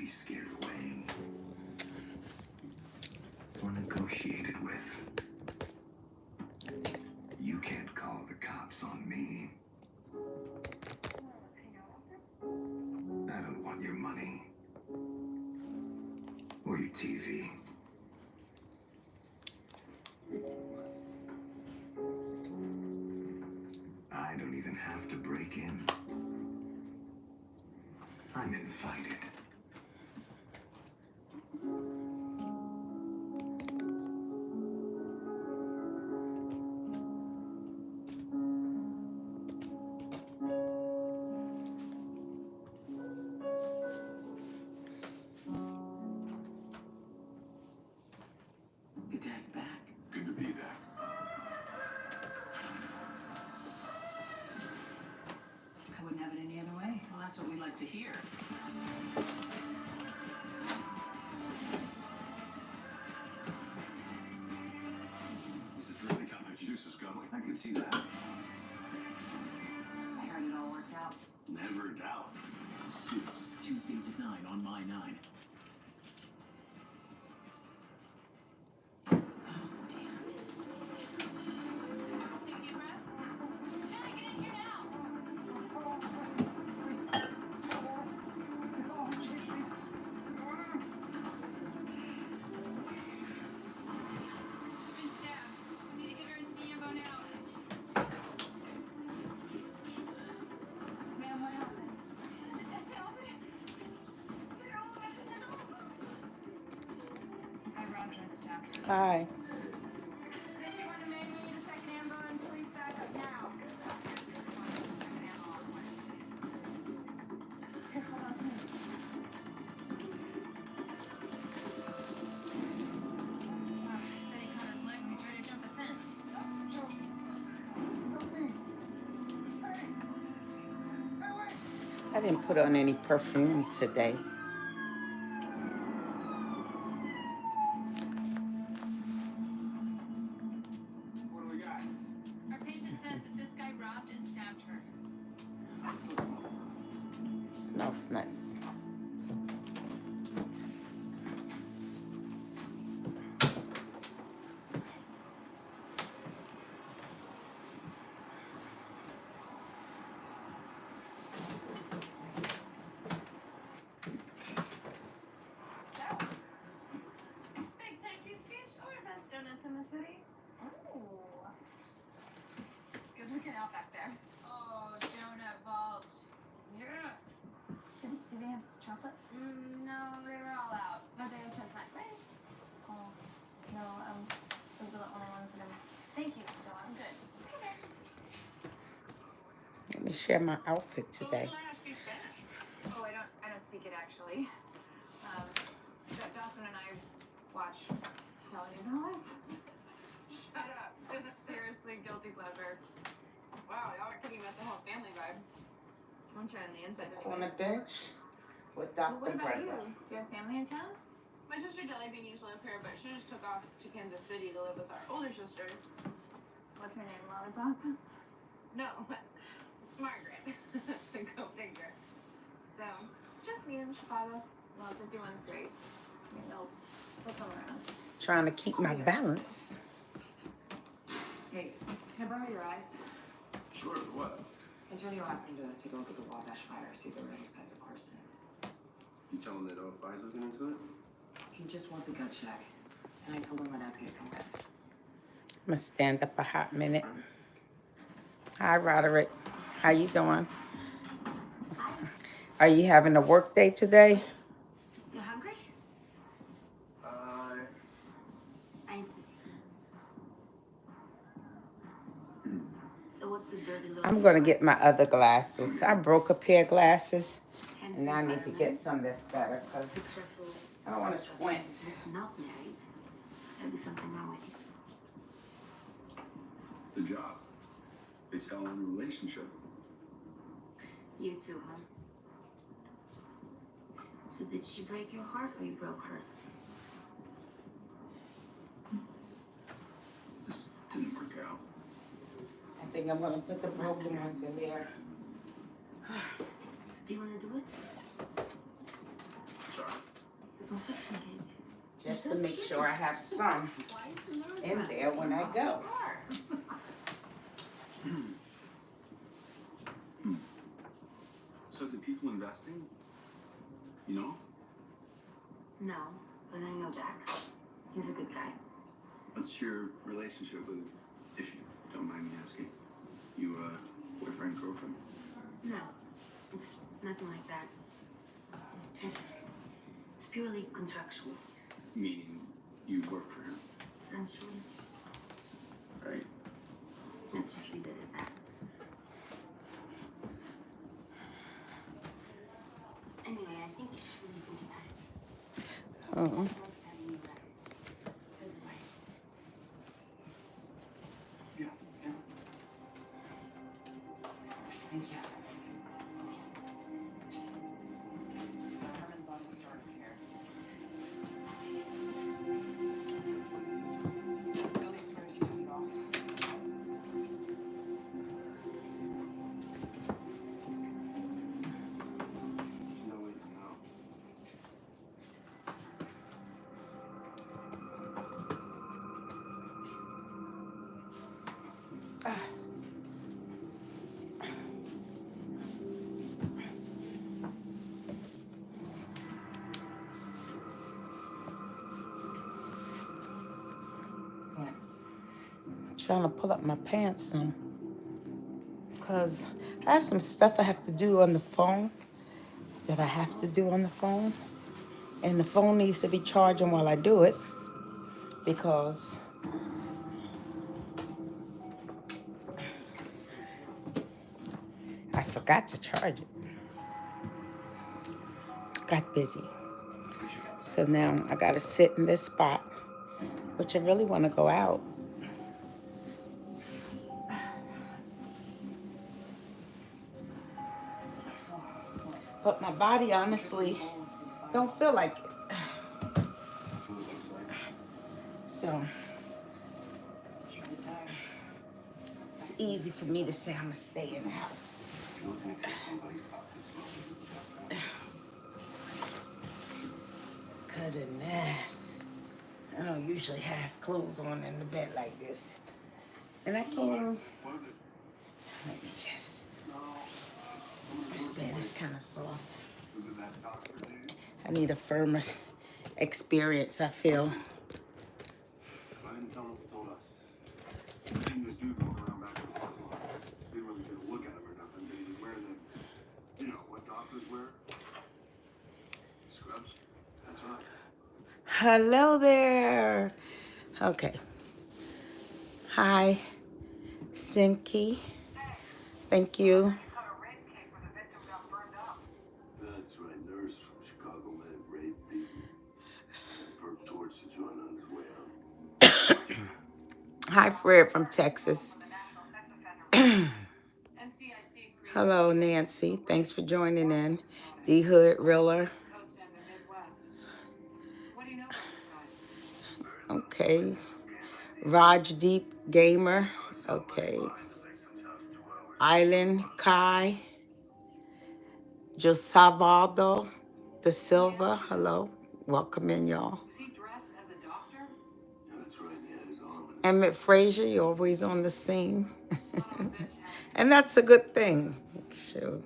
be scared away or negotiated with. You can't call the cops on me. I don't want your money or your TV. I don't even have to break in. I'm invited. Good to have you back. Good to be back. I wouldn't have it any other way. Well, that's what we like to hear. This has really got my juices going. I can see that. I heard it all worked out. Never doubt. Suits. Tuesdays at 9 on My 9. Hi. I didn't put on any perfume today. Smells nice. Big thank you speech or best donuts in the city. Oh. Good looking out back there. Oh, donut vault. Yes. Did they have chocolate? No, they were all out. But they have chestnut. Right? Oh, no, those are the only ones that I'm... Thank you. No, I'm good. Okay. Let me share my outfit today. Oh, I don't speak it actually. Dawson and I watch telenovelas. Shut up. Seriously, guilty pleasure. Wow, y'all are kicking out the whole family vibe. I'm trying the inside anyway. On a bench with Well, Dr. what about you? Brenda. Do you have family in town? My sister Jellybean used to live here, but she just took off to Kansas City to live with our older sister. What's her name, Lollipop? No, it's Margaret. Go figure. So, it's just me in Chicago. Well, 51's great. I mean, they'll come around. Trying to keep my balance. Hey, can I borrow your eyes? Sure, what? Antonio asked me to take a look at the Wabash fire, see if there were any signs of arson. You tell him that OFI's looking into it? He just wants a gut check, and I told him I'd ask you to come with. I'm gonna stand up a hot minute. Hi, Roderick. How you doing? Are you having a work day today? You hungry? I insist. So what's the dirty little... I'm gonna get my other glasses. I broke a pair of glasses, and I need to get some that's better because I don't want to squint. Just not married. There's gotta be something wrong with you. The job. They sell on a relationship. You too, huh? So did she break your heart or you broke hers? Just didn't work out. I think I'm gonna put the broken ones in there. So do you want to do it? Sorry. The construction came. Just to make sure I have some in there when I go. So the people investing, you know? No, but I know Jack. He's a good guy. What's your relationship with, if you don't mind me asking? You, boyfriend, girlfriend? No, it's nothing like that. It's purely contractual, Meaning you work for him, essentially. right? Let's just leave it at that. Anyway, I think you should really think about it. Oh. So do I. Yeah. Thank you. Herman bought the store here. Billy swears he took it off. There's no way to know. Trying to pull up my pants some. Because I have some stuff I have to do on the phone. That I have to do on the phone. And the phone needs to be charging while I do it. Because I forgot to charge it. Got busy. So now I gotta sit in this spot, which I really want to go out. But my body honestly don't feel like it. So it's easy for me to say I'm gonna stay in the house. Goodness. I don't usually have clothes on in the bed like this. And I can't even... Let me just... This bed is kind of soft. I need a firmer experience, I feel. I didn't tell him what he told us. Seen this dude walking around back in the parking lot. Didn't really get a look at him or nothing, but he was wearing the, you know, what doctors wear? Scrubs? That's right. Hello there. Okay. Hi, Sinky. Thank you. That's right. Nurse from Chicago man, raped, beaten, perp torch to join on his way out. Hi, Fred from Texas. Hello, Nancy. Thanks for joining in. D Hood Riller. Okay. Raj Deep Gamer. Okay. Island Kai. Josavaldo Da Silva. Hello. Welcome in, y'all. Was he dressed as a doctor? Yeah, that's right. He had his arm. Emmett Frazier, you're always on the scene. And that's a good thing. Sure. There's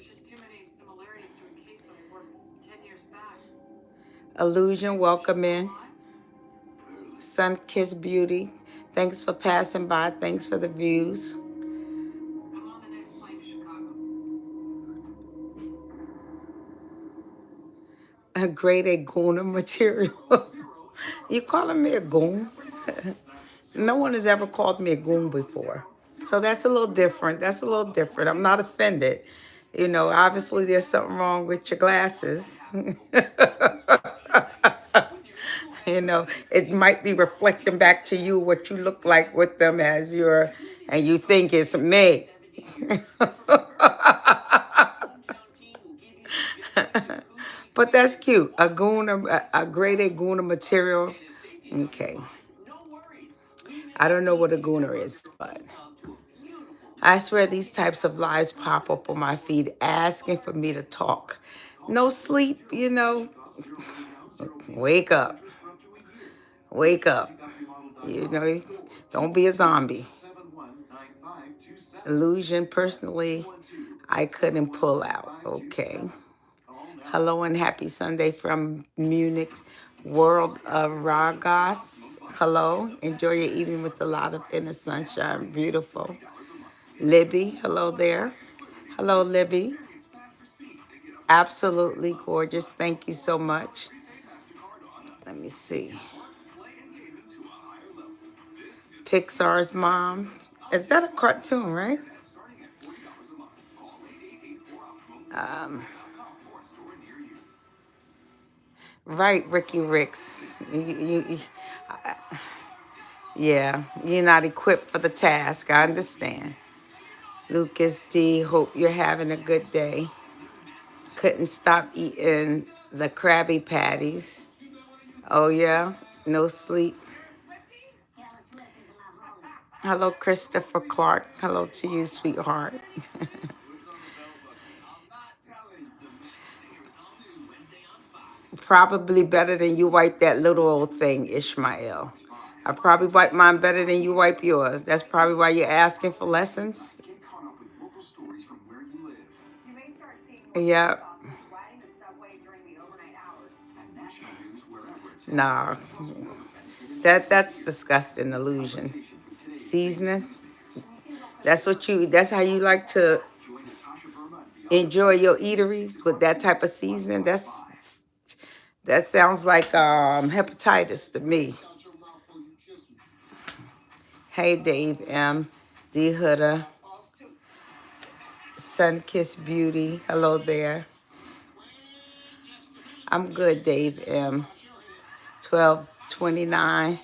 just too many similarities to a case that I worked 10 years back. Illusion, welcome in. Sun Kiss Beauty, thanks for passing by. Thanks for the views. I'm on the next plane to Chicago. A grade A gooner material. You calling me a goon? No one has ever called me a goon before. So that's a little different. That's a little different. I'm not offended. You know, obviously there's something wrong with your glasses. You know, it might be reflecting back to you what you look like with them as you're, and you think it's me. But that's cute. A gooner, a grade A gooner material. Okay. I don't know what a gooner is, but I swear these types of lives pop up on my feed asking for me to talk. No sleep, you know. Wake up. Wake up. You know, don't be a zombie. Illusion, personally, I couldn't pull out. Okay. Hello and happy Sunday from Munich, world of Ragas. Hello. Enjoy your evening with a lot of inner sunshine. Beautiful. Libby, hello there. Hello, Libby. Absolutely gorgeous. Thank you so much. Let me see. Pixar's mom. Is that a cartoon, right? Right, Ricky Ricks. Yeah, you're not equipped for the task. I understand. Lucas D, hope you're having a good day. Couldn't stop eating the Krabby Patties. Oh, yeah? No sleep. Hello, Christopher Clark. Hello to you, sweetheart. Probably better than you wipe that little old thing, Ishmael. I probably wipe mine better than you wipe yours. That's probably why you're asking for lessons. Yeah. Nah. That's disgusting, illusion. Seasoning. That's how you like to enjoy your eateries, with that type of seasoning. That sounds like hepatitis to me. Hey, Dave M. D. Hooda. Sunkiss Beauty. Hello there. I'm good, Dave M. 1229.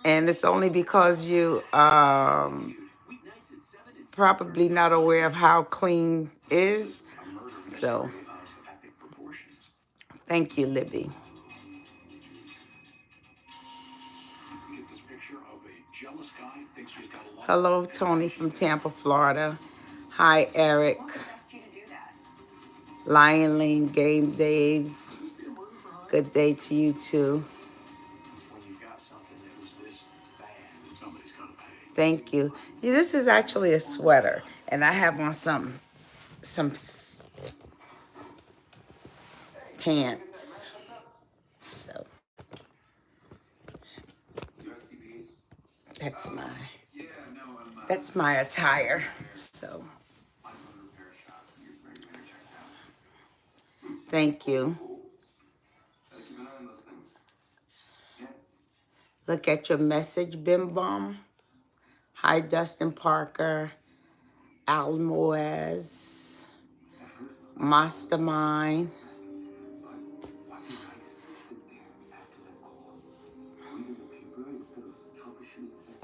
And it's only because you probably not aware of how clean is. So, thank you, Libby. Hello, Tony from Tampa, Florida. Hi, Eric. Lion Lane Game Dave. Good day to you, too. Thank you. Yeah, this is actually a sweater, and I have on some pants. So that's my attire. So thank you. Look at your message, Bim Bom. Hi, Dustin Parker, Al Moaz, Mastermind.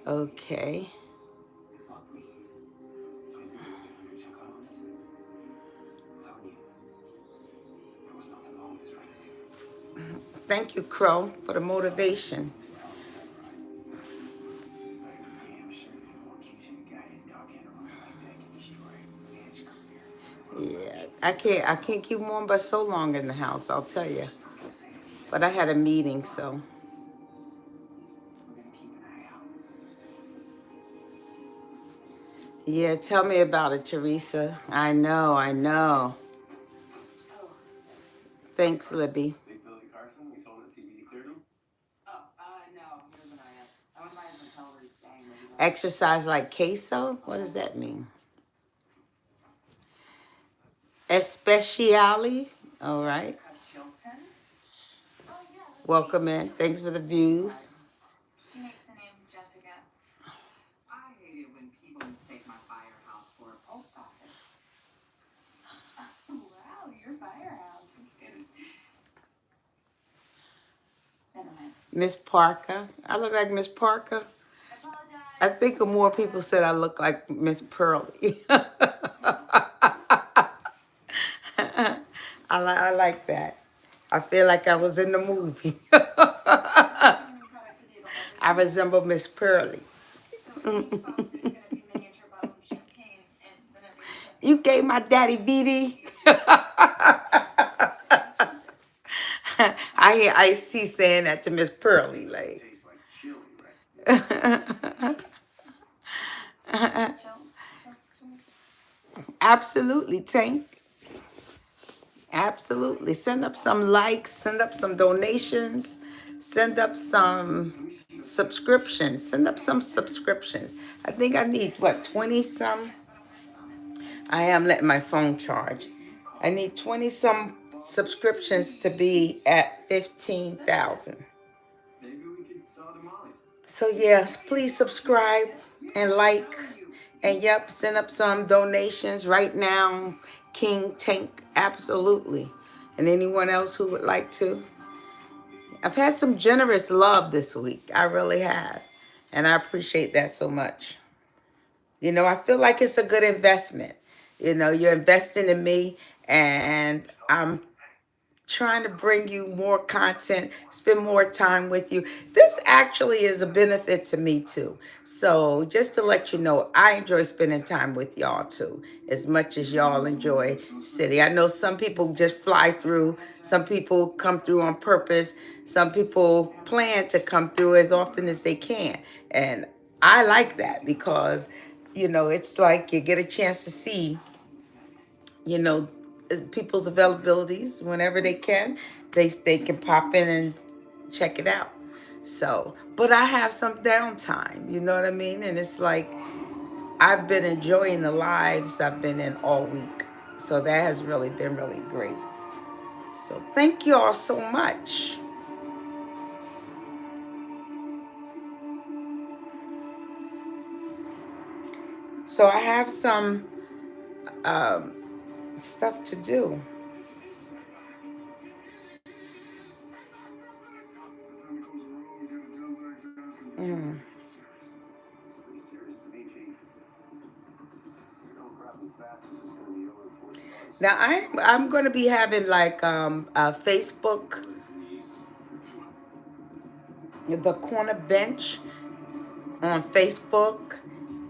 Okay. Thank you, Crow, for the motivation. Yeah, I can't keep warm but so long in the house, I'll tell you. But I had a meeting, so. Yeah, tell me about it, Teresa. I know. Thanks, Libby. Exercise like queso? What does that mean? Especially? All right. Welcome in. Thanks for the views. She makes the name Jessica. I hate it when people mistake my firehouse for a post office. Wow, your firehouse. It's good. Never mind. Miss Parker. I look like Miss Parker. I think more people said I look like Miss Pearly. I like that. I feel like I was in the movie. I resemble Miss Pearly. You gave my daddy BD. I hear Ice-T saying that to Miss Pearlie, like. Tastes like chili, right? Absolutely, Tank. Absolutely. Send up some likes, send up some donations, send up some subscriptions. Send up some subscriptions. I think I need, what, 20 some? I am letting my phone charge. I need 20 some subscriptions to be at 15,000. Maybe we could sell to Molly. So yes, please subscribe and like. And yep, send up some donations right now. King Tank, absolutely. And anyone else who would like to. I've had some generous love this week. I really have. And I appreciate that so much. You know, I feel like it's a good investment. You know, you're investing in me, and I'm trying to bring you more content, spend more time with you. This actually is a benefit to me too. So just to let you know, I enjoy spending time with y'all too, as much as y'all enjoy City. I know some people just fly through. Some people come through on purpose. Some people plan to come through as often as they can. And I like that because, you know, it's like you get a chance to see, you know, people's availabilities whenever they can. They can pop in and check it out. So, but I have some downtime, you know what I mean? And it's like I've been enjoying the lives I've been in all week. So that has really been really great. So thank you all so much. So I have some stuff to do. Mm. Something serious to me, Chief. You don't grab them fast, this is gonna be over before you know it. Now I'm going to be having like a Facebook, the corner bench on Facebook,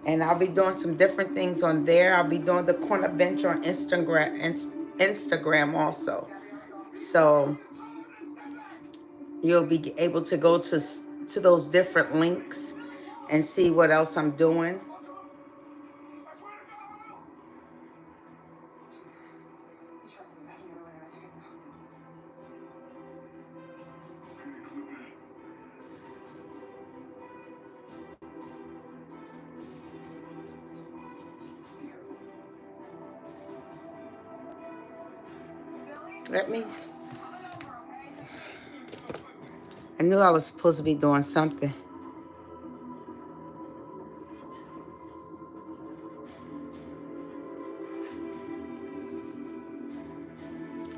and I'll be doing some different things on there. I'll be doing the corner bench on Instagram also. So you'll be able to go to those different links and see what else I'm doing. Let me. I knew I was supposed to be doing something.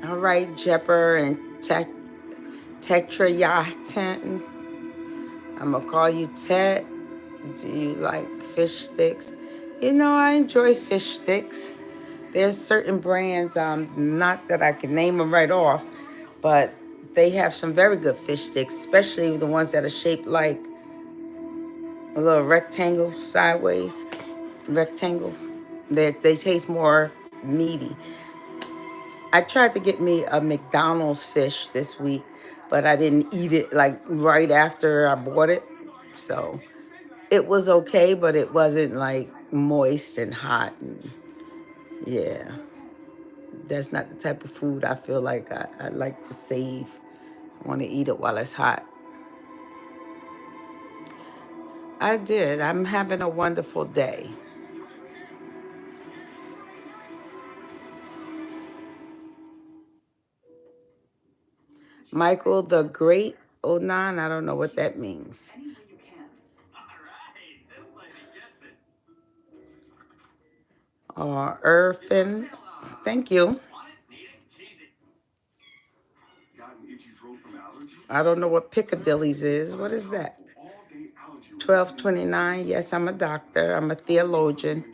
All right, Jepper and Tetrayaten. I'm going to call you Tet. Do you like fish sticks? You know, I enjoy fish sticks. There's certain brands, not that I can name them right off, but they have some very good fish sticks, especially the ones that are shaped like a little rectangle sideways. Rectangle. They taste more meaty. I tried to get me a McDonald's fish this week, but I didn't eat it like right after I bought it. So it was okay, but it wasn't like moist and hot. And yeah, that's not the type of food I feel like I like to save. I want to eat it while it's hot. I did. I'm having a wonderful day. Michael the Great Onan, I don't know what that means. Or Irfin, thank you. I don't know what Piccadilly's is. What is that? 1229. Yes, I'm a doctor. I'm a theologian.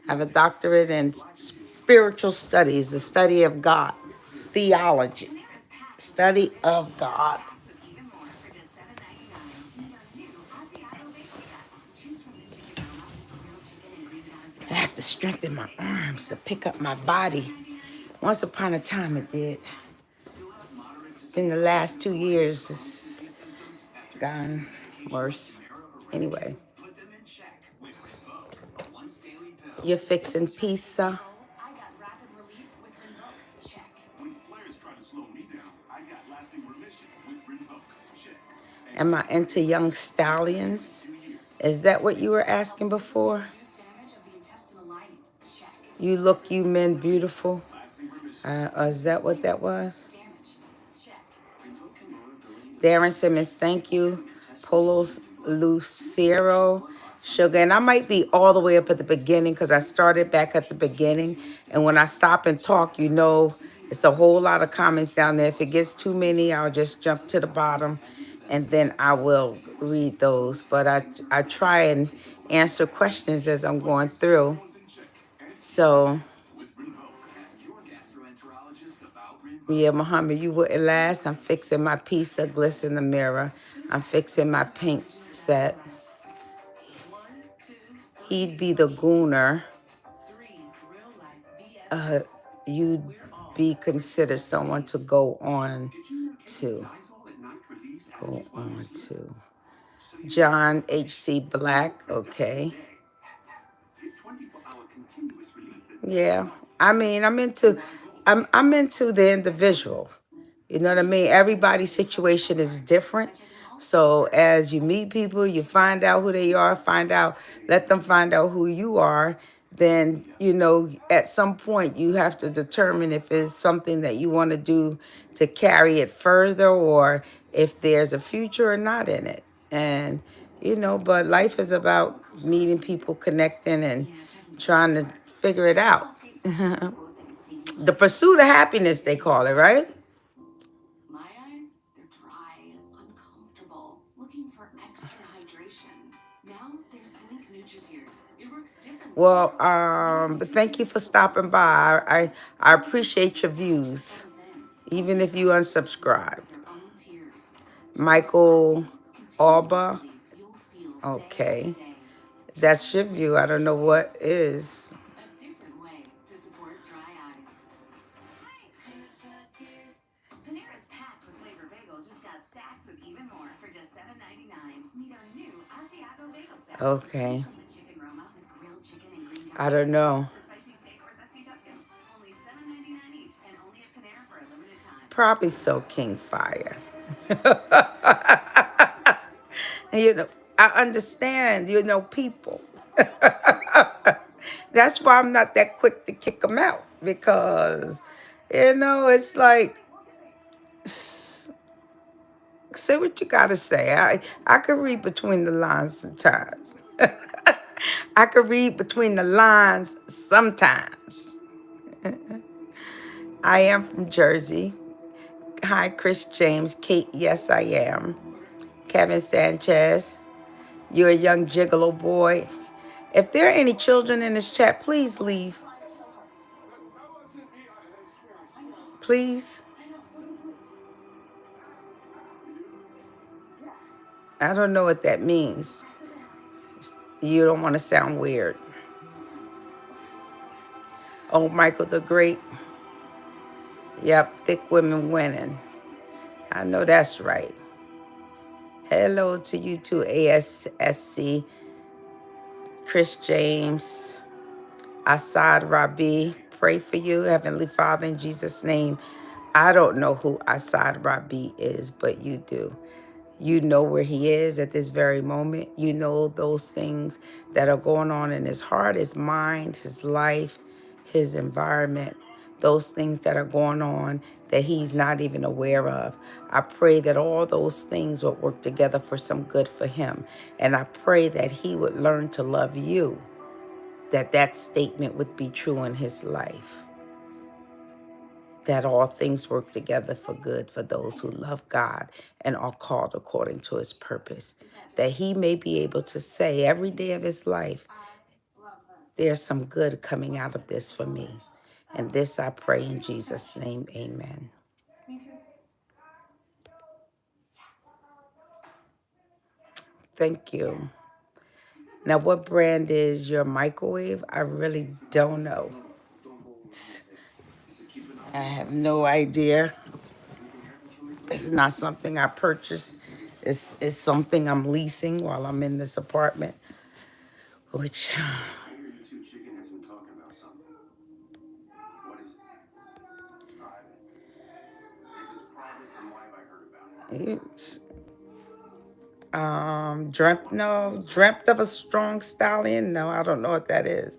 I have a doctorate in spiritual studies, the study of God. Theology. Study of God. I have to strengthen my arms, to pick up my body. Once upon a time it did. In the last 2 years, it's gone worse. Anyway, you're fixing pizza. I got rapid relief with Rinvoq. Check. When flares try to slow me down, I got lasting remission with Rinvoq. Check. Am I into young stallions? Is that what you were asking before? Reduce damage of the intestinal lining. Check. You look, you men, beautiful. Is that what that was? Damage. Check. Darren Simmons, thank you. Polos Lucero, Sugar. And I might be all the way up at the beginning because I started back at the beginning. And when I stop and talk, you know, it's a whole lot of comments down there. If it gets too many, I'll just jump to the bottom and then I will read those. But I try and answer questions as I'm going through. So, yeah, Muhammad, you wouldn't last. I'm fixing my pizza, gliss in the mirror. I'm fixing my paint set. He'd be the gooner. You'd be considered someone to go on to. Go on to. John H.C. Black, okay. Yeah, I mean, I'm into the individual. You know what I mean? Everybody's situation is different. So as you meet people, you find out who they are, let them find out who you are. Then, you know, at some point you have to determine if it's something that you want to do to carry it further or if there's a future or not in it. And, you know, but life is about meeting people, connecting and trying to figure it out. The pursuit of happiness, they call it, right? My eyes, they're dry and uncomfortable, looking for extra hydration. Now there's Blink NutriTears. It works differently. Well, but thank you for stopping by. I appreciate your views, even if you unsubscribed. Michael Alba. Okay. That's your view. I don't know what is. A different way to support dry eyes. Panera's packed with flavor bagel just got stacked with even more for just $7.99. Meet our new Asiago bagel stack. Okay. Choose from the chicken Roma with grilled chicken and green I don't know. the spicy steak or zesty Tuscan. Only $7.99 each and only at Panera for a limited time. Probably so King Fire. You know, I understand, you know, people. That's why I'm not that quick to kick them out. Because, you know, it's like, say what you got to say. I can read between the lines sometimes. I can read between the lines sometimes. I am from Jersey. Hi, Chris James. Kate, yes, I am. Kevin Sanchez, you're a young gigolo boy. If there are any children in this chat, please leave. Please. I don't know what that means. You don't want to sound weird. Oh, Michael the Great. Yep, thick women winning. I know that's right. Hello to you too, ASSC. Chris James. Assad Rabi. Pray for you, Heavenly Father, in Jesus' name. I don't know who Assad Rabi is, but you do. You know where he is at this very moment. You know those things that are going on in his heart, his mind, his life, his environment, those things that are going on that he's not even aware of. I pray that all those things would work together for some good for him. And I pray that he would learn to love you, that statement would be true in his life. That all things work together for good for those who love God and are called according to his purpose. That he may be able to say every day of his life, there's some good coming out of this for me. And this I pray in Jesus' name, amen. Thank you. Now, what brand is your microwave? I really don't know. I have no idea. It's not something I purchased. It's something I'm leasing while I'm in this apartment, which I hear you two chicken has been talking about something. What is it? It's private. If it's private, then why have I heard about it? it's dreamt of a strong stallion. No, I don't know what that is.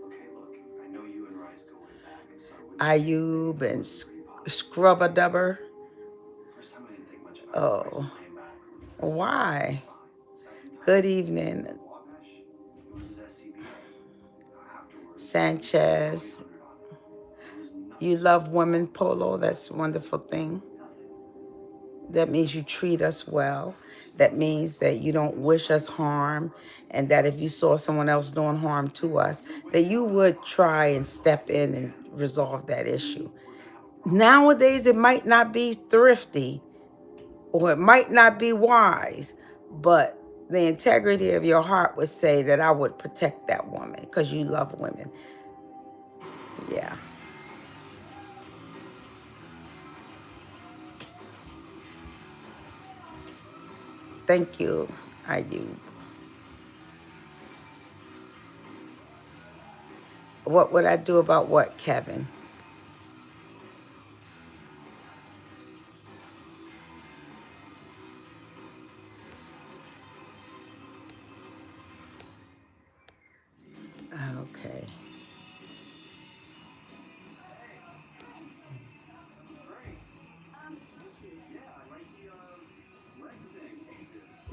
Okay, look, I know you and Rice go way back, so I wouldn't say Ayub anything and until it's pretty possible. Scrubba Dubber. First time I didn't think much about it. Rice Oh, was laying back. why? Fine. Second time, Good evening, Wabash. It was his SCBA. Afterwards, Sanchez. $2,800 on it. There was nothing. You love women, Polo. That's a wonderful thing. That means you treat us well. That means that you don't wish us harm, and that if you saw someone else doing harm to us, that you would try and step in and resolve that issue. Nowadays, it might not be thrifty or it might not be wise, but the integrity of your heart would say that I would protect that woman because you love women. Yeah. Thank you, Ayub. What would I do about what, Kevin? Okay.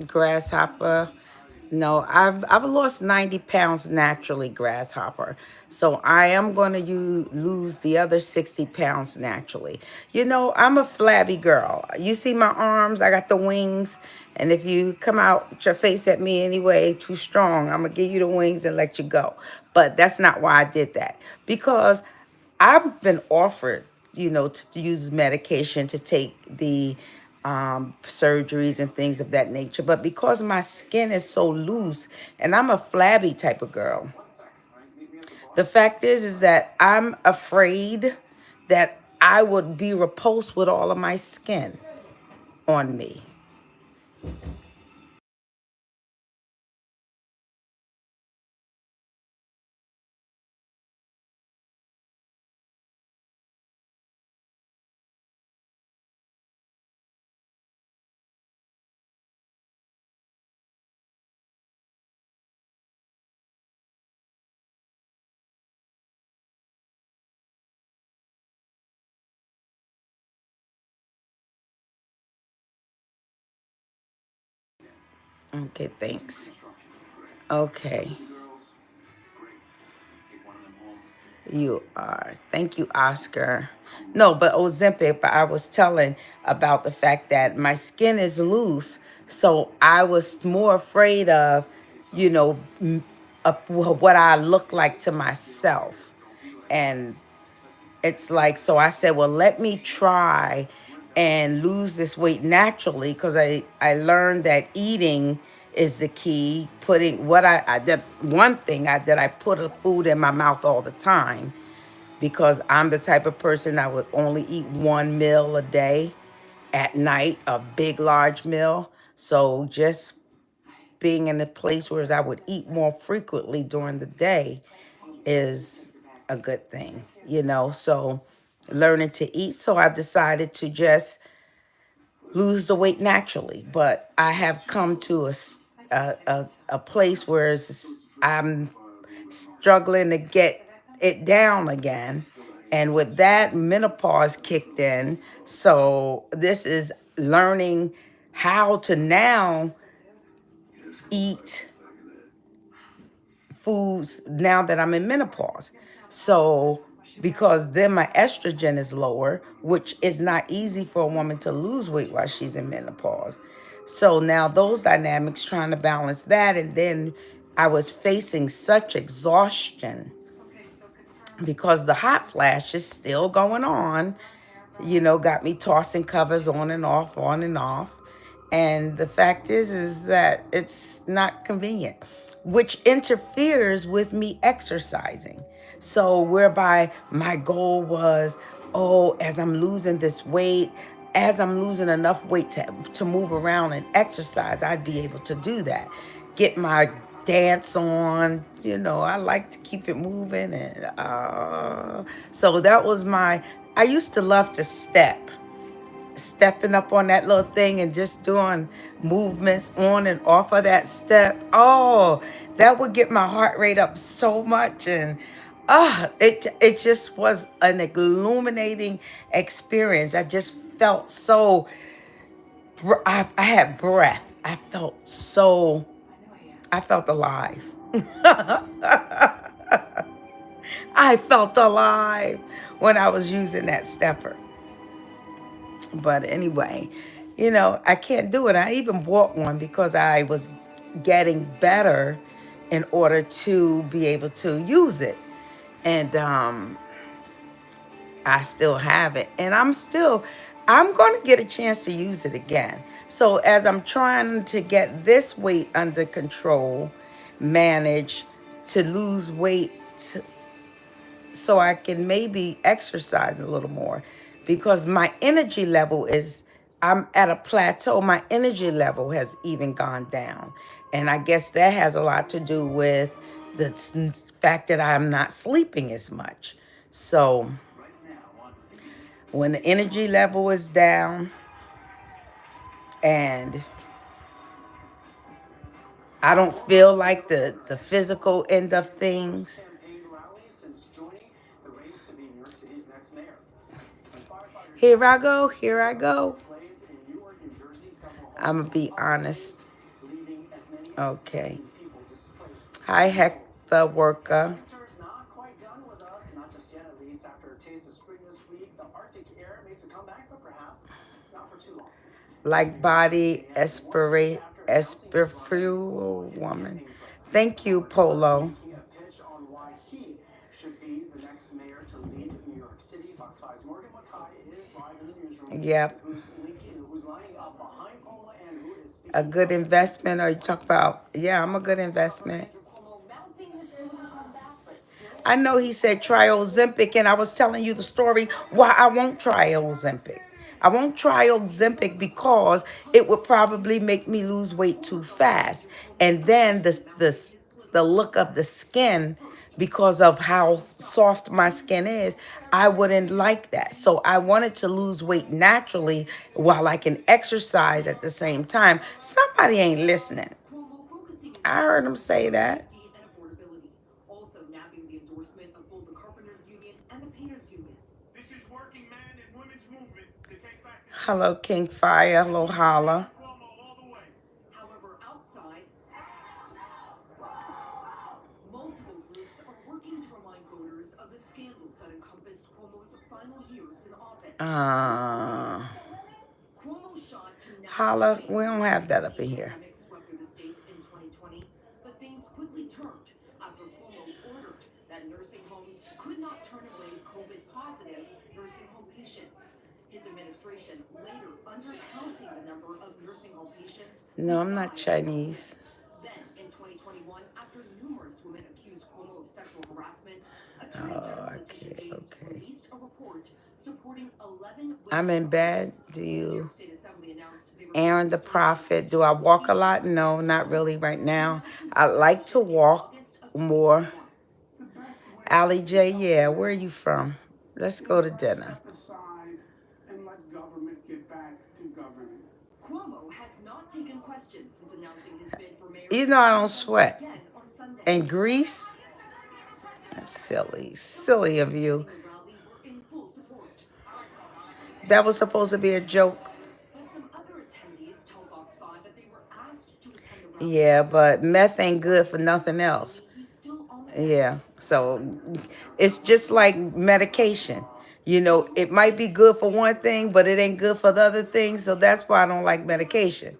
Grasshopper. No, I've lost 90 pounds naturally, Grasshopper. So I am going to lose the other 60 pounds naturally. You know, I'm a flabby girl. You see my arms, I got the wings. And if you come out with your face at me anyway, too strong, I'm going to give you the wings and let you go. But that's not why I did that. Because I've been offered, to use medication to take the surgeries and things of that nature. But because my skin is so loose and I'm a flabby type of girl, the fact is that I'm afraid that I would be repulsed with all of my skin on me. Okay, thanks. Okay. You are. Thank you, Oscar. No, but Ozempic, but I was telling about the fact that my skin is loose. So I was more afraid of, what I look like to myself. And it's like, so I said, well, let me try and lose this weight naturally because I learned that eating is the key. Putting what I did, one thing I did, I put a food in my mouth all the time because I'm the type of person that would only eat one meal a day at night, a big, large meal. So just being in a place where I would eat more frequently during the day is a good thing, so learning to eat. So I decided to just lose the weight naturally, but I have come to a place where I'm struggling to get it down again. And with that, menopause kicked in. So this is learning how to now eat foods now that I'm in menopause. So, because then my estrogen is lower, which is not easy for a woman to lose weight while she's in menopause. So now those dynamics, trying to balance that. And then I was facing such exhaustion because the hot flash is still going on, got me tossing covers on and off, on and off. And the fact is that it's not convenient, which interferes with me exercising. So whereby my goal was, oh, as I'm losing this weight, as I'm losing enough weight to move around and exercise, I'd be able to do that. Get my dance on, I like to keep it moving. And so that was I used to love to stepping up on that little thing and just doing movements on and off of that step. Oh, that would get my heart rate up so much. And it just was an illuminating experience. I just felt so, I had breath. I felt alive. I felt alive when I was using that stepper. But anyway, I can't do it. I even bought one because I was getting better in order to be able to use it. And I still have it. And I'm going to get a chance to use it again. So as I'm trying to get this weight under control, manage to lose weight so I can maybe exercise a little more, because my energy level I'm at a plateau. My energy level has even gone down. And I guess that has a lot to do with the fact that I'm not sleeping as much. So when the energy level is down and I don't feel like the physical end of things, here I go. I'm going to be honest. Okay. Hi, Heck the Worker. Like body Esperfew woman. Thank you, Polo. Yep. A good investment, or you talk about, yeah, I'm a good investment. I know he said try Ozempic, and I was telling you the story why I won't try Ozempic. I won't try Ozempic because it would probably make me lose weight too fast. And then the look of the skin, because of how soft my skin is, I wouldn't like that. So I wanted to lose weight naturally while I can exercise at the same time. Somebody ain't listening. I heard him say that. Hello, King Fire. Hello, Holla. However, outside, multiple groups are working to remind voters of the scandals that encompassed Cuomo's final years in office. Cuomo shot to Holla, we don't have that up in here. Swept through the state in 2020, but things quickly turned after Cuomo ordered that nursing homes could not turn away COVID-positive nursing home patients. His administration later undercounting the number of nursing home patients. No, I'm not Chinese. Then in 2021, after numerous women accused Cuomo of sexual harassment, Attorney General Letitia James released a report supporting 11 I'm in bed. Do you? Aaron the Prophet. Do I walk a lot? No, not really right now. I like to walk more. Ali J, yeah, where are you from? Let's go to dinner. Cuomo has not taken questions since announcing his bid for mayor. You know I don't sweat. And Greece? Silly of you. That was supposed to be a joke. Yeah, but meth ain't good for nothing else. Yeah, so it's just like medication. It might be good for one thing, but it ain't good for the other thing. So that's why I don't like medication.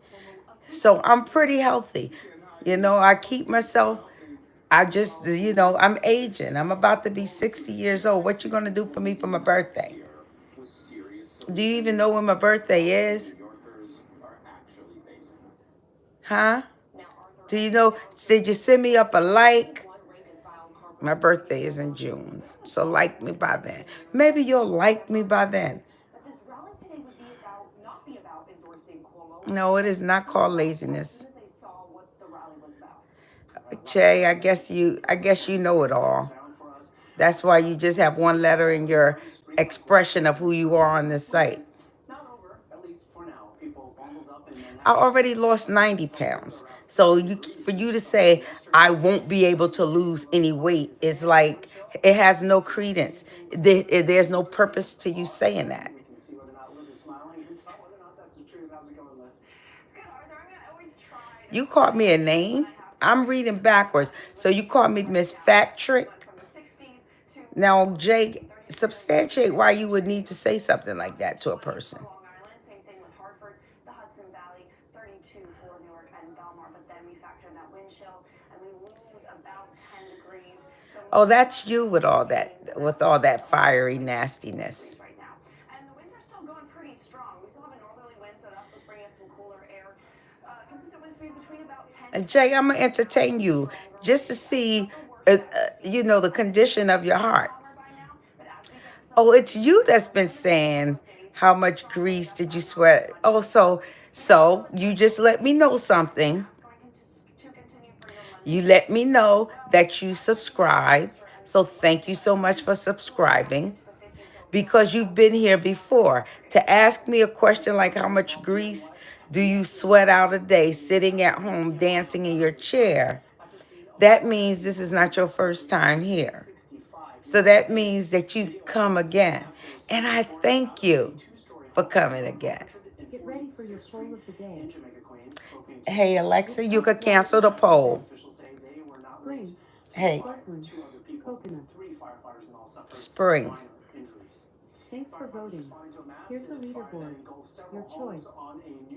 So I'm pretty healthy. I keep myself. I just, I'm aging. I'm about to be 60 years old. What you going to do for me for my birthday? Do you even know when my birthday is? Huh? Do you know, did you send me up a like? My birthday is in June, so like me by then. Maybe you'll like me by then. But this rally today would be about, not be about endorsing Cuomo. No, it is not called laziness. As soon as they saw what the rally was about. Che, I guess you know it all. That's why you just have one letter in your expression of who you are on this site. Not over, at least for now. People bundled up and then I already lost 90 pounds. So for you to say I won't be able to lose any weight is like, it has no credence. There's no purpose to you saying that. we can see whether or not Liv is smiling and tell whether or not that's the truth. How's it going, Liv? It's good, Arthur. I mean, I always try. You called me a name? I'm reading backwards. So you called me Miss Fat Trick? From the 60s to Now, Jake, substantiate why you would need to say something like that to a person. Long Island. Same thing with Hartford, the Hudson Valley, 32 for Newark and Belmar. But then we factor in that wind chill, and we lose about 10 degrees. So Oh, that's you with all that fiery nastiness. right now. And the winds are still going pretty strong. We still have a northerly wind, so that's what's bringing us some cooler air. Consistent wind speeds between about 10 And Jay, I'm gonna entertain you just to see, the condition of your heart. Oh, it's you that's been saying how much grease did you sweat? Oh, so you just let me know something. You let me know that you subscribe. So thank you so much for subscribing, because you've been here before. To ask me a question like how much grease do you sweat out a day sitting at home dancing in your chair, that means this is not your first time here. So that means that you've come again. And I thank you for coming again. Get ready for your poll of the day. Hey, Alexa, you could cancel the poll. Spring, Hey, Sparkling, Coconut. Spring. Thanks for voting. Here's the leaderboard. Your choice.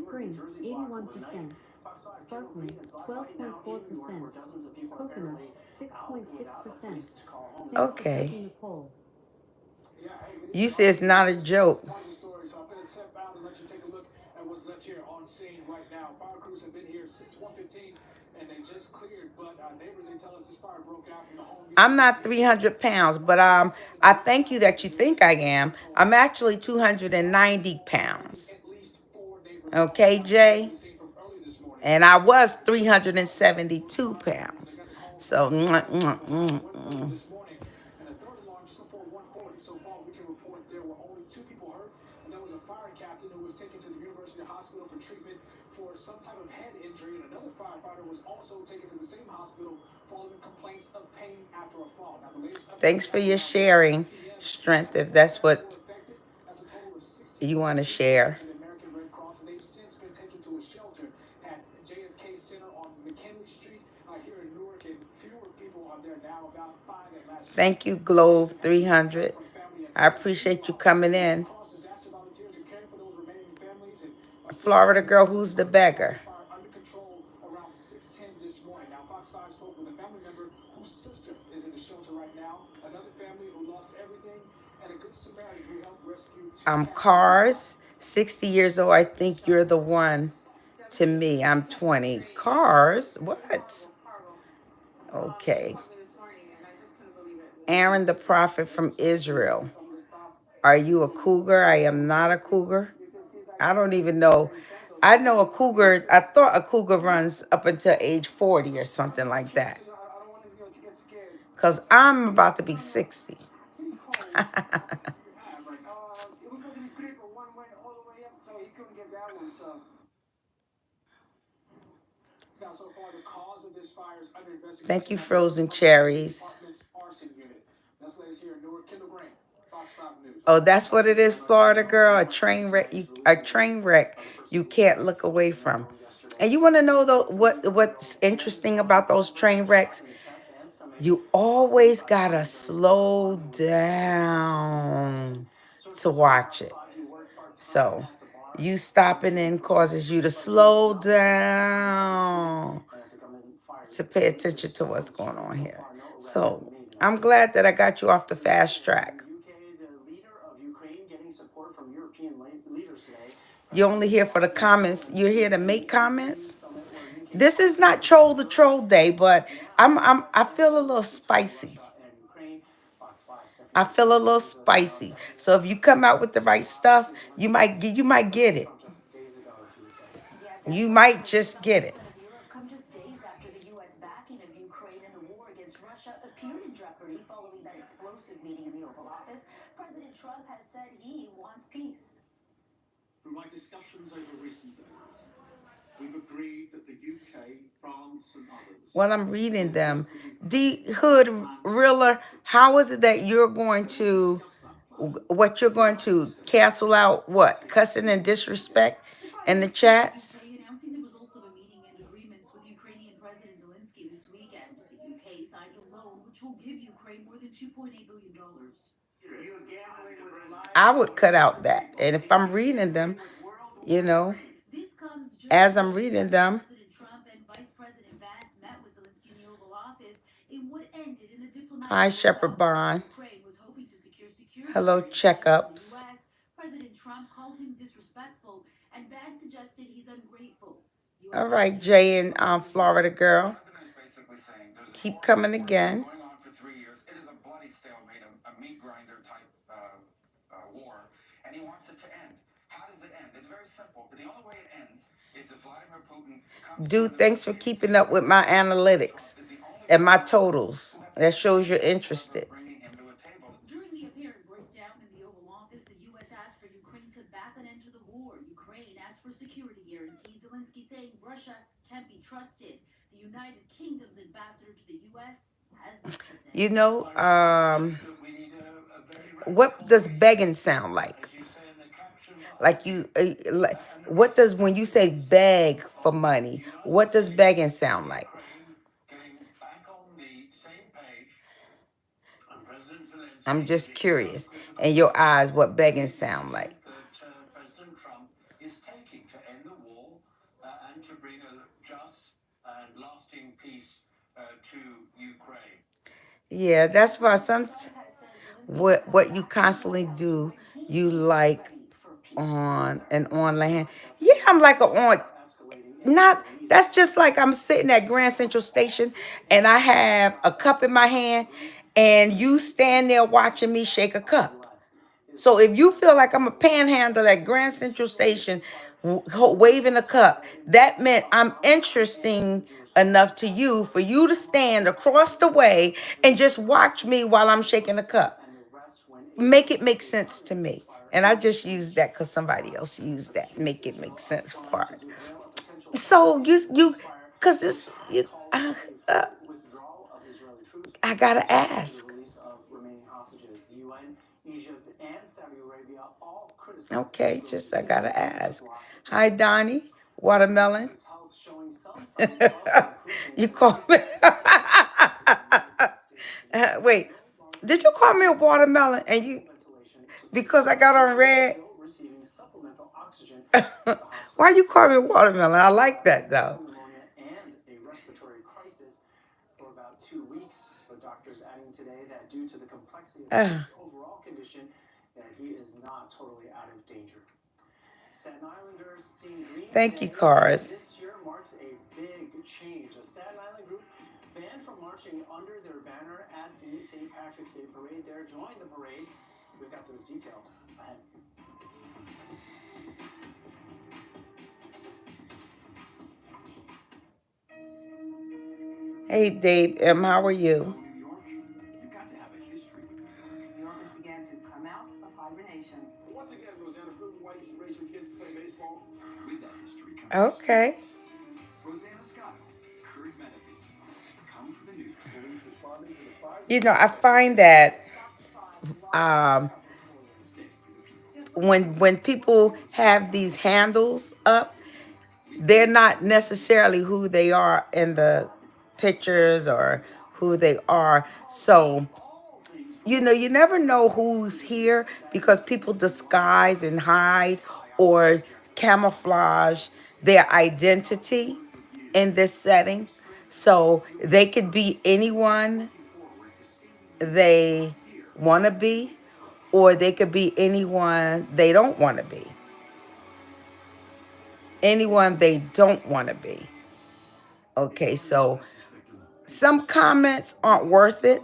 Spring, 81%. Sparkling, 12.4%. Coconut, 6.6%. Okay. Taking the poll. You say it's not a joke. Story, so I'm going to step out and let you take a look at what's left here on scene right now. Fire crews have been here since 1:15, and they just cleared, but neighbors, they tell us this fire broke out in the home. I'm not 300 pounds, but I thank you that you think I am. I'm actually 290 pounds. Okay, Jay? And I was 372 pounds. So, This morning, and a third alarm just before 1:40. So far, we can report there were only 2 people hurt, and there was a fire captain who was taken to the University Hospital for treatment for some type of head injury, and another firefighter was also taken to the same hospital following complaints of pain after a fall. Now, the latest thanks for your sharing, Strength, if that's what you want to share. the American Red Cross, and they've since been taken to a shelter at JFK Center on McKinley Street here in Newark, and fewer people are there now, about 5 at last. Thank you, Glove 300. I appreciate you coming in. Florida girl, who's the beggar? Under control around 6:10 this morning. Now, Fox 5 spoke with a family member whose sister is in the shelter right now. Another family who lost everything, and a good Samaritan who helped rescue 2 Cars, 60 years old. I think you're the one to me. I'm 20. Cars? What? Okay. Aaron the prophet from Israel. Are you a cougar? I am not a cougar. I don't even know. I know a cougar. I thought a cougar runs up until age 40 or something like that. Because I'm about to be 60. It was supposed to be clear, but one went all the way up, so he couldn't get that one. So now, so far, the cause of this fire is under investigation. Thank you, Frozen Cherries. Department's arson unit. That's latest here in Newark. Kendall Graham, Fox 5 News. Oh, that's what it is, Florida girl. A train wreck. You can't look away from. And you want to know though what's interesting about those train wrecks? You always gotta slow down to watch it. So you stopping in causes you to slow down to pay attention to what's going on here. So I'm glad that I got you off the fast track. You're only here for the comments. You're here to make comments? This is not troll the troll day, but I feel a little spicy. I feel a little spicy. So if you come out with the right stuff, you might get it. You might just get it. Come just days after the U.S. backing of Ukraine in the war against Russia appeared in jeopardy following that explosive meeting in the Oval Office. President Trump has said he wants peace. From my discussions over recent days, we've agreed that the UK, France, and others. While I'm reading them, D Hood Riller, how is it that you're going to cancel out what? Cussing and disrespect in the chats? Announcing the results of a meeting and agreements with Ukrainian President Zelensky this weekend. The UK signed a loan which will give Ukraine more than $2.8 billion. I would cut out that. And if I'm reading them, as I'm reading them, President Trump and Vice President Vance met with Zelensky in the Oval Office in what ended in a diplomatic. hi, Shepherd Bond. Ukraine was hoping to secure security. Hello, checkups. President Trump called him disrespectful, and Vance suggested he's ungrateful. All right, Jay and Florida girl. Keep coming again. Going on for 3 years. It is a bloody stalemate, a meat grinder type war, and he wants it to end. How does it end? It's very simple. The only way it ends is if Vladimir Putin comes. Dude, thanks for keeping up with my analytics and my totals. That shows you're interested. During the apparent breakdown in the Oval Office, the U.S. asked for Ukraine to back an end to the war. Ukraine asked for security guarantees. Zelensky saying Russia can't be trusted. The United Kingdom's ambassador to the U.S. has this to say. What does begging sound like? What does, when you say beg for money, what does begging sound like? I'm just curious. In your eyes, what begging sound like? President Trump is taking to end the war and to bring a just and lasting peace to Ukraine. Yeah, that's why what you constantly do, you like on an online. Yeah, I'm like that's just like I'm sitting at Grand Central Station and I have a cup in my hand and you stand there watching me shake a cup. So if you feel like I'm a panhandler at Grand Central Station waving a cup, that meant I'm interesting enough to you for you to stand across the way and just watch me while I'm shaking a cup. Make it make sense to me. And I just used that because somebody else used that make it make sense part. So because this, I gotta ask. Okay, just I gotta ask. Hi, Donnie. Watermelon. You call me? Wait, did you call me a watermelon? And you, because I got on red. Why you call me a watermelon? I like that though. For about 2 weeks, but doctors adding today that due to the complexity of his overall condition, that he is not totally out of danger. Staten Islanders seeing green. Thank you, Cars. This year marks a big change. A Staten Island group banned from marching under their banner at the St. Patrick's Day parade. They're joining the parade. We've got those details ahead. Hey, Dave M., how are you? New York, you've got to have a history with New York. New Yorkers began to come out of hibernation. Once again, Rosanna, proving why you should raise your kids to play baseball. With that history comes Okay. sports. Rosanna Scott, Kurt Menefee, come for the news. I find that when people have these handles up, they're not necessarily who they are in the pictures or who they are. So, you never know who's here because people disguise and hide or camouflage their identity in this setting. So they could be anyone they want to be, or they could be anyone they don't want to be. Anyone they don't want to be. Okay, so some comments aren't worth it.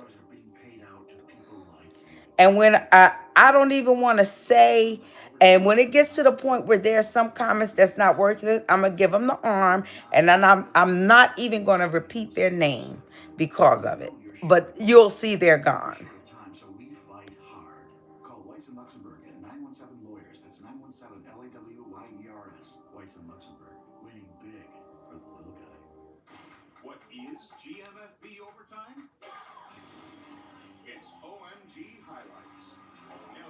And when I don't even want to say, and when it gets to the point where there's some comments that's not worth it, I'm gonna give them the arm, and then I'm not even gonna repeat their name because of it. But you'll see they're gone. So we fight hard. Call Whites and Luxembourg at 917 Lawyers. That's 917 LAWYERS. Whites and Luxembourg, winning big for the little guy. What is GMFB overtime? It's OMG highlights.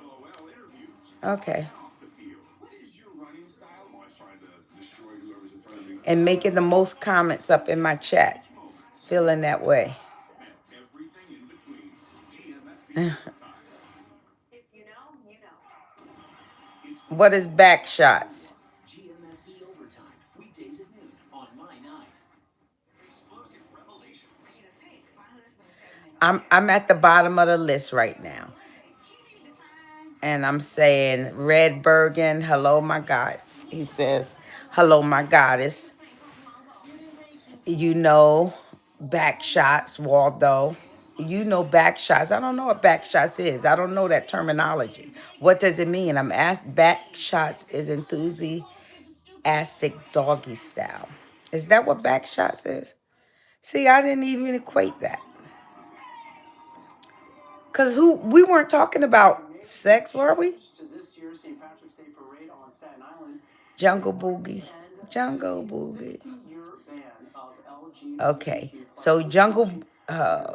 LOL interviews. Okay. Off the field. What is your running style? I'm always trying to destroy whoever's in front of me. And making the most comments up in my chat. Feeling that way. And everything in between. GMFB overtime. If you know, you know. What is back shots? GMFB overtime. Weekdays at noon on My 9. Explosive revelations. I'm at the bottom of the list right now. And I'm saying Red Bergen, hello my God. He says, hello my goddess. You know, back shots, Waldo. You know back shots. I don't know what back shots is. I don't know that terminology. What does it mean? I'm asked. Back shots is enthusiastic doggy style. Is that what back shots is? See, I didn't even equate that. Because we weren't talking about sex, were we? Jungle Boogie. Jungle Boogie. Okay, so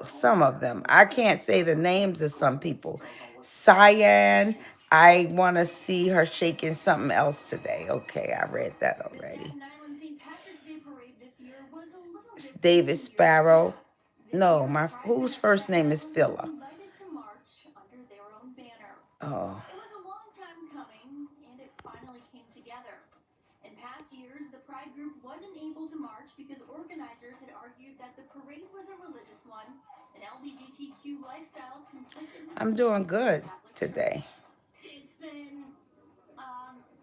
some of them. I can't say the names of some people. Cyan, I want to see her shaking something else today. Okay, I read that already. It's David Sparrow. No, whose first name is Phila? Oh. It was a long time coming, and it finally came together. In past years, the Pride group wasn't able to march because organizers had argued that the parade was a religious one, and LGBTQ lifestyles conflicted. I'm doing good today. It's been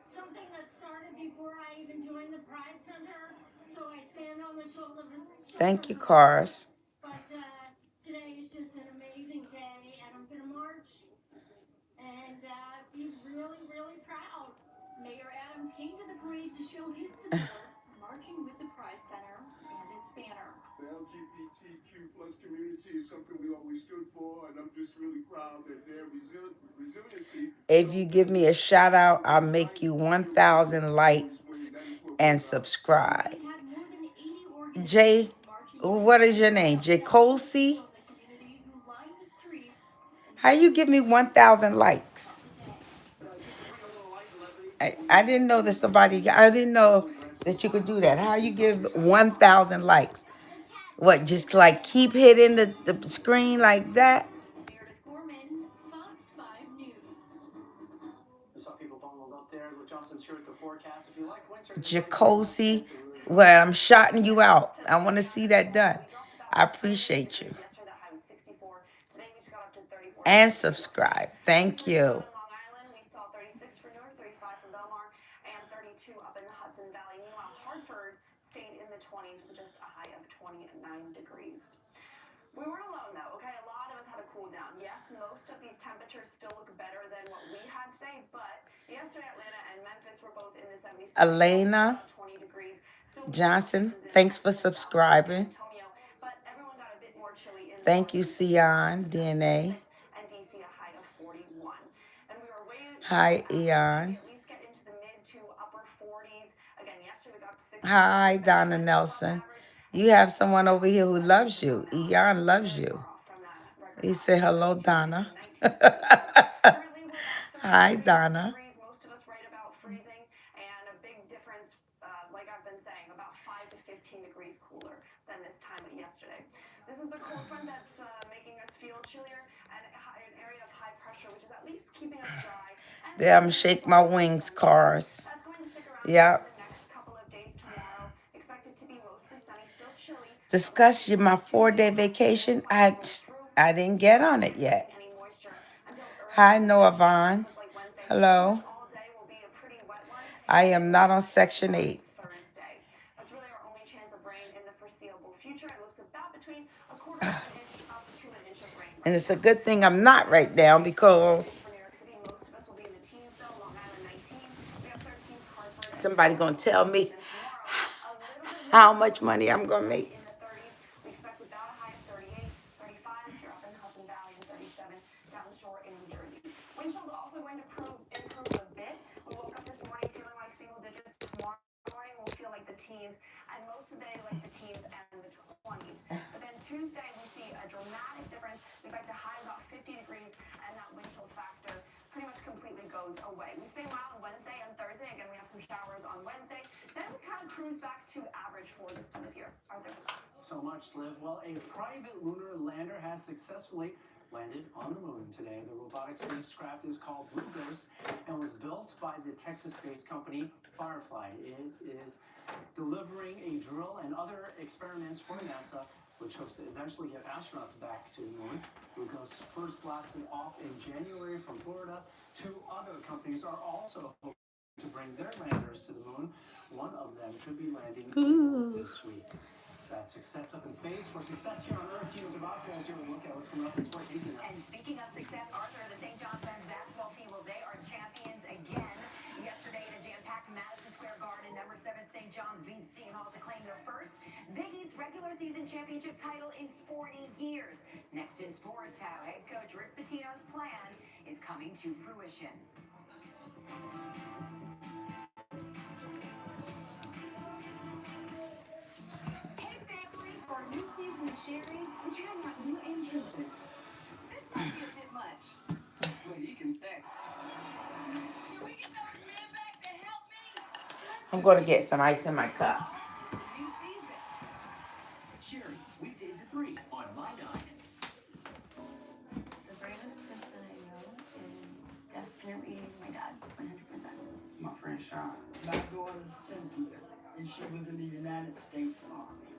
something that started before I even joined the Pride Center, so I stand on the shoulder. Thank you, Cars. But today is just an amazing day, and I'm gonna march and be really, really proud. Mayor Adams came to the parade to show his support, marching with the Pride Center and its banner. The LGBTQ plus community is something we always stood for, and I'm just really proud that their resiliency. If you give me a shout out, I'll make you 1,000 likes and subscribe. Jay, what is your name? Jacosi? How you give me 1,000 likes? I didn't know that I didn't know that you could do that. How you give 1,000 likes? What, just like keep hitting the screen like that? Jacosi, well, I'm shouting you out. I want to see that done. I appreciate you. And subscribe. Thank you. Up in the Hudson Valley. Meanwhile, Hartford stayed in the 20s with just a high of 29 degrees. We weren't alone though, okay? A lot of us had a cool down. Yes, most of these temperatures still look better than what we had today, but yesterday Atlanta and Memphis were both in the 70s. Elena 20 degrees. Johnson, thanks for subscribing. But everyone got a bit more chilly in Thank you, Sion, DNA. And DC a high of 41. And we were way Hi, Eon. Hi, Donna Nelson. You have someone over here who loves you. Eon loves you. He said, hello, Donna. Hi, Donna. Most of us write about freezing, and a big difference, like I've been saying, about 5 to 15 degrees cooler than this time yesterday. This is the cold front that's making us feel chillier, and an area of high pressure, which is at least keeping us dry. Damn, shake my wings, Cars. Yep. Discuss my 4-day vacation. I didn't get on it yet. Hi, Noah Vaughn. Hello. I am not on Section 8. And it's a good thing I'm not right now because somebody gonna tell me how much money I'm gonna make. We expect about a high of 38, 35 if you're up in the Hudson Valley, and 37 down the shore in New Jersey. Wind chill's also going to improve a bit. We woke up this morning feeling like single digits. Tomorrow morning we'll feel like the teens, and most of the day like the teens and the 20s. But then Tuesday we see a dramatic difference. We expect a high of about 50 degrees, and that wind chill factor pretty much completely goes away. We stay mild on Wednesday and Thursday. Again, we have some showers on Wednesday. Then we kind of cruise back to average for this time of year. Arthur? So much, Liv. Well, a private lunar lander has successfully landed on the moon today. The robotic spacecraft is called Blue Ghost and was built by the Texas-based company Firefly. It is delivering a drill and other experiments for NASA, which hopes to eventually get astronauts back to the moon. Blue Ghost first blasted off in January from Florida. Two other companies are also hoping to bring their landers to the moon. One of them could be landing this week. So that's success up in space. For success here on Earth, Gina Zavassi has your look at what's coming up in sports 18. And speaking of success, Arthur, the St. John's men's basketball team, well, they are champions again. Yesterday in a jam-packed Madison Square Garden, number 7 St. John's beat Seton Hall to claim their first Big East regular season championship title in 40 years. Next in sports, how head coach Rick Pitino's plan is coming to fruition. Hey family, for our new season of sharing, we're trying out new entrances. This might be a bit much, but you can stay. Can we get those men back to help me? I'm gonna get some ice in my cup. New season. Sherry, weekdays at 3 on My 9. The bravest person I know is definitely my dad, 100%. My friend Sean. My daughter Cynthia, and she was in the United States Army.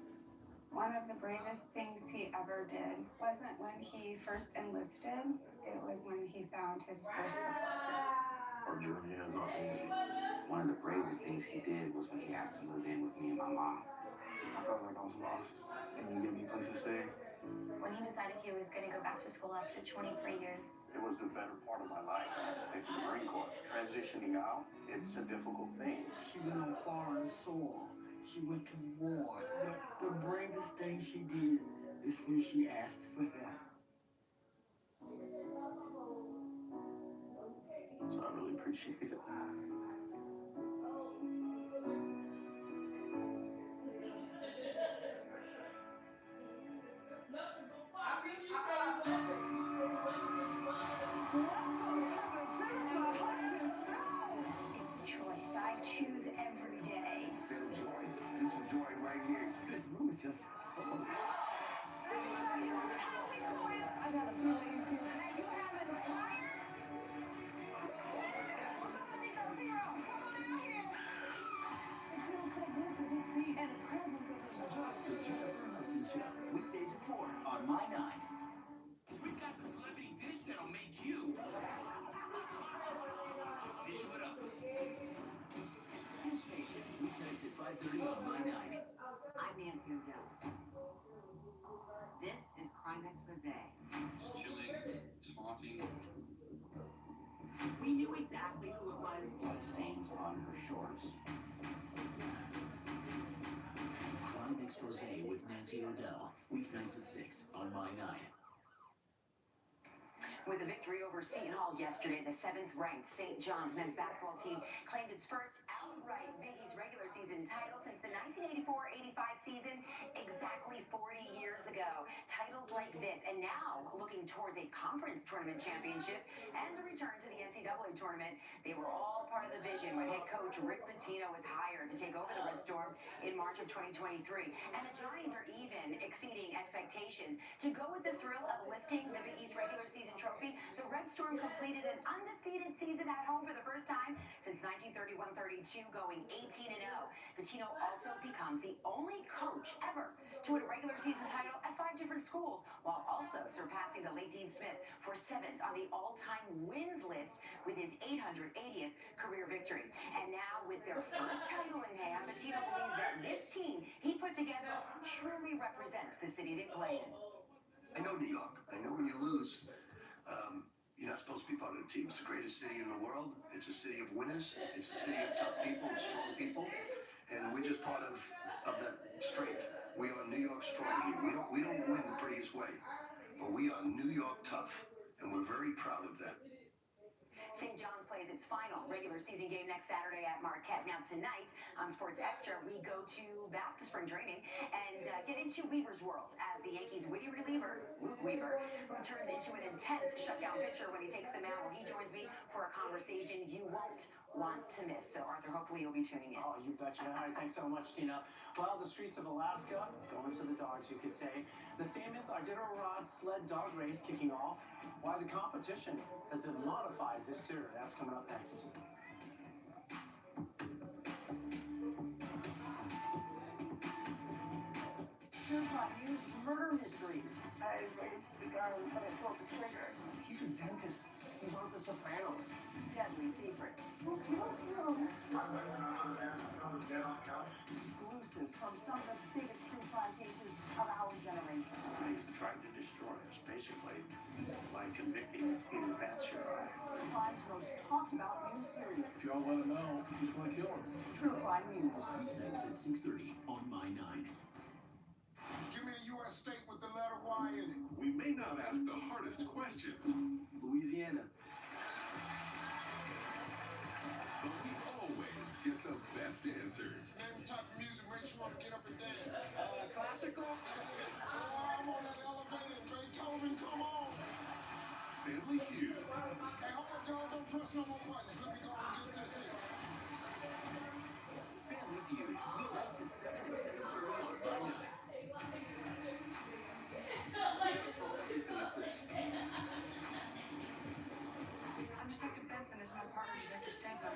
One of the bravest things he ever did wasn't when he first enlisted, it was when he found his first support. Our journey has not been easy. One of the bravest things he did was when he asked to move in with me and my mom. I felt like I was lost. Can you give me a place to stay? When he decided he was going to go back to school after 23 years. It was the better part of my life. I was taking the Marine Corps. Transitioning out, it's a difficult thing. She went on foreign soil. She went to war. But the bravest thing she did is when she asked for help. So I really appreciate it. It's a choice I choose every day. Feel joy. This is joy right here. This room is just full. I got a feeling you two that you have inspired. It feels so good to just be in the presence of his justice. Weekdays at 4 on My 9. We've got the celebrity dish that'll make you dish with us. Dish Nation, weeknights at 5:30 on My 9. I'm Nancy O'Dell. This is Crime Expose. It's chilling, taunting. We knew exactly who it was. Blood stains on her shorts. Crime Expose with Nancy O'Dell. Weeknights at 6 on My 9. With a victory over Seton Hall yesterday, the 7th-ranked St. John's men's basketball team claimed its first outright Big East regular season title since the 1984-85 season, exactly 40 years ago. Titles like this, and now looking towards a conference tournament championship and a return to the NCAA tournament. They were all part of the vision when head coach Rick Pitino was hired to take over the Red Storm in March of 2023. And the Johnnies are even exceeding expectations. To go with the thrill of lifting the Big East regular season trophy, the Red Storm completed an undefeated season at home for the first time since 1931-32, going 18-0. Pitino also becomes the only coach ever to win a regular season title at 5 different schools, while also surpassing the late Dean Smith for 7th on the all-time wins list with his 880th career victory. And now, with their first title in hand, Pitino believes that this team he put together truly represents the city they play in. I know New York. I know when you lose, you're not supposed to be part of the team. It's the greatest city in the world. It's a city of winners. It's a city of tough people and strong people. And we're just part of that strength. We are New York strong here. We don't win the prettiest way, but we are New York tough, and we're very proud of that. St. John's plays its final regular season game next Saturday at Marquette. Now tonight on Sports Extra, we go back to spring training and get into Weaver's world as the Yankees' witty reliever, Luke Weaver, who turns into an intense shutdown pitcher when he takes the mound. Well, he joins me for a conversation you won't want to miss. So, Arthur, hopefully you'll be tuning in. Oh, you betcha. All right, thanks so much, Tina. Well, the streets of Alaska, going to the dogs, you could say. The famous Iditarod sled dog race kicking off. Why the competition has been modified this year. That's coming up next. True crime news, murder mysteries. I raised the gun when I pulled the trigger. These are dentists. These aren't the Sopranos. Deadly secrets. Exclusives from some of the biggest true crime cases of our generation. They tried to destroy us, basically, by convicting Peter Eye. Crime's most talked about new series. If y'all let him know, he's going to kill him. True Crime News. Weeknights at 6:30 on My 9. Give me a U.S. state with the letter Y in it. We may not ask the hardest questions, Louisiana. but we always get the best answers. Name the type of music makes you want to get up and dance. Classical? I'm on that elevator, Beethoven, come on. Family Feud. Hey, hold up, y'all, don't press no more buttons. Let me go and get this in. Family Feud. Weeknights at 7 and 7:30 on My 9. I'm Detective Benson. Is my partner Detective Stanko?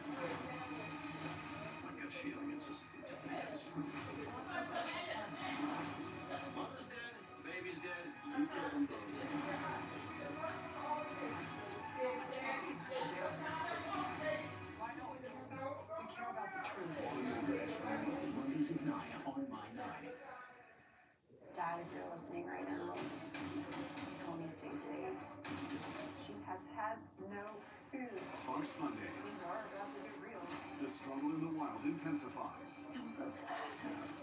My gut feeling is it's Mother's dead, baby's dead, you killed them both. Why don't we care about? We care about the truth. Mondays at 9 on My 9. Dad, if you're listening right now, help me stay safe. She has had no food. Fox Monday. Things are about to get real. The struggle in the wild intensifies.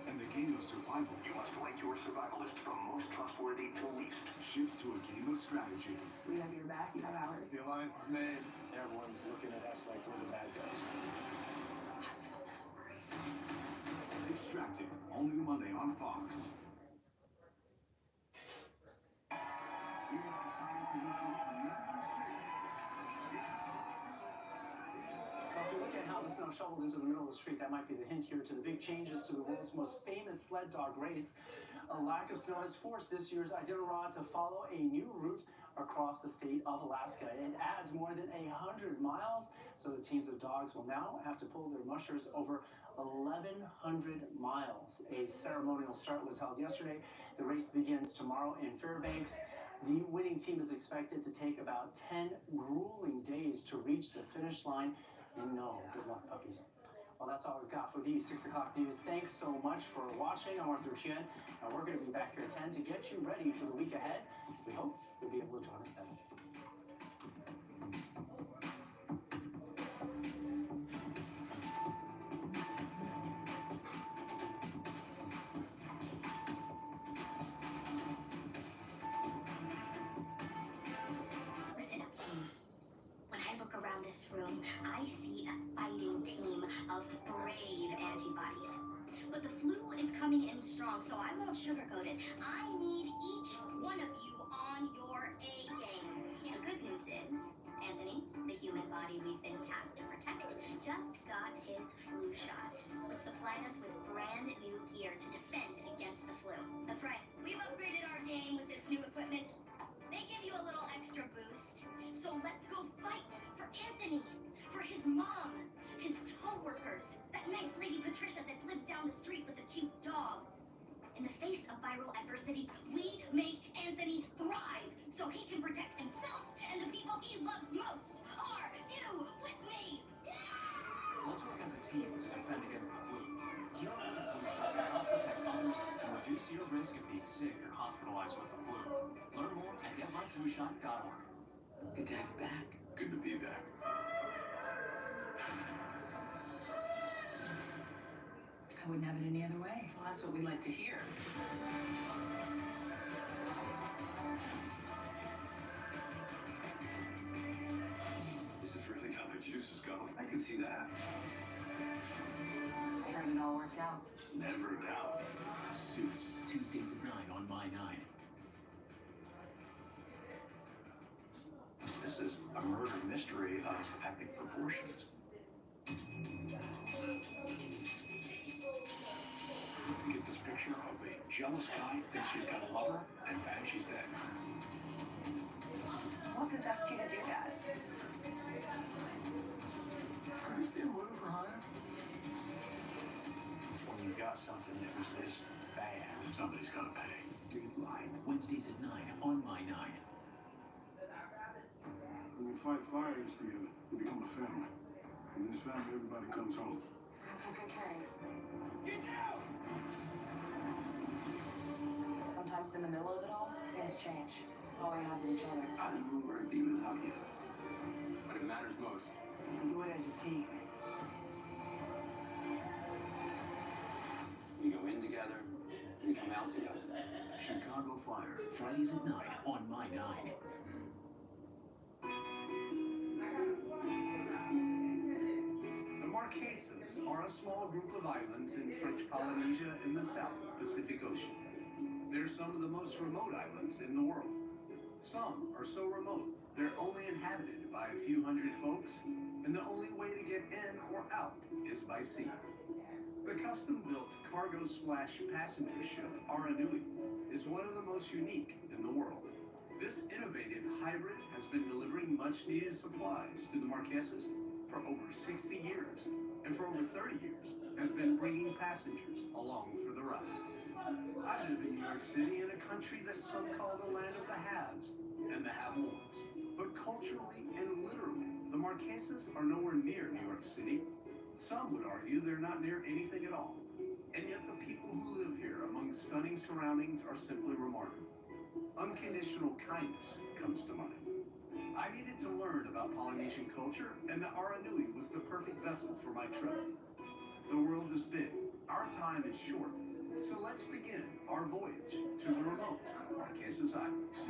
And the game of survival. You must rank your survivalist from most trustworthy to least. Shifts to a game of strategy. We have your back, you have ours. The alliance is made. Everyone's looking at us like we're the bad guys. I'm so sorry. Extracted. All new Monday on Fox. Well, if you look at how the snow shoveled into the middle of the street, that might be the hint here to the big changes to the world's most famous sled dog race. A lack of snow has forced this year's Iditarod to follow a new route across the state of Alaska. It adds more than 100 miles, so the teams of dogs will now have to pull their mushers over 1,100 miles. A ceremonial start was held yesterday. The race begins tomorrow in Fairbanks. The winning team is expected to take about 10 grueling days to reach the finish line. And no, good luck, puppies. Well, that's all we've got for the 6 o'clock news. Thanks so much for watching. I'm Arthur Chien, and we're going to be back here at 10 to get you ready for the week ahead. We hope you'll be able to join us then. Listen up, team. When I look around this room, I see a fighting team of brave antibodies. But the flu is coming in strong, so I won't sugarcoat it. I need each one of you on your A game. The good news is, Anthony, the human body we've been tasked to protect, just got his flu shot, which supplied us with brand new gear to defend against the flu. That's right, we've upgraded our game with this new equipment. They give you a little extra boost. So let's go fight for Anthony, for his mom, his co-workers, that nice lady Patricia that lives down the street with the cute dog. In the face of viral adversity, we make Anthony thrive so he can protect himself and the people he loves most. Are you with me? Let's work as a team to defend against the flu. Gear up with the flu shot to help protect others and reduce your risk of being sick or hospitalized with the flu. Learn more at getmyflushot.org. Good to have you back. Good to be back. I wouldn't have it any other way. Well, that's what we like to hear. This is really how the juice is going. I can see that. I heard it all worked out. Never doubt. Suits, Tuesdays at 9 on My 9. This is a murder mystery of epic proportions. You get this picture of a jealous guy thinks she's got a lover, and bang, she's dead. What possessed you to do that? This game murder for hire? When you got something that was this bad, somebody's got to pay. Line, Wednesdays at 9 on My 9. When we fight fires together, we become a family. In this family, everybody comes home. That's a good trait. Get out! Sometimes in the middle of it all, things change. All we have is each other. I don't know where I'd be without you. But it matters most. We do it as a team. We go in together, we come out together. Chicago Fire, Fridays at 9 on My 9. The Marquesas are a small group of islands in French Polynesia in the South Pacific Ocean. They're some of the most remote islands in the world. Some are so remote, they're only inhabited by a few hundred folks, and the only way to get in or out is by sea. The custom-built cargo/passenger ship Aranui is one of the most unique in the world. This innovative hybrid has been delivering much-needed supplies to the Marquesas for over 60 years, and for over 30 years has been bringing passengers along for the ride. I live in New York City, in a country that some call the land of the haves and the have-mores. But culturally and literally, the Marquesas are nowhere near New York City. Some would argue they're not near anything at all. And yet the people who live here among stunning surroundings are simply remarkable. Unconditional kindness comes to mind. I needed to learn about Polynesian culture, and the Aranui was the perfect vessel for my trip. The world is big. Our time is short. So let's begin our voyage to the remote Marquesas Islands.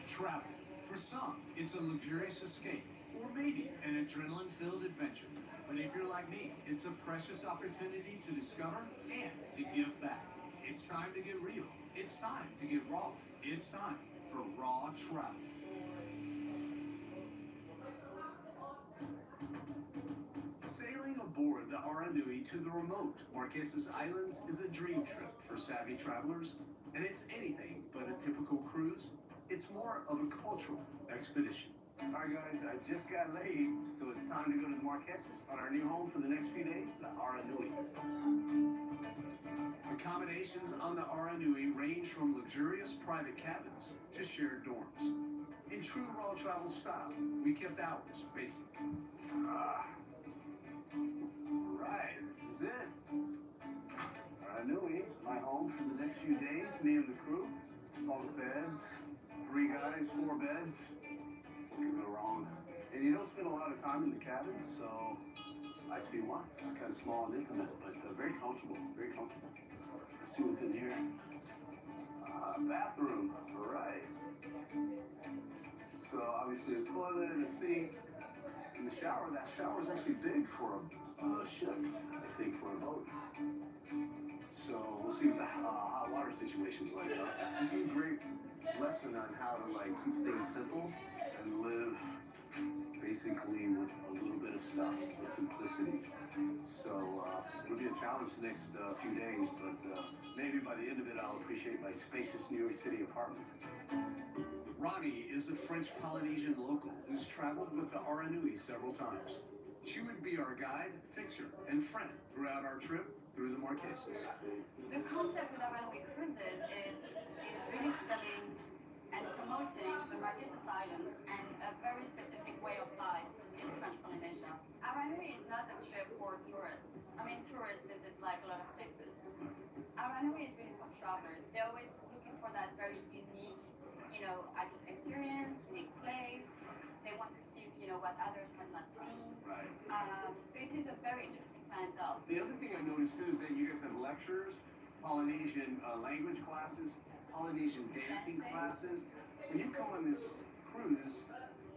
Travel. For some, it's a luxurious escape, or maybe an adrenaline-filled adventure. But if you're like me, it's a precious opportunity to discover and to give back. It's time to get real. It's time to get raw. It's time for raw travel. Sailing aboard the Aranui to the remote Marquesas Islands is a dream trip for savvy travelers, and it's anything but a typical cruise. It's more of a cultural expedition. All right, guys, I just got laid, so it's time to go to the Marquesas on our new home for the next few days, the Aranui. Accommodations on the Aranui range from luxurious private cabins to shared dorms. In true raw travel style, we kept ours basic. Right, this is it. Aranui, my home for the next few days, me and the crew. Bunk beds, 3 guys, 4 beds. What could go wrong? And you don't spend a lot of time in the cabins, so I see why. It's kind of small and intimate, but very comfortable, very comfortable. Let's see what's in here. Bathroom, all right. So obviously a toilet and a sink. And the shower, that shower is actually big for a ship, I think, for a boat. So we'll see what the hot water situation's like. This is a great lesson on how to keep things simple and live basically with a little bit of stuff, with simplicity. So it'll be a challenge the next few days, but maybe by the end of it I'll appreciate my spacious New York City apartment. Ronnie is a French Polynesian local who's traveled with the Aranui several times. She would be our guide, fixer, and friend throughout our trip through the Marquesas. The concept with Aranui Cruises is really selling and promoting the Marquesas Islands and a very specific way of life in French Polynesia. Aranui Aranui is not a trip for tourists. I mean, tourists visit like a lot of places. Aranui is really for travelers. They're always looking for that very unique, experience, unique place. They want to see, what others have not seen. Right. So it is a very interesting clientele. The other thing I noticed too is that you guys have lectures, Polynesian language classes, Polynesian dancing classes. When you come on this cruise,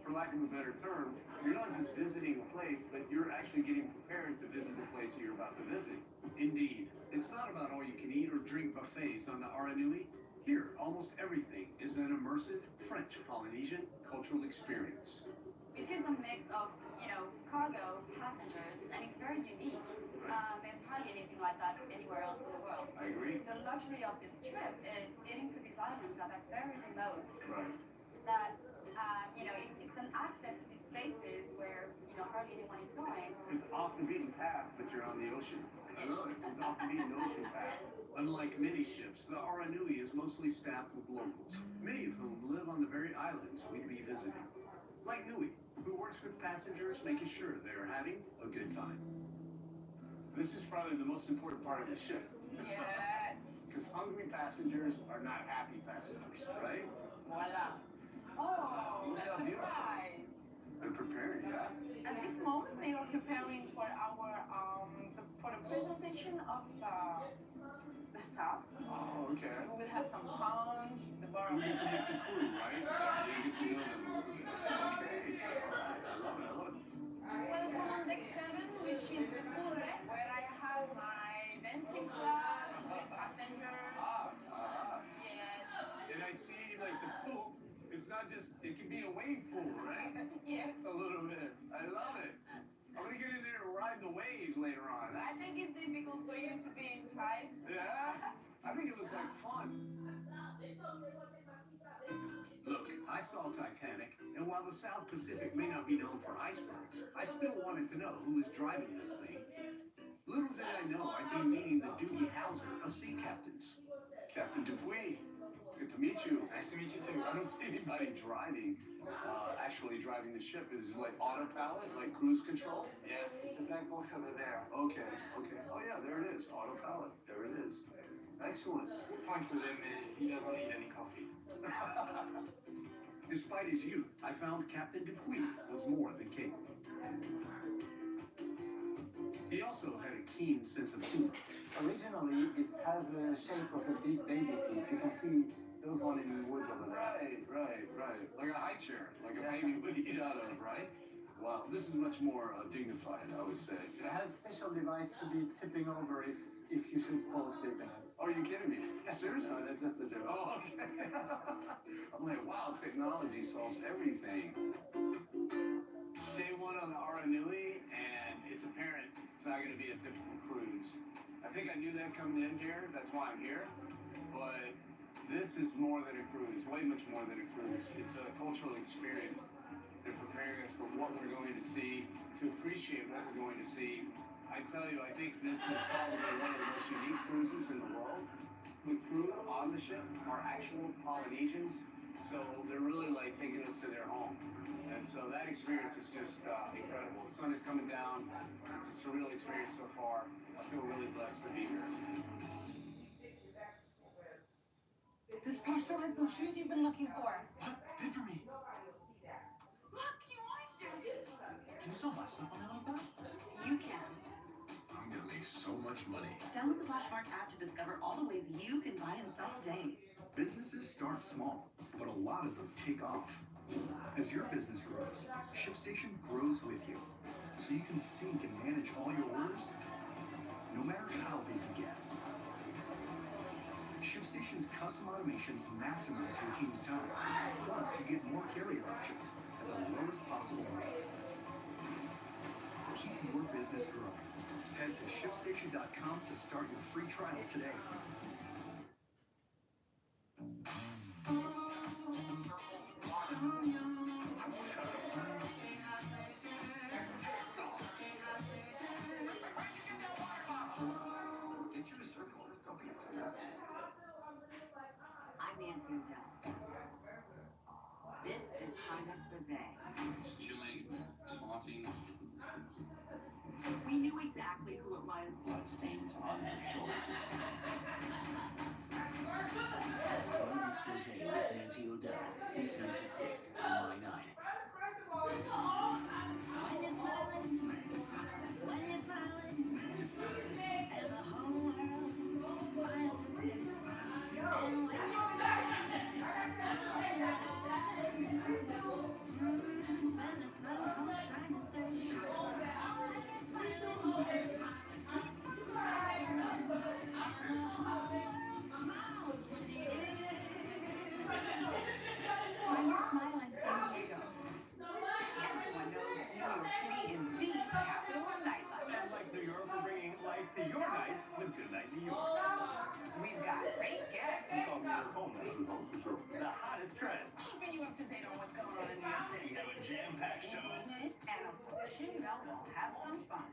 for lack of a better term, you're not just visiting a place, but you're actually getting prepared to visit the place that you're about to visit. Indeed. It's not about all you can eat or drink buffets on the Aranui. Here, almost everything is an immersive French Polynesian cultural experience. It is a mix of, cargo, passengers, and it's very unique. There's hardly anything like that anywhere else in the world. I agree. The luxury of this trip is getting to these islands that are very remote. Right. That, it's an access to these places where, hardly anyone is going. It's off the beaten path, but you're on the ocean. I know, it's off the beaten ocean path. Unlike many ships, the Aranui is mostly staffed with locals, many of whom live on the very islands we'd be visiting. Like Nui, who works with passengers, making sure they are having a good time. This is probably the most important part of the ship. Yes. Because hungry passengers are not happy passengers, right? Voila. Oh, look how beautiful. Surprise. They're preparing, yeah? At this moment, they are preparing for for the presentation of the staff. Oh, okay. We will have some punch, the bar. You get to meet the crew, right? Yeah. You get to know them a little bit. Okay, all right. I love it. Welcome on deck 7, which is the pool deck, where I have my dancing class with passengers. Yes. And I see, like, the pool. It's not just, it can be a wave pool, right? Yes. A little bit. I love it. I'm going to get in there and ride the waves later on. I think it's difficult for you to be inside. Yeah? I think it looks like fun. Look, I saw Titanic, and while the South Pacific may not be known for icebergs, I still wanted to know who was driving this thing. Little did I know I'd be meeting the Doogie Howser of sea captains. Captain Dupuis. Good to meet you. Nice to meet you too. I don't see anybody driving. Actually driving the ship. Is it like autopilot, like cruise control? Yes, it's a black box over there. Okay. Oh yeah, there it is. Autopilot. There it is. Excellent. Fine for them, he doesn't need any coffee. Despite his youth, I found Captain Dupuis was more than capable. He also had a keen sense of humor. Originally, it has the shape of a big baby seat. You can see those one in wood over there. Right. Like a high chair, like a baby would eat out of, right? Wow, this is much more dignified, I would say. It has a special device to be tipping over if you should fall asleep in it. Oh, are you kidding me? Seriously? No, that's just a joke. Oh, okay. I'm like, wow, technology solves everything. Day one on the Aranui, and it's apparent it's not going to be a typical cruise. I think I knew that coming in here, that's why I'm here, but this is more than a cruise, way much more than a cruise. It's a cultural experience. They're preparing us for what we're going to see, to appreciate what we're going to see. I tell you, I think this is probably one of the most unique cruises in the world. The crew on the ship are actual Polynesians, so they're really like taking us to their home. And so that experience is just incredible. The sun is coming down. It's a surreal experience so far. I feel really blessed to be here. This parcel has those shoes you've been looking for. What? Good for me. Look, you want this. Can you sell my stuff on that like that? You can. I'm gonna make so much money. Download the Flashmark app to discover all the ways you can buy and sell today. Businesses start small, but a lot of them take off. As your business grows, ShipStation grows with you, so you can sync and manage all your orders, no matter how big you get. ShipStation's custom automations maximize your team's time. Plus, you get more carrier options at the lowest possible rates. Keep your business growing. Head to ShipStation.com to start your free trial today. I'm Nancy O'Dell. This is Climax Rosé. It's chilling, it's haunting. We knew exactly who it was. Bloodstains on her shorts. Crime Expose with Nancy O'Dell. Weeknights at 6 on My 9. When you're smiling, when you're smiling, and the whole world smiles with you. And when you're when the sun comes shining through, when you're smiling, keep smiling, and the whole world smiles with you. When you're smiling, San Diego. Everyone knows New York City is the capital of nightlife. And like New York, we're bringing life to your nights with Goodnight New York. We've got great guests. You call New York home, this is home for sure. The hottest trend. Keeping you up to date on what's going on in New York City. We have a jam-packed show. And of course, you know we'll have some fun.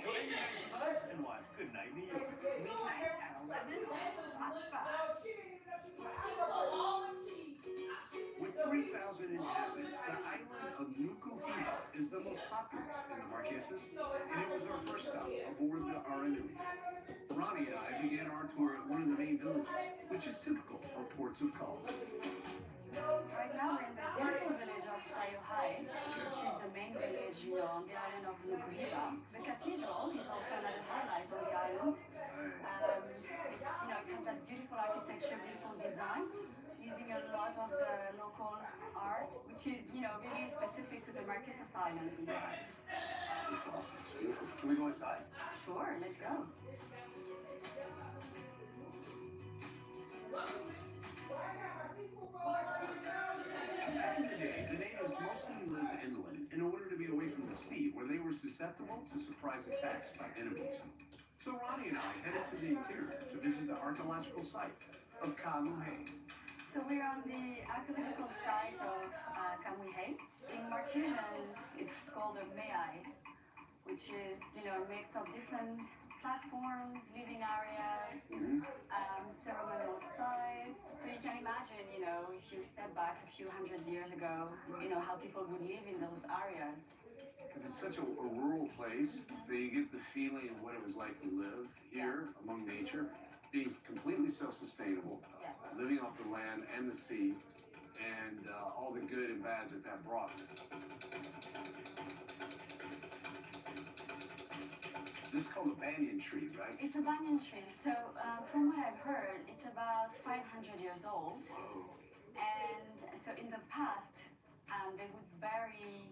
Join your nights with us and watch Goodnight New York. Weeknights at 11 on Fox 5. With 3,000 inhabitants, the island of Nuku'hiva is the most populous in the Marquesas, and it was our first stop aboard the Aranui. Ronnie and I began our tour at one of the main villages, which is typical of ports of calls. Right now we're in the beautiful village of Sayuhai, which is the main village, on the island of Nuku'hiva. The cathedral is also another highlight of the island. It has that beautiful architecture, beautiful design, using a lot of the local art, which is, really specific to the Marquesas Islands, in fact. It's awesome. It's beautiful. Can we go inside? Sure, let's go. Back in the day, the natives mostly lived inland in order to be away from the sea, where they were susceptible to surprise attacks by enemies. So Ronnie and I headed to the interior to visit the archaeological site of Kamuhe. So we're on the archaeological site of Kamuhe. In Marquesian, it's called a meai, which is, a mix of different platforms, living areas, ceremonial sites. So you can imagine, if you step back a few hundred years ago, how people would live in those areas. Because it's such a rural place that you get the feeling of what it was like to live here among nature, being completely self-sustainable, living off the land and the sea, and all the good and bad that brought. This is called a banyan tree, right? It's a banyan tree. So from what I've heard, it's about 500 years old. Whoa. And so in the past, they would bury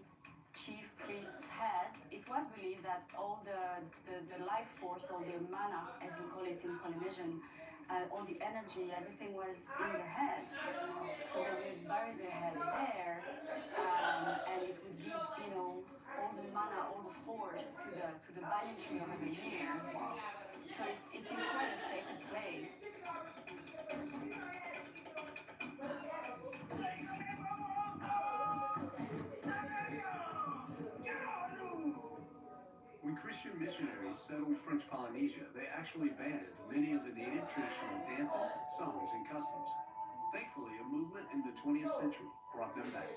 chief priests' heads. It was believed that all the life force, or the mana, as we call it in Polynesian, all the energy, everything was in the head. So they would bury their head there, and it would give, all the mana, all the force to the banyan tree over the years. So it is quite a sacred place. When Christian missionaries settled French Polynesia, they actually banned many of the native traditional dances, songs, and customs. Thankfully, a movement in the 20th century brought them back.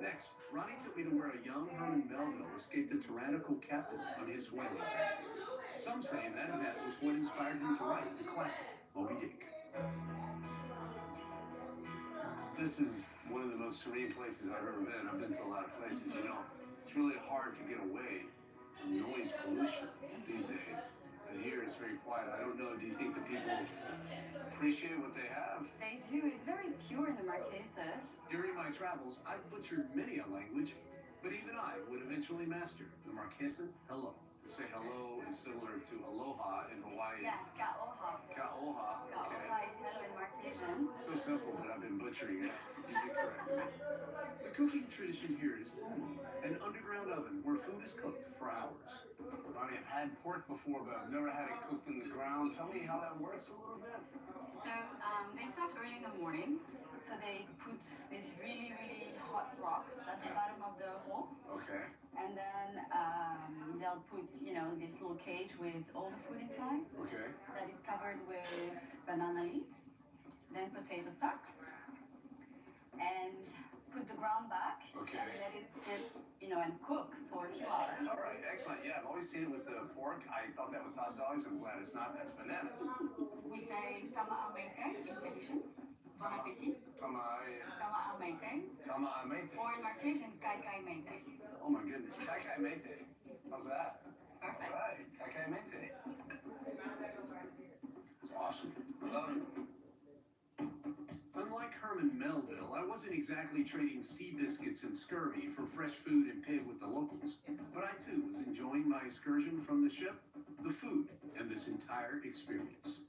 Next, Ronnie took me to where a young Herman Melville escaped a tyrannical captain on his whaling vessel. Some say that event was what inspired him to write the classic Moby Dick. This is one of the most serene places I've ever been. I've been to a lot of places, It's really hard to get away from noise pollution these days. But here it's very quiet. I don't know, do you think the people appreciate what they have? They do. It's very pure in the Marquesas. During my travels, I butchered many a language, but even I would eventually master the Marquesan hello. To say hello is similar to aloha in Hawaii. Yeah, ka'oha. Ka'oha, okay. Ka'oha is hello in Marquesian. So simple, but I've been butchering it. You can correct me. The cooking tradition here is umu, an underground oven where food is cooked for hours. Ronnie, I've had pork before, but I've never had it cooked in the ground. Tell me how that works a little bit. So they start early in the morning. So they put these really, really hot rocks at the bottom of the hole. Okay. And then they'll they'll put, this little cage with all the food inside. Okay. That is covered with banana leaves, then potato sacks, and put the ground back. Okay. And let it sit, and cook for a few hours. All right, excellent. Yeah, I've always seen it with the pork. I thought that was hot dogs. I'm glad it's not. That's bananas. We say tama amete in Tahitian. Bon appetit. Tama amete. Tama amete. Or in Marquesian, kai kai mete. Oh my goodness. Kai kai mete. How's that? Perfect. All right. Kai kai mete. It's awesome. I love it. Unlike Herman Melville, I wasn't exactly trading sea biscuits and scurvy for fresh food and pig with the locals, but I too was enjoying my excursion from the ship, the food, and this entire experience.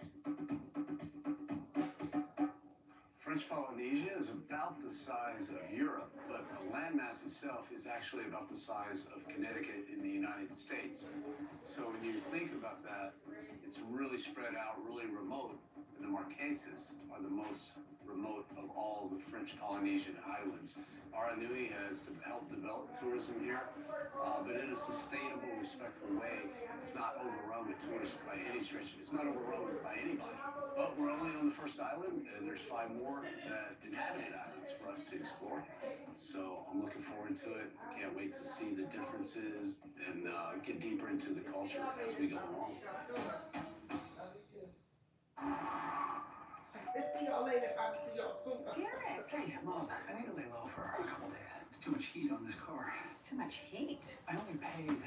French Polynesia is about the size of Europe, but the landmass itself is actually about the size of Connecticut in the United States. So when you think about that, it's really spread out, really remote, and the Marquesas are the most remote of all the French Polynesian islands. Aranui has helped develop tourism here, but in a sustainable, respectful way. It's not overrun with tourists by any stretch. It's not overrun by anybody. But we're only on the first island, and there's 5 more inhabited islands for us to explore. So I'm looking forward to it. Can't wait to see the differences and get deeper into the culture as we go along. See y'all later. I'll see y'all soon. Derek! Hey, Mom, I need to lay low for a couple days. There's too much heat on this car. Too much heat? I only paid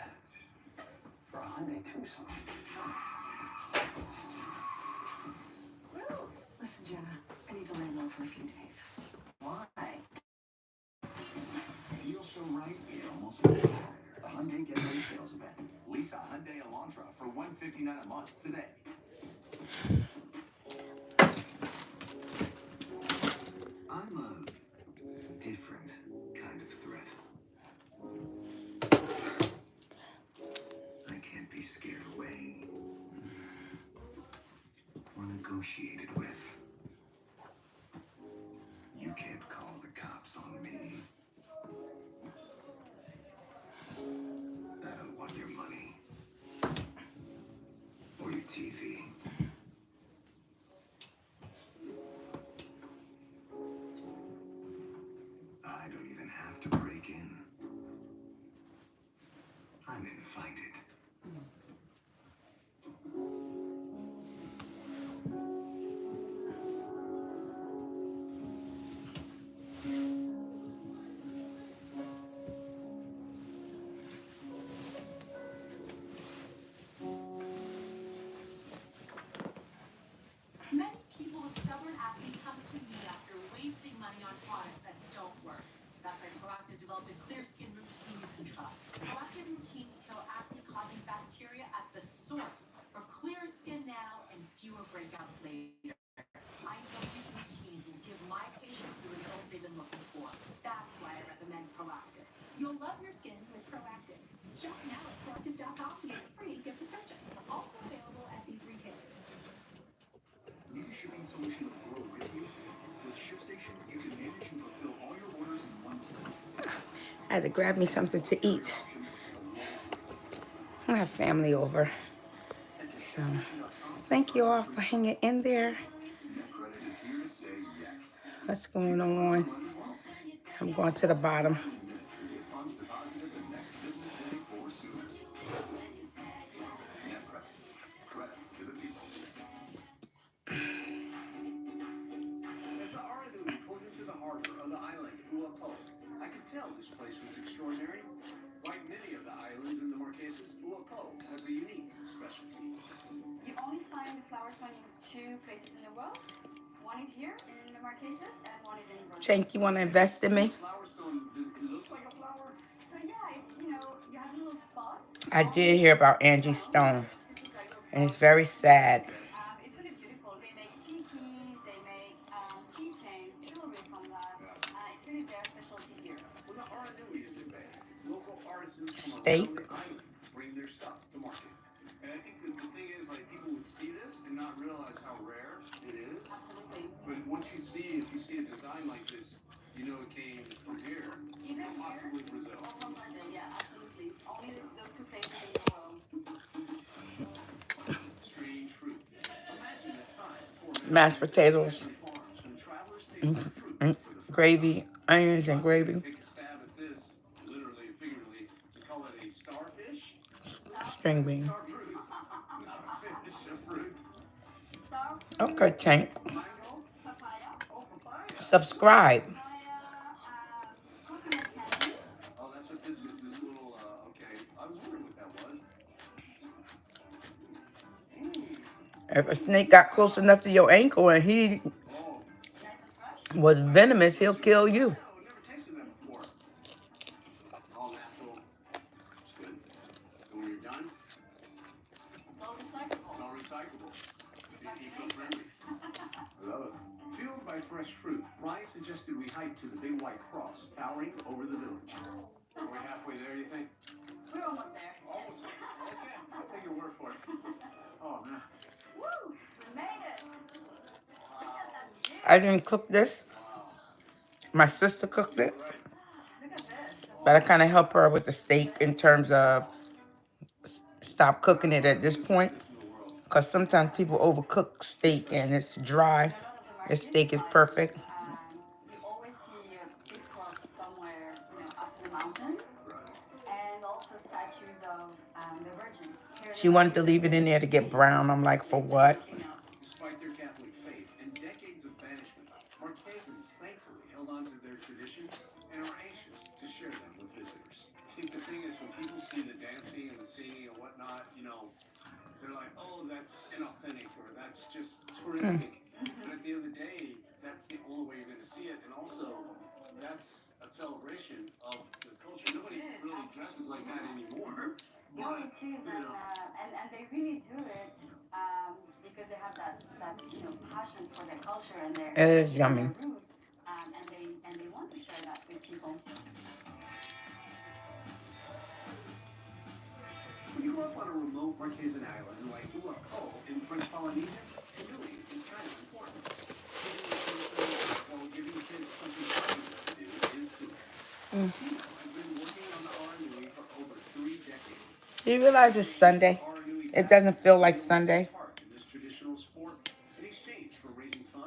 for a Hyundai Tucson. Well, listen, Jenna, I need to lay low for a few days. Why? Feels so right, it almost feels better. The Hyundai Getaway Sales Event. Lease a Hyundai Elantra for $159 a month today. I'm a different kind of threat. I can't be scared away or negotiated with. You can't call the cops on me. I don't want your money or your TV. I don't even have to break in. I'm invited. Many people with stubborn acne come to me after wasting money on products that don't work. That's why Proactive developed a clear skin routine you can trust. Proactive routines kill acne-causing bacteria at the source for clearer skin now and fewer breakouts later. I know these routines will give my patients the results they've been looking for. That's why I recommend Proactive. You'll love your skin with Proactive. Shop now at Proactive.com to get a free gift to purchase. Also available at these retailers. Need a shipping solution to grow with you? With ShipStation, you can manage and fulfill all your orders in one place. I had to grab me something to eat. I have family over. So, thank you all for hanging in there. What's going on? I'm going to the bottom. I could tell this place was extraordinary. Like many of the islands in the Marquesas, Uapo has a unique specialty. You only find the flower stone in 2 places in the world. One is here in the Marquesas and one is in Vermont. Cenk, you want to invest in me? Flower stone, it looks like a flower. So yeah, it's, you have little spots. I did hear about Angie Stone, and it's very sad. It's really beautiful. They make tikis, they make keychains, jewelry from that. It's really their specialty here. When the Aranui is in Bay, local artisans from Steak. around the island bring their stuff to market. And I think that the thing is, like, people would see this and not realize how rare it is. Absolutely. But if you see a design like this, you know it came from here. Either Possibly here Brazil. or from Brazil, yeah, absolutely. Only those 2 places in the world. mashed potatoes, gravy, onions and gravy, Take a stab at this, literally, figuratively. We call it a starfish. string bean. Starfruit. Not a fish, a fruit. Okay, Tank. Mango. Papaya. Oh, papaya. Subscribe. Oh, that's what this is. This little, okay. I was wondering what that was. If a snake got close enough to your ankle and he was venomous, he'll kill you. Oh, never tasted that before. All natural. It's good. And when you're done, it's all recyclable. It's all recyclable. Eco-friendly. I love it. Fueled by fresh fruit, Ryan suggested we hike to the big white cross towering over the village. Are we halfway there, you think? We're almost there. Almost. Okay, I'll take your word for it. Oh, man. Woo! We made it! I didn't cook this. My sister cooked it. But I kind of help her with the steak in terms of stop cooking it at this point. Because sometimes people overcook steak and it's dry. This steak is perfect. You always see a big cross somewhere, up in the mountains. And also statues of the Virgin. She wanted to leave it in there to get brown. I'm like, for what? Despite their Catholic faith and decades of banishment, Marquesans thankfully held on to their traditions and are anxious to share them with visitors. I think the thing is, when people see the dancing and the singing and whatnot, they're like, oh, that's inauthentic or that's just touristic. But at the end of the day, that's the only way you're going to see it. And also, that's a celebration of the culture. Nobody really dresses like that anymore. No, it is, and they really do it because they have that passion for their culture and their It is yummy. roots, and they want to share that with people. When you grow up on a remote Marquesan island like Lighthearted in French Polynesia, canoeing is kind of important. Giving kids something fun to do is good. Tino has been working on the RNUI for over 3 decades. Do you realize it's Sunday? It doesn't feel like Sunday.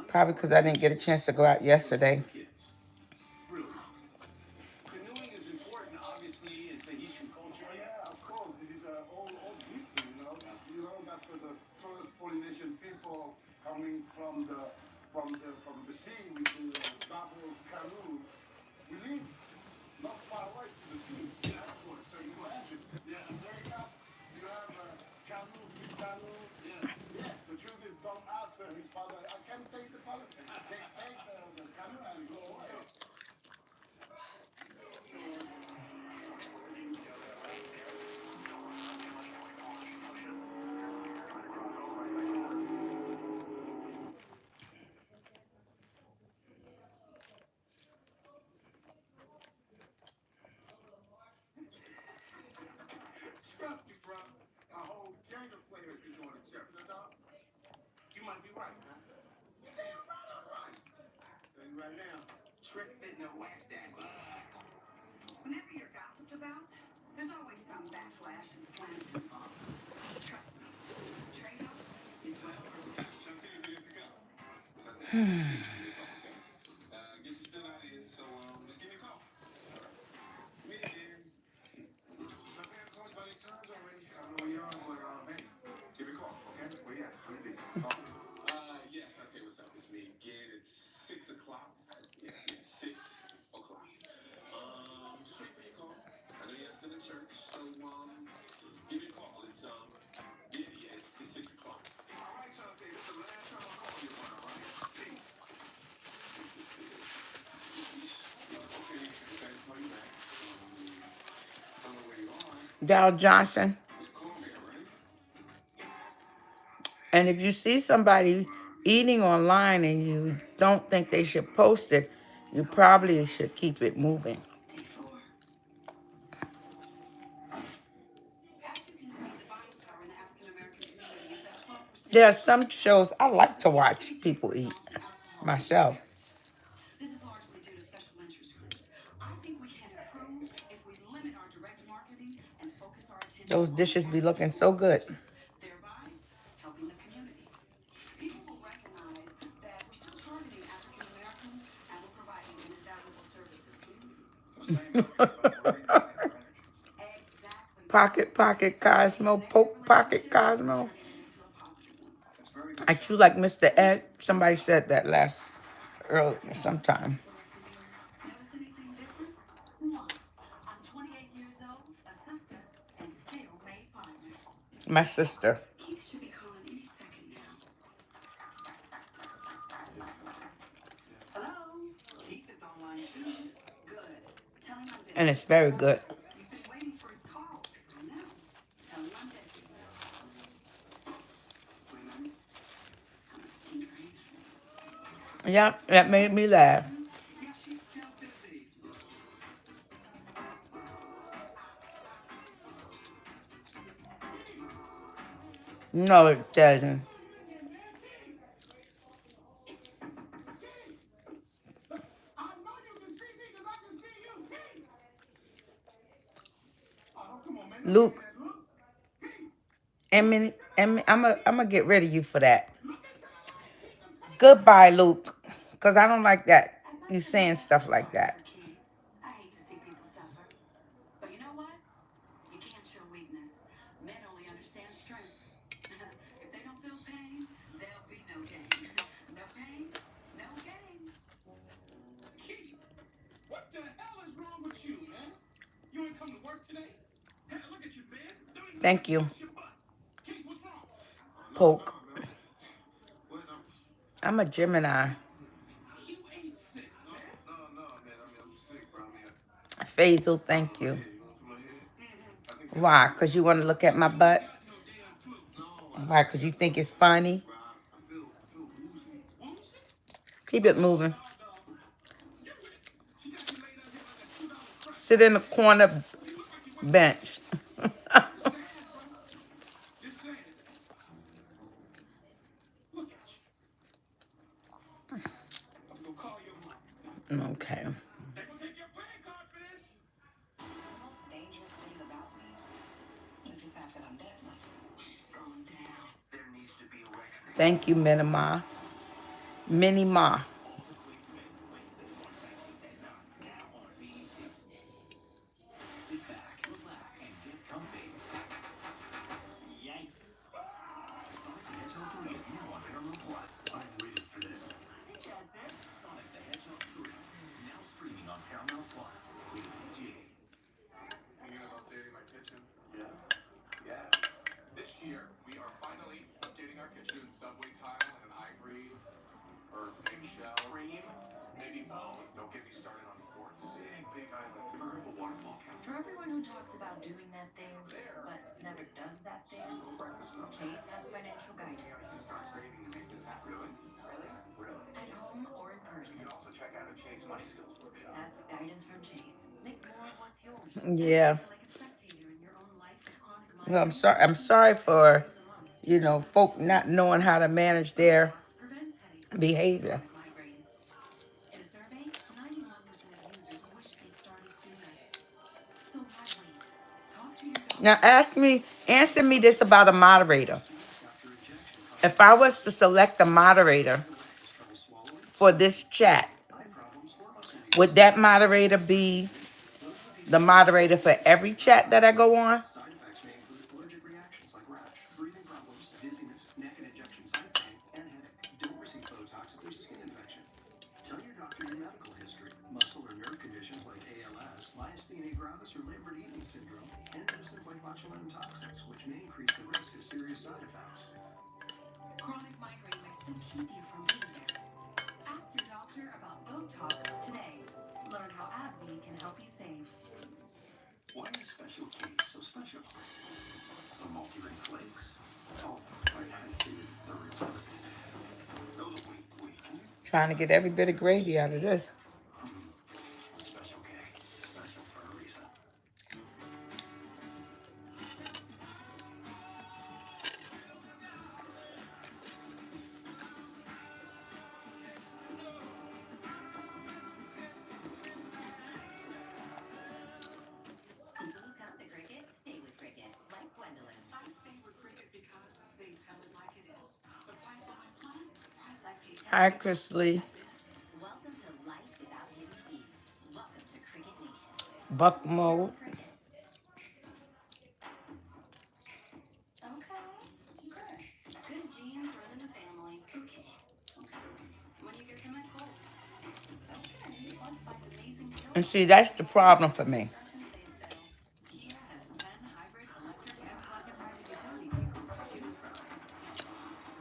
Probably because I didn't get a chance to go out yesterday. Canoeing is important, obviously, in Tahitian culture. Yeah, of course. This is old history, that's the first Polynesian people coming from the sea with the double canoe. We live not far away from the sea. Yeah, of course. So you imagine. Yeah, America, you have a canoe, big canoe. Yeah. The truth is, don't ask his father, I can't take the father. Take the canoe and go away. Trust me, bro. A whole gang of players been doing it, Jeff. You might be right, huh? You're damn right, I'm right. Tell you right now, trick fit no wax that butt. Whenever you're gossiped about, there's always some backlash and slander involved. Trust me, the trade-off is well worth it. Guess you're still out here, so just give me a call. Me again. My man called by the times already. I don't know where you are, but hey, give me a call, okay? Where you at? How you been? Yes, okay, what's up? It's me again. It's 6 o'clock. Yeah, 6 o'clock. Just wait for your call. I know you're still in church, so give me a call. It's it's 6 o'clock. All right, Shante, this is the last time I'll call you, all right? Peace. Okay, call you back. I don't know where you are. Dow Johnson. And if you see somebody eating online and you don't think they should post it, you probably should keep it moving. There are some shows I like to watch people eat myself. This is largely due to special interest groups. I think we can improve if we limit our direct marketing and focus our attention. Those dishes be looking so good. Thereby helping the community. People will recognize Pocket, pocket, Cosmo, poke, pocket, Cosmo. I chew like Mr. Ed. Somebody said that earlier sometime. Notice anything different? No. I'm 28 years old, a sister, and still made partner. My sister. Keith should be calling any second now. Hello? Keith is online too. Good. Tell him I'm busy. And it's very good. You've been waiting for his call. I know. Tell him I'm busy. Women, I'm a stinker, ain't I? Yeah, that made me laugh. Yeah, she's still busy. No, it doesn't. Luke, I'm gonna get rid of you for that. Goodbye, Luke, because I don't like that. You saying stuff like that. I hate to see people suffer. But you know what? You can't show weakness. Men only understand strength. If they don't feel pain, there'll be no gain. No pain, no gain. Keith, what the hell is wrong with you, man? You ain't come to work today? Hey, look at you, man. Don't even Thank you. touch your butt. Keith, what's wrong? Poke. Man. What, I'm a Gemini. you ain't sick, man. No, man. I'm sick, bro. Faisal, thank you. You want my head? Why? Because you want to look at my butt? Why? Because you think it's funny? I feel woozy. Woozy? Keep it moving. Sit in the corner bench. Just saying. Look at you. I'm gonna call your mom. Okay. They gonna take your credit card for this. The most dangerous thing about me is the fact that I'm dead. It's going down. There needs to be a reckoning. Thank you, Minima. Minima. Sit back, relax, and get comfy. Yikes. Sonic the Hedgehog 3 is now on Paramount Plus. I've waited for this. I think that's it. Sonic the Hedgehog 3, now streaming on Paramount Plus. Rated PG. Thinking of updating my kitchen? Yeah. This year, we are finally updating our kitchen in subway tile and an ivory or eggshell cream, maybe bone. Don't get me started on quartz. Big island. Ever heard of a waterfall cafe? For everyone who talks about doing that thing, but never does that thing, Chase has financial guidance. Start saving to make this happen. Really? At home or in person. You can also check out a Chase Money Skills workshop. That's guidance from Chase. Make more of what's yours. Yeah. Like a spectator in your own life with chronic Well, I'm sorry for, folk not knowing how to manage their behavior. In a survey, 91% of users wish they'd started sooner. So why wait? Talk to your doctor. Now answer me this about a moderator. If I was to select a moderator for this chat, would that moderator be the moderator for every chat that I go on? Side effects may include allergic reactions like rash, breathing problems, dizziness, neck and injection site pain, and headache. Don't receive Botox if there's a skin infection. Tell your doctor your medical history, muscle or nerve conditions like ALS, myasthenia gravis, or Lambert-Eaton syndrome, and medicines like botulinum toxins, which may increase the risk of serious side effects. Chronic migraine may still keep you from being there. Ask your doctor about Botox today. Learn how AbbVie can help you save. Why is Special K so special? The multi-ring flakes. Oh, I gotta see it's the real. No, wait, can you? Trying to get every bit of gravy out of this. Special K. Special for a reason. Look up the cricket, stay with cricket. Like Gwendolyn. I stay with cricket because they tell it like it is. The price of my plan is the price I pay. Hi, Chris Lee. Welcome to life without hidden fees. Welcome to Cricket Nation. Buck mode. Okay. Good genes run in the family. Okay. When you get to my calls. Okay. Plus 5 amazing And kills. see, that's the problem for me. Instructions say so. Kia has 10 hybrid, electric, and plug-in hybrid utility vehicles to choose from. So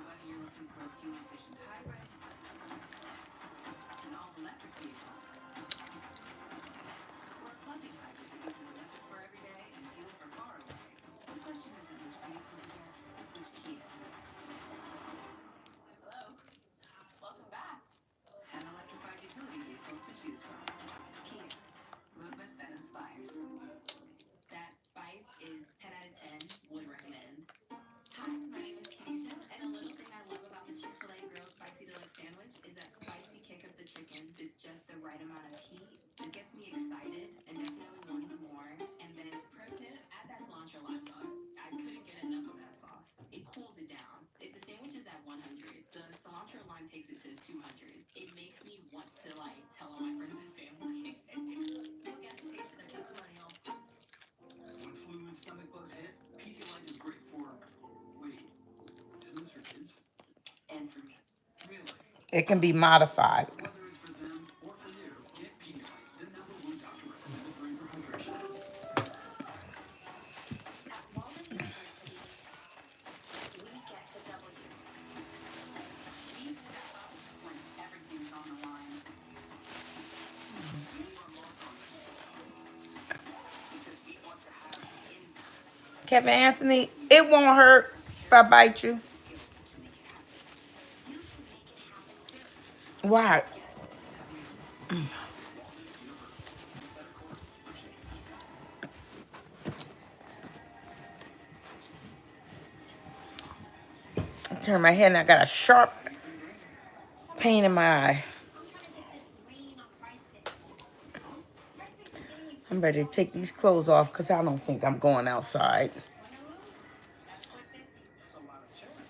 whether you're looking for a fuel-efficient hybrid, an all-electric vehicle, or a plug-in hybrid that uses electric for every day and fuel for far away, the question isn't which vehicle to get, it's which Kia to get. Hello. Welcome back. 10 electrified utility vehicles to choose from. Kia. Movement that inspires. That spice is 10 out of 10. Would recommend. Hi, my name is Keisha, and a little thing I love about the Chick-fil-A Grilled Spicy Deluxe Sandwich is that spicy kick of the chicken. It's just the right amount of heat. It gets me excited and definitely wanting more. And then, pro tip, add that cilantro lime sauce. I couldn't get enough of that sauce. It cools it down. If the sandwich is at 100, the cilantro lime takes it to 200. It makes me want to, like, tell all my friends and family. No guest paid for their testimonial. When flu and stomach bugs hit, Pedialyte is great for... Wait, isn't this for kids? And for me. Really? It can be modified. Whether it's for them or for you, get Pedialyte, the #1 doctor-recommended drink for hydration. At Walden University, we get the W. We step up when everything's on the line. You are marked on this because we want to have impact. Kevin Anthony, it won't hurt if I bite you. Why? I turn my head and I got a sharp pain in my eye. I'm ready to take these clothes off because I don't think I'm going outside. That's a lot of children.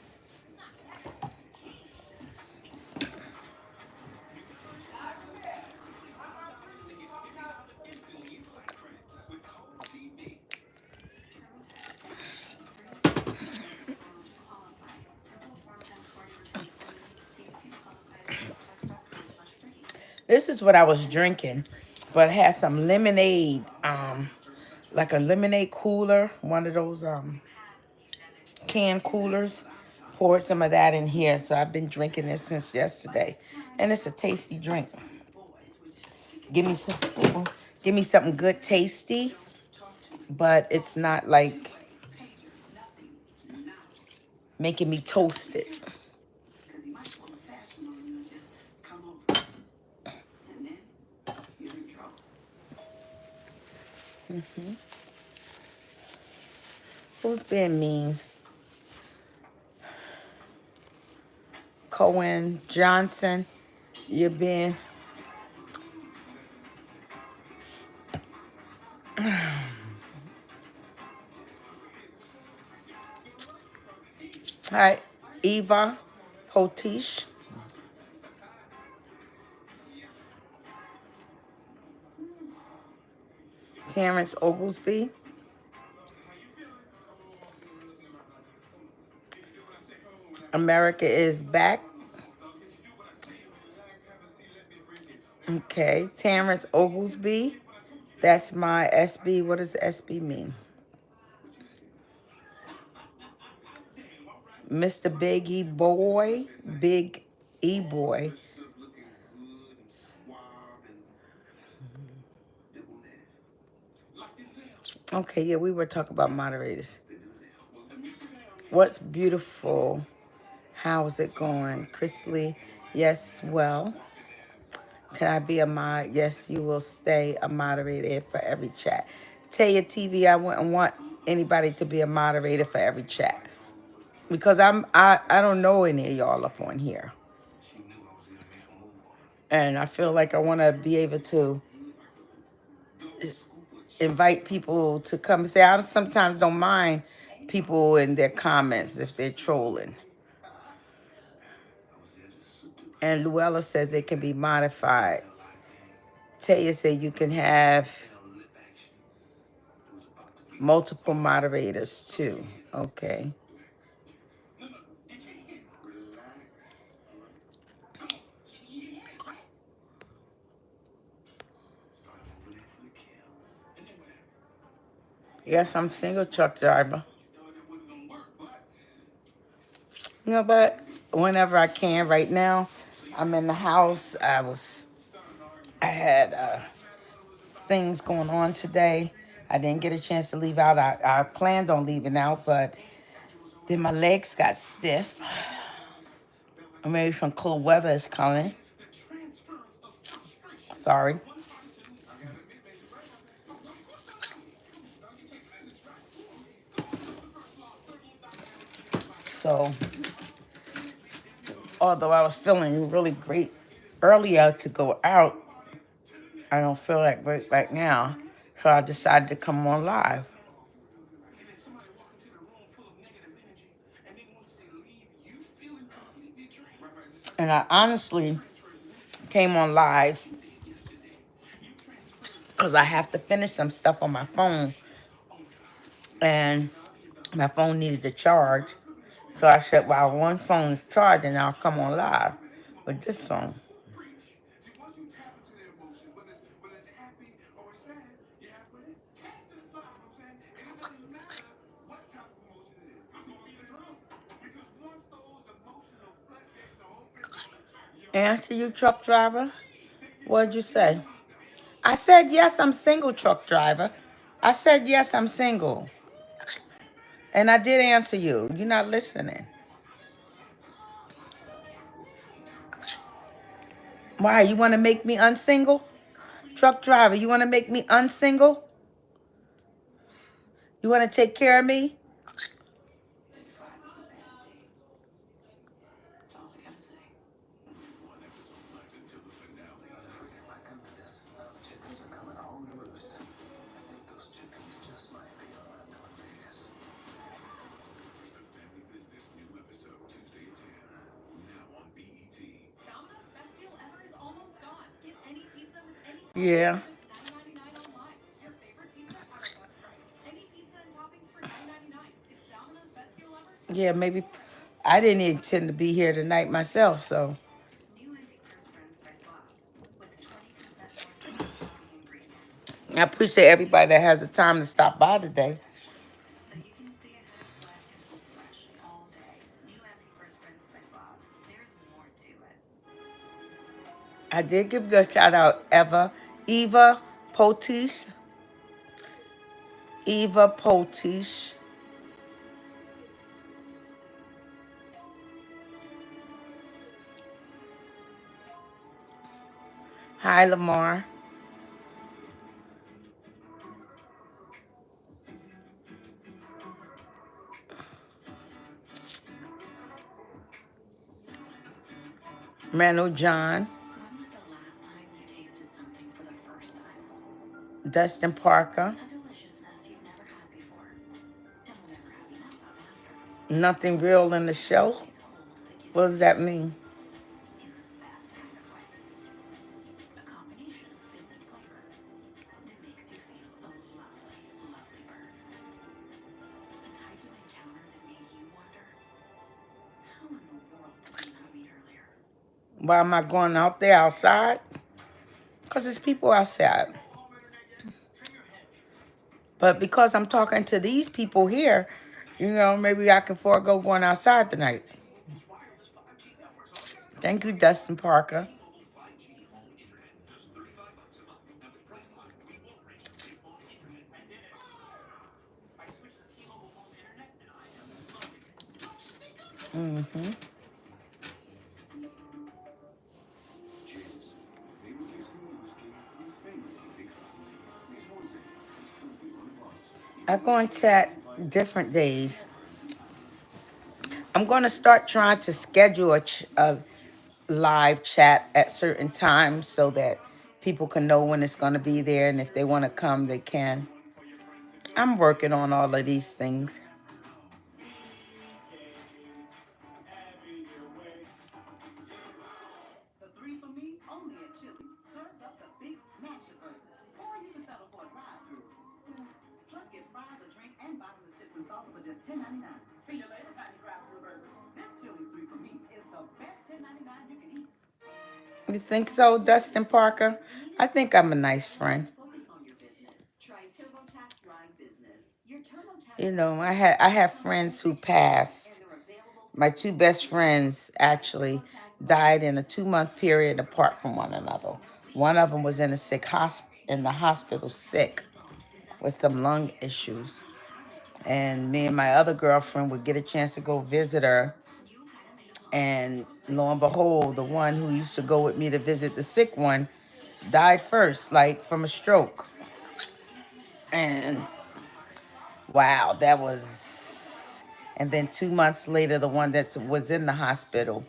Instantly inside credits with Call TV. This is what I was drinking, but it has some lemonade, like a lemonade cooler, one of those can coolers. Poured some of that in here, so I've been drinking this since yesterday, and it's a tasty drink. Give me something good, tasty, but it's not like making me toasted. Because he might pull a fast one on you and just come over. And then you're in trouble. Who's been mean? Cohen Johnson, you've been. Hi, Eva Hotish. Terrence Oglesby. America is back. Okay, Terrence Oglesby. That's my SB. What does SB mean? Mr. Big E Boy. Big E Boy. Okay, yeah, we were talking about moderators. What's beautiful? How's it going? Chris Lee, yes, well. Can I be a mod? Yes, you will stay a moderator for every chat. Taya TV, I wouldn't want anybody to be a moderator for every chat. Because I don't know any of y'all up on here. And I feel like I want to be able to invite people to come and say, I sometimes don't mind people in their comments if they're trolling. And Luella says it can be modified. Taya said you can have Multiple moderators too. Okay. Yes, I'm single truck driver. You know, but whenever I can, right now, I'm in the house. I had things going on today. I didn't get a chance to leave out. I planned on leaving out, but then my legs got stiff. Maybe from cold weather is coming. Sorry. So, although I was feeling really great earlier to go out, I don't feel that great right now. So I decided to come on live. And I honestly came on live because I have to finish some stuff on my phone. And my phone needed to charge. So I said, while one phone is charging, I'll come on live with this phone. Answer you, truck driver. What'd you say? I said, yes, I'm single, truck driver. I said, yes, I'm single. And I did answer you. You're not listening. Why? You want to make me unsingle? Truck driver, you want to make me unsingle? You want to take care of me? Yeah. Yeah, maybe. I didn't intend to be here tonight myself, so. I appreciate everybody that has the time to stop by today. I did give the shout out Eva Potish. Eva Potish. Hi, Lamar. Manu John. Dustin Parker. Nothing real in the show. What does that mean? Why am I going out there outside? Because there's people outside. But because I'm talking to these people here, you know, maybe I can forego going outside tonight. Thank you, Dustin Parker. Mm-hmm. I'm going to chat different days. I'm going to start trying to schedule a live chat at certain times so that people can know when it's going to be there, and if they want to come, they can. I'm working on all of these things. just $10.99. See you later, Tiny Craft Burger. This Chili's 3 for me is the best $10.99 you can eat. You think so, Dustin Parker? I think I'm a nice friend. Focus on your business. Try TurboTax Live Business. Your TurboTax You know, I have friends who passed. My two best friends actually died in a 2-month period apart from one another. One of them was in in the hospital sick with some lung issues. And me and my other girlfriend would get a chance to go visit her. And lo and behold, the one who used to go with me to visit the sick one died first, like from a stroke. And wow, that was... And then 2 months later, the one that was in the hospital,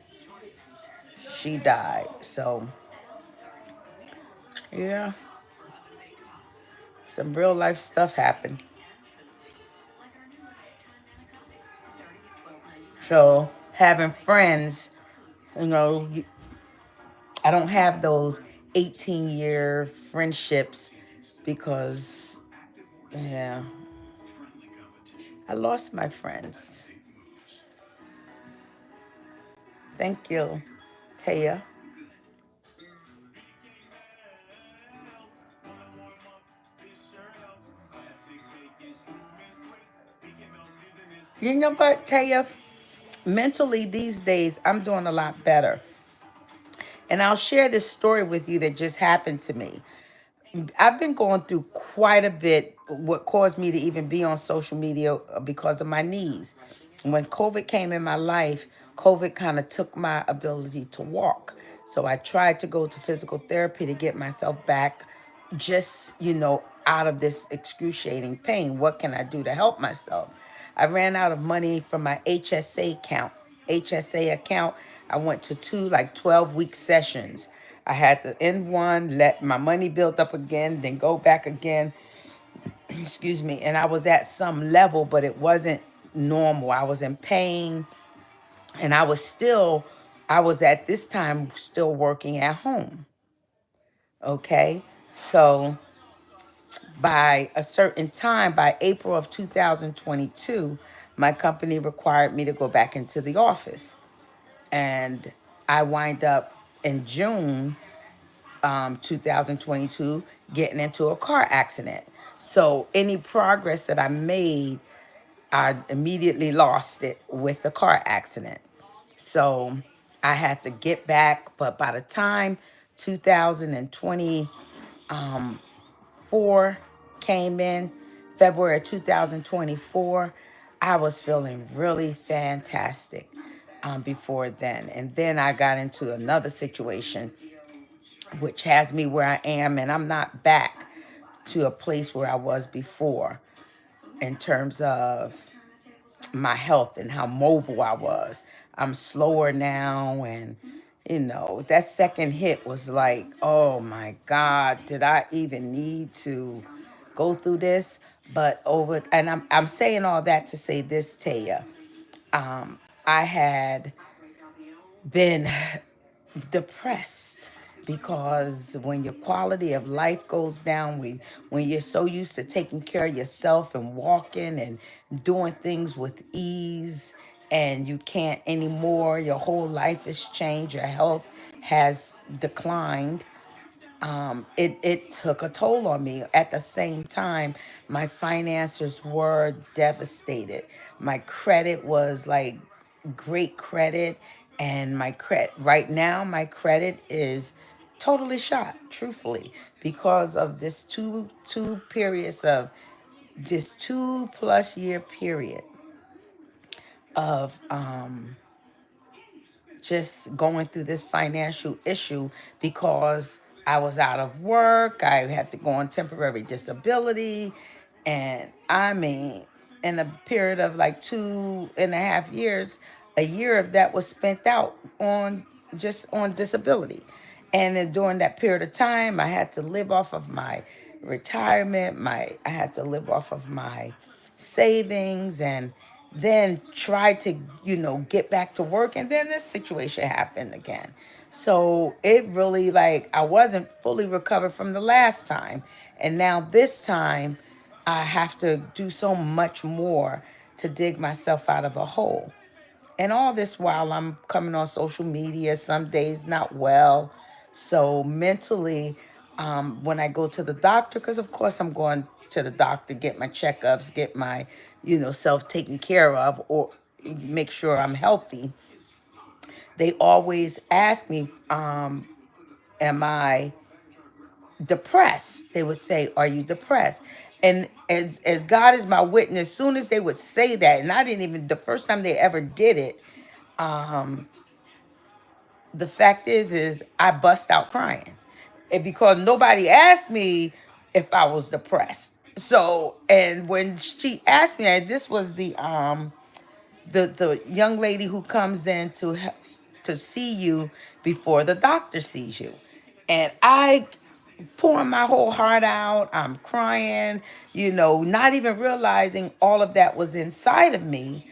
she died. So, yeah, some real life stuff happened. So, having friends, you know, I don't have those 18-year friendships because, yeah, I lost my friends. Thank you, Taya. You know what, Taya? Mentally these days, I'm doing a lot better. And I'll share this story with you that just happened to me. I've been going through quite a bit, what caused me to even be on social media because of my knees. When COVID came in my life, COVID kind of took my ability to walk. So I tried to go to physical therapy to get myself back, just, you know, out of this excruciating pain. What can I do to help myself? I ran out of money from my HSA account. I went to 2 like 12-week sessions. I had to end one, let my money build up again, then go back again. Excuse me. And I was at some level, but it wasn't normal. I was in pain. And I was at this time still working at home. Okay. So by a certain time, by April of 2022, my company required me to go back into the office. And I wind up in June 2022 getting into a car accident. So any progress that I made, I immediately lost it with the car accident. So I had to get back. But by the time 2024 came in, February of 2024, I was feeling really fantastic before then. And then I got into another situation which has me where I am, and I'm not back to a place where I was before in terms of my health and how mobile I was. I'm slower now, and you know, that second hit was like, oh my God, did I even need to go through this? But I'm saying all that to say this, Taya. I had been depressed because when your quality of life goes down, when you're so used to taking care of yourself and walking and doing things with ease, and you can't anymore, your whole life has changed, your health has declined. It took a toll on me. At the same time, my finances were devastated. My credit was like great credit, and my credit right now, my credit is totally shot, truthfully, because of this two periods of this 2+ year period of just going through this financial issue because I was out of work. I had to go on temporary disability. And I mean, in a period of like 2.5 years, a year of that was spent out on disability. And then during that period of time, I had to live off of my retirement. I had to live off of my savings, and then try to, you know, get back to work. And then this situation happened again. So it really, like, I wasn't fully recovered from the last time. And now this time I have to do so much more to dig myself out of a hole. And all this while I'm coming on social media, some days not well. So mentally, when I go to the doctor, because of course I'm going to the doctor, get my checkups, get my, self taken care of, or make sure I'm healthy. They always ask me, am I depressed? They would say, are you depressed? And as God is my witness, as soon as they would say that, and I didn't even, the first time they ever did it, the fact is I bust out crying. And because nobody asked me if I was depressed. So, and when she asked me, and this was the young lady who comes in to see you before the doctor sees you. And I pouring my whole heart out. I'm crying, not even realizing all of that was inside of me.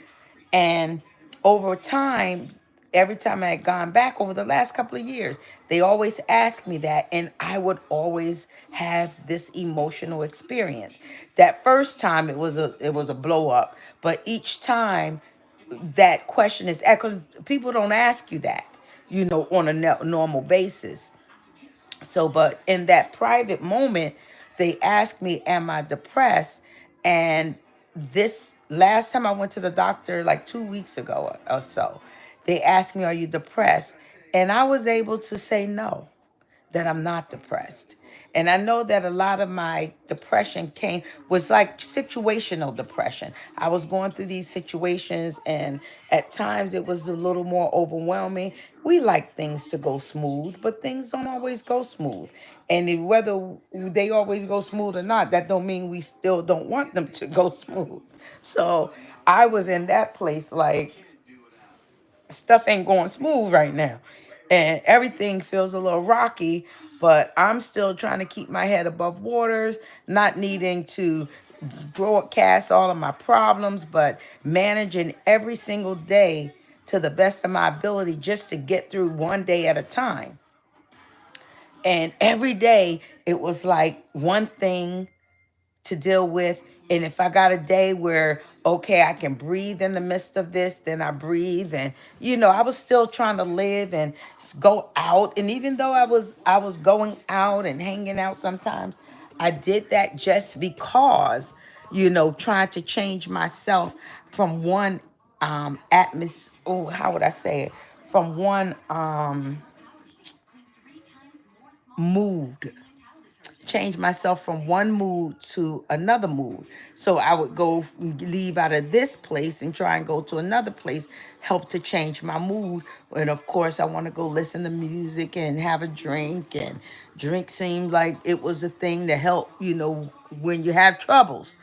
And over time, every time I had gone back over the last couple of years, they always asked me that, and I would always have this emotional experience. That first time it was a blow up, but each time that question is because people don't ask you that, on a normal basis. So, but in that private moment, they asked me, am I depressed? And this last time I went to the doctor, like 2 weeks ago or so, they asked me, are you depressed? And I was able to say no, that I'm not depressed. And I know that a lot of my depression was like situational depression. I was going through these situations, and at times it was a little more overwhelming. We like things to go smooth, but things don't always go smooth. And whether they always go smooth or not, that don't mean we still don't want them to go smooth. So I was in that place like, stuff ain't going smooth right now. And everything feels a little rocky, but I'm still trying to keep my head above waters, not needing to broadcast all of my problems, but managing every single day to the best of my ability just to get through one day at a time. And every day it was like one thing to deal with. And if I got a day where, okay, I can breathe in the midst of this, then I breathe. And, I was still trying to live and go out. And even though I was going out and hanging out sometimes, I did that just because, trying to change myself from one how would I say it? From one mood, change myself from one mood to another mood. So I would leave out of this place and try and go to another place, help to change my mood. And of course, I want to go listen to music and have a drink. And drink seemed like it was a thing to help, when you have troubles.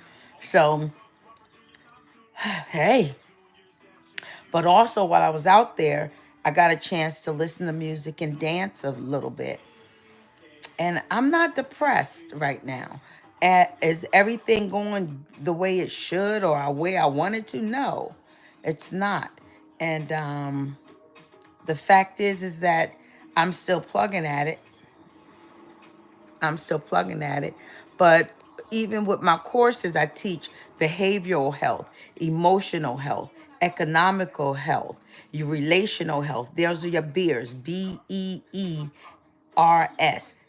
So, hey. But also while I was out there, I got a chance to listen to music and dance a little bit. And I'm not depressed right now. Is everything going the way it should or the way I want it to? No, it's not. And the fact is that I'm still plugging at it. I'm still plugging at it. But even with my courses, I teach behavioral health, emotional health, economical health, your relational health. Those are your beers, BEERS,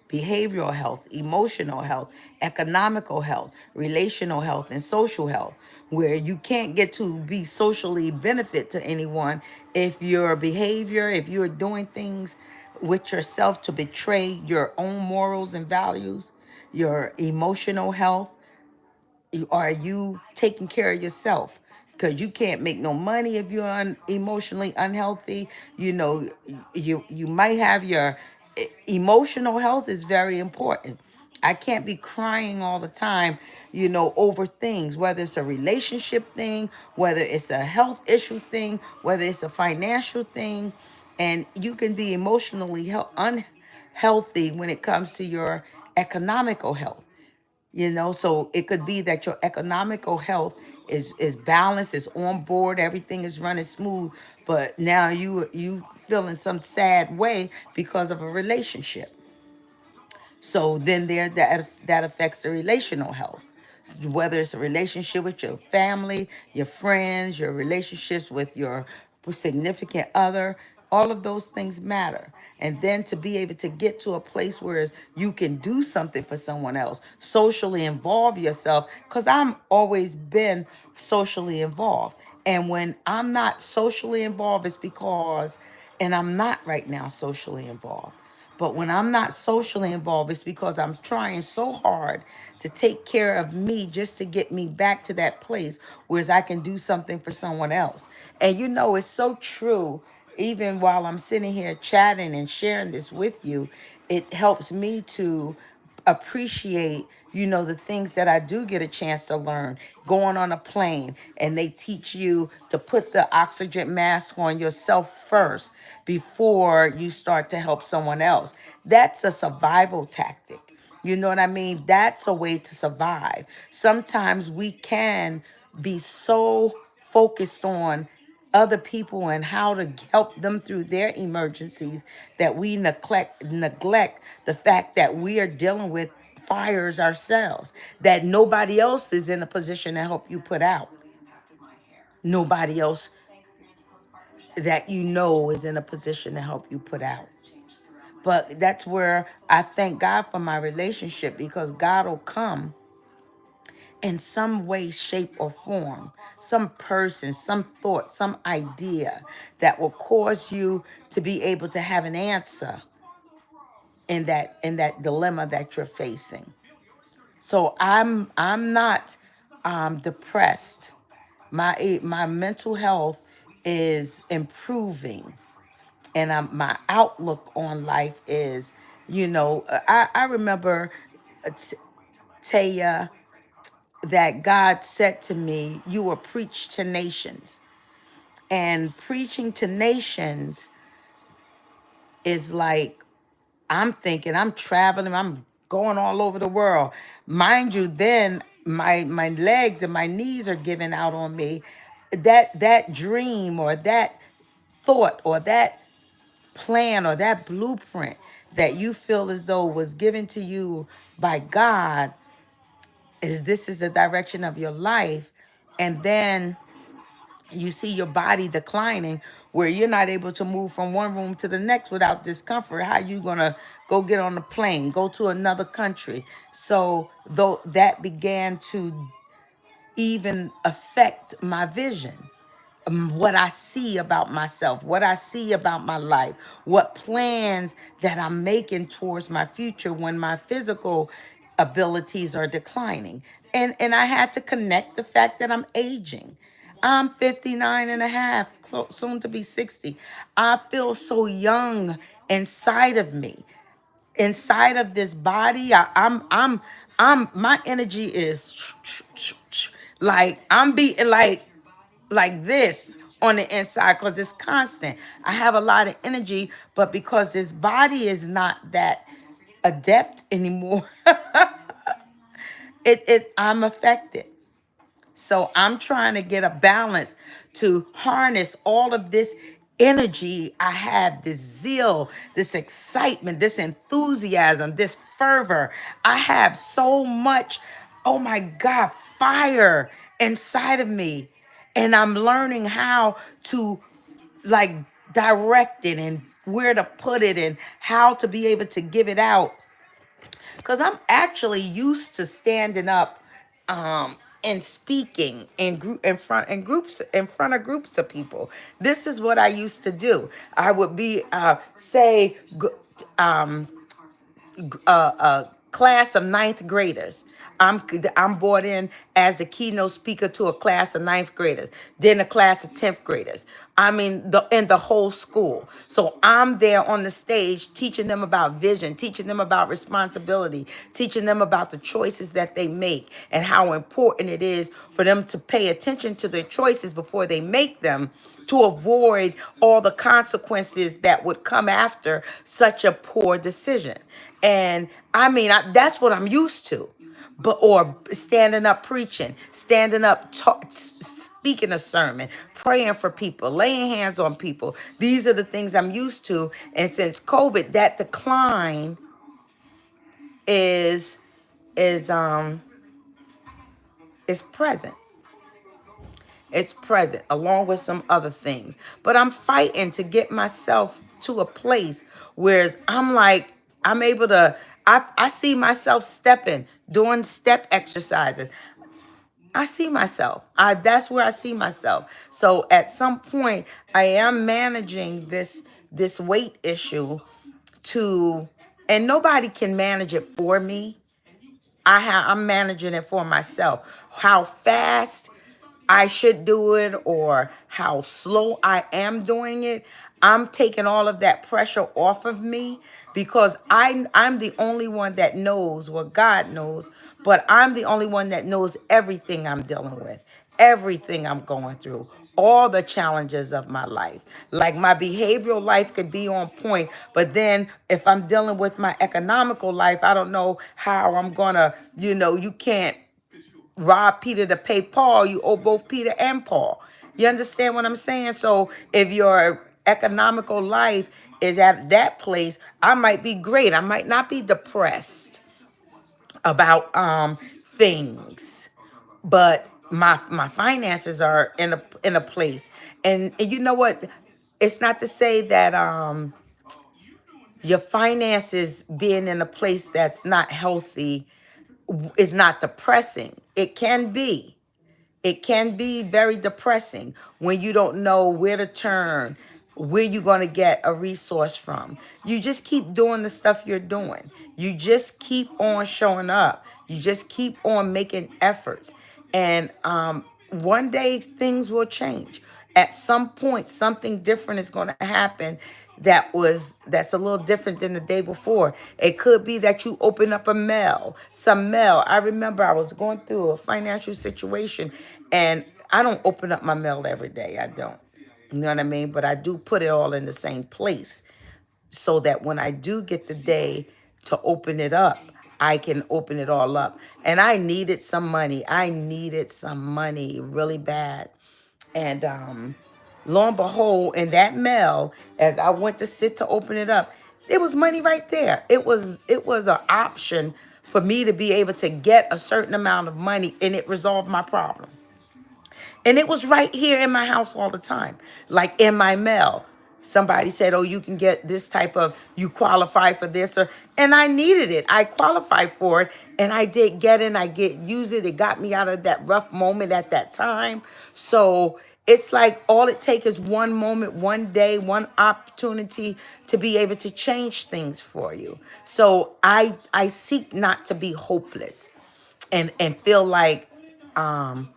behavioral health, emotional health, economical health, relational health, and social health, where you can't get to be socially benefit to anyone if your behavior, if you're doing things with yourself to betray your own morals and values, your emotional health. Are you taking care of yourself? Because you can't make no money if you're emotionally unhealthy. You might have your emotional health is very important. I can't be crying all the time, over things, whether it's a relationship thing, whether it's a health issue thing, whether it's a financial thing. And you can be emotionally unhealthy when it comes to your economical health. So it could be that your economical health is balanced, is on board, everything is running smooth, but now you feel in some sad way because of a relationship. So then that affects the relational health. whether it's a relationship with your family, your friends, your relationships with your significant other, all of those things matter. And then to be able to get to a place where you can do something for someone else, socially involve yourself, because I'm always been socially involved. And when I'm not socially involved, it's because, and I'm not right now socially involved. But when I'm not socially involved, it's because I'm trying so hard to take care of me just to get me back to that place where I can do something for someone else. And you know, it's so true. Even while I'm sitting here chatting and sharing this with you, it helps me to appreciate, you know, the things that I do get a chance to learn. Going on a plane and they teach you to put the oxygen mask on yourself first before you start to help someone else. That's a survival tactic. You know what I mean? That's a way to survive. Sometimes we can be so focused on other people and how to help them through their emergencies that we neglect the fact that we are dealing with fires ourselves that nobody else is in a position to help you put out. Nobody else that you know is in a position to help you put out. But that's where I thank God for my relationship, because God will come in some way, shape, or form, some person, some thought, some idea that will cause you to be able to have an answer in that dilemma that you're facing. So I'm not depressed. My mental health is improving, and my outlook on life is, you know, I remember Taya, that God said to me, you will preach to nations. And preaching to nations is like, I'm thinking I'm traveling, I'm going all over the world. Mind you, then my legs and my knees are giving out on me. That dream or that thought or that plan or that blueprint that you feel as though was given to you by God, this is the direction of your life. And then you see your body declining where you're not able to move from one room to the next without discomfort. How you gonna go get on a plane, go to another country? So though that began to even affect my vision, what I see about myself, what I see about my life, what plans that I'm making towards my future when my physical abilities are declining. And I had to connect the fact that I'm aging. I'm 59 and a half, soon to be 60. I feel so young inside of me. Inside of this body, my energy is like I'm beating like this on the inside because it's constant. I have a lot of energy, but because this body is not that adept anymore, I'm affected. So I'm trying to get a balance to harness all of this energy I have, this zeal, this excitement, this enthusiasm, this fervor. I have so much, oh my God, fire inside of me. And I'm learning how to like direct it and where to put it and how to be able to give it out, because I'm actually used to standing up and speaking in front of groups of people. This is what I used to do. I would be um a class of ninth graders. I'm brought in as a keynote speaker to a class of ninth graders, then a class of 10th graders. I mean, in the whole school. So I'm there on the stage teaching them about vision, teaching them about responsibility, teaching them about the choices that they make and how important it is for them to pay attention to their choices before they make them, to avoid all the consequences that would come after such a poor decision. And I mean, that's what I'm used to. But or standing up preaching, standing up speaking a sermon, praying for people, laying hands on people. These are the things I'm used to. And since COVID, that decline is It's present. It's present along with some other things. But I'm fighting to get myself to a place where I'm like, I'm able to, I see myself stepping, doing step exercises. I see myself. That's where I see myself. So at some point, I am managing this weight issue to, and nobody can manage it for me. I'm managing it for myself. How fast I should do it or how slow I am doing it, I'm taking all of that pressure off of me because I'm the only one that knows what God knows, but I'm the only one that knows everything I'm dealing with, everything I'm going through, all the challenges of my life. Like my behavioral life could be on point, but then if I'm dealing with my economical life, I don't know how I'm gonna, you can't rob Peter to pay Paul, you owe both Peter and Paul. You understand what I'm saying? So if your economical life is at that place, I might be great. I might not be depressed about things, but my finances are in a place. And you know what? It's not to say that your finances being in a place that's not healthy is not depressing. It can be. It can be very depressing when you don't know where to turn, where you're going to get a resource from. You just keep doing the stuff you're doing. You just keep on showing up. You just keep on making efforts. And one day things will change. At some point, something different is going to happen that's a little different than the day before. It could be that you open up some mail. I remember I was going through a financial situation and I don't open up my mail every day. I don't. You know what I mean? But I do put it all in the same place so that when I do get the day to open it up, I can open it all up. And I needed some money. I needed some money really bad. And lo and behold, in that mail, as I went to sit to open it up, there was money right there. It was an option for me to be able to get a certain amount of money, and it resolved my problem. And it was right here in my house all the time, like in my mail. Somebody said, oh, you can get this type of, you qualify for this, and I needed it. I qualified for it, and I did get it, use it. It got me out of that rough moment at that time. So it's like all it takes is one moment, one day, one opportunity to be able to change things for you. So I seek not to be hopeless and feel like, oh,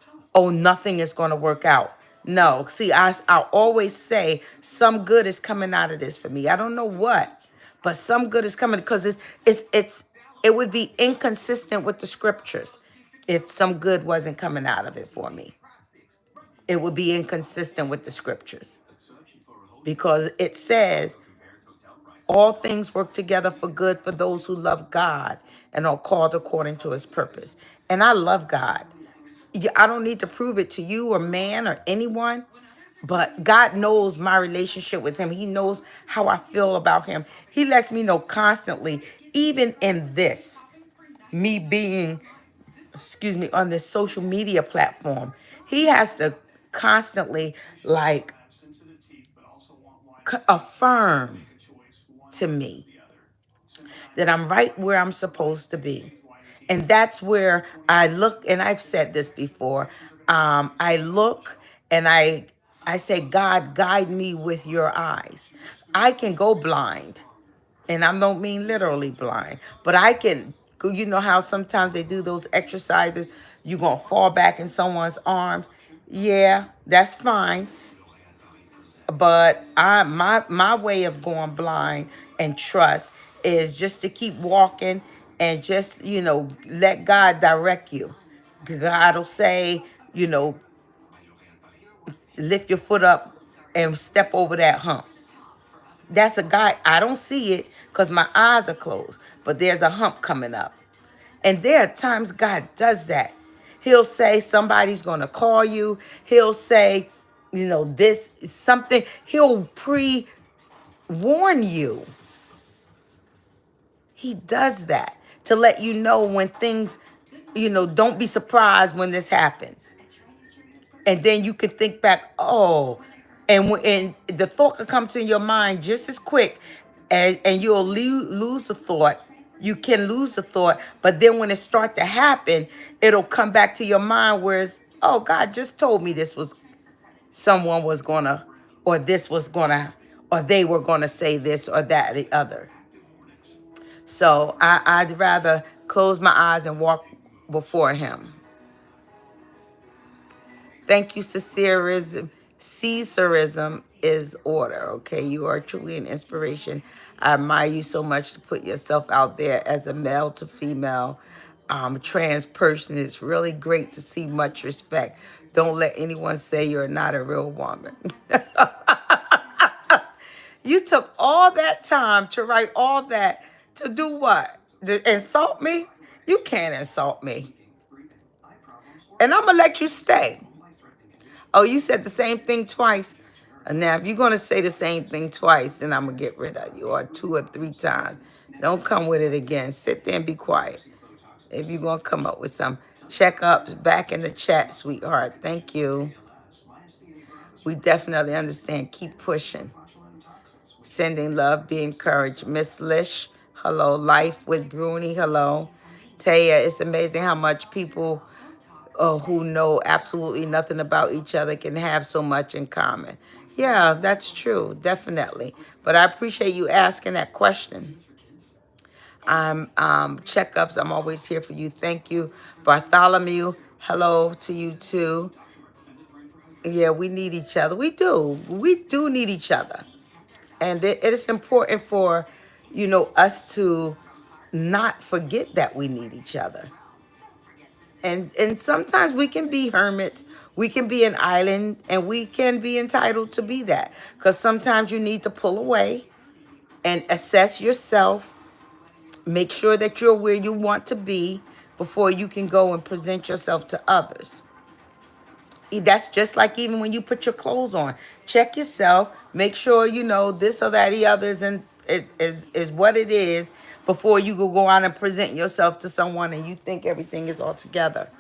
nothing is going to work out. No, see, I always say some good is coming out of this for me. I don't know what, but some good is coming because it would be inconsistent with the scriptures if some good wasn't coming out of it for me. It would be inconsistent with the scriptures because it says all things work together for good for those who love God and are called according to his purpose. And I love God. I don't need to prove it to you or man or anyone, but God knows my relationship with him. He knows how I feel about him. He lets me know constantly, even in this, me being, on this social media platform, he has to constantly like affirm to me that I'm right where I'm supposed to be. And that's where I look, and I've said this before, I look and I say, God, guide me with your eyes. I can go blind, and I don't mean literally blind, but I can, you know how sometimes they do those exercises, you're going to fall back in someone's arms. Yeah, that's fine. But my way of going blind and trust is just to keep walking and just, let God direct you. God will say, lift your foot up and step over that hump. That's a guy. I don't see it because my eyes are closed, but there's a hump coming up. And there are times God does that. He'll say somebody's going to call you. He'll say, this is something. He'll warn you. He does that to let you know when things, don't be surprised when this happens. And then you can think back, oh, and the thought could come to your mind just as quick, and you'll lose the thought. You can lose the thought, but then when it start to happen, it'll come back to your mind, whereas, oh, God just told me this was someone was gonna, or this was gonna, or they were gonna say this or that or the other. So I'd rather close my eyes and walk before him. Thank you, Caesarism. Caesarism is order, okay? You are truly an inspiration. I admire you so much to put yourself out there as a male to female trans person. It's really great to see. Much respect. Don't let anyone say you're not a real woman. You took all that time to write all that to do what? To insult me? You can't insult me. And I'm going to let you stay. Oh, you said the same thing twice. And now, if you're going to say the same thing twice, then I'm going to get rid of you, or 2 or 3 times. Don't come with it again. Sit there and be quiet. If you're going to come up with some checkups, back in the chat, sweetheart. Thank you. We definitely understand. Keep pushing. Sending love, be encouraged. Miss Lish, hello. Life with Bruni, hello. Taya, it's amazing how much people who know absolutely nothing about each other can have so much in common. Yeah, that's true, definitely. But I appreciate you asking that question. Checkups, I'm always here for you. Thank you. Bartholomew, hello to you too. Yeah, we need each other. We do. We do need each other. And it is important for, us to not forget that we need each other. And sometimes we can be hermits, we can be an island, and we can be entitled to be that. Because sometimes you need to pull away and assess yourself, make sure that you're where you want to be before you can go and present yourself to others. That's just like even when you put your clothes on. Check yourself, make sure you know this or that, the others, and is what it is before you go out and present yourself to someone and you think everything is all together.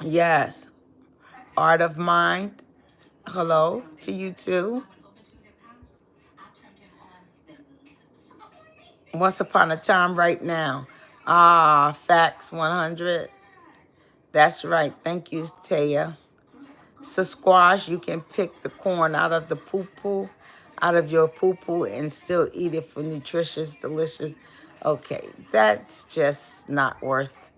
Yes. Art of Mind. Hello to you too. Once Upon a Time, right now. Facts 100. That's right. Thank you, Taya. Squash, you can pick the corn out of the poo-poo, out of your poo-poo, and still eat it for nutritious, delicious. Okay, that's just not worth.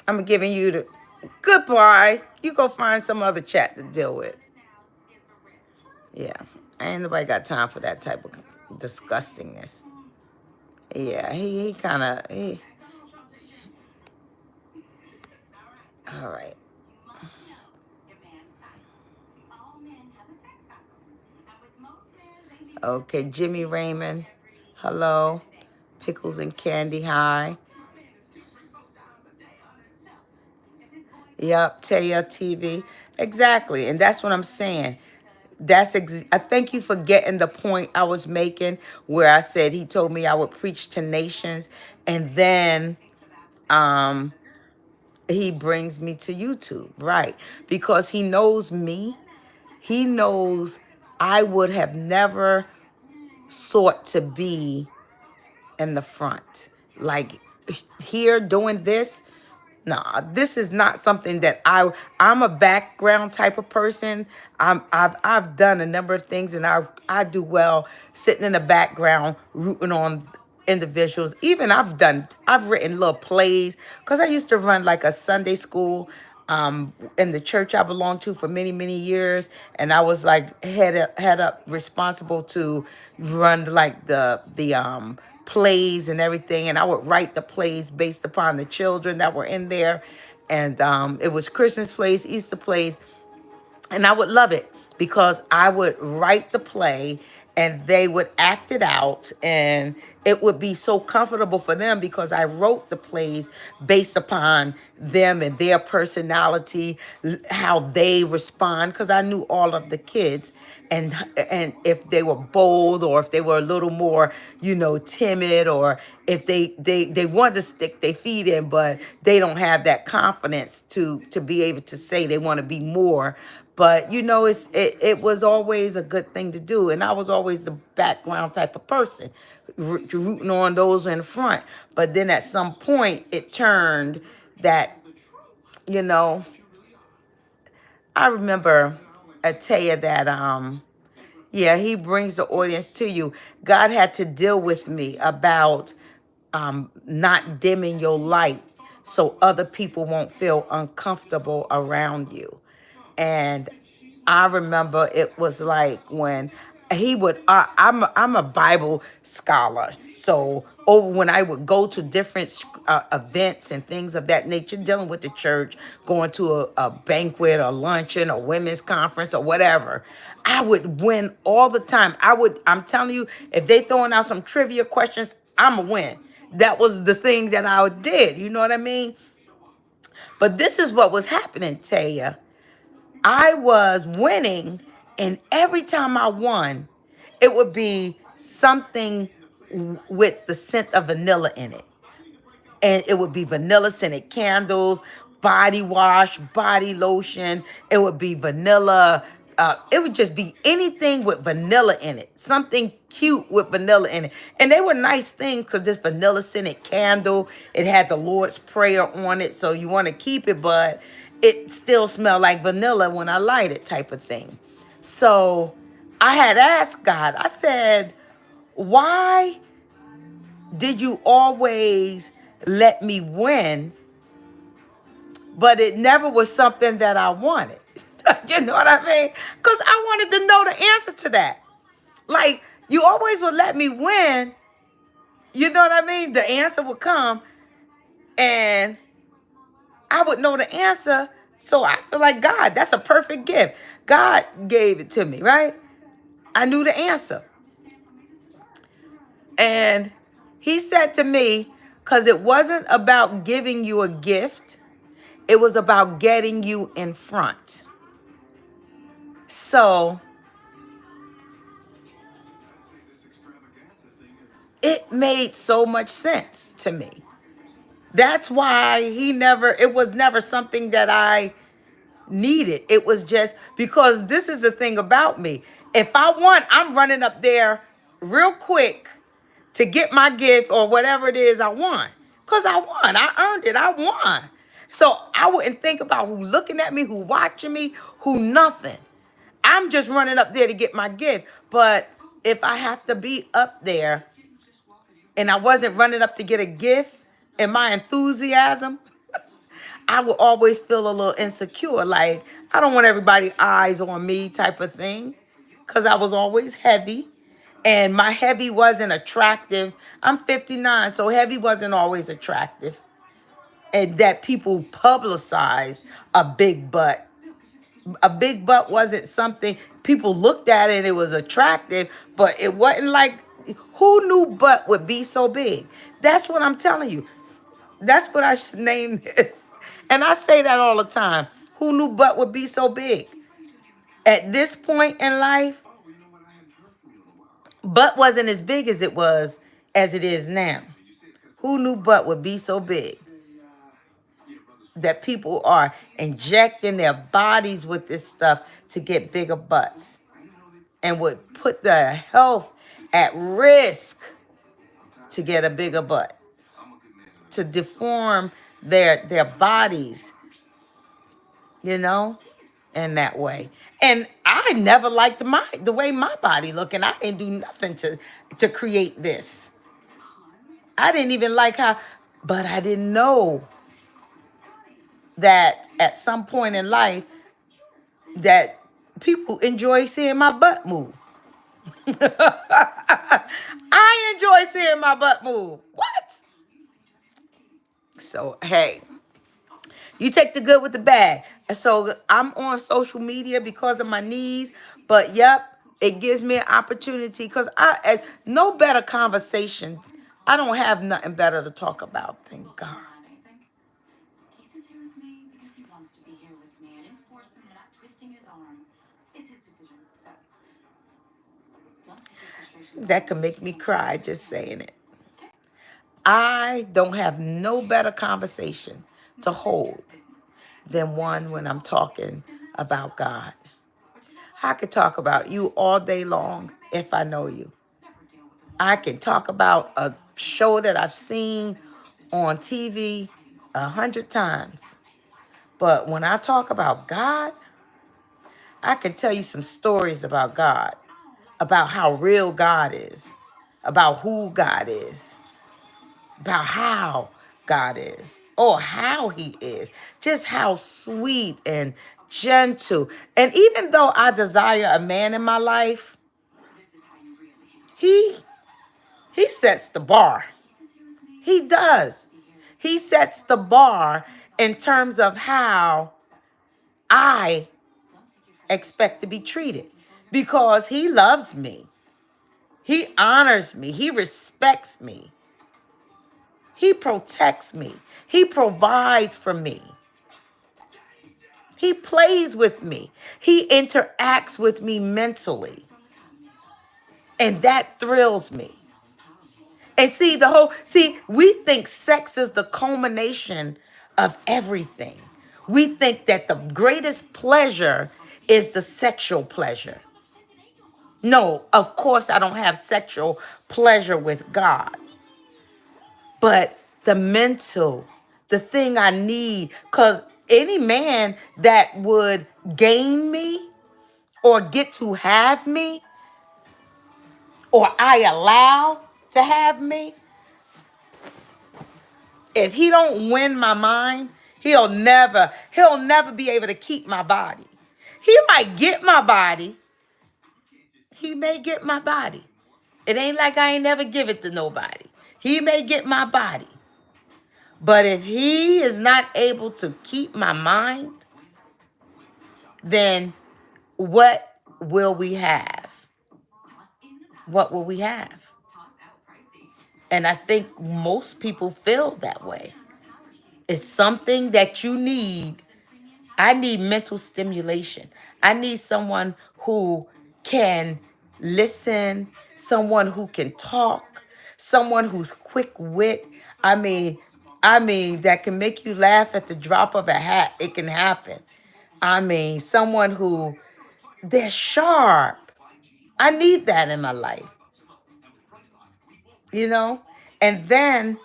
I'm giving you the goodbye. You go find some other chat to deal with. Yeah, ain't nobody got time for that type of disgustingness. Yeah, he kind of, all right. Okay, Jimmy Raymond, hello. Pickles and Candy, hi. Yep, Taya TV. Exactly, and that's what I'm saying. I thank you for getting the point I was making, where I said he told me I would preach to nations, and then he brings me to YouTube, right? Because he knows me. He knows I would have never sought to be in the front. Like here doing this, nah, this is not something that I'm a background type of person. I've done a number of things, and I do well sitting in the background rooting on individuals. Even I've written little plays, because I used to run like a Sunday school in the church I belonged to for many, many years, and I was like head up responsible to run like the plays and everything, and I would write the plays based upon the children that were in there, and it was Christmas plays, Easter plays, and I would love it because I would write the play and they would act it out, and it would be so comfortable for them because I wrote the plays based upon them and their personality, how they respond, because I knew all of the kids, and if they were bold or if they were a little more, timid, or if they wanted to stick their feet in, but they don't have that confidence to be able to say they want to be more. But it was always a good thing to do, and I was always the background type of person, rooting on those in front. But then at some point, it turned that, you know, I remember Ataya that yeah, he brings the audience to you. God had to deal with me about not dimming your light so other people won't feel uncomfortable around you. And I remember it was like when he would, I'm a Bible scholar. So over when I would go to different events and things of that nature, dealing with the church, going to a banquet or luncheon or women's conference or whatever, I would win all the time. I'm telling you, if they throwing out some trivia questions, I'm a win. That was the thing that I did. You know what I mean? But this is what was happening, Taya. I was winning, and every time I won, it would be something with the scent of vanilla in it. And it would be vanilla scented candles, body wash, body lotion. It would be vanilla. It would just be anything with vanilla in it. Something cute with vanilla in it. And they were nice things because this vanilla scented candle, it had the Lord's Prayer on it. So you want to keep it, but it still smelled like vanilla when I light it, type of thing. So I had asked God, I said, why did you always let me win, but it never was something that I wanted? You know what I mean? Because I wanted to know the answer to that. Like, you always would let me win. You know what I mean? The answer would come, and I would know the answer. So I feel like, God, that's a perfect gift. God gave it to me, right? I knew the answer. And he said to me, because it wasn't about giving you a gift, it was about getting you in front. So it made so much sense to me. That's why it was never something that I needed. It was just because this is the thing about me. If I want, I'm running up there real quick to get my gift or whatever it is I want. Because I won. I earned it. I won. So I wouldn't think about who looking at me, who watching me, who nothing. I'm just running up there to get my gift. But if I have to be up there and I wasn't running up to get a gift and my enthusiasm, I would always feel a little insecure. Like, I don't want everybody's eyes on me type of thing. Because I was always heavy. And my heavy wasn't attractive. I'm 59, so heavy wasn't always attractive. And that people publicize a big butt. A big butt wasn't something people looked at it, it was attractive, but it wasn't like, who knew butt would be so big? That's what I'm telling you. That's what I should name this. And I say that all the time. Who knew butt would be so big? At this point in life, butt wasn't as big as it is now. Who knew butt would be so big? That people are injecting their bodies with this stuff to get bigger butts and would put their health at risk to get a bigger butt, to deform their bodies, in that way. And I never liked the way my body looked, and I didn't do nothing to create this. I didn't even like but I didn't know that at some point in life that people enjoy seeing my butt move. I enjoy seeing my butt move. What? So, hey, you take the good with the bad. So I'm on social media because of my knees. But, yep, It gives me an opportunity because no better conversation. I don't have nothing better to talk about than God. Keith is here with me because he wants to be here with me. I didn't force him. We're not twisting his arm. It's his decision. So don't take your frustrations. That could make me cry just saying it. I don't have no better conversation to hold than one when I'm talking about God. I could talk about you all day long if I know you. I can talk about a show that I've seen on TV 100 times. But when I talk about God, I can tell you some stories about God, about how real God is, about who God is, about how God is, or how he is, just how sweet and gentle. And even though I desire a man in my life, he sets the bar. He does. He sets the bar in terms of how I expect to be treated because he loves me. He honors me. He respects me. He protects me. He provides for me. He plays with me. He interacts with me mentally. And that thrills me. And we think sex is the culmination of everything. We think that the greatest pleasure is the sexual pleasure. No, of course I don't have sexual pleasure with God. But the mental, the thing I need, because any man that would gain me or get to have me, or I allow to have me, if he don't win my mind, he'll never be able to keep my body. He might get my body. He may get my body. It ain't like I ain't never give it to nobody. He may get my body. But if he is not able to keep my mind, then what will we have? What will we have? And I think most people feel that way. It's something that you need. I need mental stimulation. I need someone who can listen, someone who can talk, someone who's quick wit. I mean, that can make you laugh at the drop of a hat. It can happen. I mean, someone who, they're sharp. I need that in my life. You know? And then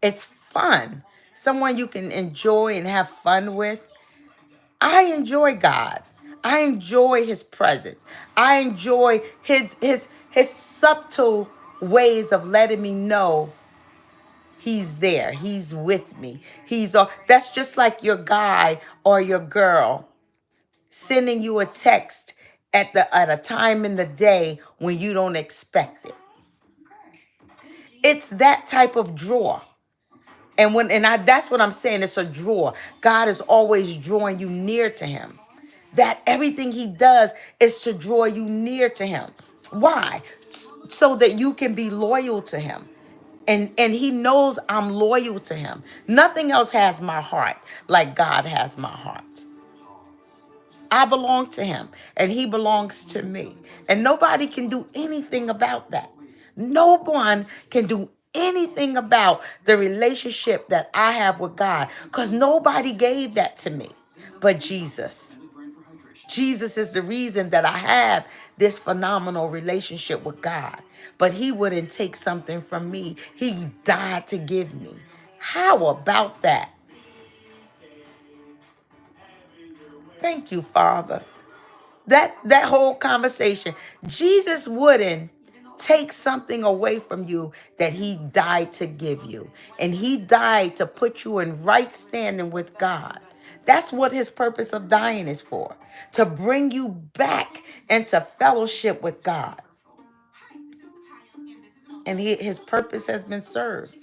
it's fun. Someone you can enjoy and have fun with. I enjoy God. I enjoy his presence. I enjoy his subtle ways of letting me know he's there. He's with me. That's just like your guy or your girl sending you a text at a time in the day when you don't expect it. It's that type of draw. That's what I'm saying. It's a draw. God is always drawing you near to him. That everything he does is to draw you near to him. Why? So that you can be loyal to him. And he knows I'm loyal to him. Nothing else has my heart like God has my heart. I belong to him and he belongs to me. And nobody can do anything about that. No one can do anything about the relationship that I have with God because nobody gave that to me but Jesus. Jesus is the reason that I have this phenomenal relationship with God. But he wouldn't take something from me. He died to give me. How about that? Thank you, Father. That whole conversation, Jesus wouldn't take something away from you that he died to give you. And he died to put you in right standing with God. That's what his purpose of dying is for, to bring you back into fellowship with God. And his purpose has been served.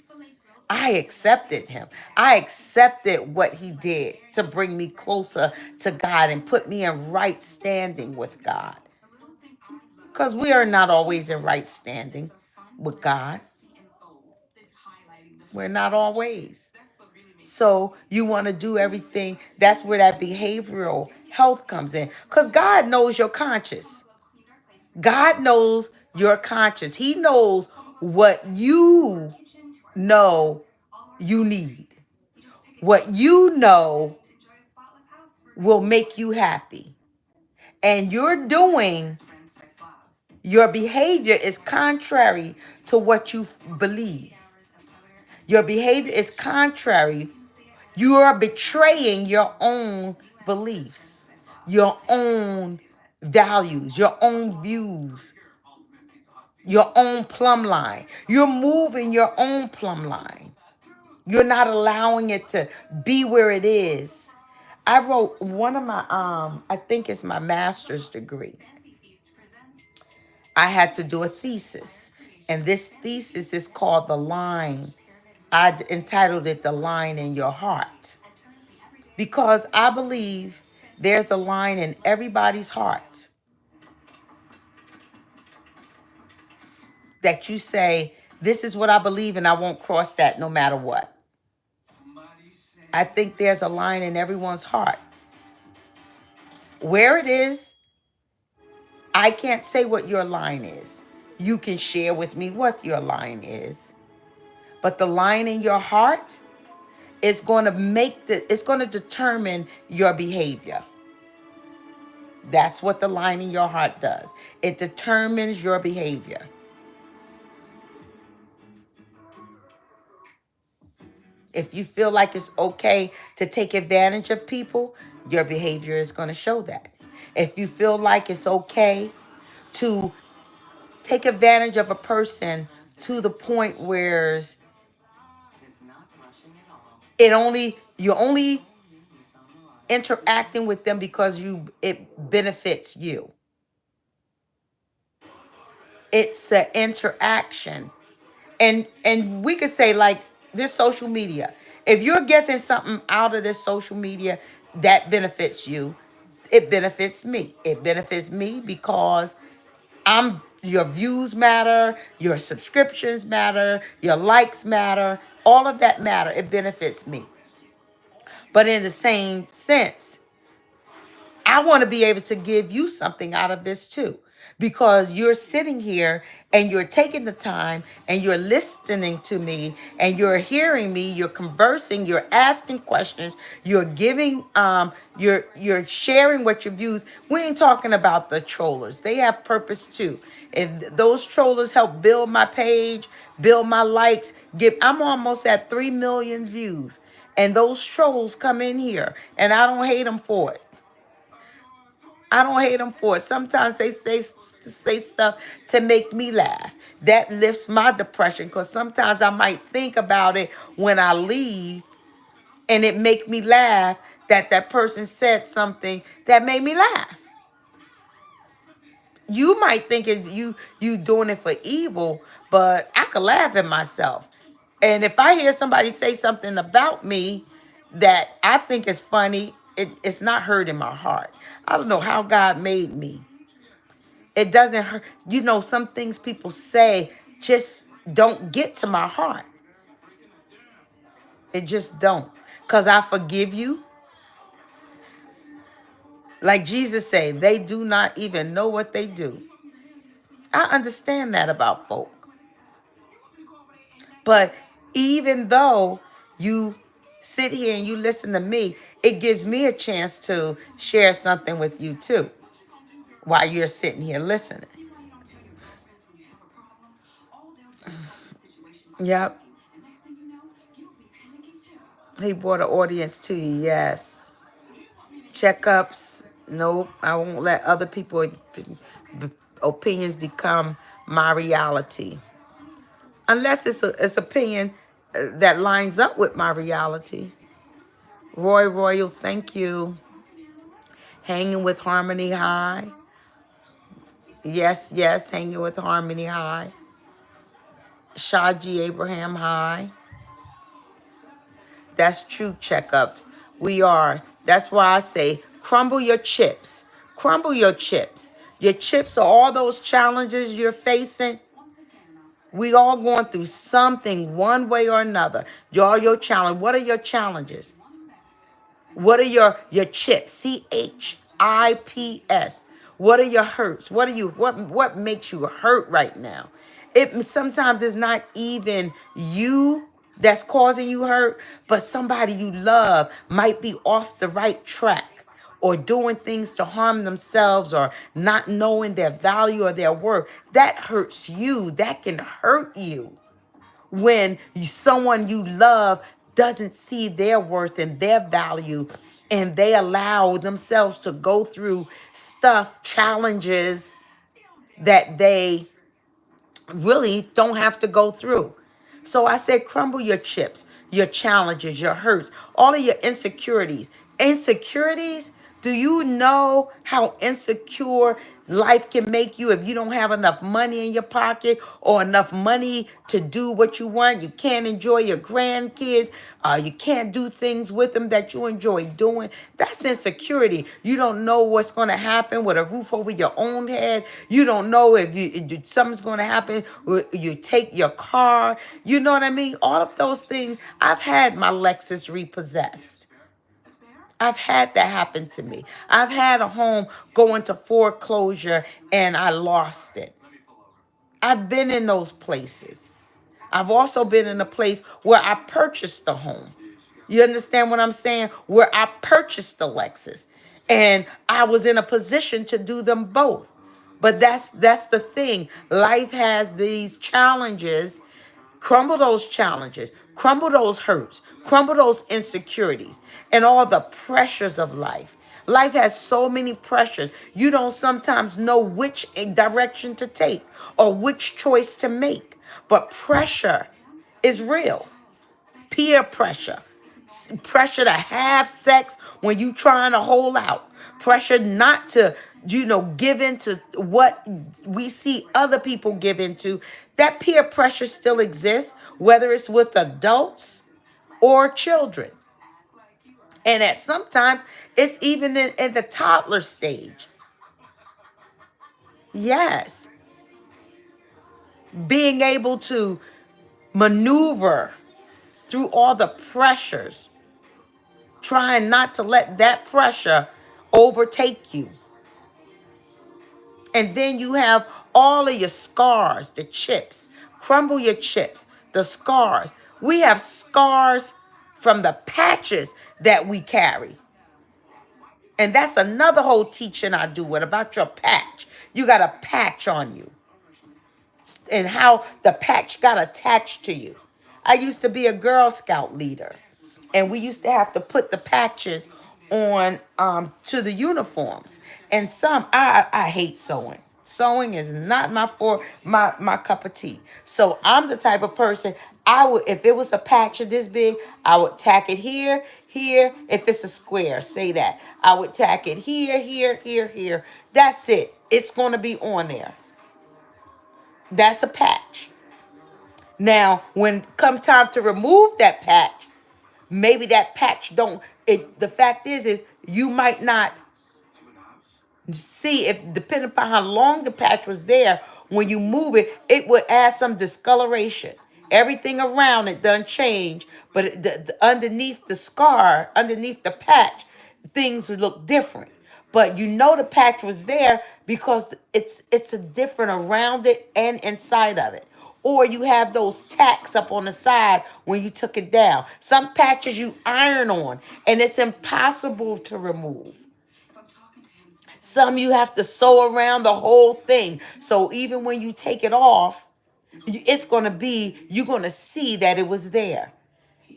I accepted him. I accepted what he did to bring me closer to God and put me in right standing with God. Because we are not always in right standing with God. We're not always. So you want to do everything. That's where that behavioral health comes in. Because God knows your conscience. God knows your conscience. He knows what you know you need. What you know will make you happy. And you're doing, your behavior is contrary to what you believe. Your behavior is contrary. You are betraying your own beliefs, your own values, your own views, your own plumb line. You're moving your own plumb line. You're not allowing it to be where it is. I wrote one of my, I think it's my master's degree. I had to do a thesis. And this thesis is called The Line. I entitled it The Line in Your Heart. Because I believe there's a line in everybody's heart that you say, this is what I believe and I won't cross that no matter what. I think there's a line in everyone's heart. Where it is, I can't say what your line is. You can share with me what your line is. But the line in your heart is going to it's going to determine your behavior. That's what the line in your heart does. It determines your behavior. If you feel like it's okay to take advantage of people, your behavior is going to show that. If you feel like it's okay to take advantage of a person to the point where you're only interacting with them because it benefits you. It's an interaction. And we could say like this social media. If you're getting something out of this social media that benefits you, it benefits me. It benefits me because your views matter, your subscriptions matter, your likes matter, all of that matter. It benefits me. But in the same sense, I want to be able to give you something out of this too. Because you're sitting here and you're taking the time and you're listening to me and you're hearing me, you're conversing, you're asking questions, you're giving, you're sharing what your views. We ain't talking about the trollers. They have purpose too. If those trollers help build my page, build my likes, I'm almost at 3 million views. And those trolls come in here and I don't hate them for it. I don't hate them for it. Sometimes they say stuff to make me laugh. That lifts my depression because sometimes I might think about it when I leave and it make me laugh that person said something that made me laugh. You might think it's you doing it for evil, but I could laugh at myself. And if I hear somebody say something about me that I think is funny, it's not hurting my heart. I don't know how God made me. It doesn't hurt. You know, some things people say just don't get to my heart. It just don't. Because I forgive you. Like Jesus said, they do not even know what they do. I understand that about folk. But even though you sit here and you listen to me, it gives me a chance to share something with you too while you're sitting here listening. Yep. He brought an audience to you, yes. Checkups, nope. I won't let other people's opinions become my reality. Unless it's opinion that lines up with my reality. Roy Royal, thank you. Hanging with Harmony High. Yes, yes, hanging with Harmony High. Shaji Abraham High. That's true checkups. We are. That's why I say crumble your chips. Crumble your chips. Your chips are all those challenges you're facing. We all going through something one way or another. Your challenge. What are your challenges? What are your chips? CHIPS. What are your hurts? What makes you hurt right now? It sometimes it's not even you that's causing you hurt, but somebody you love might be off the right track or doing things to harm themselves or not knowing their value or their worth. That hurts you. That can hurt you when someone you love doesn't see their worth and their value, and they allow themselves to go through stuff, challenges that they really don't have to go through. So I said, crumble your chips, your challenges, your hurts, all of your insecurities. Insecurities? Do you know how insecure life can make you if you don't have enough money in your pocket or enough money to do what you want? You can't enjoy your grandkids. You can't do things with them that you enjoy doing. That's insecurity. You don't know what's going to happen with a roof over your own head. You don't know if something's going to happen. You take your car. You know what I mean? All of those things. I've had my Lexus repossessed. I've had that happen to me. I've had a home go into foreclosure and I lost it. I've been in those places. I've also been in a place where I purchased a home. You understand what I'm saying? Where I purchased the Lexus. And I was in a position to do them both. But that's the thing. Life has these challenges. Crumble those challenges, crumble those hurts, crumble those insecurities, and all the pressures of life. Life has so many pressures. You don't sometimes know which direction to take or which choice to make. But pressure is real. Peer pressure. Pressure to have sex when you trying to hold out. Pressure not to, give into what we see other people give into. That peer pressure still exists, whether it's with adults or children. And at sometimes it's even in the toddler stage. Yes. Being able to maneuver through all the pressures, trying not to let that pressure overtake you. And then you have all of your scars, the chips. Crumble your chips, the scars. We have scars from the patches that we carry. And that's another whole teaching I do with about your patch. You got a patch on you. And how the patch got attached to you. I used to be a Girl Scout leader. And we used to have to put the patches on to the uniforms. And I hate sewing. Sewing is not my cup of tea. So I'm the type of person, if it was a patch of this big, I would tack it here. If it's a square, say that. I would tack it here. That's it. It's going to be on there. That's a patch. Now, when come time to remove that patch, maybe that patch the fact is you might not see, if depending upon how long the patch was there, when you move it, it would add some discoloration. Everything around it done change, but underneath the scar, underneath the patch, things would look different. But the patch was there because it's a different around it and inside of it. Or you have those tacks up on the side when you took it down. Some patches you iron on, and it's impossible to remove. Some you have to sew around the whole thing. So even when you take it off, you're going to see that it was there.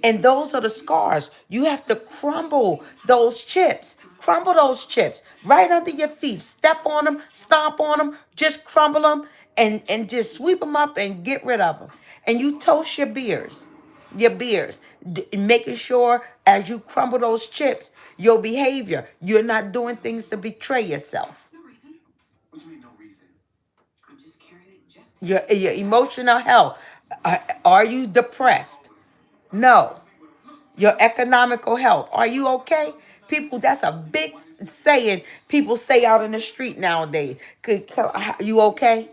And those are the scars. You have to crumble those chips. Crumble those chips right under your feet. Step on them, stomp on them, just crumble them and just sweep them up and get rid of them. And you toast your beers. Making sure as you crumble those chips, your behavior, you're not doing things to betray yourself. What do you mean, no reason? I'm just carrying it just Your emotional health. Are you depressed? No. Your economical health. Are you okay? People, that's a big saying people say out in the street nowadays. You okay?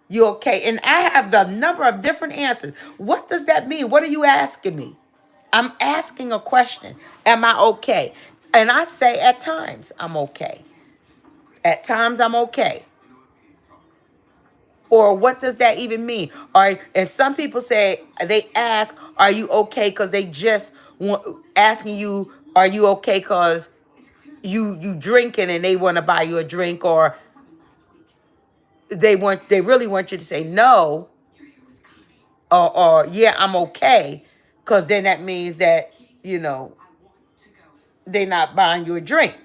You okay? And I have the number of different answers. What does that mean? What are you asking me? I'm asking a question. Am I okay? And I say at times I'm okay. At times I'm okay. Or what does that even mean? Or and some people say they ask, "Are you okay?" Because they just want asking you, "Are you okay?" Because you drinking and they want to buy you a drink, or they really want you to say no, or yeah, I'm okay, because then that means that they're not buying you a drink.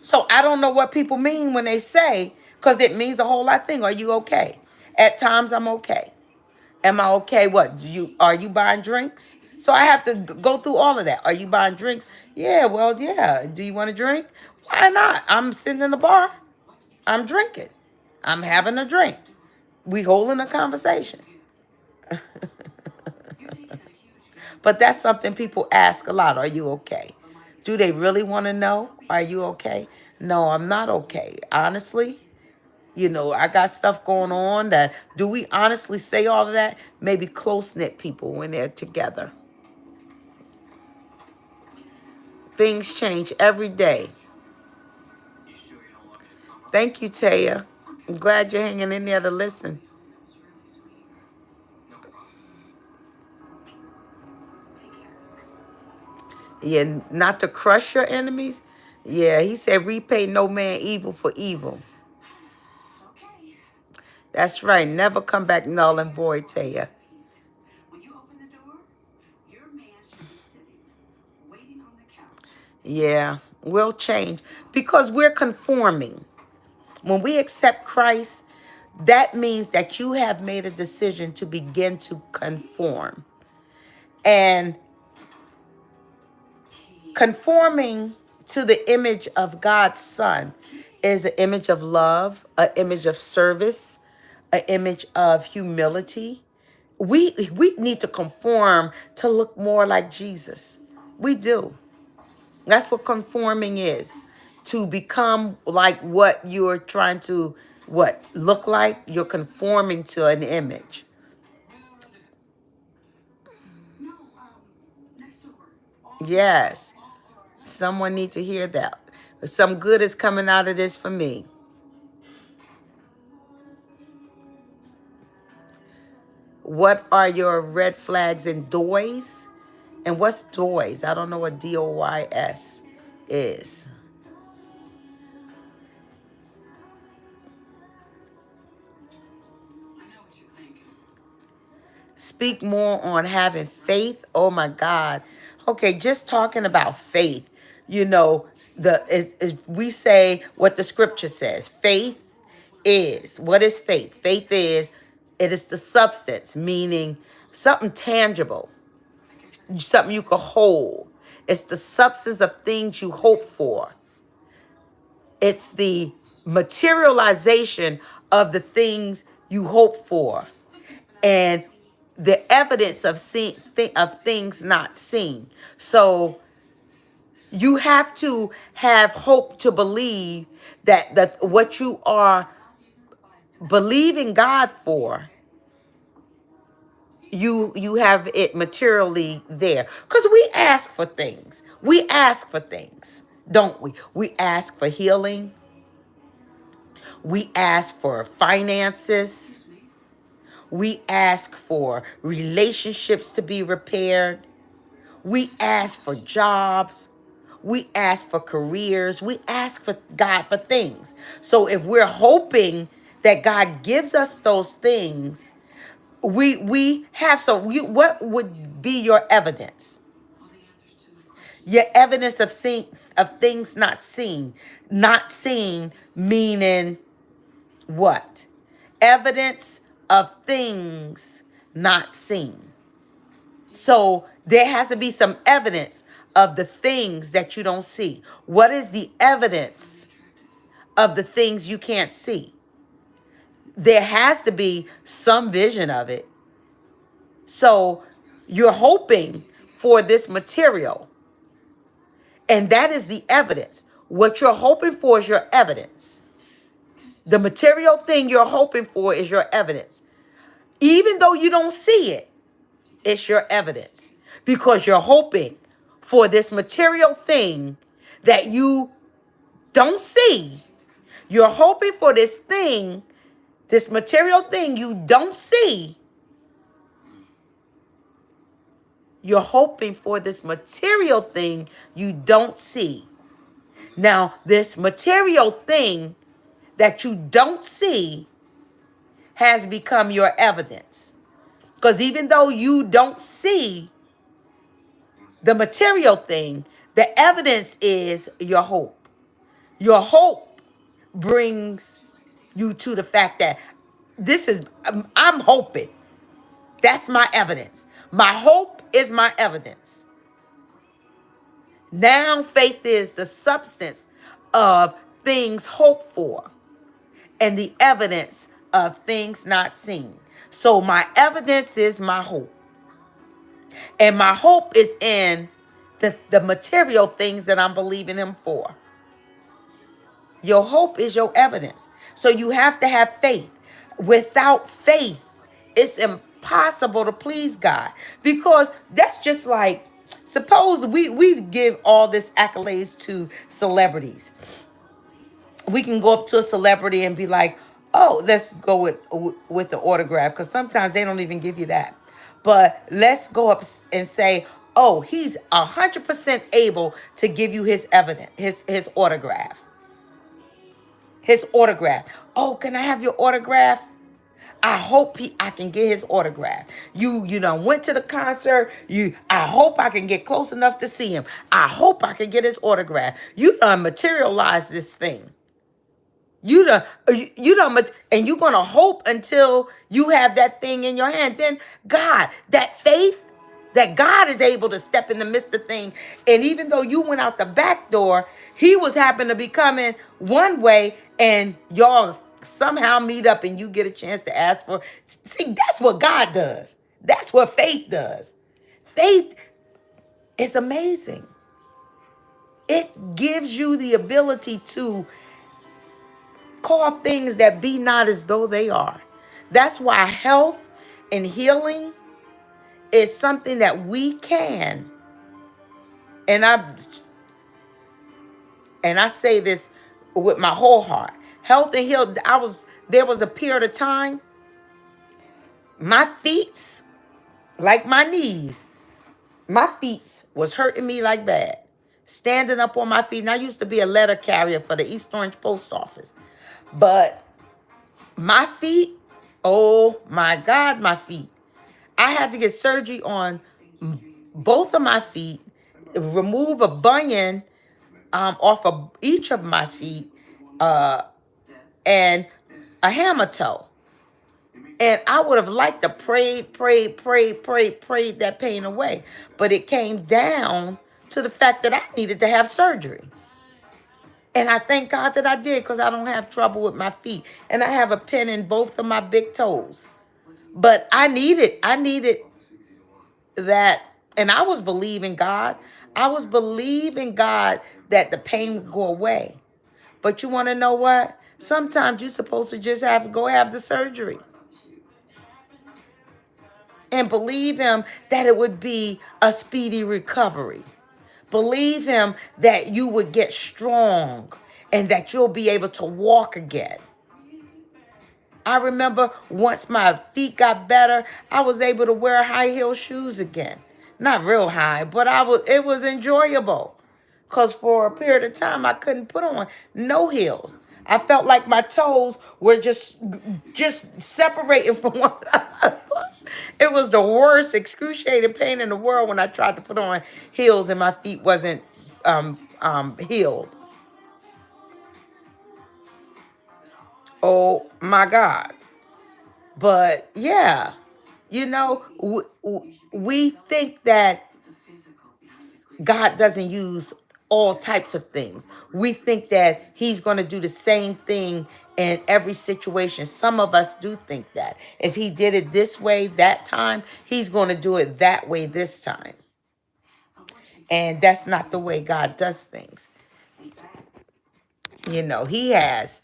So I don't know what people mean when they say, because it means a whole lot of things. Are you okay? At times I'm okay. Am I okay? What are you buying drinks? So I have to go through all of that. Are you buying drinks? Yeah, well, yeah. Do you want a drink? Why not? I'm sitting in the bar. I'm drinking. I'm having a drink. We holding a conversation. But that's something people ask a lot. Are you okay? Do they really want to know? Are you okay? No, I'm not okay. Honestly, I got stuff going on that, do we honestly say all of that? Maybe close-knit people when they're together. Things change every day. Thank you, Taya. I'm glad you're hanging in there to listen. Yeah, not to crush your enemies. Yeah, he said, repay no man evil for evil. That's right. Never come back null and void, Taya. When you open the door, your man should be sitting, waiting on the couch. Yeah, we'll change because we're conforming. When we accept Christ, that means that you have made a decision to begin to conform. And conforming to the image of God's Son is an image of love, an image of service, an image of humility. We need to conform to look more like Jesus. We do. That's what conforming is. To become like what you're trying to look like. You're conforming to an image. Yes. Someone needs to hear that. Some good is coming out of this for me. What are your red flags and doys? And what's doys? I don't know what DOYS is. Speak more on having faith. Oh my God. Okay, just talking about faith. If we say what the scripture says, faith is. What is faith? Faith is, it is the substance, meaning something tangible, something you can hold. It's the substance of things you hope for. It's the materialization of the things you hope for. And the evidence of things not seen. So you have to have hope to believe that what you are believing God for, you have it materially there. Because we ask for things. We ask for things, don't we? We ask for healing. We ask for finances. We ask for relationships to be repaired. We ask for jobs. We ask for careers. We ask for God for things. So if we're hoping that God gives us those things, we have what would be your evidence? Your evidence of things not seen. Not seen meaning what? Evidence of things not seen. So there has to be some evidence of the things that you don't see. What is the evidence of the things you can't see? There has to be some vision of it. So you're hoping for this material. And that is the evidence. What you're hoping for is your evidence. The material thing you're hoping for is your evidence. Even though you don't see it, it's your evidence. Because you're hoping for this material thing that you don't see. You're hoping for this thing, this material thing you don't see. You're hoping for this material thing you don't see. Now, this material thing that you don't see has become your evidence. Because even though you don't see the material thing, the evidence is your hope. Your hope brings you to the fact that I'm hoping. That's my evidence. My hope is my evidence. Now faith is the substance of things hoped for and the evidence of things not seen. So my evidence is my hope. And my hope is in the material things that I'm believing him for. Your hope is your evidence. So you have to have faith. Without faith, it's impossible to please God. Because that's just like, suppose we give all this accolades to celebrities. We can go up to a celebrity and be like, oh, let's go with the autograph. Because sometimes they don't even give you that. But let's go up and say, oh, he's 100% able to give you his evidence, his autograph. His autograph. Oh, can I have your autograph? I hope I can get his autograph. You know, went to the concert. I hope I can get close enough to see him. I hope I can get his autograph. You done materialize this thing. You done, and you're gonna hope until you have that thing in your hand. Then God, that faith, that God is able to step in the midst of thing. And even though you went out the back door, he was happened to be coming one way, and y'all somehow meet up and you get a chance to ask for. See, that's what God does. That's what faith does. Faith is amazing. It gives you the ability to call things that be not as though they are. That's why health and healing is something that we can. And I say this with my whole heart. Health and heal. There was a period of time, my feet, like my knees, my feet was hurting me like bad. Standing up on my feet. And I used to be a letter carrier for the East Orange Post Office. But my feet, oh my God, my feet. I had to get surgery on both of my feet, remove a bunion off of each of my feet, and a hammer toe. And I would have liked to pray that pain away. But it came down to the fact that I needed to have surgery. And I thank God that I did, because I don't have trouble with my feet. And I have a pin in both of my big toes. But I needed that. And I was believing God. I was believing God that the pain would go away. But you want to know what? Sometimes you're supposed to just go have the surgery. And believe him that it would be a speedy recovery. Believe him that you would get strong and that you'll be able to walk again. I remember once my feet got better, I was able to wear high heel shoes again. Not real high, but it was enjoyable. Because for a period of time, I couldn't put on no heels. I felt like my toes were just separating from one another. It was the worst excruciating pain in the world when I tried to put on heels and my feet wasn't healed. Oh my God. But yeah, you know, we think that God doesn't use all types of things. We think that he's going to do the same thing in every situation. Some of us do think that. If he did it this way that time, he's going to do it that way this time. And that's not the way God does things. You know, he has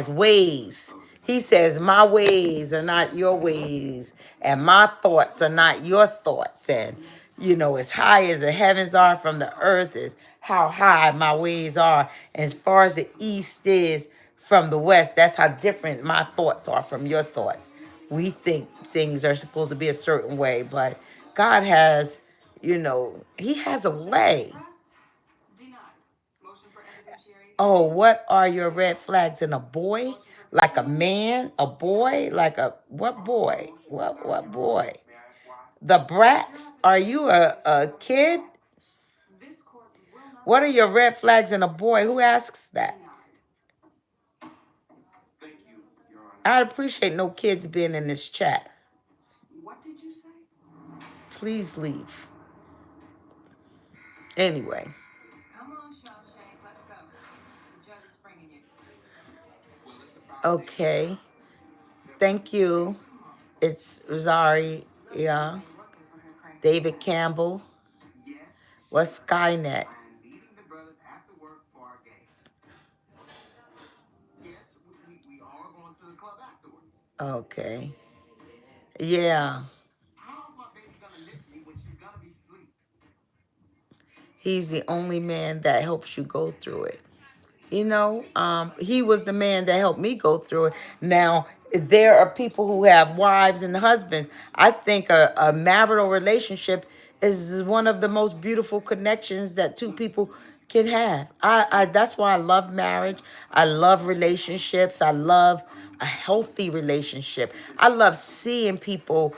ways. He says, my ways are not your ways, and my thoughts are not your thoughts. And, you know, as high as the heavens are from the earth is how high my ways are. And as far as the east is from the west, that's how different my thoughts are from your thoughts. We think things are supposed to be a certain way, but God has, you know, he has a way. Oh, what are your red flags in a boy? Like a man? A boy? Like a what boy? What boy? The brats? Are you a kid? What are your red flags in a boy? Who asks that? I'd appreciate no kids being in this chat. What did you say? Please leave. Anyway. Come on, Shawshank, let's go. The judge is bringing you. Okay. Thank you. It's Rosari. Yeah. David Campbell. What's Skynet? Okay. Yeah. He's the only man that helps you go through it. You know, he was the man that helped me go through it. Now, there are people who have wives and husbands. I think a marital relationship is one of the most beautiful connections that two people can have. I that's why I love marriage. I love relationships. I love a healthy relationship. I love seeing people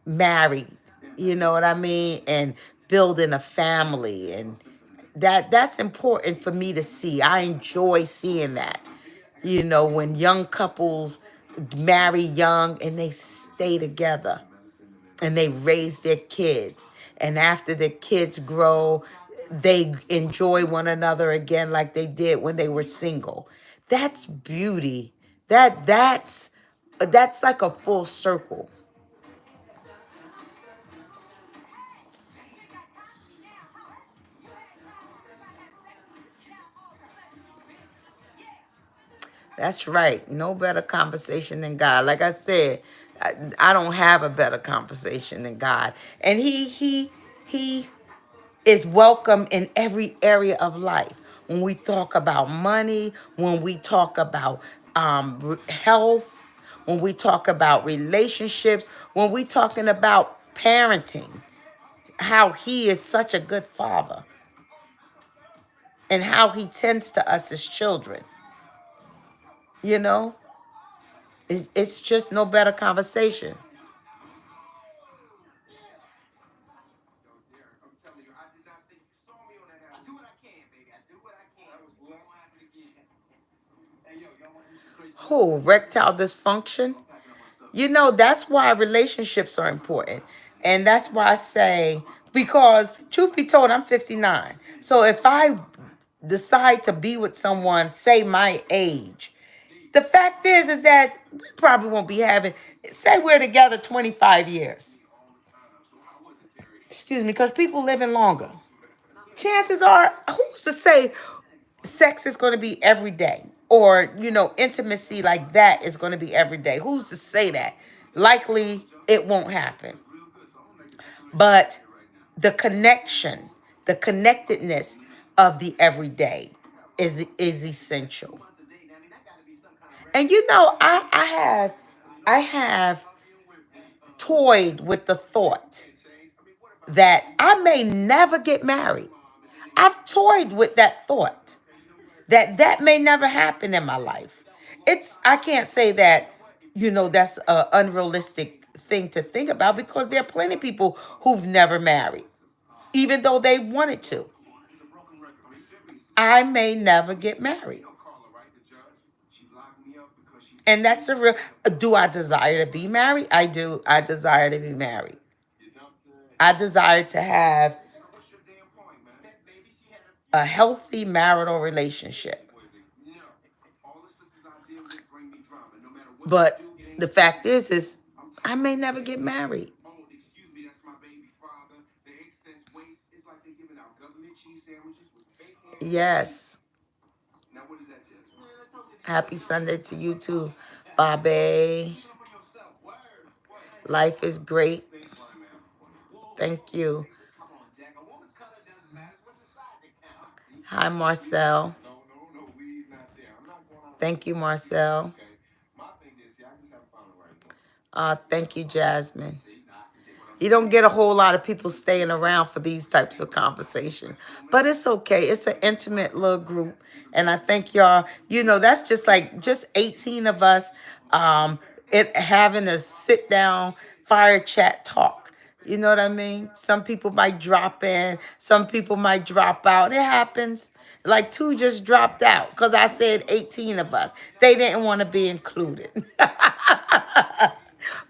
married, you know what I mean, and building a family, and that's important for me to see. I enjoy seeing that. You know, when young couples marry young and they stay together and they raise their kids, and after the kids grow, they enjoy one another again like they did when they were single. That's beauty. That's like a full circle. That's right. No better conversation than God. Like I said, I don't have a better conversation than God. And he is welcome in every area of life. When we talk about money, when we talk about health, when we talk about relationships, when we talking about parenting, how he is such a good father and how he tends to us as children. You know? It's just no better conversation. Who? Erectile dysfunction? You know, that's why relationships are important. And that's why I say, because truth be told, I'm 59. So if I decide to be with someone, say my age, the fact is that we probably won't be having, say we're together 25 years. Excuse me, because people living longer. Chances are, who's to say sex is going to be every day, or you know, intimacy like that is going to be every day? Who's to say that? Likely it won't happen, but the connection, the connectedness of the everyday is essential. And you know, I have toyed with the thought that I may never get married. I've toyed with that thought that may never happen in my life. I can't say that, you know, that's an unrealistic thing to think about, because there are plenty of people who've never married, even though they wanted to. I may never get married. And that's a real, do I desire to be married? I do. I desire to be married. I desire to have a healthy marital relationship. But the fact is I may never get married. Yes. Happy Sunday to you too, Bobby. Life is great. Thank you. Hi, Marcel. Thank you, Marcel. Thank you, Jasmine. You don't get a whole lot of people staying around for these types of conversations. But it's okay. It's an intimate little group. And I thank y'all, you know, that's just like just 18 of us having a sit down fire chat talk. You know what I mean? Some people might drop in, some people might drop out. It happens. Like 2 just dropped out because I said 18 of us. They didn't want to be included.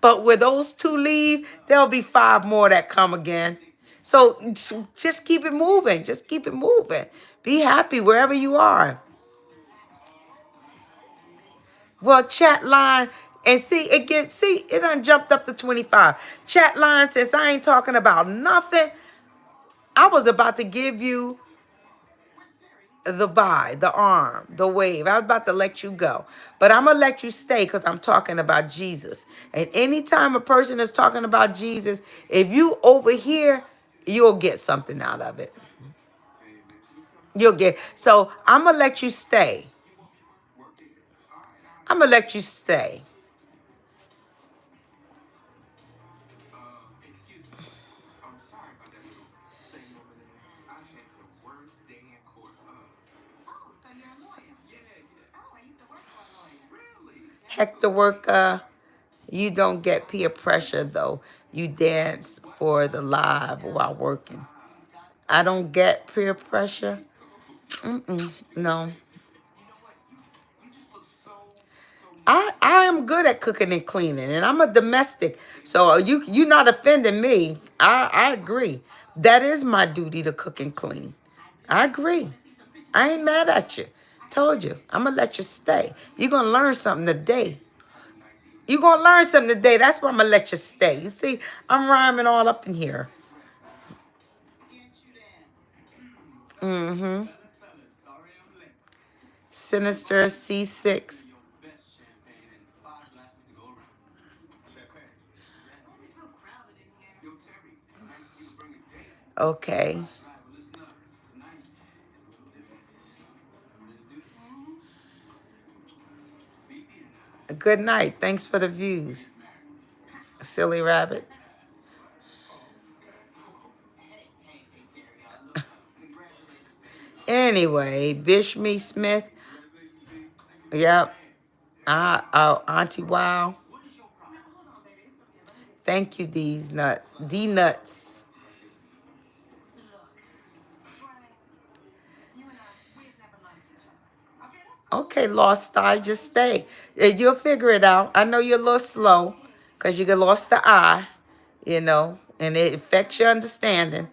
But when those 2 leave, there'll be 5 more that come again. So just keep it moving. Just keep it moving. Be happy wherever you are. Well, chat line, and it done jumped up to 25. Chat line, since I ain't talking about nothing, I was about to give you the arm, the wave. I was about to let you go. But I'm going to let you stay because I'm talking about Jesus. And anytime a person is talking about Jesus, if you overhear, you'll get something out of it. So I'm going to let you stay. I'm going to let you stay. Hector Worker, you don't get peer pressure though. You dance for the live while working. I don't get peer pressure. No. I am good at cooking and cleaning, and I'm a domestic. So you not offending me. I agree. That is my duty to cook and clean. I agree. I ain't mad at you. Told you. I'm going to let you stay. You're going to learn something today. You're going to learn something today. That's why I'm going to let you stay. You see, I'm rhyming all up in here. Mm-hmm. Sinister C6. Okay. Good night. Thanks for the views. Silly rabbit. Anyway, Bishme Smith. Yep. Auntie Wow. Thank you, these nuts. D nuts. Okay, Lost Eye, just stay. You'll figure it out. I know you're a little slow because you get lost the eye, you know, and it affects your understanding.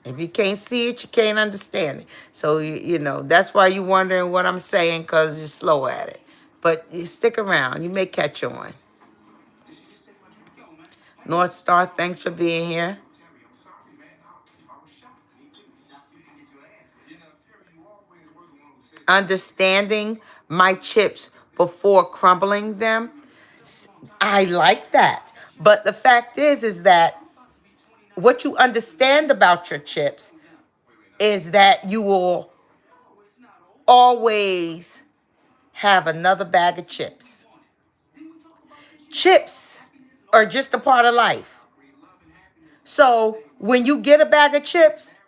If you can't see it, you can't understand it. So, you know, that's why you're wondering what I'm saying because you're slow at it. But you stick around. You may catch on. North Star, thanks for being here. Understanding my chips before crumbling them. I like that. But the fact is that what you understand about your chips is that you will always have another bag of chips. Chips are just a part of life. So when you get a bag of chips,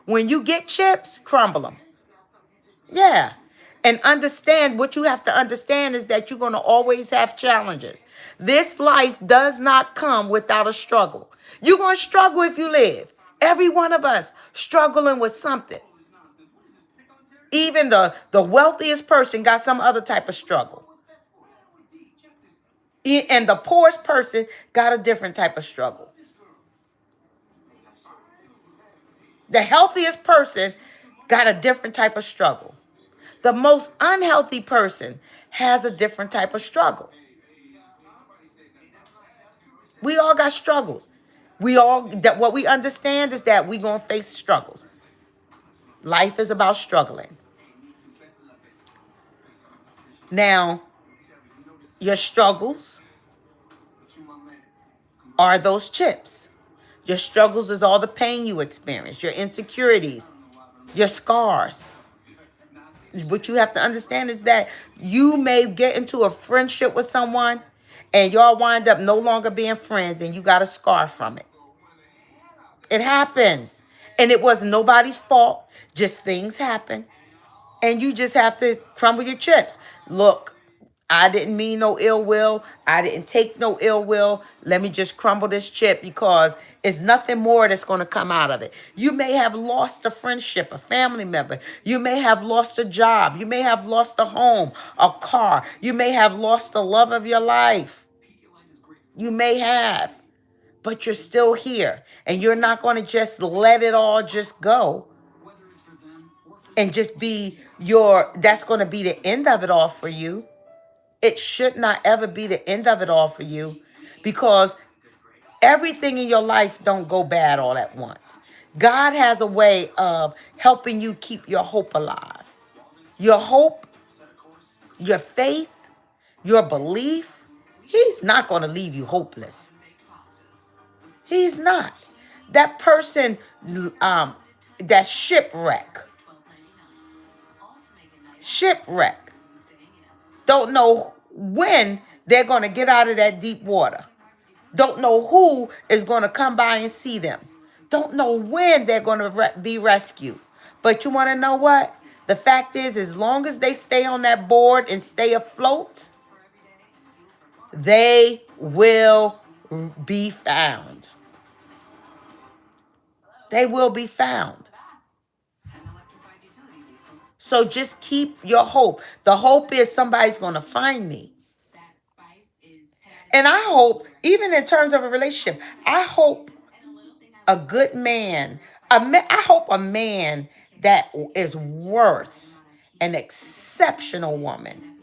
when you get chips, crumble them. Yeah. And understand, what you have to understand is that you're going to always have challenges. This life does not come without a struggle. You're going to struggle if you live. Every one of us struggling with something. Even the wealthiest person got some other type of struggle. And the poorest person got a different type of struggle. The healthiest person got a different type of struggle. The most unhealthy person has a different type of struggle. We all got struggles. What we understand is that we're going to face struggles. Life is about struggling. Now, your struggles are those chips. Your struggles is all the pain you experience, your insecurities, your scars. What you have to understand is that you may get into a friendship with someone and y'all wind up no longer being friends and you got a scar from it. It happens. And it was nobody's fault. Just things happen. And you just have to crumble your chips. Look, I didn't mean no ill will. I didn't take no ill will. Let me just crumble this chip because it's nothing more that's going to come out of it. You may have lost a friendship, a family member. You may have lost a job. You may have lost a home, a car. You may have lost the love of your life. You may have, but you're still here. And you're not going to just let it all just go and just be that's going to be the end of it all for you. It should not ever be the end of it all for you because everything in your life don't go bad all at once. God has a way of helping you keep your hope alive. Your hope, your faith, your belief, he's not going to leave you hopeless. He's not. That person, that shipwreck, don't know when they're going to get out of that deep water. Don't know who is going to come by and see them. Don't know when they're going to be rescued. But you want to know what? The fact is, as long as they stay on that board and stay afloat, they will be found. They will be found. So just keep your hope. The hope is somebody's going to find me. And I hope, even in terms of a relationship, I hope a good man, I hope a man that is worth an exceptional woman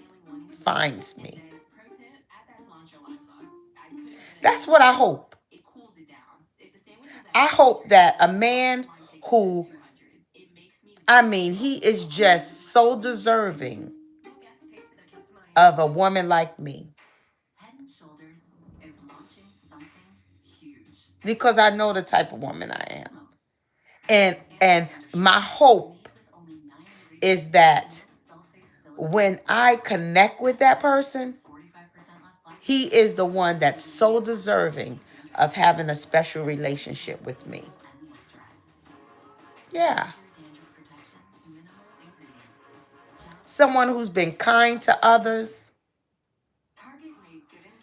finds me. That's what I hope. I hope that a man who, he is just so deserving of a woman like me. Because I know the type of woman I am. And my hope is that when I connect with that person, he is the one that's so deserving of having a special relationship with me. Yeah. Someone who's been kind to others.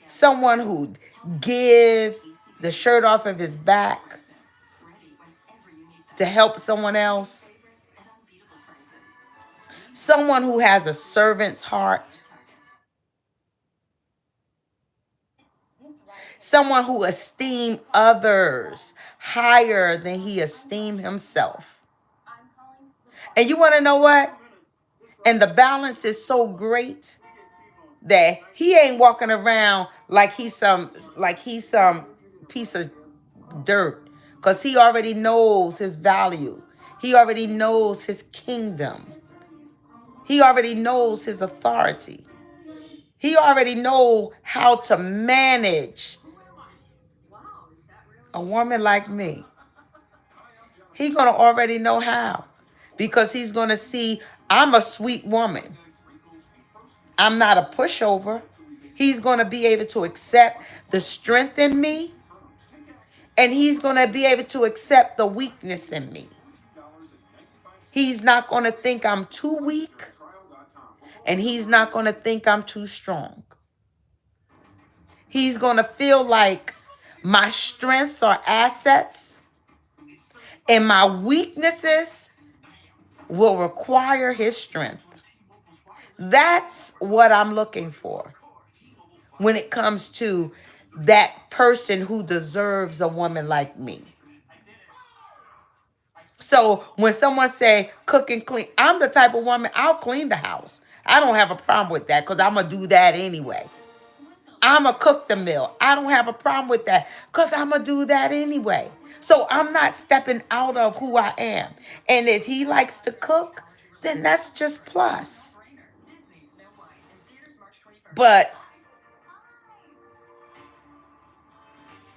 Someone who give the shirt off of his back to help someone else. Someone who has a servant's heart. Someone who esteems others higher than he esteems himself. And you want to know what? And the balance is so great that he ain't walking around like he's some piece of dirt, because he already knows his value. He already knows his kingdom. He already knows his authority. He already knows how to manage a woman like me. He's going to already know how, because he's going to see I'm a sweet woman. I'm not a pushover. He's going to be able to accept the strength in me, and he's going to be able to accept the weakness in me. He's not going to think I'm too weak, and he's not going to think I'm too strong. He's going to feel like my strengths are assets, and my weaknesses will require his strength. That's what I'm looking for when it comes to that person who deserves a woman like me. So when someone say cook and clean, I'm the type of woman, I'll clean the house. I don't have a problem with that, because I'm going to do that anyway. I'm going to cook the meal. I don't have a problem with that because I'm going to do that anyway. So I'm not stepping out of who I am. And if he likes to cook, then that's just plus. But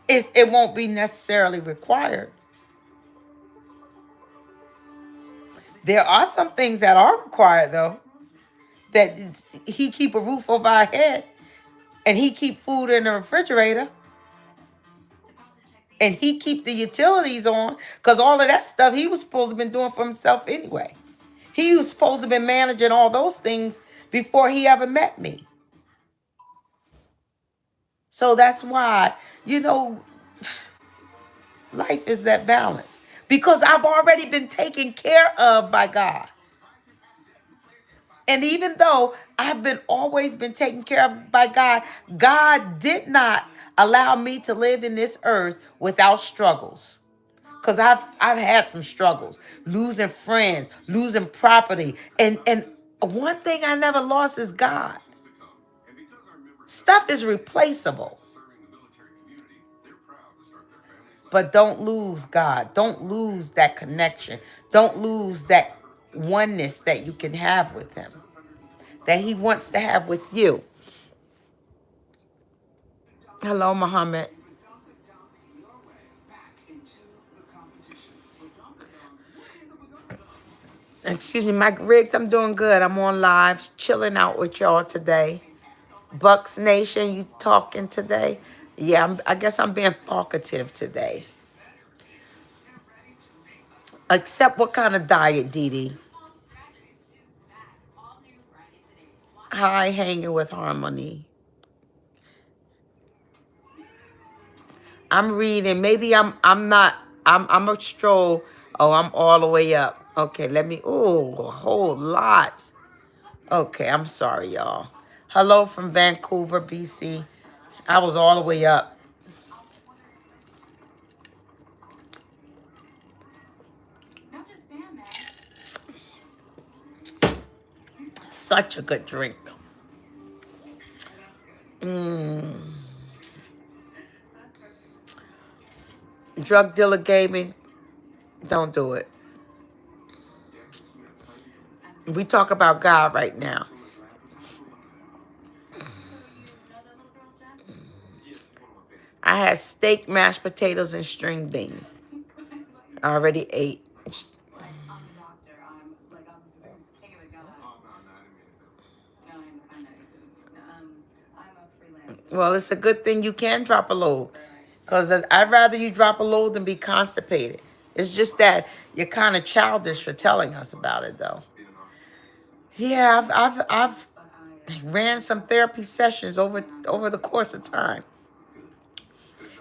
it won't be necessarily required. There are some things that are required, though. That he keep a roof over our head, and he keep food in the refrigerator, and he keep the utilities on, because all of that stuff he was supposed to have been doing for himself anyway. He was supposed to have been managing all those things before he ever met me. So that's why, life is that balance. Because I've already been taken care of by God. And even though I've always been taken care of by God, God did not allow me to live in this earth without struggles. Because I've had some struggles, losing friends, losing property. And one thing I never lost is God. Stuff is replaceable. But don't lose God. Don't lose that connection. Don't lose that oneness that you can have with him, that he wants to have with you. Hello, Muhammad. Excuse me, Mike Riggs, I'm doing good. I'm on live, chilling out with y'all today. Bucks Nation, you talking today? Yeah, I guess I'm being talkative today. Except what kind of diet, Dee Dee? Hi, hanging with Harmony. I'm reading. Maybe I'm not. I'm a stroll. Oh, I'm all the way up. Okay, let me. Oh, a whole lot. Okay, I'm sorry, y'all. Hello from Vancouver, BC. I was all the way up. Such a good drink. Drug dealer gaming. Don't do it. We talk about God right now. I had steak, mashed potatoes, and string beans. I already ate. Well, it's a good thing you can drop a load. Because I'd rather you drop a load than be constipated. It's just that you're kind of childish for telling us about it, though. Yeah, I've ran some therapy sessions over the course of time.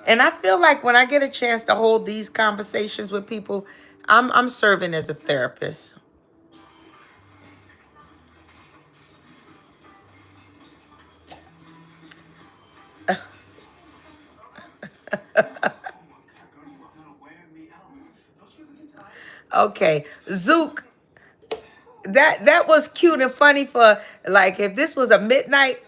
And I feel like when I get a chance to hold these conversations with people, I'm serving as a therapist. Okay, Zook, that was cute and funny for, like, if this was a midnight.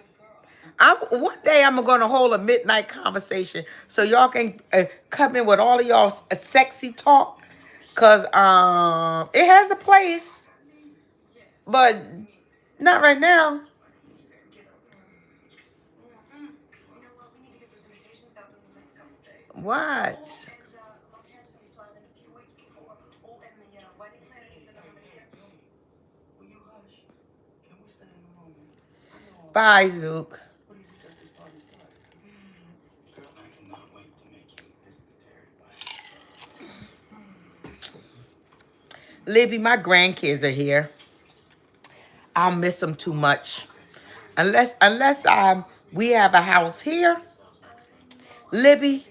One day I'm going to hold a midnight conversation so y'all can come in with all of y'all sexy talk. Because it has a place, but not right now. What? Bye, Zook. Libby, my grandkids are here. I'll miss them too much. Unless we have a house here, Libby,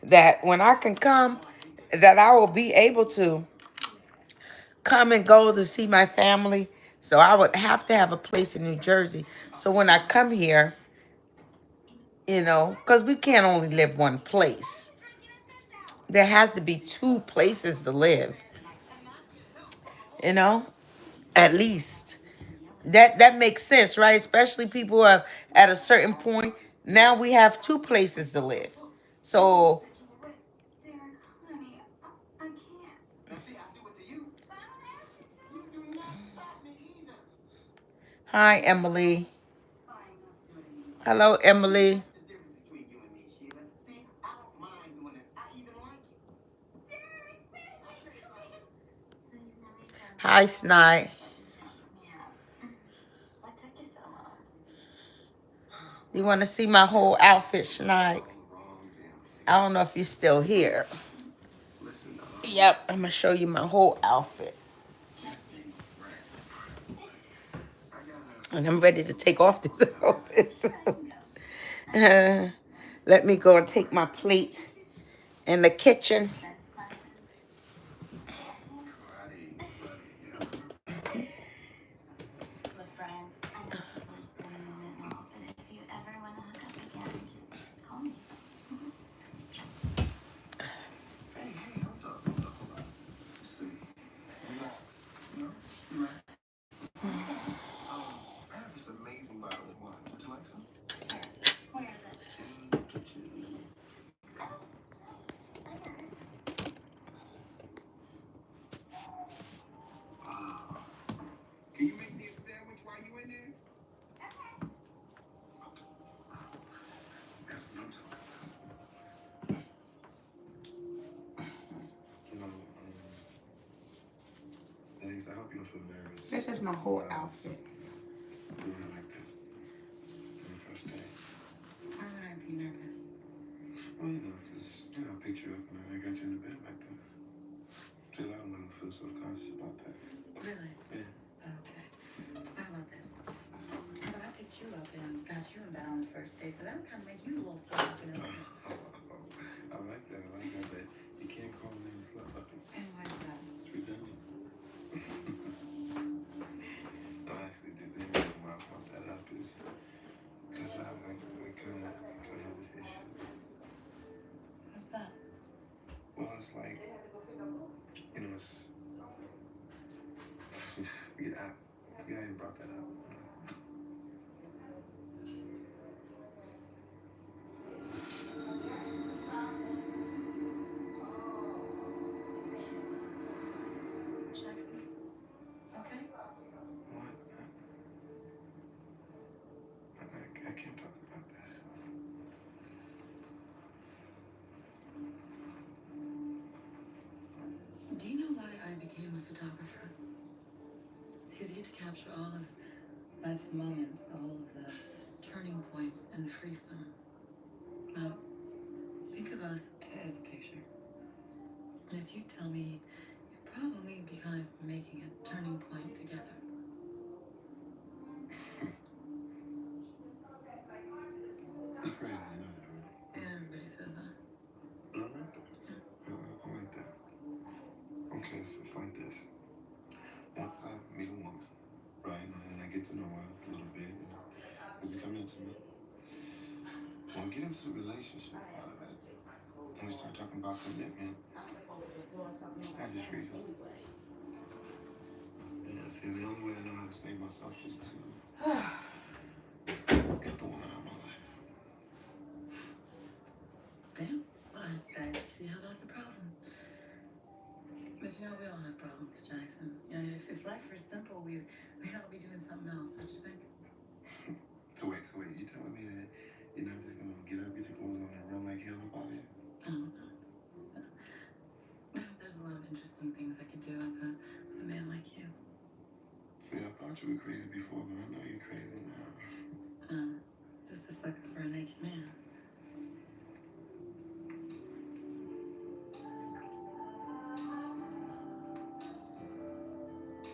that when I can come, that I will be able to come and go to see my family. So I would have to have a place in New Jersey. So when I come here, because we can't only live one place. There has to be two places to live. At least. That makes sense, right? Especially people who are at a certain point, Now we have 2 places to live. So, Derek, honey, I can't. Now see, I do it to you. But I don't ask you to. You do not stop me either. hi, Emily. Fine, I'll do it anyway. Hello, Emily. The difference between you and me, Sheila. See, I don't mind doing it. I even like it. Derek, baby, come here. So you let me come. Hi, Snide. What took you so long? You want to see my whole outfit, Snide? I don't know if you're still here. Yep, I'm going to show you my whole outfit. And I'm ready to take off this outfit. Let me go and take my plate in the kitchen. Look, Brian, I know this is their spending moment and all, but if you ever want to hook up again, just call me. Hey, hold up. See, relax. You know, relax. I have this amazing bottle of wine. Would you like some? Where is it? In the kitchen. Can you make me a sandwich while you in there? That's what I'm talking about. You know, Denise, I hope you don't feel nervous. This is my whole outfit. Doing it like this for the first day. Why would I be nervous? Well, you know, because I picked you up and I got you in the bed like this. See, a lot of women feel self-conscious about that. Really? Yeah. Okay. How about this? But I picked you up and got you in bed on the first date, so that would kind of make you a little slut-upping. I like that, but you can't call me a slut-upping. And why is that? It's redundant. No, actually, the reason why I brought that up is because I kind of have this issue. What's that? Well, it's like, you know, I even brought that up. Jackson? Okay? What? I can't talk about this. Do you know why I became a photographer? Because you get to capture all of life's moments, all of the turning points, and freeze them. Now, think of us as a picture. And if you tell me, you're probably be kind of making a turning point together. You're crazy, you know that, right? And everybody says that. But I like that. I like that. Okay, so it's like this. Once I meet a woman, right, and I get to know her a little bit, and we become intimate. When we get into the relationship part of it, and we start talking about commitment, I just freeze up. Yeah, see, the only way I know how to save myself is to cut the woman out of my life. Damn. I see how that's a problem. But you know, we all have problems, Jackson. You know, if life were simple, we'd all be doing something else, don't you think? So wait, you telling me that you're not just gonna get up, get your clothes on, and run like hell up out of here? Oh, no. There's a lot of interesting things I could do with a man like you. See, I thought you were crazy before, but I know you're crazy now. Just a sucker for a naked man.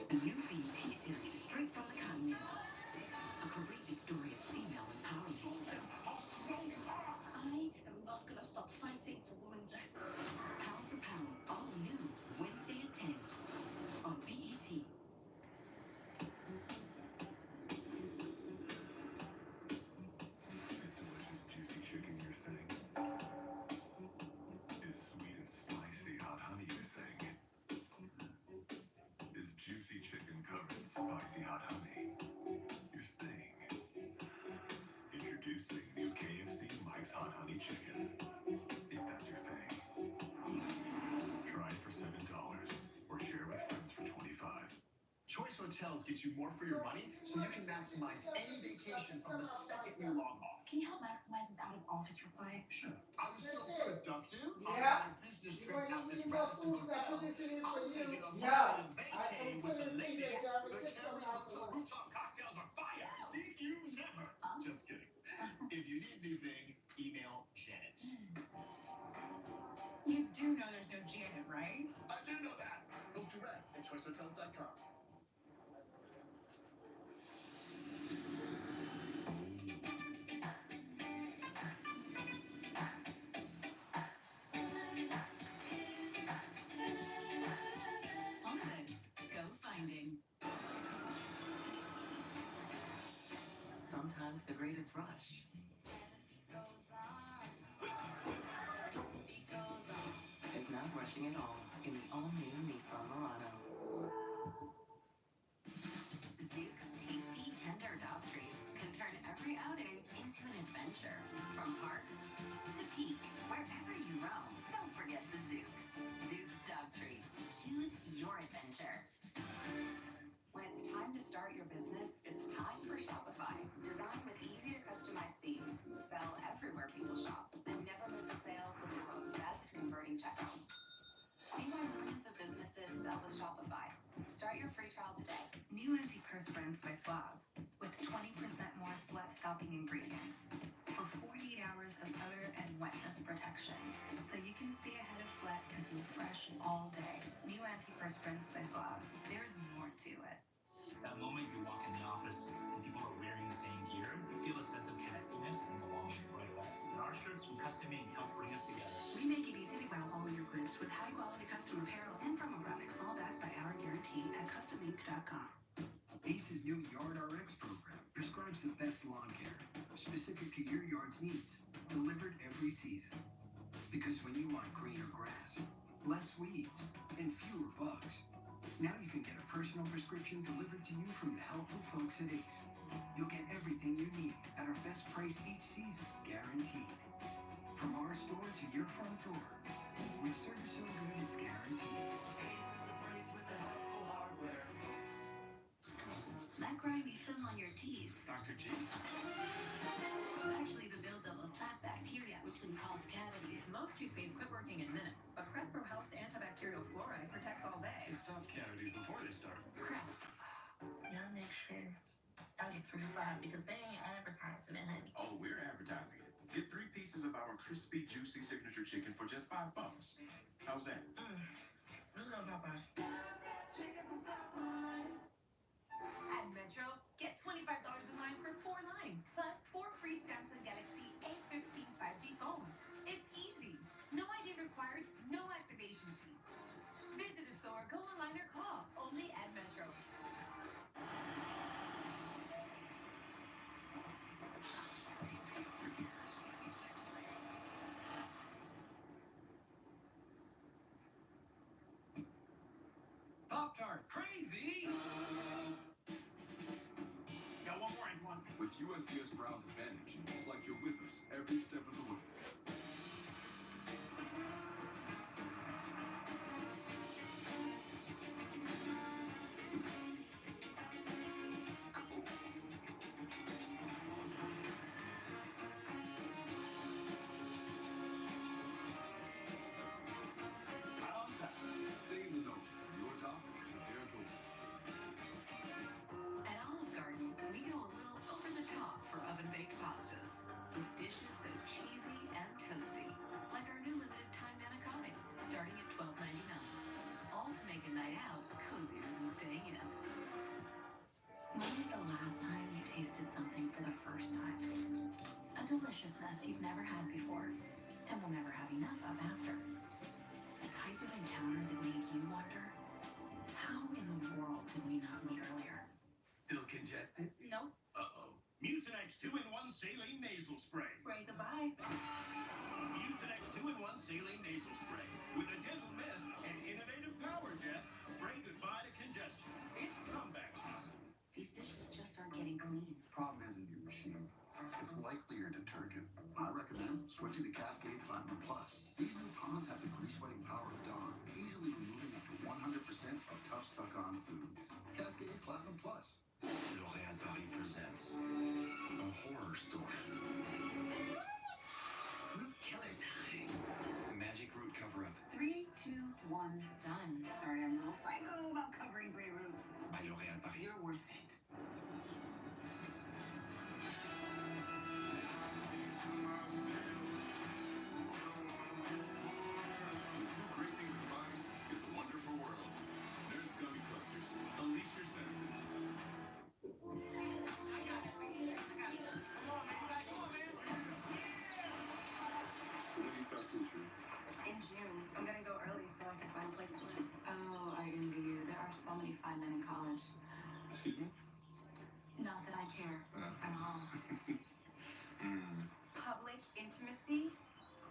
The new BET series straight from the continent. A courageous story of female empowerment. I am not gonna stop fighting for women's rights. Pound for Pound, all new, Wednesday at 10 on BET. Is delicious juicy chicken your thing? Is sweet and spicy hot honey your thing? Is juicy chicken covered in spicy hot honey your thing? Introducing new KFC It's hot honey chicken, if that's your thing. Try it for $7 or share with friends for $25. Choice Hotels gets you more for your money so you can maximize any vacation from the second you log off. Can you help maximize his out-of-office reply? Sure. I was so productive on Yeah. my business trip Well, at you this need more Radisson food, so I hotel. put this in here I'm for taking you. a Yeah. much-needed I vacay put with the some food in ladies. there, so I The took some Candid out Hotel for rooftop cocktails are fire. See you never. Just kidding. If you need anything, email Janet. You do know there's no Janet, right? I do know that. Book direct at choicehotels.com. Holidays. Go finding. Sometimes the greatest rush is not rushing at all in the all-new Nissan Murano. Zook's tasty, tender dog treats can turn every outing into an adventure. From park to peak, wherever you roam, don't forget the Zooks. Zook's dog treats. Choose your adventure. When it's time to start your business, it's time for Shopify. Designed with easy to customize themes, sell everywhere people shop, and never miss a sale with the world's best converting checkout. See why millions of businesses sell with Shopify. Start your free trial today. New antiperspirants by Suave with 20% more sweat-stopping ingredients for 48 hours of odor and wetness protection, so you can stay ahead of sweat and feel fresh all day. New antiperspirants by Suave. There's more to it. That moment you walk in the office and people are wearing the same gear, you feel a sense of connectedness and belonging right away. And our shirts from Custom Ink help bring us together. We make it easy to wow all your groups with high-quality custom apparel and promo graphics, all backed by our guarantee at customink.com. ACE's new Yard RX program prescribes the best lawn care, specific to your yard's needs, delivered every season. Because when you want greener grass, less weeds, and fewer bugs, now you can get a personal prescription delivered to you from the helpful folks at ACE. You'll get everything you need at our best price each season, guaranteed. From our store to your front door, with service so good it's guaranteed. ACE is the place with the helpful hardware. That grimy film on your teeth Dr. G. is actually the buildup of fat bacteria, which can cause cavities. Most toothpaste quit working in minutes, but Crespo Health's antibacterial fluoride protects all day. They stop cavities before they start. Crest. Y'all make sure y'all get 3 to 5 because they ain't advertising it, honey. Oh, we're advertising it. Get 3 pieces of our crispy, juicy signature chicken for just $5. How's that? Let's go, Popeye. At Metro, get $25 in line for 4 lines, plus 4 free Samsung Galaxy A15 5G phones. It's easy. No ID required, no activation fee. Visit a store, go online or call. Only at Metro. Pop-Tart, crazy! Got one more, Antoine. With USPS Brown's Advantage, it's like you're with us every step of the way. Stay in the know from your dock to their door. At Olive Garden, we go a little over the top for oven-baked pastas, with dishes so cheesy and toasty, like our new limited time manicotti, starting at $12.99. All to make a night out cozier than staying in. When was the last time you tasted something for the first time? A deliciousness you've never had before, and will never have enough of after. A type of encounter that made you wonder, how in the world did we not meet earlier? Still congested? Nope. Uh-oh. Mucinex 2-in-1 Saline Nasal Spray. Spray goodbye. Mucinex 2-in-1 Saline Nasal Spray. With a gentle mist and innovative power jet, spray goodbye to congestion. It's comeback season. These dishes just aren't getting clean. Problem isn't your machine. It's likely your detergent. I recommend Switching to Cascade Platinum Plus. These new ponds have the grease-fighting power of dawn, easily removing up to 100% of tough stuck-on foods. Cascade Platinum Plus. L'Oréal Paris presents a horror story. Root killer time. Magic root cover-up 3, 2, 1, done. Sorry, I'm a little psycho about covering gray roots. by L'Oréal Paris. You're worth it. With two great things combined, it's a wonderful world. Nerds Gummy Clusters. Unleash your senses. When do you start school, Sheree? In June. I'm gonna go early so I can find a place to live. Oh, I envy you. There are so many fine men in college. Excuse me? Not that I care at all. Public intimacy?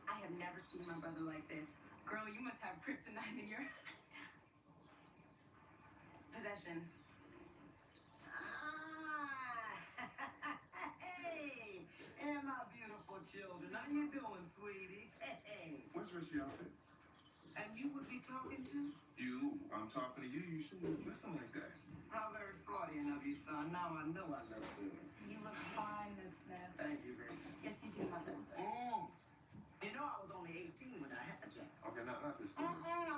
I have never seen my brother like this. Girl, you must have kryptonite in your possession. Hey, and my beautiful children, how you doing, sweetie? Hey, Where's the rest of your outfit? and you would be talking to? You. I'm talking to you. You shouldn't listen like that. How very Freudian of you, son. Now I know I look good. You look fine, Miss Smith. Thank you, baby. Yes, you do, Mother. You know I was only 18 when I had Jackson. Okay, not this I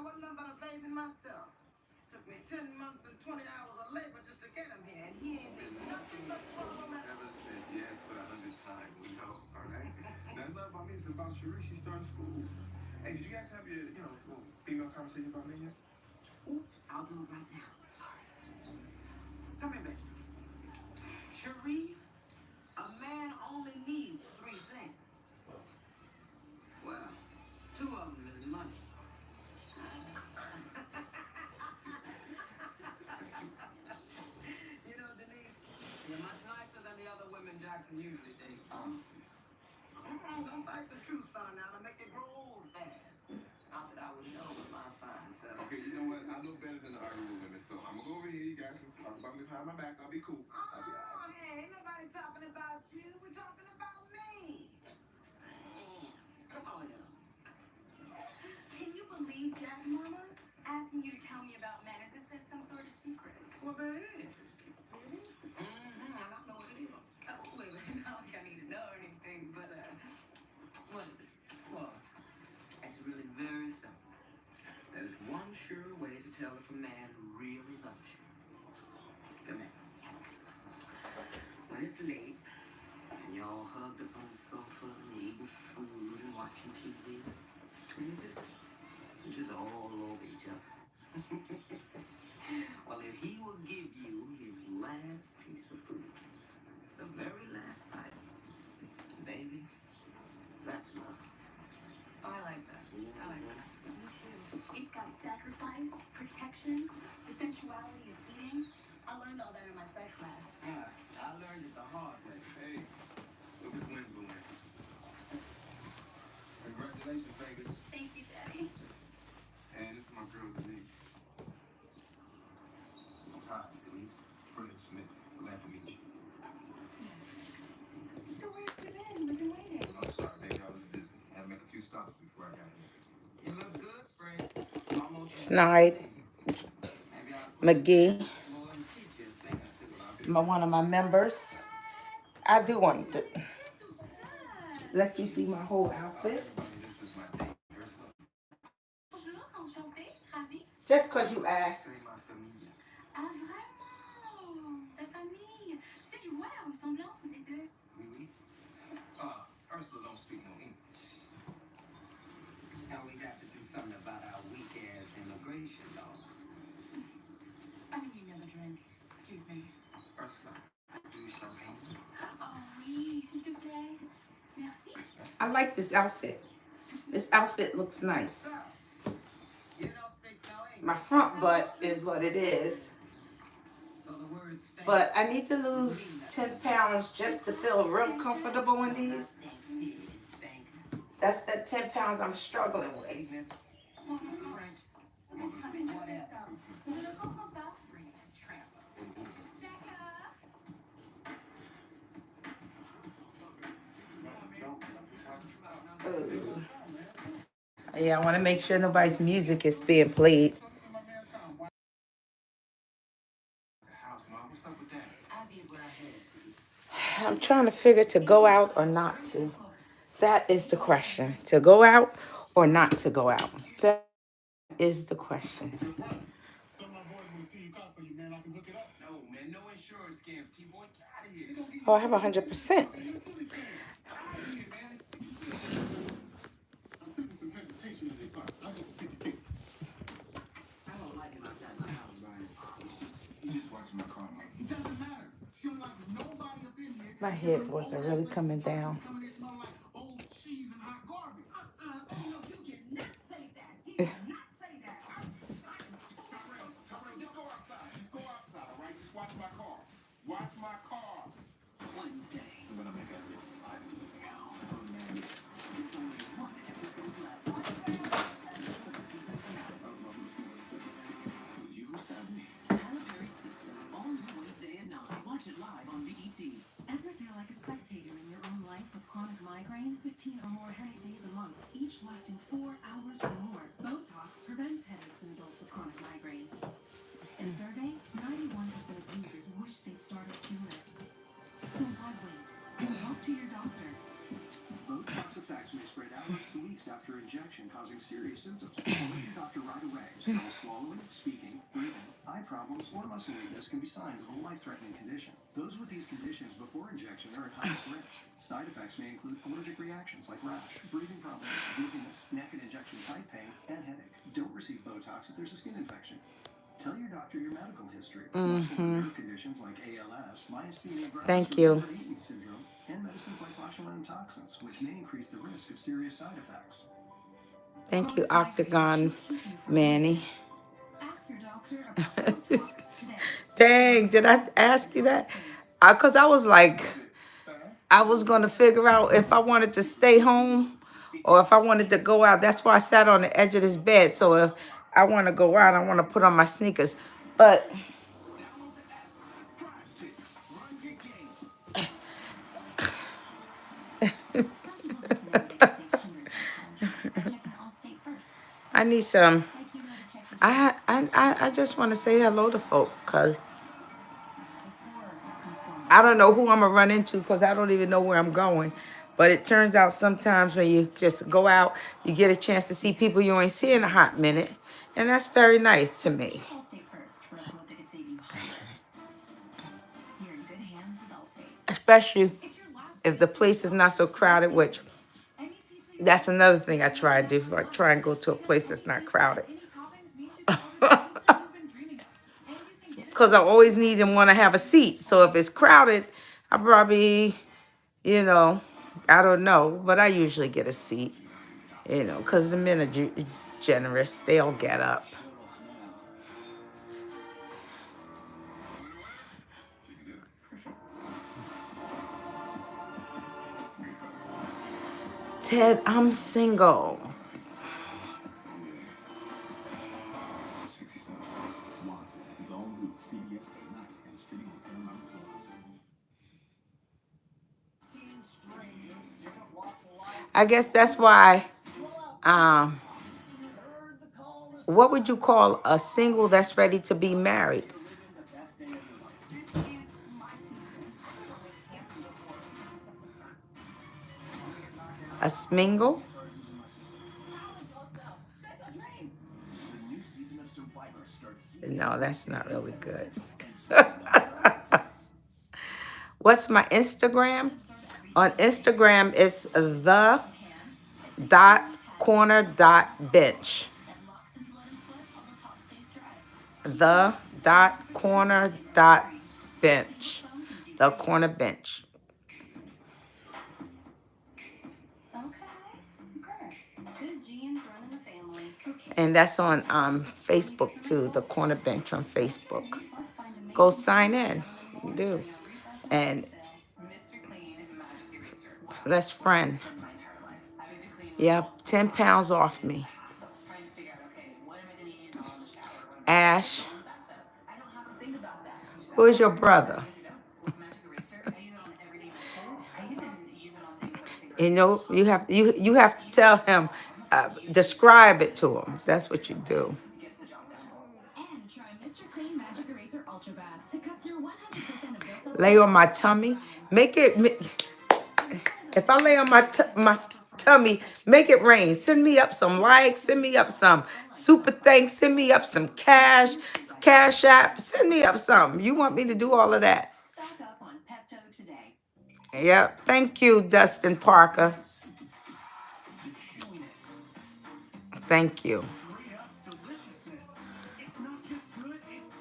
wasn't nothing but a baby myself. Took me 10 months and 20 hours of labor just to get him here, and he ain't been nothing but trouble. Never said yes for the 100th time. We know, all right? Now, it's not about me. It's about Sheree. She's starting school. Hey, did you guys have your, little female conversation about me yet? Oops, I'll do it right now. Sorry. Come here, baby. Cherie, a man only needs 3 things. Well, 2 of them is money. You know, Denise, you're much nicer than the other women Jackson usually dates. Don't bite the truth, son, now to make it grow old fast. Not that I would know with my fine self. Okay, you know what? I know better than to argue with women, so I'm gonna go over here. You guys can talk about me behind my back. I'll be cool. I'll be all right. Hey, ain't nobody talking about you. We're talking about me. Come on, now. Can you believe Jack, Mama? Asking you to tell me about men as if there's some sort of secret. Well, there is. Really? And I know what it is. Oh, wait, not like I need to know anything, but, what is it? Well, it's really very simple. There's one sure way to tell if a man really loves you. Come here. When it's late, and you're all hugged up on the sofa, eating food and watching TV, and you're just all over each other. Well, if he will give you his last piece of food, the very last bite, baby, that's love. Oh, I like that. I like that. Me too. It's got sacrifice, protection, the sensuality of eating. I learned all that in my psych class. Yeah, I learned it the hard way. Hey, look at the wind blowing. Congratulations, baby. Thank you, Daddy. And this is my girl, Denise. Hi, Denise. Brendan Smith. Glad to meet you. So where have you been? We've been waiting. I'm sorry, baby. I was busy. Had to make a few stops before I got here. You look good, friend. Almost Snide, McGee, one of my members. I do want to let you see my whole outfit. This is my date. Dress up. Bonjour, enchantée, ravie. Just because you asked. Say my familia. Ah, vraiment? Ta famille? Tu sais, je vois la ressemblance entre les deux. Oui, oui. Ursula don't speak no English. Now we got to do something about our weak-ass immigration law. I mean, you never drink. Excuse me. Ursula, do champagne. Oh, oui, s'il te plaît. Merci. I like this outfit. This outfit looks nice. You don't speak no English. My front butt is what it is. So the word stands. But I need to lose 10 pounds just to feel real comfortable in these. That's that 10 pounds I'm struggling with. Ne le comprends pas. D'accord. Yeah, I want to make sure nobody's music is being played. I'm trying to figure to go out or not to. That is the question. To go out or not to go out. That is the question. Oh, I have 100%. My head wasn't really coming down. Watch my car. Wednesday. I'm gonna make everything live in the hell. Oh man. There's only one episode left. But the season finale. You stab me. Planetary Systems. All new Wednesday at 9. Watch it live on BET. Ever feel like a spectator in your own life with chronic migraine? 15 or more headache days a month, each lasting 4 hours or more. Botox prevents headaches in adults with chronic migraine. In a survey, 91% of users wish they'd started sooner. So why wait? Talk to your doctor. Botox effects may spread hours to weeks after injection, causing serious symptoms. Call your doctor right away. Trouble swallowing, speaking, breathing, eye problems, or muscle weakness can be signs of a life-threatening condition. Those with these conditions before injection are at highest risk. Side effects may include allergic reactions like rash, breathing problems, dizziness, neck and injection site pain, and headache. Don't receive Botox if there's a skin infection. Tell your doctor your medical history. Muscle and nerve conditions like ALS, myasthenia gravis, Thank you. or Eaton syndrome, and medicines like botulinum toxins, which may increase the risk of serious side effects. Thank you, Octagon Manny. Ask your doctor about Botox today. Dang, did I ask you that? Because I was like, I was going to figure out if I wanted to stay home or if I wanted to go out. That's why I sat on the edge of this bed. So if I want to go out, I want to put on my sneakers. But I need some. I just want to say hello to folk because I don't know who I'm going to run into because I don't even know where I'm going. But it turns out sometimes when you just go out, you get a chance to see people you ain't seen in a hot minute. And that's very nice to me. Especially if the place is not so crowded, which that's another thing I try and do. I try and go to a place that's not crowded. Because I always need and want to have a seat. So if it's crowded, I probably, you know, I don't know. But I usually get a seat, you know, because the men are generous. They'll get up. Ted, I'm single. I guess that's why, what would you call a single that's ready to be married? A smingle? No, that's not really good. What's my Instagram? On Instagram, it's the.corner.bench. The.corner.bench. The corner bench. And that's on Facebook too, the corner bench on Facebook. Go sign in. You do. And let's friend. Yep, 10 pounds off me. Ash. Who is your brother? You know, you have to tell him, describe it to him. That's what you do. And try Mr. Clean Magic Eraser Ultra Bath to cut through 100% of built-up Lay on my tummy. Make it. If I lay on my tummy, make it rain. Send me up some likes. Send me up some super thanks. Send me up some cash app. Send me up something. You want me to do all of that? Stock up on Pepto today. Yep. Thank you, Dustin Parker. Thank you.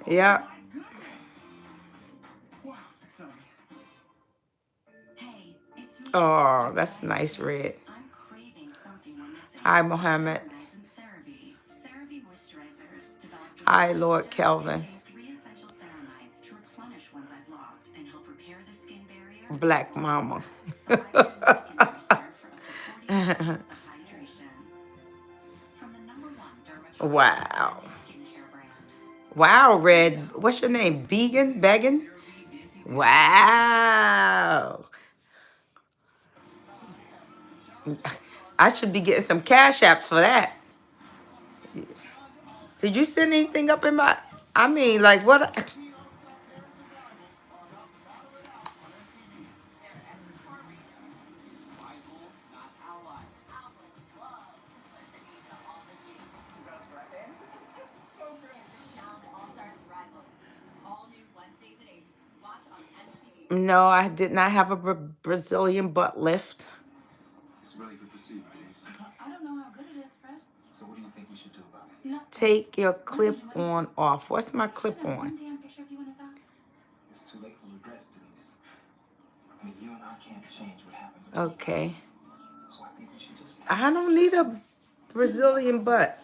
Yep. Hey, it's me. Oh, that's nice, Red. I'm craving something we're missing. Hi, Mohammed. Ceramides and CeraVe. CeraVe moisturizers developed with Hi, Lord Kelvin. 3 essential ceramides to replenish ones I've lost and help repair the skin barrier. Black Mama. So I can moisture for up to 40 minutes of hydration. From the #1 Wow. skincare brand. Wow, Red. What's your name? Vegan? Vegan? Wow. I should be getting some cash apps for that. Did you send anything up in my... I mean, like, what... No, I did not have a Brazilian butt lift. It's really good to see you, Denise. I don't know how good it is, Fred. So what do you think we should do about it? Take your clip on off. What's my clip There's on? one damn picture of you in his house. It's too late for regrets, Denise. I mean, you and I can't change what happened. Okay. So I think we should just... I don't need a Brazilian butt.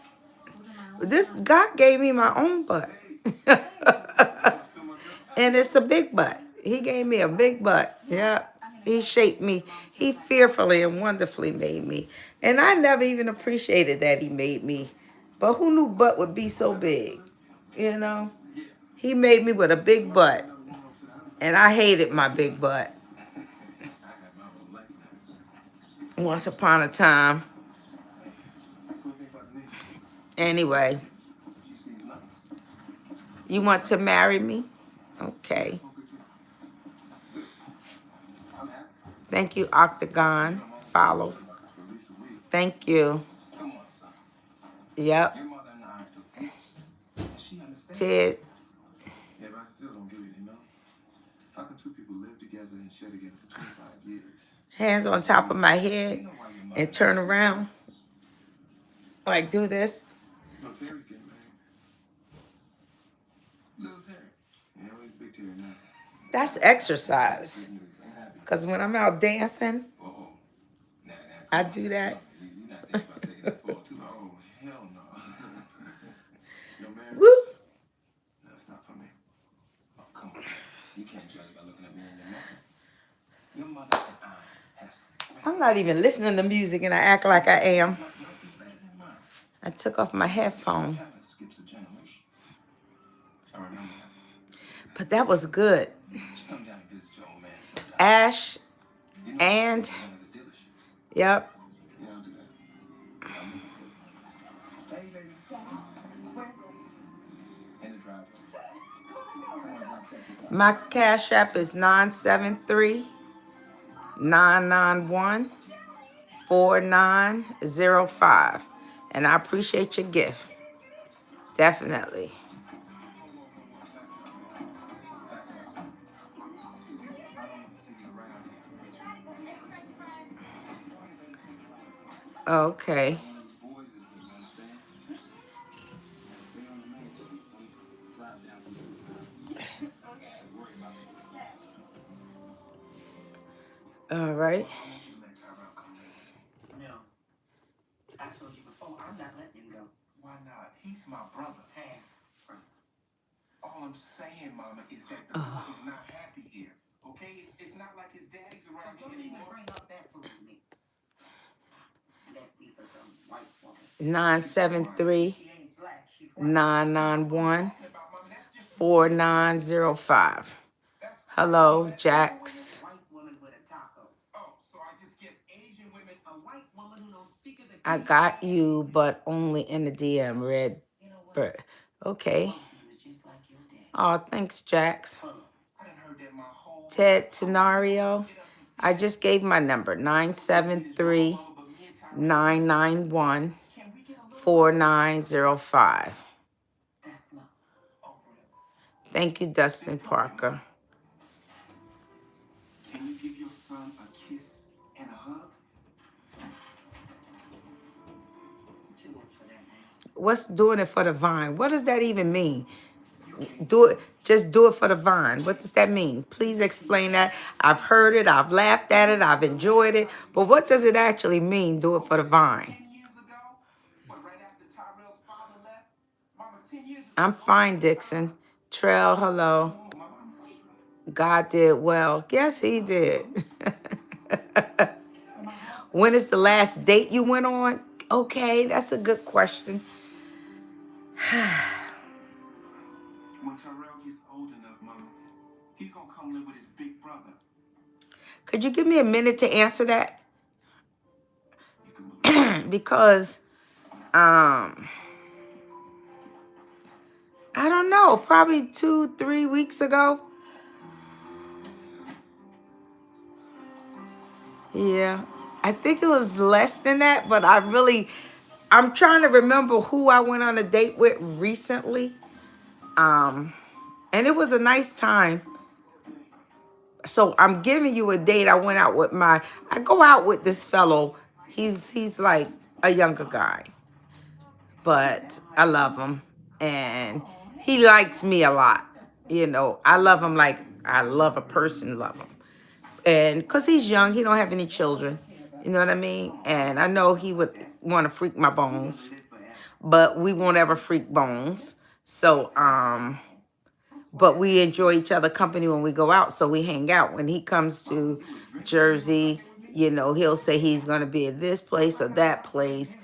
This God gave me my own butt. And it's a big butt. He gave me a big butt. Yeah. He shaped me. He fearfully and wonderfully made me. And I never even appreciated that he made me. But who knew butt would be so big? You know? He made me with a big butt. And I hated my big butt. Once upon a time. Anyway. You want to marry me? Okay. Thank you, Octagon. Follow. Thank you. Yep. Ted. Yeah, but I still don't get it, you know? How can two people live together and share together for 25 years? Hands on top of my head and turn around. Like do this. No, Terry's getting married. Little Terry. Yeah, he's big Terry now. That's exercise. Because when I'm out dancing, I do that. You're not thinking about taking that fall, too. Oh, hell no. You're married? Woo! No, it's not for me. Oh, come on. You can't judge by looking at me and your mother. Your mother has... I'm not even listening to music and I act like I am. I took off my headphone. But that was good. Ash and... Yep. My cash app is 973-991-4905. And I appreciate your gift. Definitely. Okay. All right. No. I told you before, I'm not letting him go. Why not? He's my brother. All I'm saying, Mama, is that the boy is not happy here. Okay? It's not like his daddy's around here Don't even anymore. bring up that food with me. Left me for some white woman. 973-991-4905. Hello, Jax. Oh, so I just guess Asian I got you, but only in the DM. Red, but okay. Oh, thanks, Jax. Ted Tenario. I just gave my number 973-991-4905. Thank you, Dustin Parker. Can you give your son a kiss and a hug? What's doing it for the vine? What does that even mean? Do it, just do it for the vine. What does that mean? Please explain that. I've heard it, I've laughed at it, I've enjoyed it, but what does it actually mean, do it for the vine? I'm fine, Dixon. Trail, hello. God did well. Yes, he did. When is the last date you went on? Okay, that's a good question. When Terrell gets old enough, Mama, he's gonna come live with his big brother. Could you give me a minute to answer that? Because, I don't know, probably 2-3 weeks ago. Yeah, I think it was less than that, but I'm trying to remember who I went on a date with recently. And it was a nice time. So I'm giving you a date. I go out with this fellow. He's like a younger guy, but I love him and he likes me a lot. You know, I love him like I love a person, love him. And because he's young, he don't have any children. You know what I mean? And I know he would want to freak my bones, but we won't ever freak bones. So, but we enjoy each other company when we go out, so we hang out. When he comes to Jersey, you know, he'll say he's going to be at this place or that place,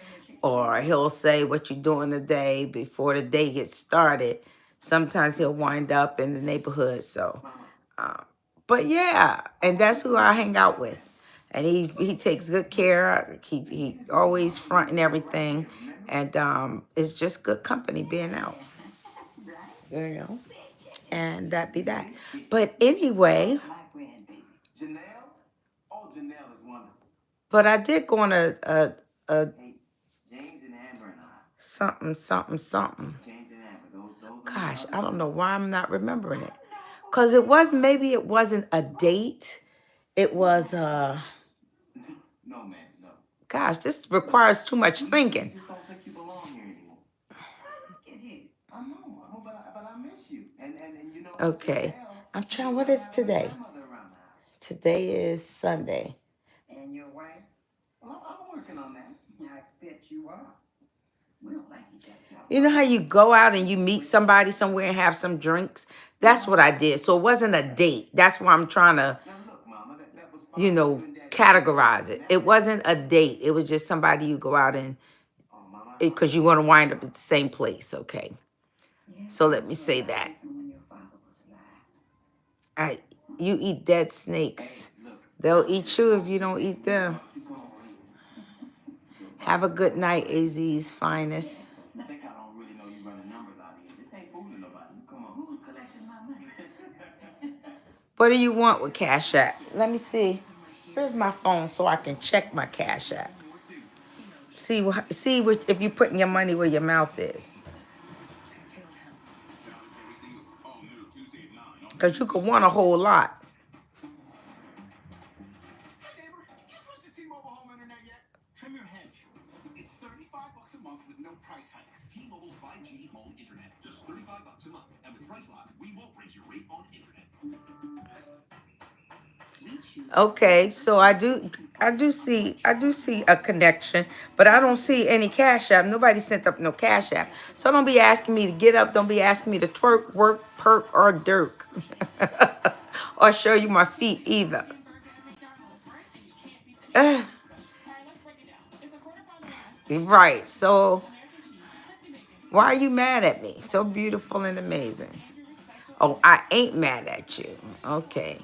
or he'll say what you doing today before the day gets started. Sometimes he'll wind up in the neighborhood. So, but yeah, and that's who I hang out with. And he takes good care. He always fronting everything, and it's just good company being out. You know. And that be that. But anyway, but I did go on a something. Gosh, I don't know why I'm not remembering it. Because maybe it wasn't a date. It was, gosh, this requires too much thinking. Okay, I'm trying, what is today? Today is Sunday. And your wife? Well, I'm working on that. I bet you are. We don't like each other. You know how you go out and you meet somebody somewhere and have some drinks? That's what I did. So it wasn't a date. That's why I'm trying to, you know, categorize it. It wasn't a date. It was just somebody you go out and, because you're going to wind up at the same place. Okay. So let me say that. You eat dead snakes. They'll eat you if you don't eat them. Have a good night, AZ's finest. What do you want with Cash App? Let me see. Here's my phone so I can check my Cash App. See if you're putting your money where your mouth is. Because you could want a whole lot. Trim your hedge. It's $35 a month with no price hikes. T-Mobile 5G home internet. Just $35 a month. And with Price Lock, we won't raise your rate on internet. Okay, so I do see a connection, but I don't see any Cash App. Nobody sent up no Cash App. So don't be asking me to get up. Don't be asking me to twerk, work, perk, or dirk. Or show you my feet either. Right, so why are you mad at me? So beautiful and amazing. Oh, I ain't mad at you. Okay.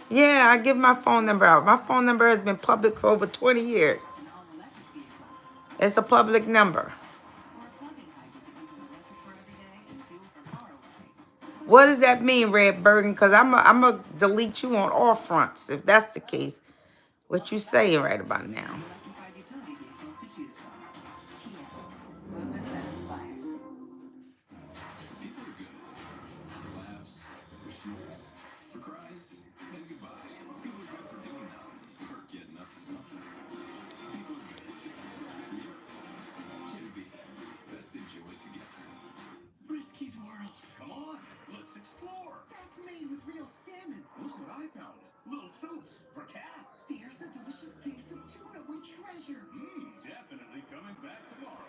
Yeah, I give my phone number out. My phone number has been public for over 20 years. It's a public number. What does that mean, Red Bergen? Because I'm going to delete you on all fronts, if that's the case. What you saying right about now? People are good. For laughs, for smirks, for cries, and goodbyes. People are good for doing nothing or getting up to something. People are good. For you, Jimmy B. Let's enjoy it together. Risky's World. Come on, let's explore. That's made with real salmon. Look what I found. Little soups for cats. There's the delicious taste of tuna we treasure. Definitely coming back tomorrow.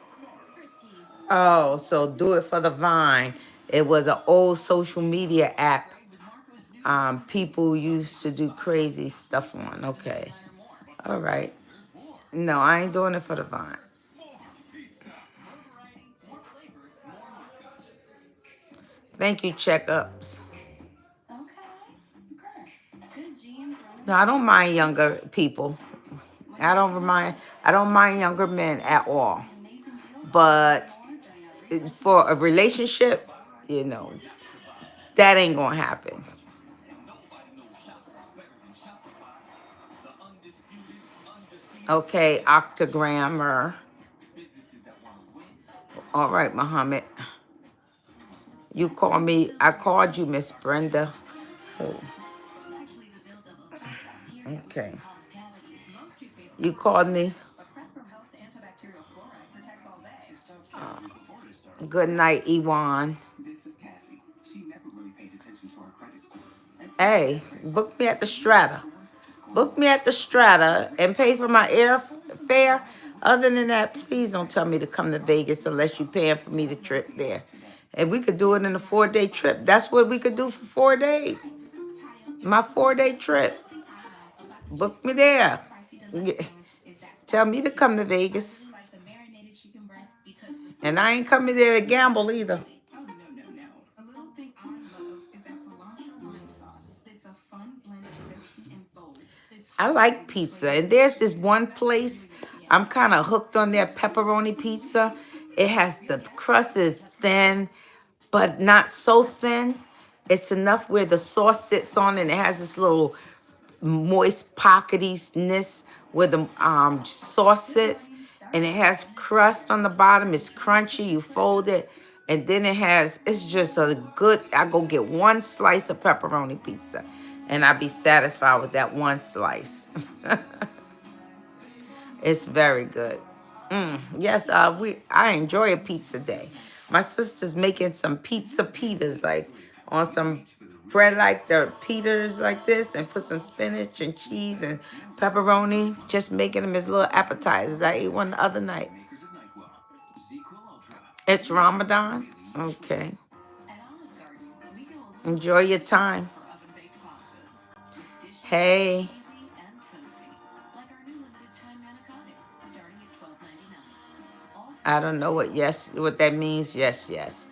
Oh, so do it for the Vine. It was an old social media app. People used to do crazy stuff on. Okay. All right. No, I ain't doing it for the Vine. Thank you, checkups. No, I don't mind younger people. I don't mind younger men at all. But for a relationship, you know, that ain't gonna happen. Okay, octogrammer. All right, Muhammad. You call me. I called you, Miss Brenda. Oh. Okay. You called me. Good night, Ewan. Hey, book me at the Strata. Book me at the Strata and pay for my airfare. Other than that, please don't tell me to come to Vegas unless you're paying for me to trip there. And we could do it in a 4-day trip. That's what we could do for 4 days. My 4-day trip. Book me there. Tell me to come to Vegas. And I ain't coming there to gamble either. I like pizza. And there's this one place, I'm kind of hooked on their pepperoni pizza. It has, the crust is thin, but not so thin. It's enough where the sauce sits on and it has this little moist pocketiness where the sauce sits. And it has crust on the bottom. It's crunchy. You fold it. And then it's just a good, I go get one slice of pepperoni pizza. And I be satisfied with that one slice. It's very good. Yes, I enjoy a pizza day. My sister's making some pizza pitas, like on some bread like the pitas like this, and put some spinach and cheese and pepperoni. Just making them as little appetizers. I ate one the other night. It's Ramadan? Okay. Enjoy your time. Hey. I don't know what that means. Yes.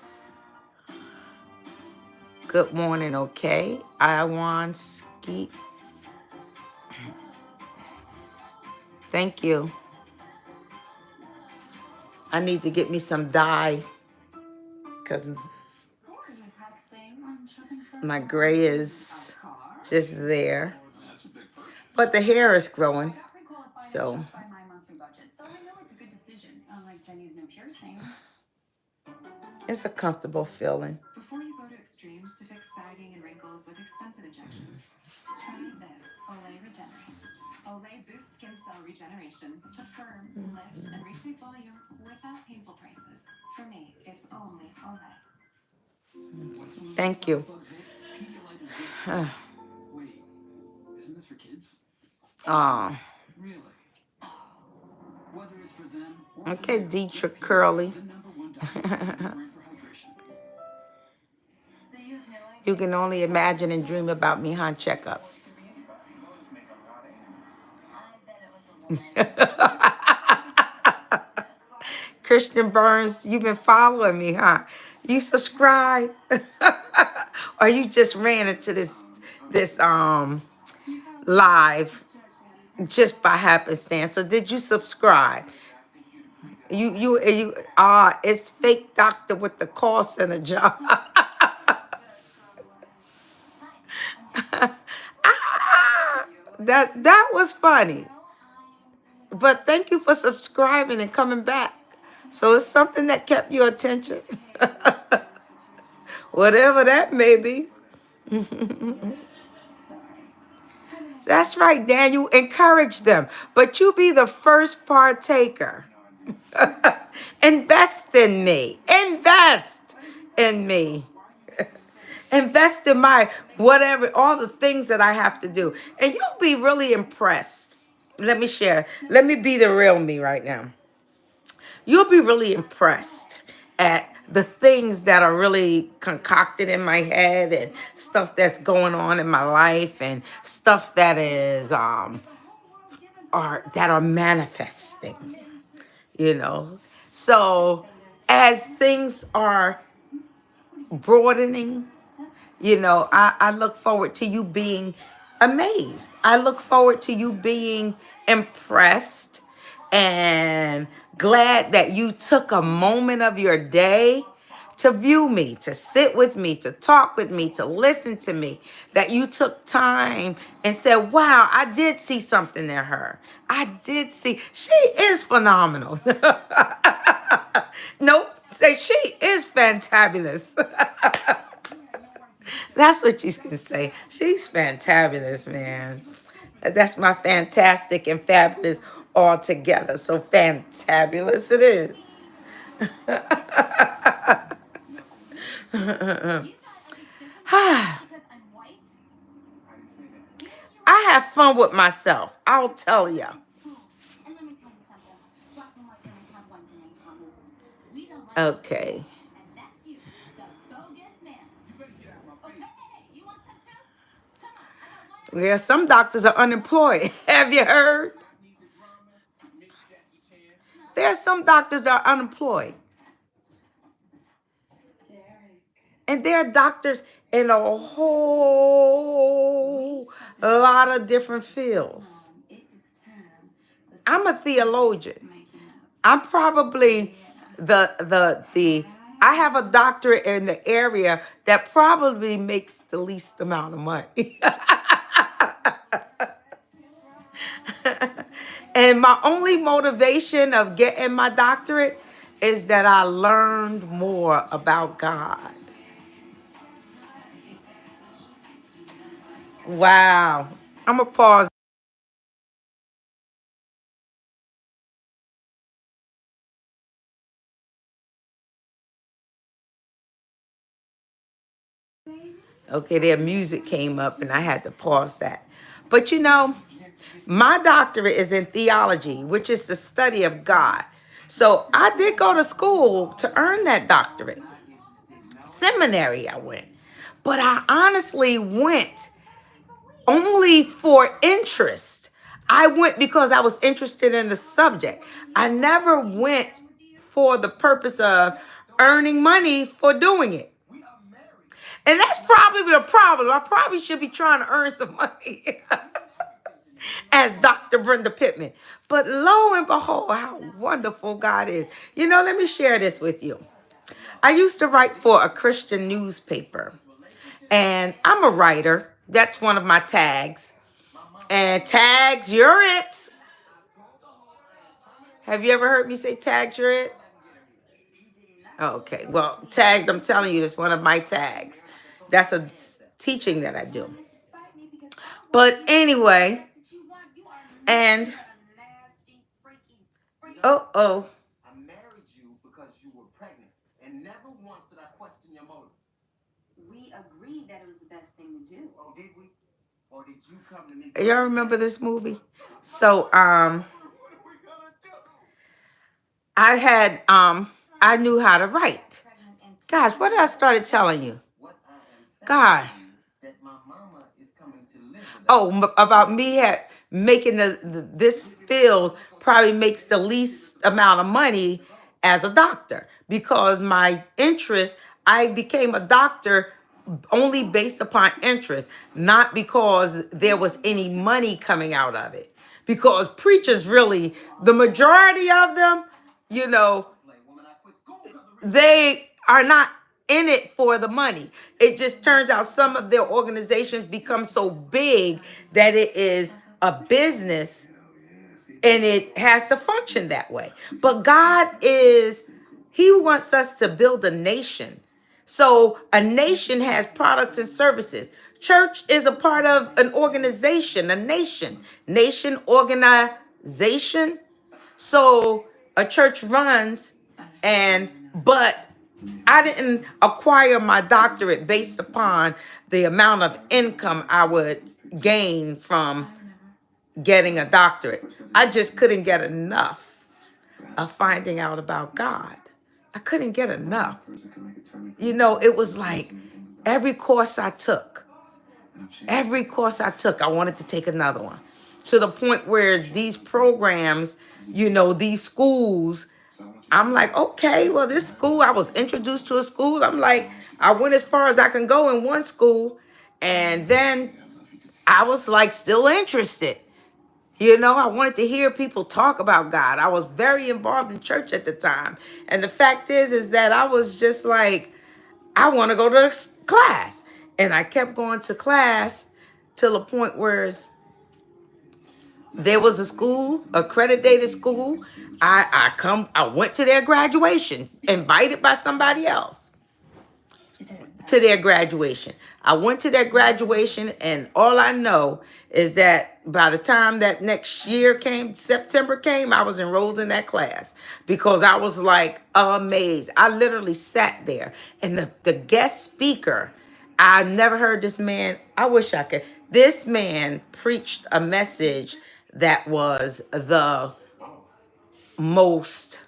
Good morning, okay? Iwanski. Thank you. I need to get me some dye because my gray is just there. But the hair is growing. So. It's a comfortable feeling. Before you go to extremes to fix sagging and wrinkles with expensive injections, try this Olay Regenerist. Olay boosts skin cell regeneration to firm, lift, and reshape volume without painful prices. For me, it's only Olay. Thank you. Wait, isn't this for kids? Oh. Really? Whether it's for them or Okay, Dietrich Curly. You can only imagine and dream about me, huh? Checkups. Christian Burns, you've been following me, huh? You subscribe? Or you just ran into this live just by happenstance. So did you subscribe? It's fake doctor with the call center job. That was funny. But thank you for subscribing and coming back. So it's something that kept your attention. Whatever that may be. That's right, Daniel. Encourage them. But you be the first partaker. Invest in me. Invest in me. Invest in my whatever, all the things that I have to do. And you'll be really impressed. Let me share. Let me be the real me right now. You'll be really impressed at the things that are really concocted in my head and stuff that's going on in my life and stuff that is are manifesting, you know. So as things are broadening, you know, I look forward to you being amazed. I look forward to you being impressed and glad that you took a moment of your day to view me, to sit with me, to talk with me, to listen to me, that you took time and said, wow, I did see something in her. I did see, she is phenomenal. Nope, say she is fantabulous. That's what you can say. She's fantabulous, man. That's my fantastic and fabulous all together. So fantabulous it is. I have fun with myself. I'll tell you. Okay. Yeah, some doctors are unemployed. Have you heard? There are some doctors that are unemployed. And there are doctors in a whole lot of different fields. I'm a theologian. I'm probably I have a doctorate in the area that probably makes the least amount of money. And my only motivation of getting my doctorate is that I learned more about God. Wow. I'm going to pause. Okay, their music came up and I had to pause that. But you know, my doctorate is in theology, which is the study of God. So I did go to school to earn that doctorate. Seminary I went. But I honestly went only for interest. I went because I was interested in the subject. I never went for the purpose of earning money for doing it. And that's probably the problem. I probably should be trying to earn some money as Dr. Brenda Pittman. But lo and behold, how wonderful God is. You know, let me share this with you. I used to write for a Christian newspaper. And I'm a writer. That's one of my tags. And tags, you're it. Have you ever heard me say tags, you're it? Okay, well, tags, I'm telling you, that's one of my tags. That's a teaching that I do. But anyway, and oh. I married you because you were pregnant, and never once did I question your motive. We agreed that it was the best thing to do. Oh, did we? Or did you come to me? Y'all remember this movie? So I knew how to write. Gosh, what did I started telling you? God. Oh, about me making this field probably makes the least amount of money as a doctor, because my interest, I became a doctor only based upon interest, not because there was any money coming out of it. Because preachers really, the majority of them, you know, they are not in it for the money. It just turns out some of their organizations become so big that it is a business and it has to function that way. But God He wants us to build a nation. So a nation has products and services. Church is a part of an organization, a nation. Nation organization. So a church runs but I didn't acquire my doctorate based upon the amount of income I would gain from getting a doctorate. I just couldn't get enough of finding out about God. I couldn't get enough. You know, it was like every course I took, I wanted to take another one. To the point where it's these programs, you know, these schools, I'm like, okay, well, this school, I was introduced to a school. I'm like, I went as far as I can go in one school. And then I was like, still interested. You know, I wanted to hear people talk about God. I was very involved in church at the time. And the fact is that I was just like, I want to go to class. And I kept going to class till a point where there was a school, accredited school. I went to their graduation, invited by somebody else to their graduation. I went to their graduation, and all I know is that by the time that next year came, September came, I was enrolled in that class because I was like amazed. I literally sat there, and the guest speaker, I never heard this man. I wish I could. This man preached a message that was the most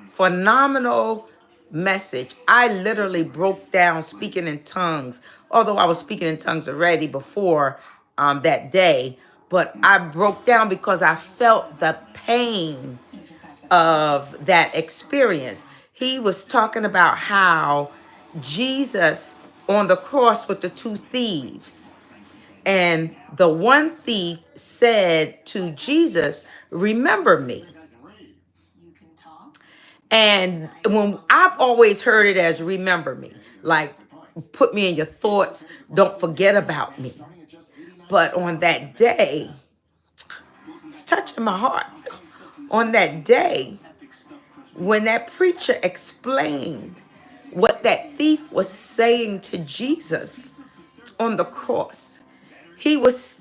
phenomenal message. I literally broke down speaking in tongues, although I was speaking in tongues already before that day, but I broke down because I felt the pain of that experience. He was talking about how Jesus on the cross with the two thieves, and the one thief said to Jesus, "Remember me." And when I've always heard it as remember me, like put me in your thoughts, don't forget about me. But on that day, it's touching my heart. On that day, when that preacher explained what that thief was saying to Jesus on the cross, he was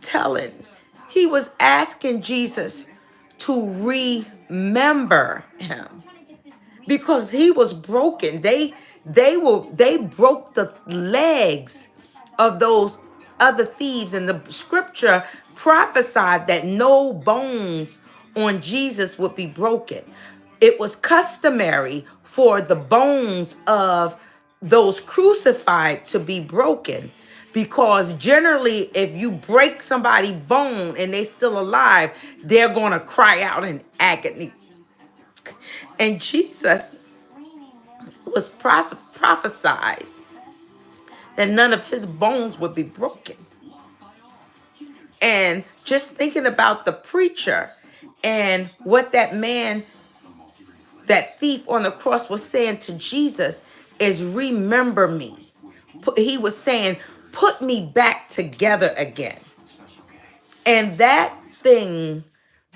asking Jesus to remember him. Because he was broken. They broke the legs of those other thieves, and the scripture prophesied that no bones on Jesus would be broken. It was customary for the bones of those crucified to be broken, because generally if you break somebody's bone and they're still alive, they're going to cry out in agony. And Jesus was prophesied that none of his bones would be broken. And just thinking about the preacher and what that man, that thief on the cross was saying to Jesus is remember me. He was saying, put me back together again. And that thing,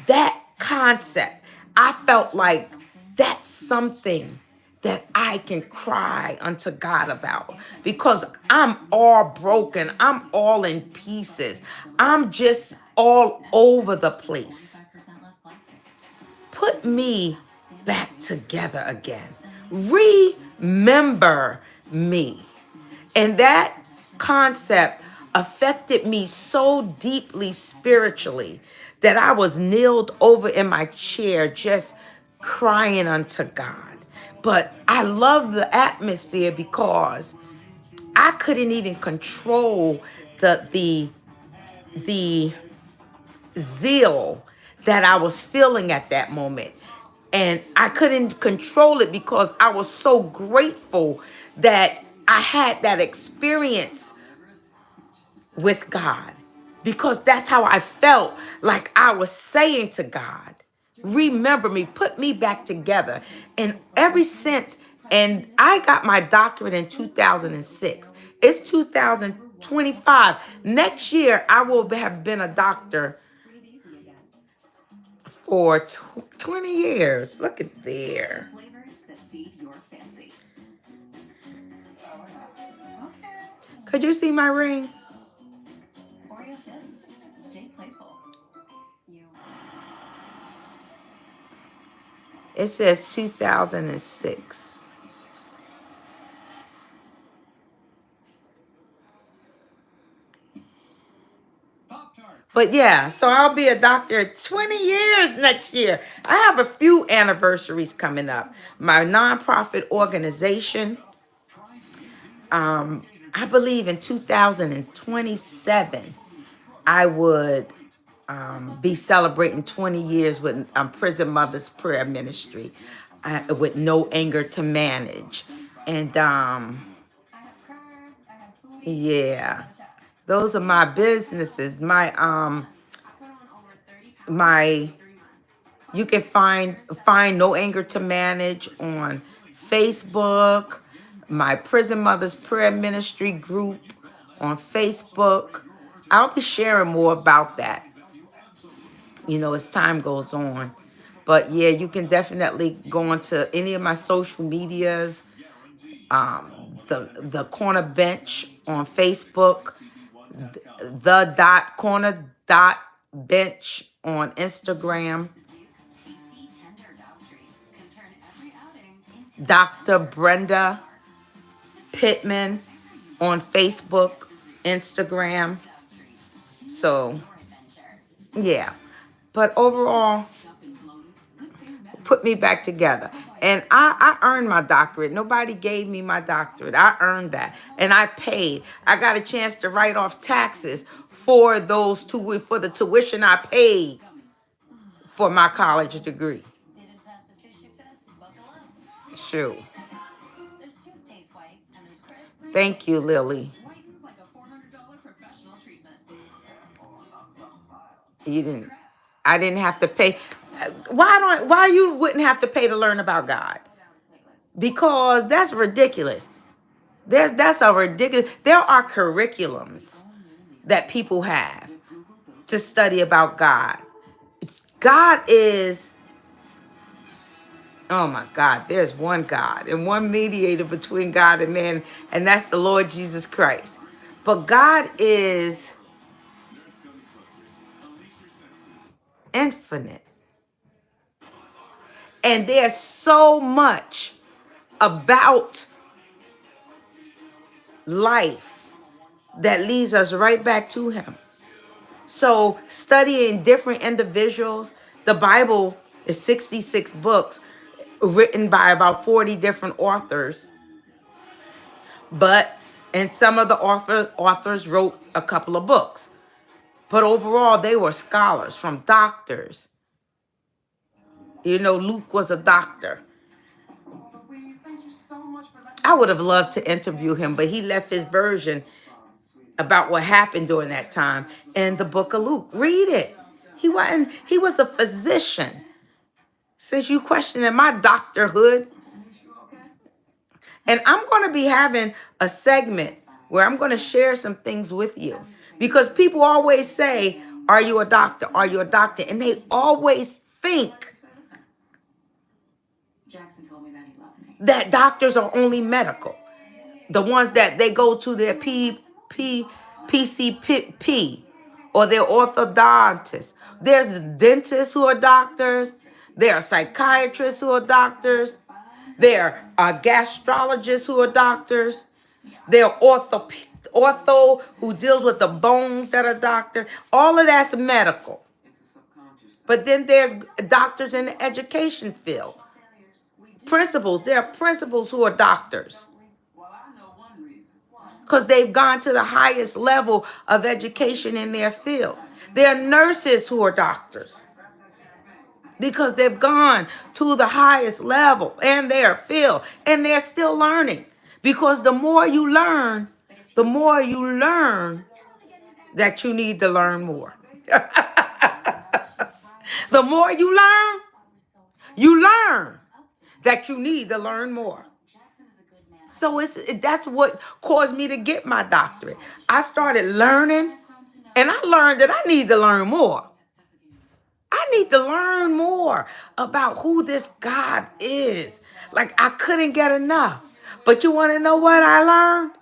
that concept, I felt like that's something that I can cry unto God about, because I'm all broken. I'm all in pieces. I'm just all over the place. Put me back together again. Remember me. And that concept affected me so deeply spiritually that I was kneeled over in my chair just crying unto God. But I love the atmosphere because I couldn't even control the zeal that I was feeling at that moment. And I couldn't control it because I was so grateful that I had that experience with God, because that's how I felt, like I was saying to God, remember me, put me back together. And ever since, and I got my doctorate in 2006. It's 2025. Next year, I will have been a doctor for 20 years. Look at there. Flavors that feed your fancy. Could you see my ring? Oreo Thins. Stay playful. You. It says 2006. But yeah, so I'll be a doctor 20 years next year. I have a few anniversaries coming up. My nonprofit organization, I believe in 2027, I would be celebrating 20 years with Prison Mothers Prayer Ministry, with No Anger to Manage. And yeah, those are my businesses. You can find No Anger to Manage on Facebook, my Prison Mothers Prayer Ministry group on Facebook. I'll be sharing more about that, as time goes on. But yeah, you can definitely go onto any of my social medias, the Corner Bench on Facebook, the.corner.bench on Instagram, Dr. Brenda Pittman on Facebook, Instagram. So, yeah. But overall, put me back together. And I earned my doctorate. Nobody gave me my doctorate. I earned that. And I paid. I got a chance to write off taxes for the tuition I paid for my college degree. Sure. Thank you, Lily. I didn't have to pay. Why you wouldn't have to pay to learn about God? Because that's ridiculous. That's a ridiculous. There are curriculums that people have to study about God. God is, oh my God, there's one God and one mediator between God and man, and that's the Lord Jesus Christ. But God is infinite. And there's so much about life that leads us right back to him. So studying different individuals, the Bible is 66 books written by about 40 different authors. And some of the authors wrote a couple of books. But overall, they were scholars, from doctors. Luke was a doctor. I would have loved to interview him, but he left his version about what happened during that time in the book of Luke. Read it. He was a physician. Since you questioning my doctorhood. And I'm going to be having a segment where I'm going to share some things with you. Because people always say, are you a doctor? Are you a doctor? And they always think that doctors are only medical. The ones that they go to their PCP or their orthodontists. There's dentists who are doctors. There are psychiatrists who are doctors. There are gastrologists who are doctors. There are ortho who deals with the bones that are doctor. All of that's medical. But then there's doctors in the education field. Principals. There are principals who are doctors. Because they've gone to the highest level of education in their field. There are nurses who are doctors. Because they've gone to the highest level in their field. And they're still learning. Because the more you learn that you need to learn more. The more you learn that you need to learn more. So that's what caused me to get my doctorate. I started learning, and I learned that I need to learn more. I need to learn more about who this God is. Like, I couldn't get enough. But you want to know what I learned?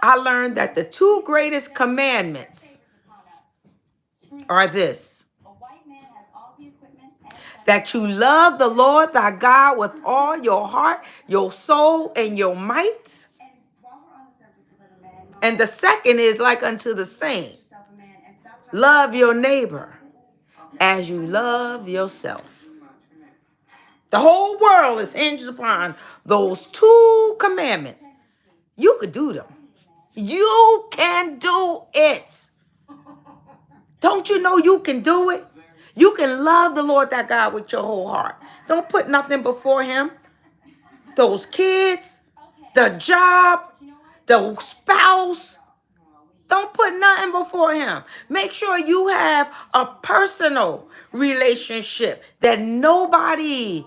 I learned that the two greatest commandments are this: that you love the Lord thy God with all your heart, your soul, and your might. And the second is like unto the same: love your neighbor as you love yourself. The whole world is hinged upon those two commandments. You could do them. You can do it. Don't you know you can do it? You can love the Lord thy God with your whole heart. Don't put nothing before him. Those kids, the job, the spouse. Don't put nothing before him. Make sure you have a personal relationship that nobody.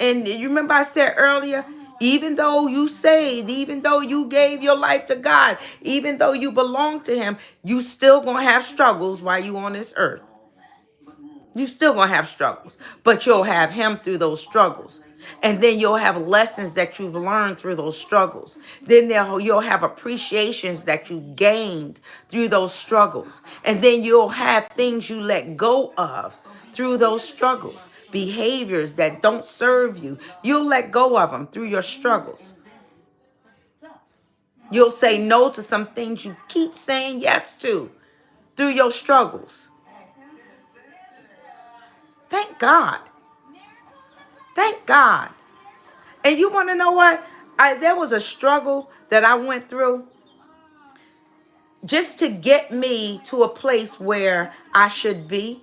And you remember I said earlier, even though you saved, even though you gave your life to God, even though you belong to him, you still gonna have struggles while you on this earth. You still gonna have struggles, but you'll have him through those struggles. And then you'll have lessons that you've learned through those struggles. Then you'll have appreciations that you gained through those struggles. And then you'll have things you let go of through those struggles. Behaviors that don't serve you, you'll let go of them through your struggles. You'll say no to some things you keep saying yes to through your struggles. Thank God. Thank God. And you want to know what? There was a struggle that I went through just to get me to a place where I should be.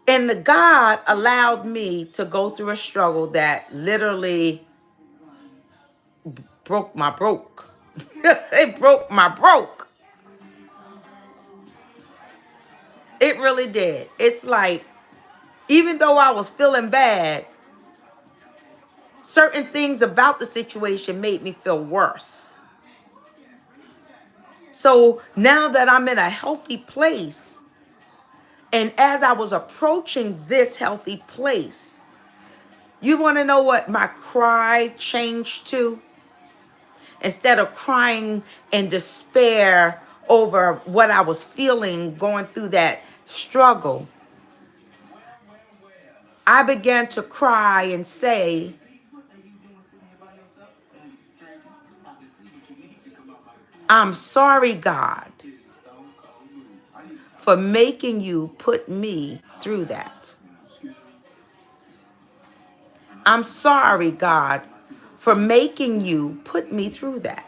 And God allowed me to go through a struggle that literally broke my broke. It broke my broke. It really did. It's like, even though I was feeling bad, certain things about the situation made me feel worse. So now that I'm in a healthy place, and as I was approaching this healthy place, you want to know what my cry changed to? Instead of crying in despair over what I was feeling going through that struggle, I began to cry and say, I'm sorry, God, for making you put me through that. I'm sorry, God, for making you put me through that.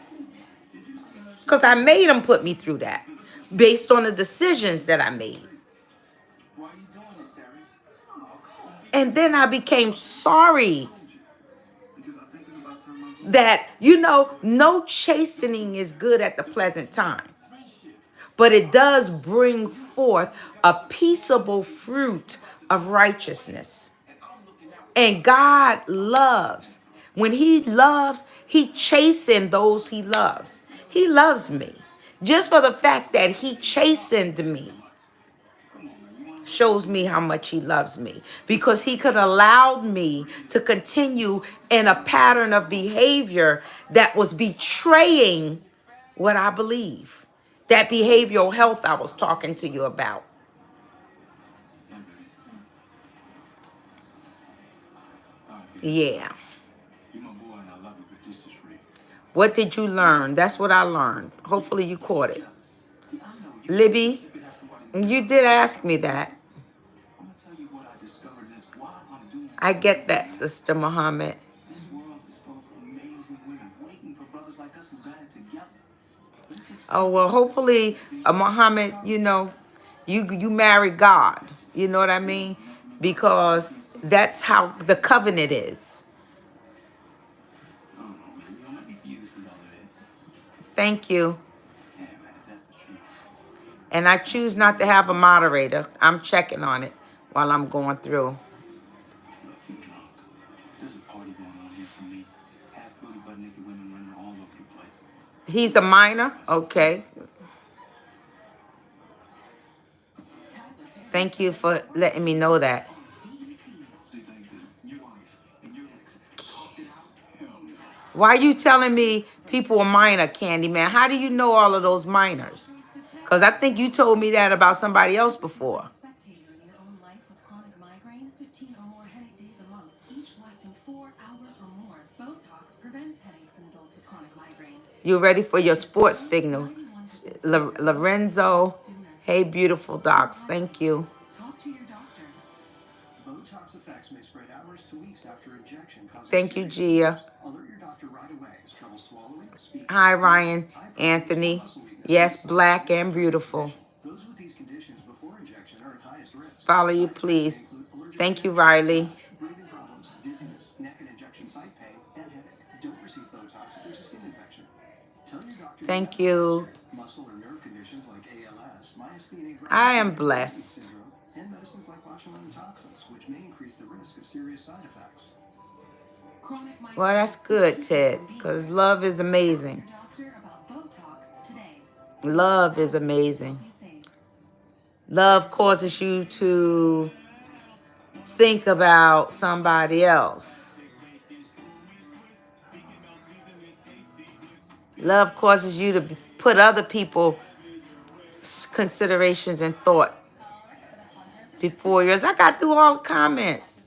Because I made him put me through that based on the decisions that I made. And then I became sorry that, no chastening is good at the pleasant time. But it does bring forth a peaceable fruit of righteousness. And God loves. When he loves, he chastens those he loves. He loves me. Just for the fact that he chastened me shows me how much he loves me. Because he could allow me to continue in a pattern of behavior that was betraying what I believe. That behavioral health I was talking to you about. Yeah. What did you learn? That's what I learned. Hopefully you caught it. Libby, you did ask me that. I get that, Sister Muhammad. Oh, well, hopefully, Muhammad, you marry God. You know what I mean? Because that's how the covenant is. I don't know, man. You know, maybe for you this is all it is. Thank you. Yeah, man, if that's the truth. And I choose not to have a moderator. I'm checking on it while I'm going through. Look, you drunk. There's a party going on here for me. Half booty butt naked women running all over the place. He's a minor? Okay. Thank you for letting me know that. So you think that your wife and your ex talked it out? Hell no. Why are you telling me people are minor, Candyman? How do you know all of those minors? Because I think you told me that about somebody else before. Spectator in your own life with chronic migraine, 15 or more headache days a month, each lasting 4 hours or more. Botox prevents headaches in adults with chronic migraine. You ready for your sports signal? Lorenzo. Hey, beautiful docs. Thank you. Talk to your doctor. Botox effects may spread hours to weeks after injection, causing Thank you, serious Gia. symptoms. Alert your doctor right away. Has trouble swallowing, speaking, Hi, Ryan. eye problems, Anthony. muscle weakness, Yes, and black soft and beautiful. Those with these conditions before injection are at highest risk. Follow you, Side effects please. may include allergic Thank you, reactions, Riley. rash, breathing problems, dizziness, neck and injection site pain, and headache. Don't receive Botox if there's a skin infection. Tell your doctor Thank your medical you. history. Muscle or nerve conditions like ALS, myasthenia gravis, I am Cushing's blessed. syndrome, and medicines like botulinum toxins, which may increase the risk of serious side effects. Well, that's good, Ted, because love is amazing. Love is amazing. Love causes you to think about somebody else. Love causes you to put other people's considerations and thought before yours. I got through all the comments.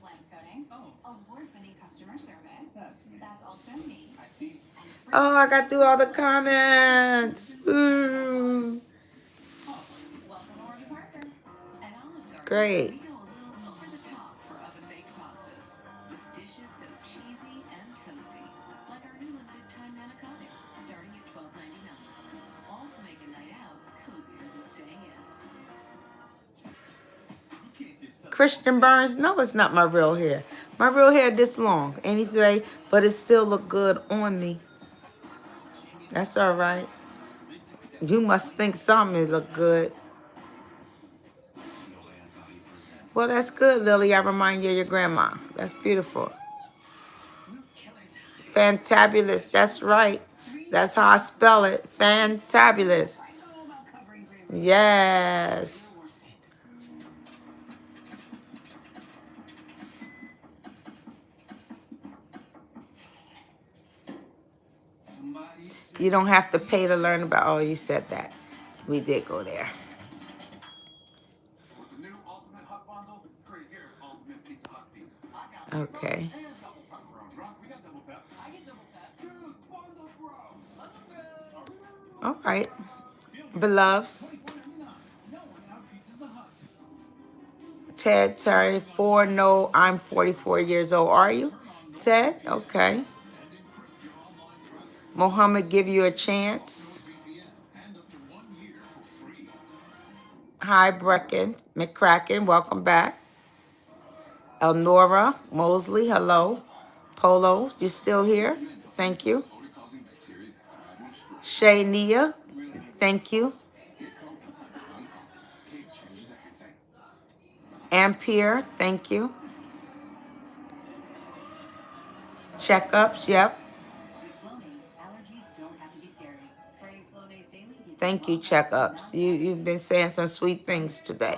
Award-winning customer service. That's also me. I see. Oh, I got through all the comments. Ooh. Welcome, Orly Parker. At Olive Garden, Great. we go a little over the top for oven-baked pastas. With dishes so cheesy and toasty. Like our new limited time manicotti, starting at $12.99. All to make a night out cozier than staying in. Christian Burns, no, it's not my real hair. My real hair this long, anyway, but it still look good on me. That's all right. You must think something look good. Well, that's good, Lily. I remind you of your grandma. That's beautiful. Fantabulous. That's right. That's how I spell it. Fantabulous. Yes. You don't have to pay to learn about. Oh, you said that. We did go there. With the new Ultimate Hut Bundle, great here, Ultimate Pizza Hut Piece. I got Okay. and double pepperoni. Rock, we got double pep. I get double pep. Dude, bundle bros. All right. Beloveds. Ted, Terry, 4, no, I'm 44 years old. Are you? Ted? Okay. Mohammed, give you a chance. Hi, Brecken McCracken. Welcome back. Elnora Mosley, hello. Polo, you still here? Thank you. Shania, thank you. Ampere, thank you. Checkups, yep. Thank you, checkups. You've been saying some sweet things today.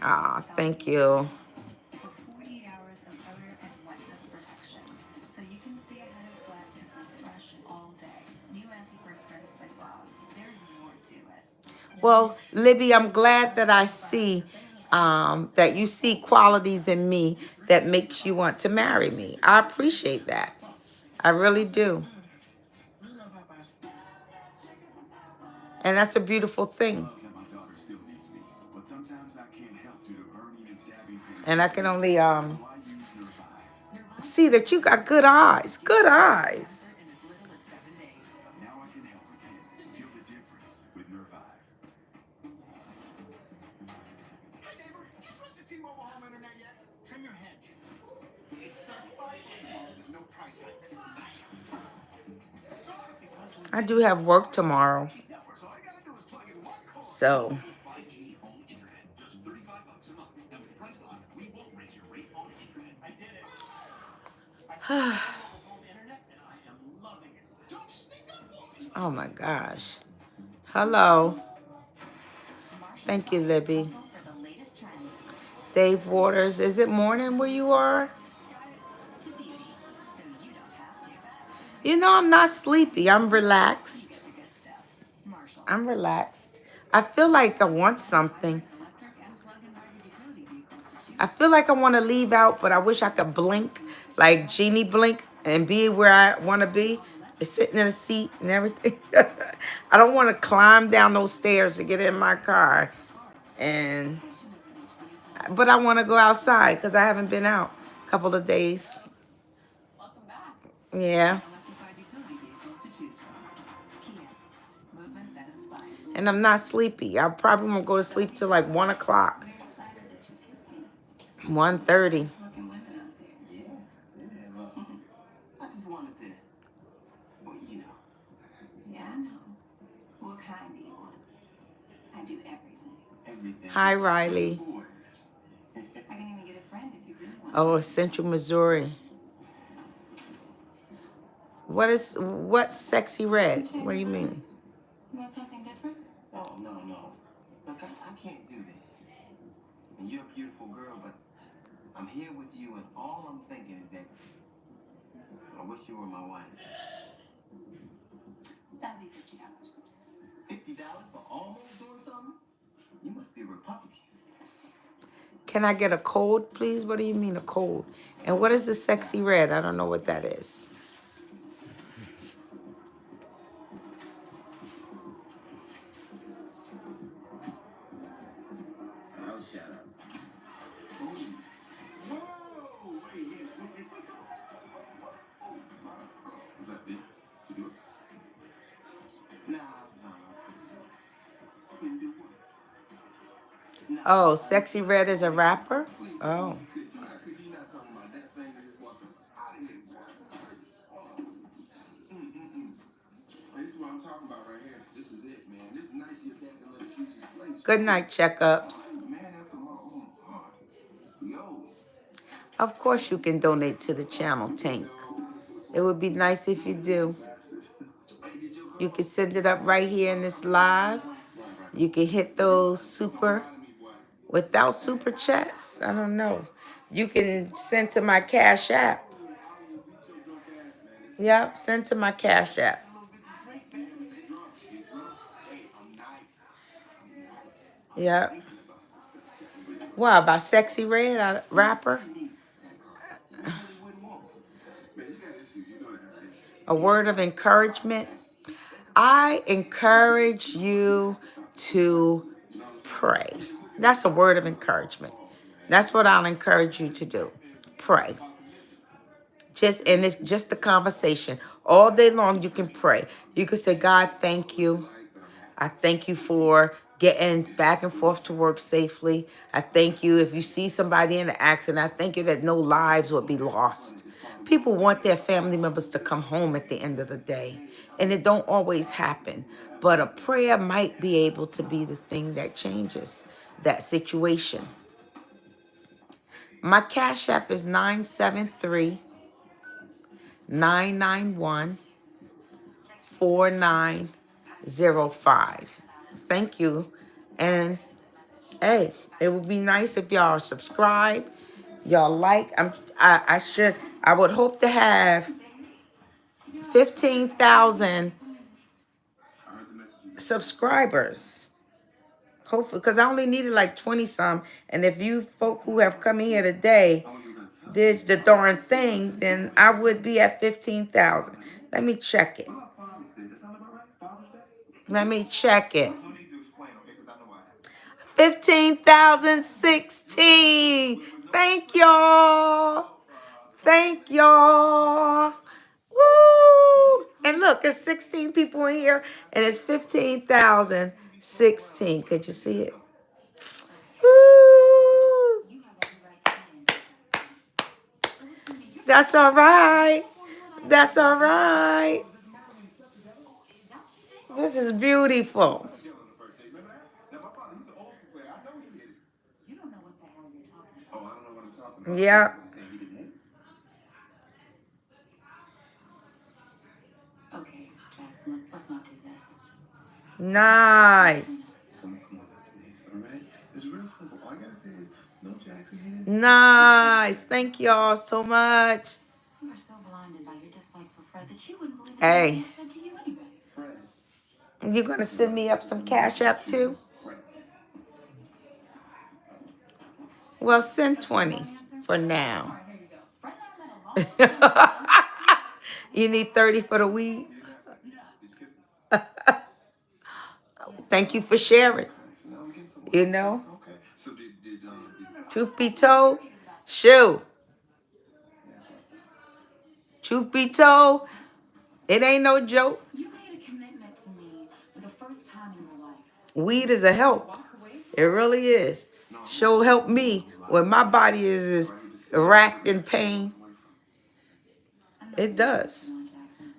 Ah, thank you. For 48 hours of odor and wetness protection. So you can stay ahead of sweat and look fresh all day. New antiperspirant by Suave. There's more to it. Well, Libby, I'm glad that I see that you see qualities in me that makes you want to marry me. I appreciate that. I really do. And that's a beautiful thing. And I can only see that you got good eyes. Good eyes. Now I can help again. Feel the difference with Nervive. I do have work tomorrow. So. Oh my gosh. Hello. Thank you, Libby. Dave Waters, is it morning where you are? You know, I'm not sleepy. I'm relaxed. I'm relaxed. I feel like I want something. I feel like I want to leave out, but I wish I could blink, like Genie blink, and be where I want to be. Sitting in a seat and everything. I don't want to climb down those stairs to get in my car. But I want to go outside because I haven't been out a couple of days. Yeah. And I'm not sleepy. I probably won't go to sleep till like 1 o'clock. 1:30. I just wanted to, well, you know. Yeah, I know. What kind do you want? I do everything. Everything. Hi, Riley. I can even get a friend if you really want. Oh, Central Missouri. What's Sexy Red? What do you mean? You want something different? Oh, no. Look, I can't do this. And you're a beautiful girl, but I'm here with you, and all I'm thinking is that I wish you were my wife. That'd be $50. $50 for almost doing something? You must be a Republican. Can I get a code, please? What do you mean a code? And what is the Sexy Red? I don't know what that is. I'll shut up. Whoa! Wait. What's up, bitch? You do it? Nah. You do what? Oh, Sexy Red is a rapper? Oh. This is what I'm talking about right here. This is it, man. This is nice your dad can let us use his place. Good night, checkups. Man after my own heart. Yo. Of course you can donate to the channel, Tank. It would be nice if you do. You can send it up right here in this live. You can hit those without super chats. I don't know. You can send to my Cash App. Yep, send to my Cash App. Yep. What, about Sexy Red, rapper? A word of encouragement. I encourage you to pray. That's a word of encouragement. That's what I'll encourage you to do. Pray. And it's just a conversation. All day long you can pray. You can say, God, thank you. I thank you for getting back and forth to work safely. I thank you if you see somebody in an accident. I thank you that no lives would be lost. People want their family members to come home at the end of the day. And it don't always happen. But a prayer might be able to be the thing that changes that situation. My Cash App is 973-991-4905. Thank you. And hey, it would be nice if y'all subscribe, y'all like. I would hope to have 15,000 subscribers. Hopefully, because I only needed like 20 some. And if you folk who have come in here today did the darn thing, then I would be at 15,000. Let me check it. Let me check it. 15,016. Thank y'all. Thank y'all. Woo! And look, it's 16 people in here, and it's 15,016. Could you see it? Woo! That's all right. That's all right. This is beautiful. You don't know what the hell you're talking about. Oh, I don't know what I'm talking about. Yep. Saying he didn't hit it? Okay, Jackson, let's not do this. Nice. Come on, Denise, all right? It's real simple. All I gotta say is, no, Jackson hit it. Nice. Thank y'all so much. You are so blinded by your dislike for Fred that you wouldn't believe Hey. anything I said to you anyway. Fred. You gonna send me up some Cash App too? Well, send 20 for now. You need 30 for the weed? Thank you for sharing. You know? Truth be told, shoot. Truth be told, it ain't no joke. You made a commitment to me for the first time in your life. Weed is a help. It really is. Sure help me when my body is racked in pain. It does.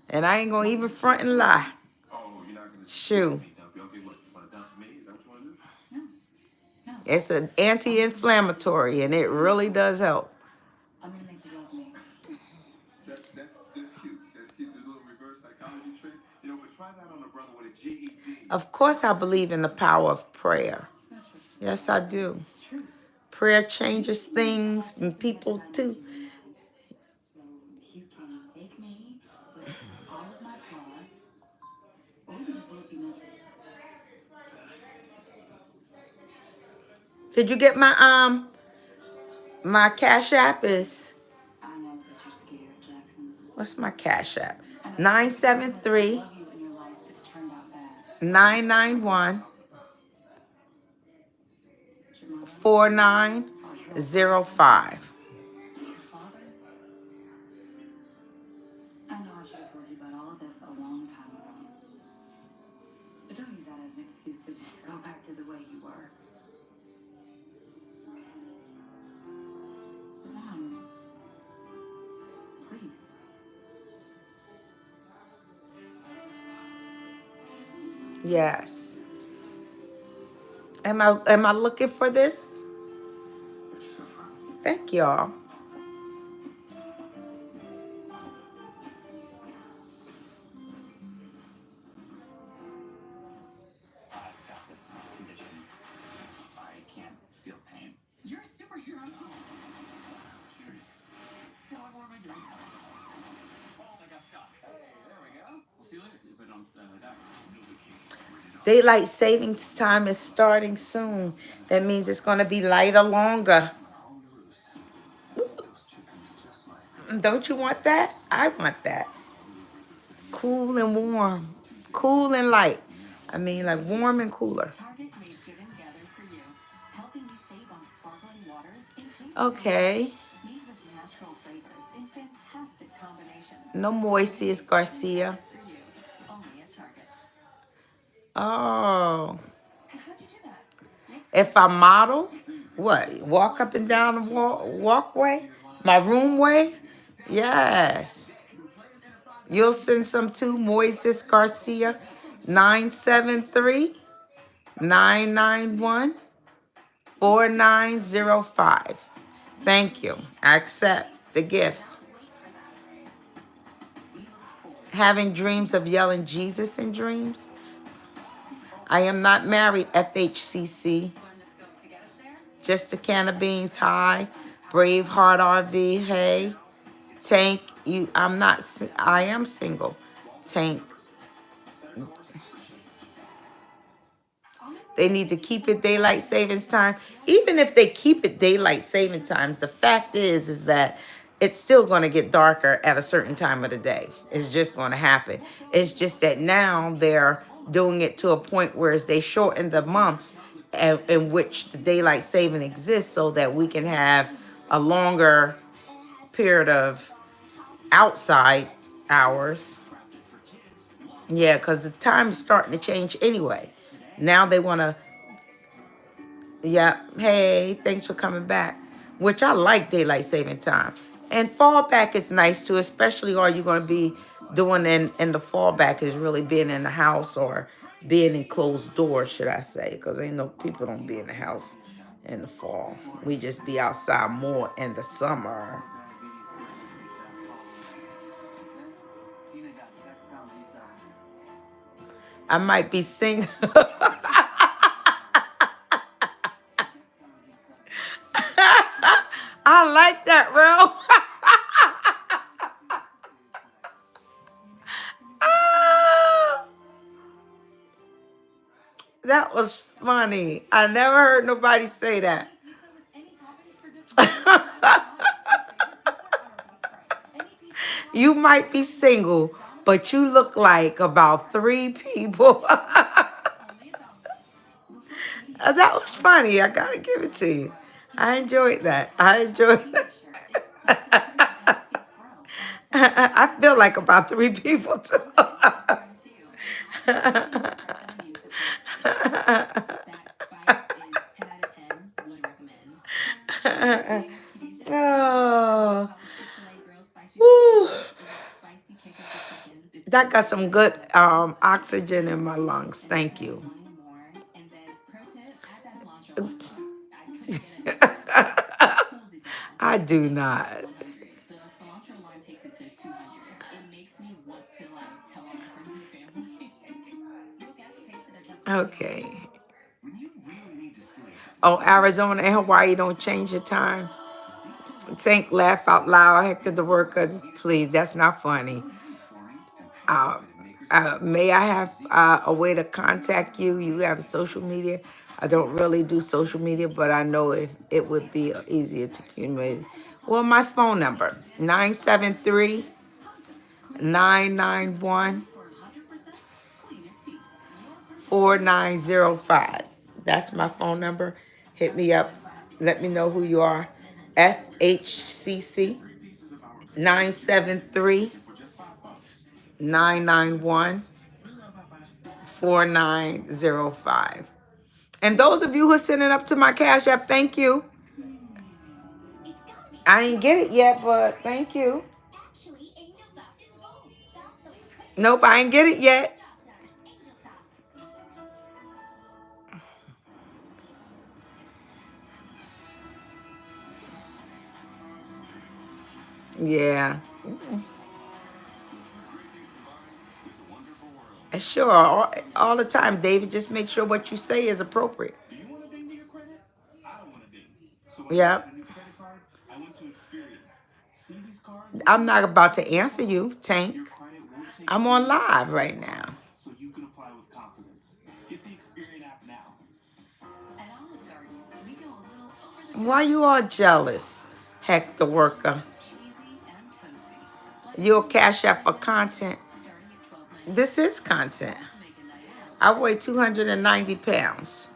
And I ain't gonna even front and lie. Shoot. It's an anti-inflammatory and it really does help. I'm gonna make you love me. That's cute. That's cute. The little reverse psychology trick. You know, but try that on a brother with a GED. Of course I believe in the power of prayer. Yes, I do. Prayer changes things and people too. So you can take me with all of my flaws, or we can just both be miserable. Did you get my Cash App is? I know that you're scared, Jackson. What's my Cash App? 973 Love you in your life. It's turned out bad. 991 4905. Your father? I know I should have told you about all of this a long time ago. But don't use that as an excuse to just go back to the way you were. Mom, please. Yes. Am I looking for this? Thank y'all. I've got this condition. I can't feel pain. You're a superhero. Yeah, what am I doing? Oh, I got shot. Hey, there we go. We'll see you later. You put it on that. Daylight savings time is starting soon. That means it's going to be lighter longer. Don't you want that? I want that. Cool and warm. Cool and light. I mean, like warm and cooler. Target made good and gathered for you, helping you save on sparkling waters in taste. Okay. Made with natural flavors in fantastic combinations. No Moises Garcia. For you, only at Target. Oh. How'd you do that? If I model, what? Walk up and down the walkway? My room way? Yes. You'll send some to Moises Garcia, 973 991 4905. Thank you. I accept the gifts. Having dreams of yelling Jesus in dreams. I am not married, FHCC. Just a can of beans, hi. Braveheart RV, hey. Tank, I am single. Tank. They need to keep it daylight savings time. Even if they keep it daylight saving times, the fact is that it's still going to get darker at a certain time of the day. It's just going to happen. It's just that now they're doing it to a point where they shorten the months in which the daylight saving exists so that we can have a longer period of outside hours. Yeah, because the time is starting to change anyway. Now they want to, yeah, hey, thanks for coming back, which I like daylight saving time. And fall back is nice too, especially are you going to be doing in the fallback is really being in the house or being in closed doors, should I say, because ain't no people don't be in the house in the fall. We just be outside more in the summer. I might be single. I like that, Real. That was funny. I never heard nobody say that. You might be single, but you look like about 3 people. That was funny. I gotta give it to you. I enjoyed that. I enjoyed that. I feel like about 3 people too. Oh. Woo. That got some good oxygen in my lungs. Thank you. I do not. Okay. Oh, Arizona and Hawaii don't change the time. Think, laugh out loud, Hector the worker. Please, that's not funny. May I have a way to contact you? You have social media? I don't really do social media, but I know if it would be easier to communicate. Well, my phone number, 973-991-4905. That's my phone number. Hit me up. Let me know who you are. FHCC 973-991-4905. And those of you who are sending up to my Cash App, thank you. I didn't get it yet, but thank you. Nope, I didn't get it yet. Yeah. Sure, all the time, David. Just make sure what you say is appropriate. Do you want to ding to your credit? I don't want to ding. So Yeah. a new credit card, I went to Experian. See these cards? I'm not about to answer you, Tank. Your credit won't take I'm on live right now. so you can apply with confidence. Get the Experian app now. At Olive Garden, we go a little over the Why you all jealous, Heck the worker? cheesy and toasty. You'll Cash App for content. This is content. I weigh 290 pounds.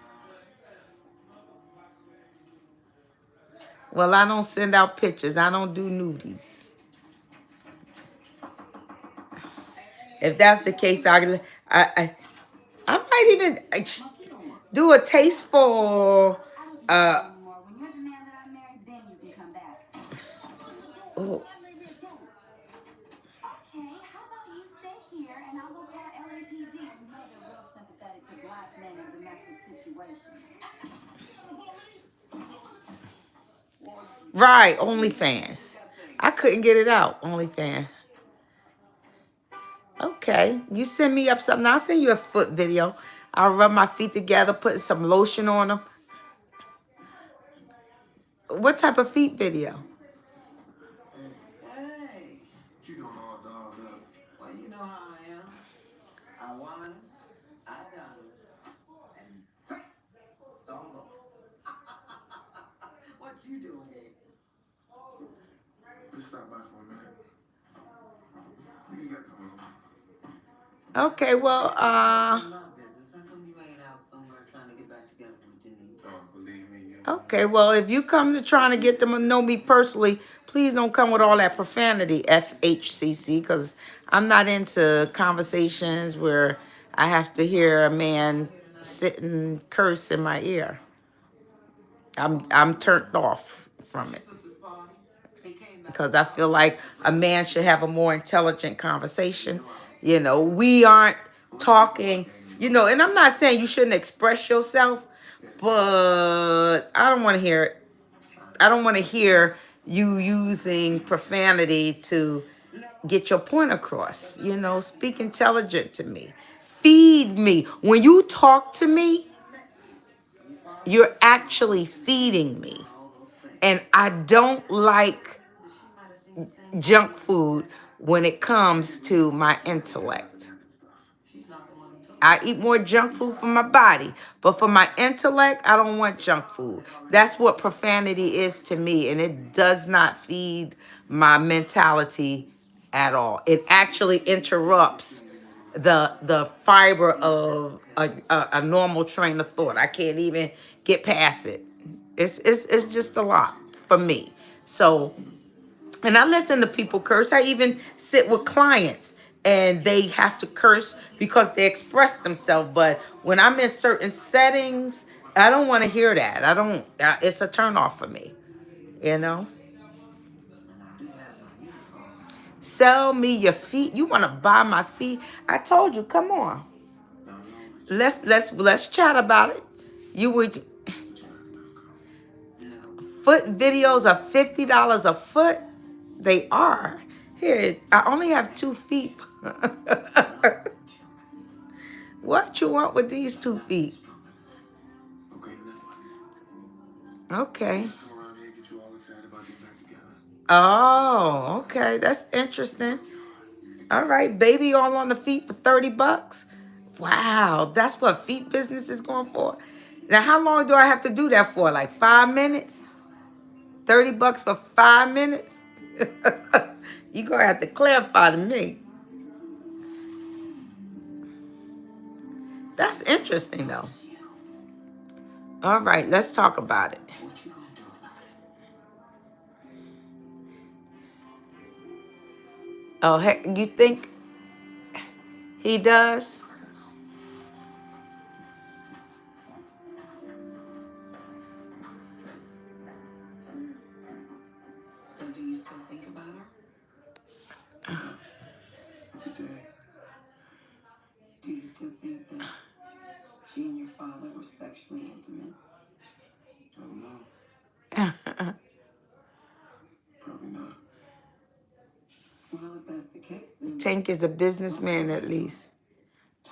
Well, I don't send out pictures. I don't do nudies. If that's the case, I might even do a tasteful. When you're the man that I married, then you can come back. Oh, Okay, how about you stay here and I'll go call LAPD. You know they're real sympathetic to black men in domestic situations. right, OnlyFans. I couldn't get it out, OnlyFans. Okay, you send me up something. I'll send you a foot video. I'll rub my feet together, put some lotion on them. What type of feet video? Hey, What you doing all dolled up? well, you know how I am. I want it, I got it, and hey, solo. What you doing, Abe? Just stop by for a minute. You got to come home. Okay, well, It's not business. How come you ain't out somewhere trying to get back together with Denise? Oh, believe me. okay, well, if you come to trying to get them to know me personally, please don't come with all that profanity, FHCC, because I'm not into conversations where I have to hear a man sit and curse in my ear. I'm turned off from it. Sister's party. He came because I feel like a man should have a more intelligent conversation. You know, we aren't talking, you know, and I'm not saying you shouldn't express yourself, but I don't want to hear it. I don't want to hear you using profanity to get your point across. You know, speak intelligent to me. Feed me. When you talk to me, you're actually feeding me. And I don't like junk food when it comes to my intellect. I eat more junk food for my body, but for my intellect, I don't want junk food. That's what profanity is to me, and it does not feed my mentality at all. It actually interrupts the fiber of a normal train of thought. I can't even get past it. It's just a lot for me. So, and I listen to people curse. I even sit with clients and they have to curse because they express themselves. But when I'm in certain settings, I don't want to hear that. I don't, it's a turn off for me, you know? Sell me your feet. You want to buy my feet? I told you, come on. Let's chat about it. You would, foot videos are $50 a foot. They are. Here, I only have 2 feet. What you want with these 2 feet? Okay. Oh, okay. That's interesting. All right. Baby all on the feet for $30. Wow. That's what feet business is going for. Now, how long do I have to do that for? Like 5 minutes? $30 for 5 minutes? You're going to have to clarify to me. That's interesting, though. All right, let's talk about it. Oh, heck, you think he does? So do you still think about her? Every day. Do you still think that she and your father were sexually intimate? I don't know. Probably not. Well, if that's the case, then Tank is a businessman at least.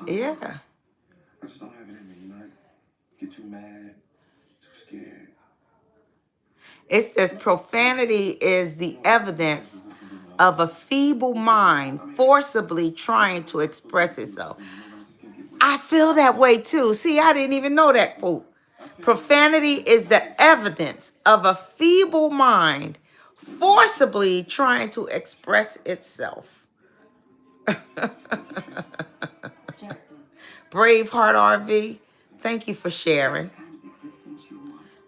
Yeah. I just don't have it in me, you know? Get too mad, too scared. It says profanity is the evidence of a feeble mind forcibly trying to express itself. I feel that way too. See, I didn't even know that quote. Profanity is the evidence of a feeble mind forcibly trying to express itself. Braveheart RV, thank you for sharing.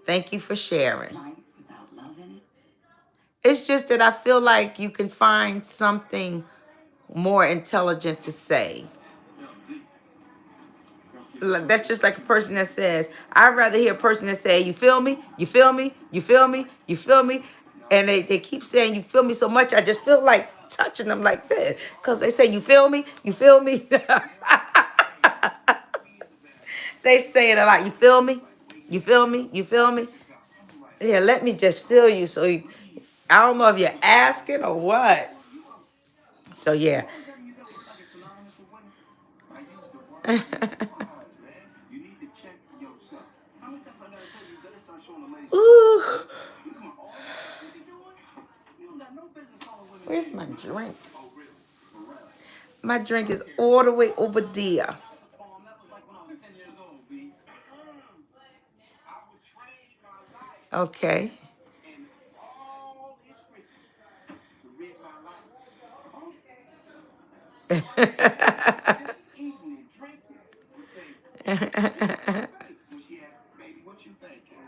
Thank you for sharing. It's just that I feel like you can find something more intelligent to say. That's just like a person that says, I'd rather hear a person that say, you feel me? You feel me? You feel me? You feel me? And they keep saying, you feel me so much, I just feel like touching them like this. Because they say, you feel me? You feel me? They say it a lot. You feel me? You feel me? You feel me? Yeah, let me just feel you. So I don't know if you're asking or what. So yeah. Ooh. Where's my drink? My drink is all the way over there. Okay.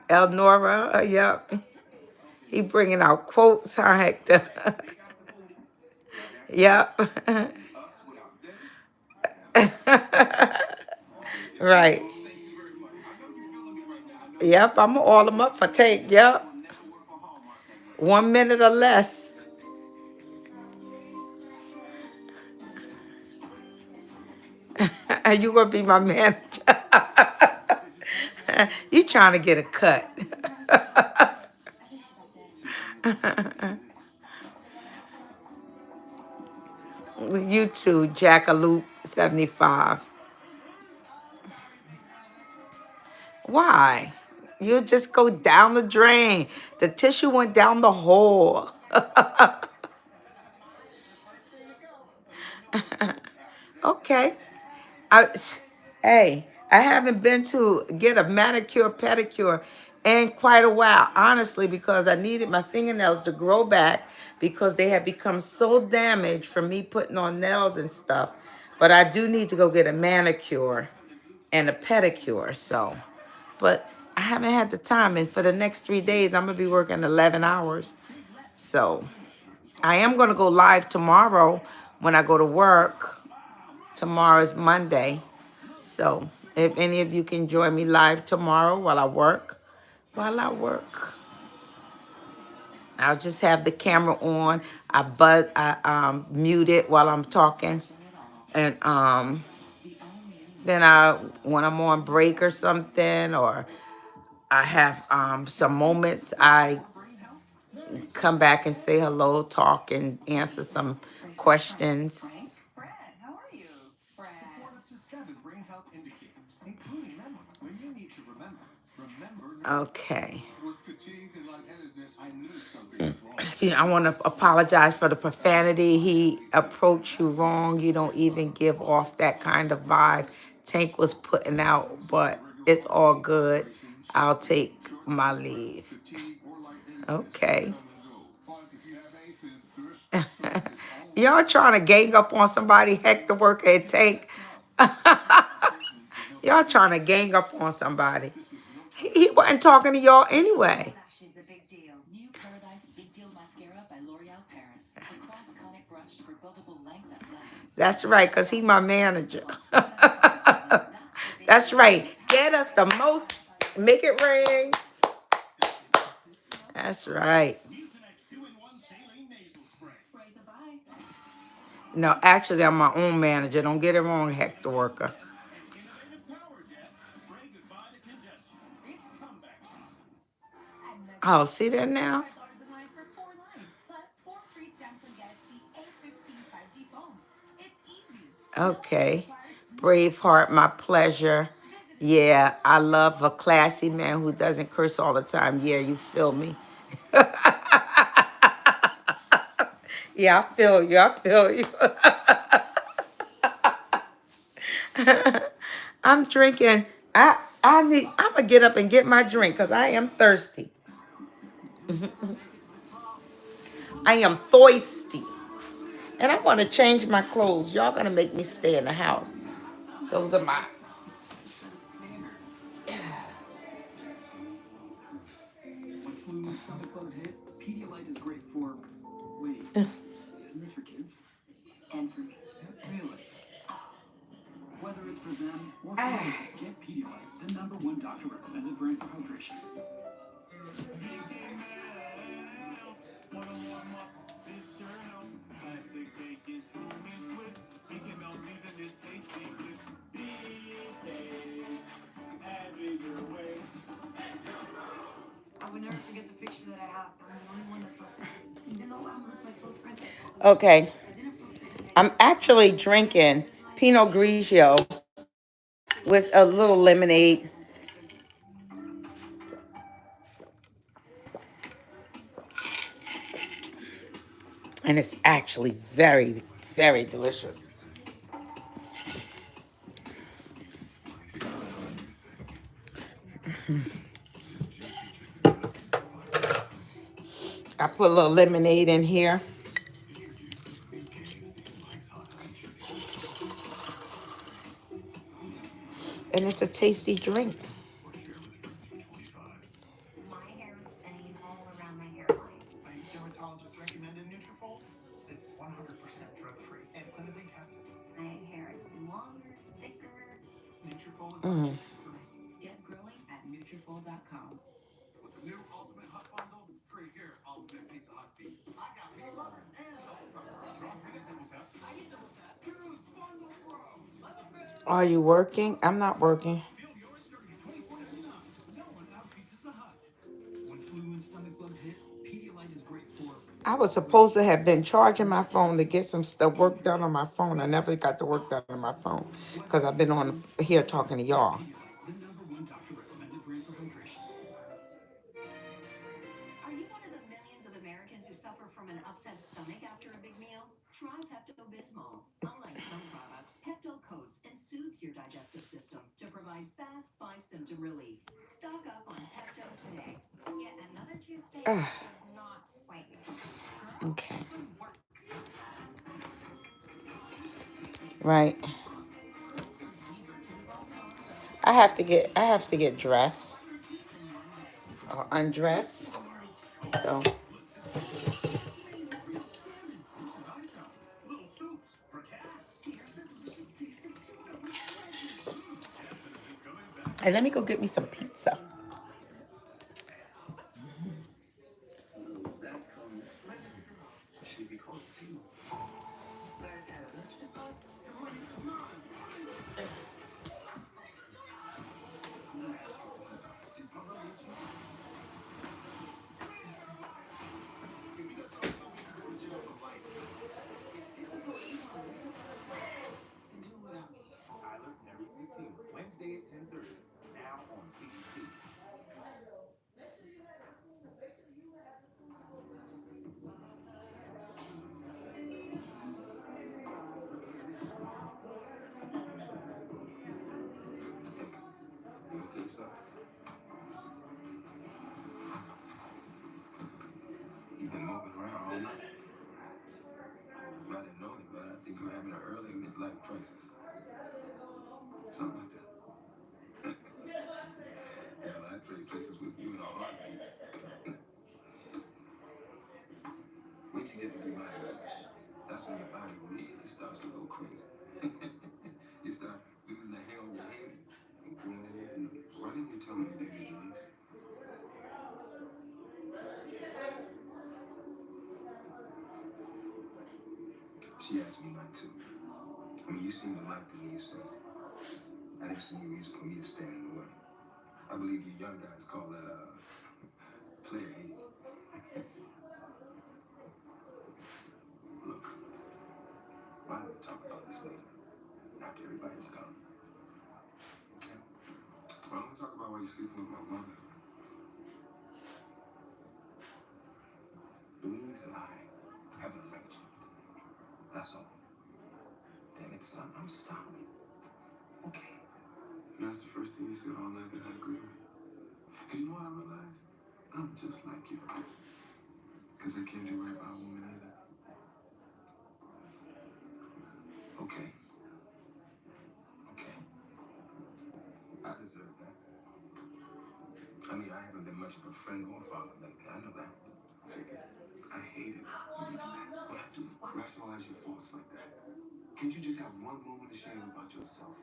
Elnora, yep. He bringing out quotes, huh, Hector? Yep. Right. Yep, I'm gonna all them up for Tank. Yep. 1 minute or less. You gonna be my manager. You trying to get a cut. You too, Jackaloop 75. Why? You just go down the drain. The tissue went down the hole. Okay. I, hey, I haven't been to get a manicure, pedicure in quite a while, honestly, because I needed my fingernails to grow back because they had become so damaged from me putting on nails and stuff. But I do need to go get a manicure and a pedicure, so. But I haven't had the time, and for the next 3 days, I'm going to be working 11 hours. So I am going to go live tomorrow when I go to work. Tomorrow is Monday. So if any of you can join me live tomorrow while I work, I'll just have the camera on. I mute it while I'm talking. And then when I'm on break or something, or I have some moments, I come back and say hello, talk, and answer some questions. Support up to 7 brain health indicators, including memory. When you need to remember Okay. With fatigue and lightheadedness, I knew something was wrong. Excuse me, I want to apologize for the profanity. He approached you wrong. You don't even give off that kind of vibe Tank was putting out, but it's all good. I'll take my leave. Okay. Y'all trying to gang up on somebody, Hector Worker and Tank. Y'all trying to gang up on somebody. He wasn't talking to y'all anyway. Lashes a big deal. New Paradise Big Deal Mascara by L'Oreal Paris. A cross-conic brush for buildable length that lasts. That's right, because he my manager. That's right. Get us the most. Make it rain. That's right. No, actually, I'm my own manager. Don't get it wrong, Hector Worker. Oh, see that now? Okay. Braveheart, my pleasure. Yeah, I love a classy man who doesn't curse all the time. Yeah, you feel me? Yeah, I feel you. I feel you. I'm drinking. I'm gonna get up and get my drink because I am thirsty. I am thirsty. And I want to change my clothes. Y'all gonna make me stay in the house. Those are my. When flu and stomach bugs hit, Pedialyte is great for. Wait, isn't this for kids? And for me. Really? Whether it's for them or for you, get Pedialyte, the #1 doctor recommended brand for hydration. I would never forget the picture that I have. I'm the only one that's left. Even though I'm with my close friends. Okay. I'm actually drinking Pinot Grigio with a little lemonade. And it's actually very, very delicious. I put a little lemonade in here. And it's a tasty drink. My hair is thinning all around my hairline. My dermatologist recommended Nutrafol. It's 100% drug-free and clinically tested. My hair is longer, thicker. Nutrafol is Mm. for me. Get growing at Nutrafol.com. With the new Ultimate Hut Bundle, free here, Ultimate Pizza Hut Feast. I got meat lovers and double peppers. Drop me the double pep. I get double pep. Choose Bundle Bros. Are you working? I'm not working. Build yours starting at $24.99. No one outpieces the hut. When flu and stomach bugs hit, Pedialyte is great for. I was supposed to have been charging my phone to get some stuff work done on my phone. I never got the work done on my phone because I've been on here talking to y'all. Pedialyte, the #1 doctor recommended brand for hydration. Are you one of the millions of Americans who suffer from an upset stomach after a big meal? Try Pepto-Bismol. Unlike some products, Pepto coats and soothes your digestive system to provide fast 5-symptom relief. Stock up on Pepto today. Yet another toothpaste Ah. does not whiten. Okay. Right. I have to get dressed or undressed. So and let me go get me some pizza. Tyler, Never Easy Team, Wednesday at 10:30. Now on BET. Okay, so you've been moving around all night. I didn't know it, but I think you're having an early midlife crisis. Something like that. Well, I'd trade places with you in a heartbeat. Wait till you get to be my age. That's when your body really starts to go crazy. You start losing the hair on your head, and growing it in. Why didn't you tell me you dated Denise? She asked me not to. I mean, you seem to like Denise, so I didn't see any reason for me to stand in the way. I believe you young guys call that, player hate. Look, why don't we talk about this later, after everybody's gone? Okay? Why don't we talk about why you're sleeping with my mother? Louise and I have an arrangement. That's all. Damn it, son, I'm sorry. Okay. And that's the first thing you said all night that I agree with. Because you know what I realized? I'm just like you. Because I can't do right by a woman either. Okay. Okay. I deserve that. I mean, I haven't been much of a friend or father lately. I know that. See, I hate it when you do that. When I do rationalize your faults like that. Can't you just have one moment of shame about yourself?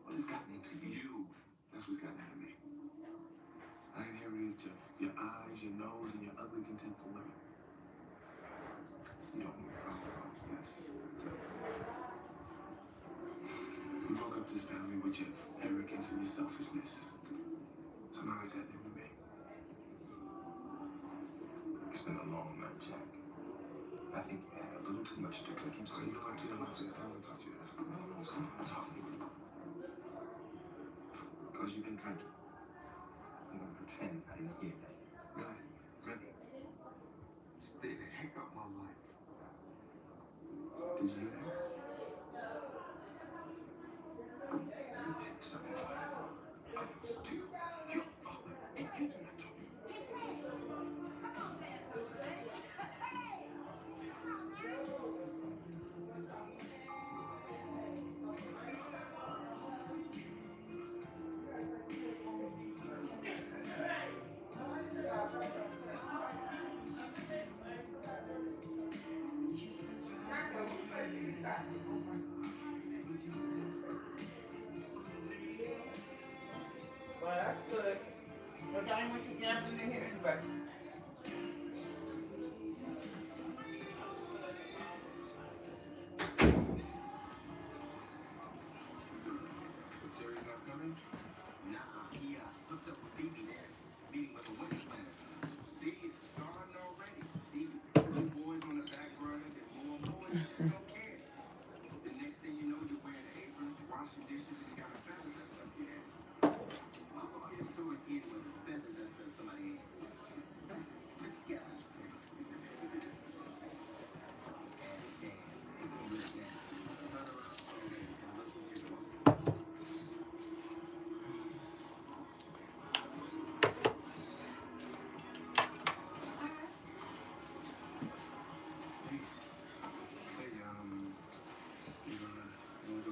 What has gotten into you? That's what's gotten into me. I inherited your eyes, your nose, and your ugly contempt for women. You don't know this. Yes. You broke up this family with your arrogance and your selfishness. So now it's gotten into me. It's been a long night, Jack. I think you had a little too much to drink into. You know what, too? I'm not talking to you. No, son, I'm talking to you. Because you've been drinking. I'm gonna pretend I didn't hear that. Really? Really? Stay the heck out my life. Did you hear that? Let me tell you something. I am still your father, and you do not talk to me. well, that's good. But I ain't want you gambling in here anyway.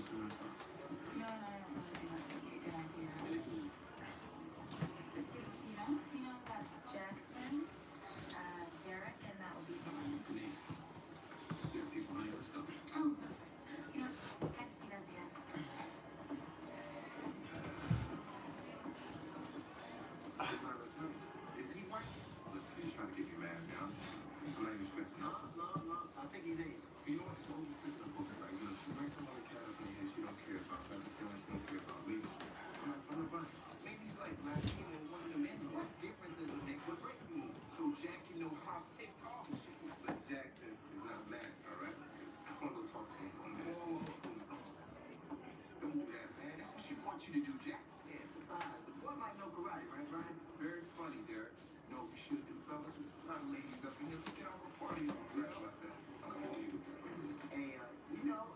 what's the matter? No, I don't really think that's a good idea. Anything? This is Sino, that's Jackson, Derek, and that will be Lauren. Denise. There are people behind. Let's go. Oh, that's right. You know, I see those again. It's not returning. Is he white? Look, he's trying to get me mad now. I'm not even stressing. No. I think he's Asian. You know what? It's over to the book. Like, you know, she brings some other cat up in here. She don't care about family feelings. She don't care about legal. I'm like, I'm not. Maybe he's like Latino or one of them Indians. What difference does it make? What race is he? So Jack can know how ticked off she is. But Jackson is not mad, all right? I just want to go talk to him for a minute. Don't do that, man. That's what she wants you to do, Jack. Yeah, besides, the boy might know karate, right, Brian? Very funny, Derek. You know what we should do, fellas? There's a lot of ladies up in here. We get our party on. Right about that. I like you. Hey, you know,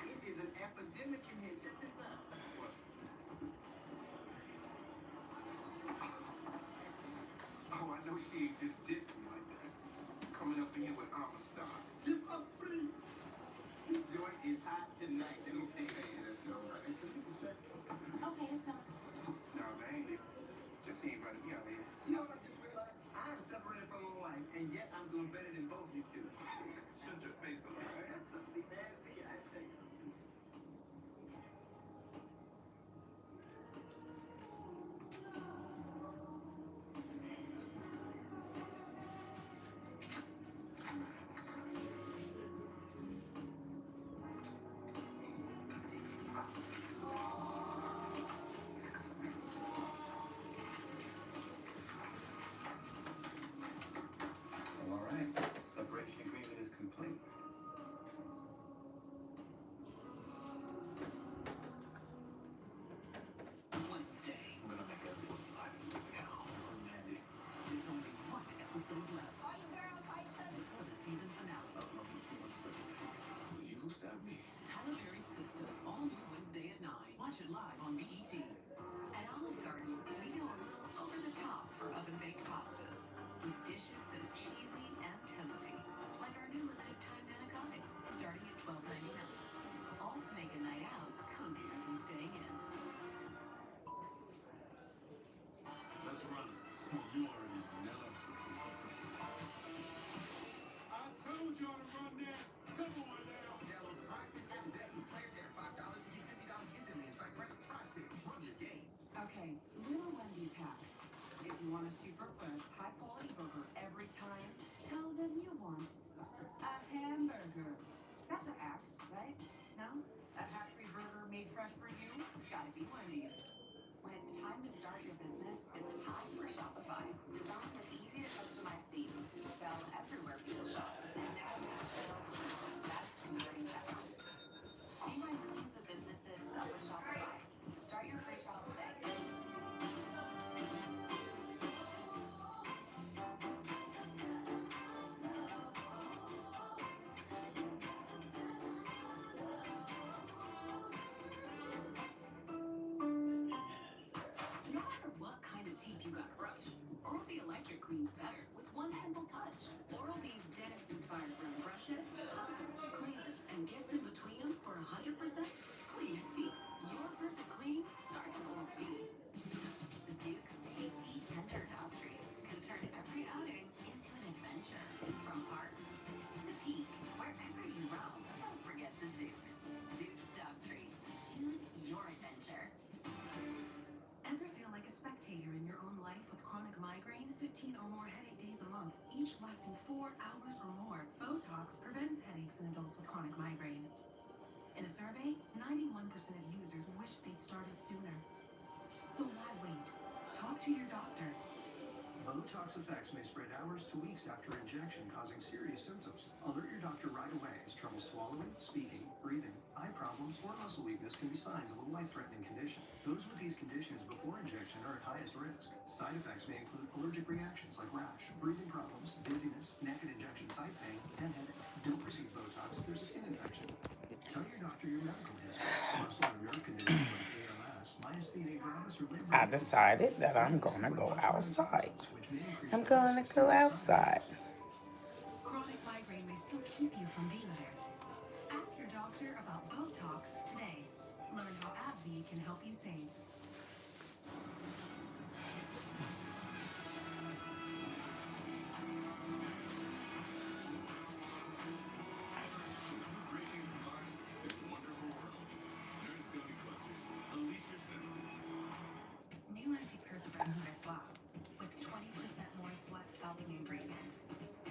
it is an epidemic in here. Check this out. What? Oh, I know she ain't just dissed me like that. Coming up in here with Amistad. Give us free. This joint is hot tonight. Let me tell you. Hey, that's all right. Hey, can you check? Okay, it's coming. Nah, man, ain't it? Just ain't right me out here. You know what I just realized? I am separated from my wife, and yet I'm doing better than both you two. Shut your face up, right? That's the bad thing I think. All right. Separation agreement is complete. Wednesday. I'm gonna make everyone's life a little hell. Mandy. There's only one episode left. All you girls, Before the season finale. Will you stop me? Tyler Perry's Sisters, all new Wednesday at 9. Watch it live on BET. At Olive Garden, we go a little over the top for oven-baked pastas. With dishes so cheesy and toasty. Like our new limited time manicotti, starting at $12.99. All to make a night out cozier than staying in. Let's run it. You already know. I told y'all to run that. Come on now. Download the Prize Picks app today. Use player to $5 to get $50 instantly inside credit. Prize Picks. Run your game. Okay, little Wendy's hack. If you want a super fresh, high quality burger every time, tell them you want a hamburger. That's a hack, right? No? A hack-free burger made fresh for you? Gotta be Wendy's. When it's time to start your business, it's time for Shopify. Designed with easy to customize themes, sell everywhere people shop, and never miss a sale with the world's best converting checkout. See why millions of businesses sell with Shopify. Start your free trial today. No matter what kind of teeth you got to brush, Oral-B Electric cleans better with one simple touch. Oral-B's dentist-inspired broom brushes hugs it, cleans it, and gets in between them for 100% cleaner teeth. Your perfect clean starts with Oral-B. Zook's tasty, tender dog treats can turn every outing into an adventure. From park to peak, wherever you roam, don't forget the Zooks. Zook's dog treats. Choose your adventure. Ever feel like a spectator in your own life with chronic migraine? 15 or more headache days a month, each lasting 4 hours or more. Botox prevents headaches in adults with chronic migraine. In a survey, 91% of users wish they'd started sooner. So why wait? Talk to your doctor. Botox effects may spread hours to weeks after injection, causing serious symptoms. Alert your doctor right away, as trouble swallowing, speaking, breathing, eye problems, or muscle weakness can be signs of a life-threatening condition. Those with these conditions before injection are at highest risk. Side effects may include allergic reactions like rash, breathing problems, dizziness, neck and injection site pain, and headache. Don't receive Botox if there's a skin infection. Tell your doctor your medical history. Muscle or nerve conditions like ALS, myasthenia gravis, or limb I decided that I'm gonna go outside. I'm gonna go outside. Chronic migraine may still keep you from being there. Ask your doctor about Botox today. can help you save. Great things in mind. It's a wonderful world. Nerd's Gummy Clusters. Unleash your senses. New antiperspirant by Swap with 20% more sweat-stopping ingredients.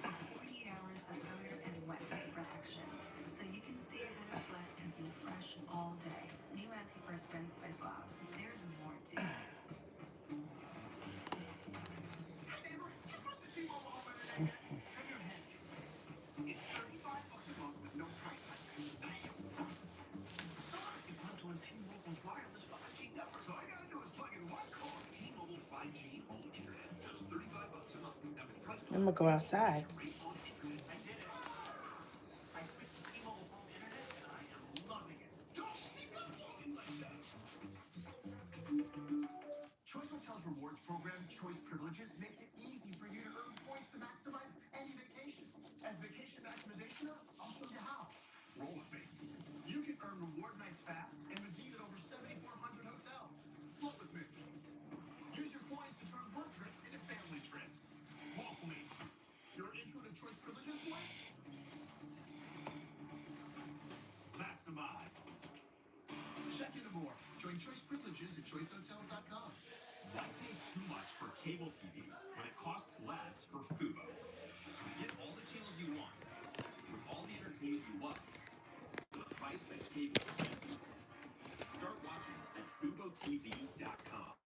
48 hours of odor and wetness protection, so you can stay ahead of sweat and feel fresh all day. New antiperspirants by Swap. There's more to it. It's $35 a month with no price hike. It runs on T-Mobile's wireless 5G network, so all I gotta do is plug in one cord. T-Mobile 5G home internet, just $35 a month. Now, with price I'm gonna go outside. I did it. I switched to T-Mobile home internet, and I am loving it. Don't sneak up on me like that. Choice Hotels Rewards program, Choice Privileges, makes it easy for you to earn points to maximize any vacation. As vacation maximizationer, I'll show you how. Roll with me. You can earn reward nights fast and redeem at over 7,400 hotels. Float with me. Use your points to turn work trips into family trips. Waffle me. Your intro to Choice Privileges points? Maximize. Check into more. Join Choice Privileges at choicehotels.com. Why pay too much for cable TV when it costs less for Fubo? Get all the channels you want with all the entertainment you love for the price that cable is. Start watching at FuboTV.com.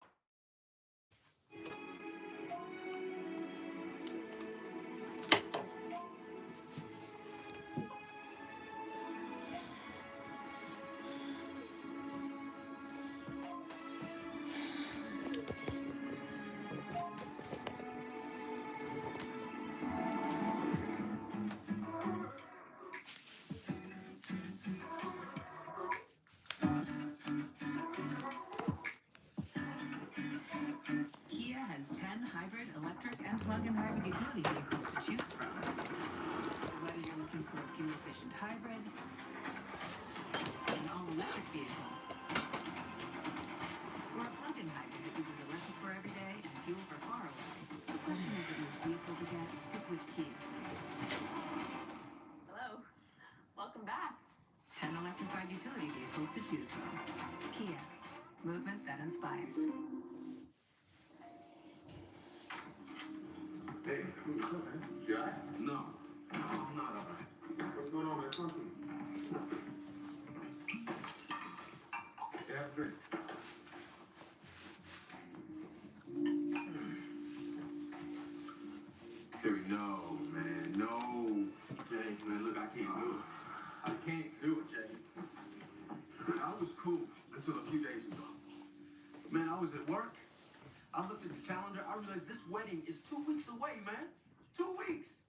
Kia has 10 hybrid, electric, and plug-in hybrid utility vehicles to choose from. So whether you're looking for a fuel-efficient hybrid, an all-electric vehicle, or a plug-in hybrid that uses electric for every day and fuel for far away, the question isn't which vehicle to get, it's which Kia to get. Hello. Welcome back. 10 electrified utility vehicles to choose from. Kia. Movement that inspires. Hey, what's up, man? You all right? No, I'm not all right. What's going on, man? Talk to me. Yeah, have a drink. Terry, no, man, no. Jay, man, look, I can't do it. I can't do it, Jay. I was cool until a few days ago. Man, I was at work. I looked at the calendar. I realized this wedding is 2 weeks away, man. 2 weeks.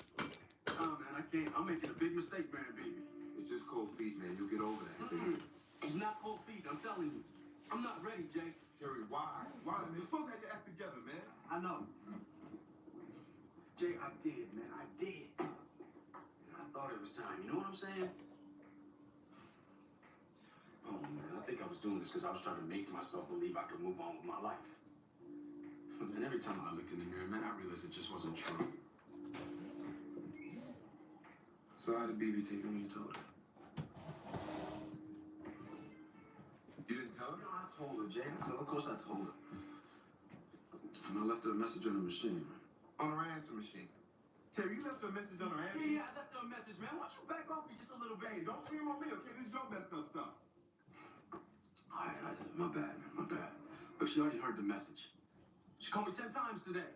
Oh, man, I can't. I'm making a big mistake, man, baby. It's just cold feet, man. You'll get over that. It's not cold feet. I'm telling you. I'm not ready, Jay. Terry, why? Why? You're supposed to have your act together, man. I know. Jay, I did, man. I did. And I thought it was time. You know what I'm saying? Oh, man, I think I was doing this because I was trying to make myself believe I could move on with my life. But then every time I looked in the mirror, man, I realized it just wasn't true. So how did BB take it when you told her? You didn't tell her? No, I told her, Jay. Of course I told her. And I left her a message on the machine, man. On her answer machine? Terry, you left her a message on her answer machine? Yeah, I left her a message, man. Why don't you back off me just a little bit? Hey, don't scream on me, okay? This is your messed up stuff. All right, my bad, man, my bad. But she already heard the message. She called me 10 times today.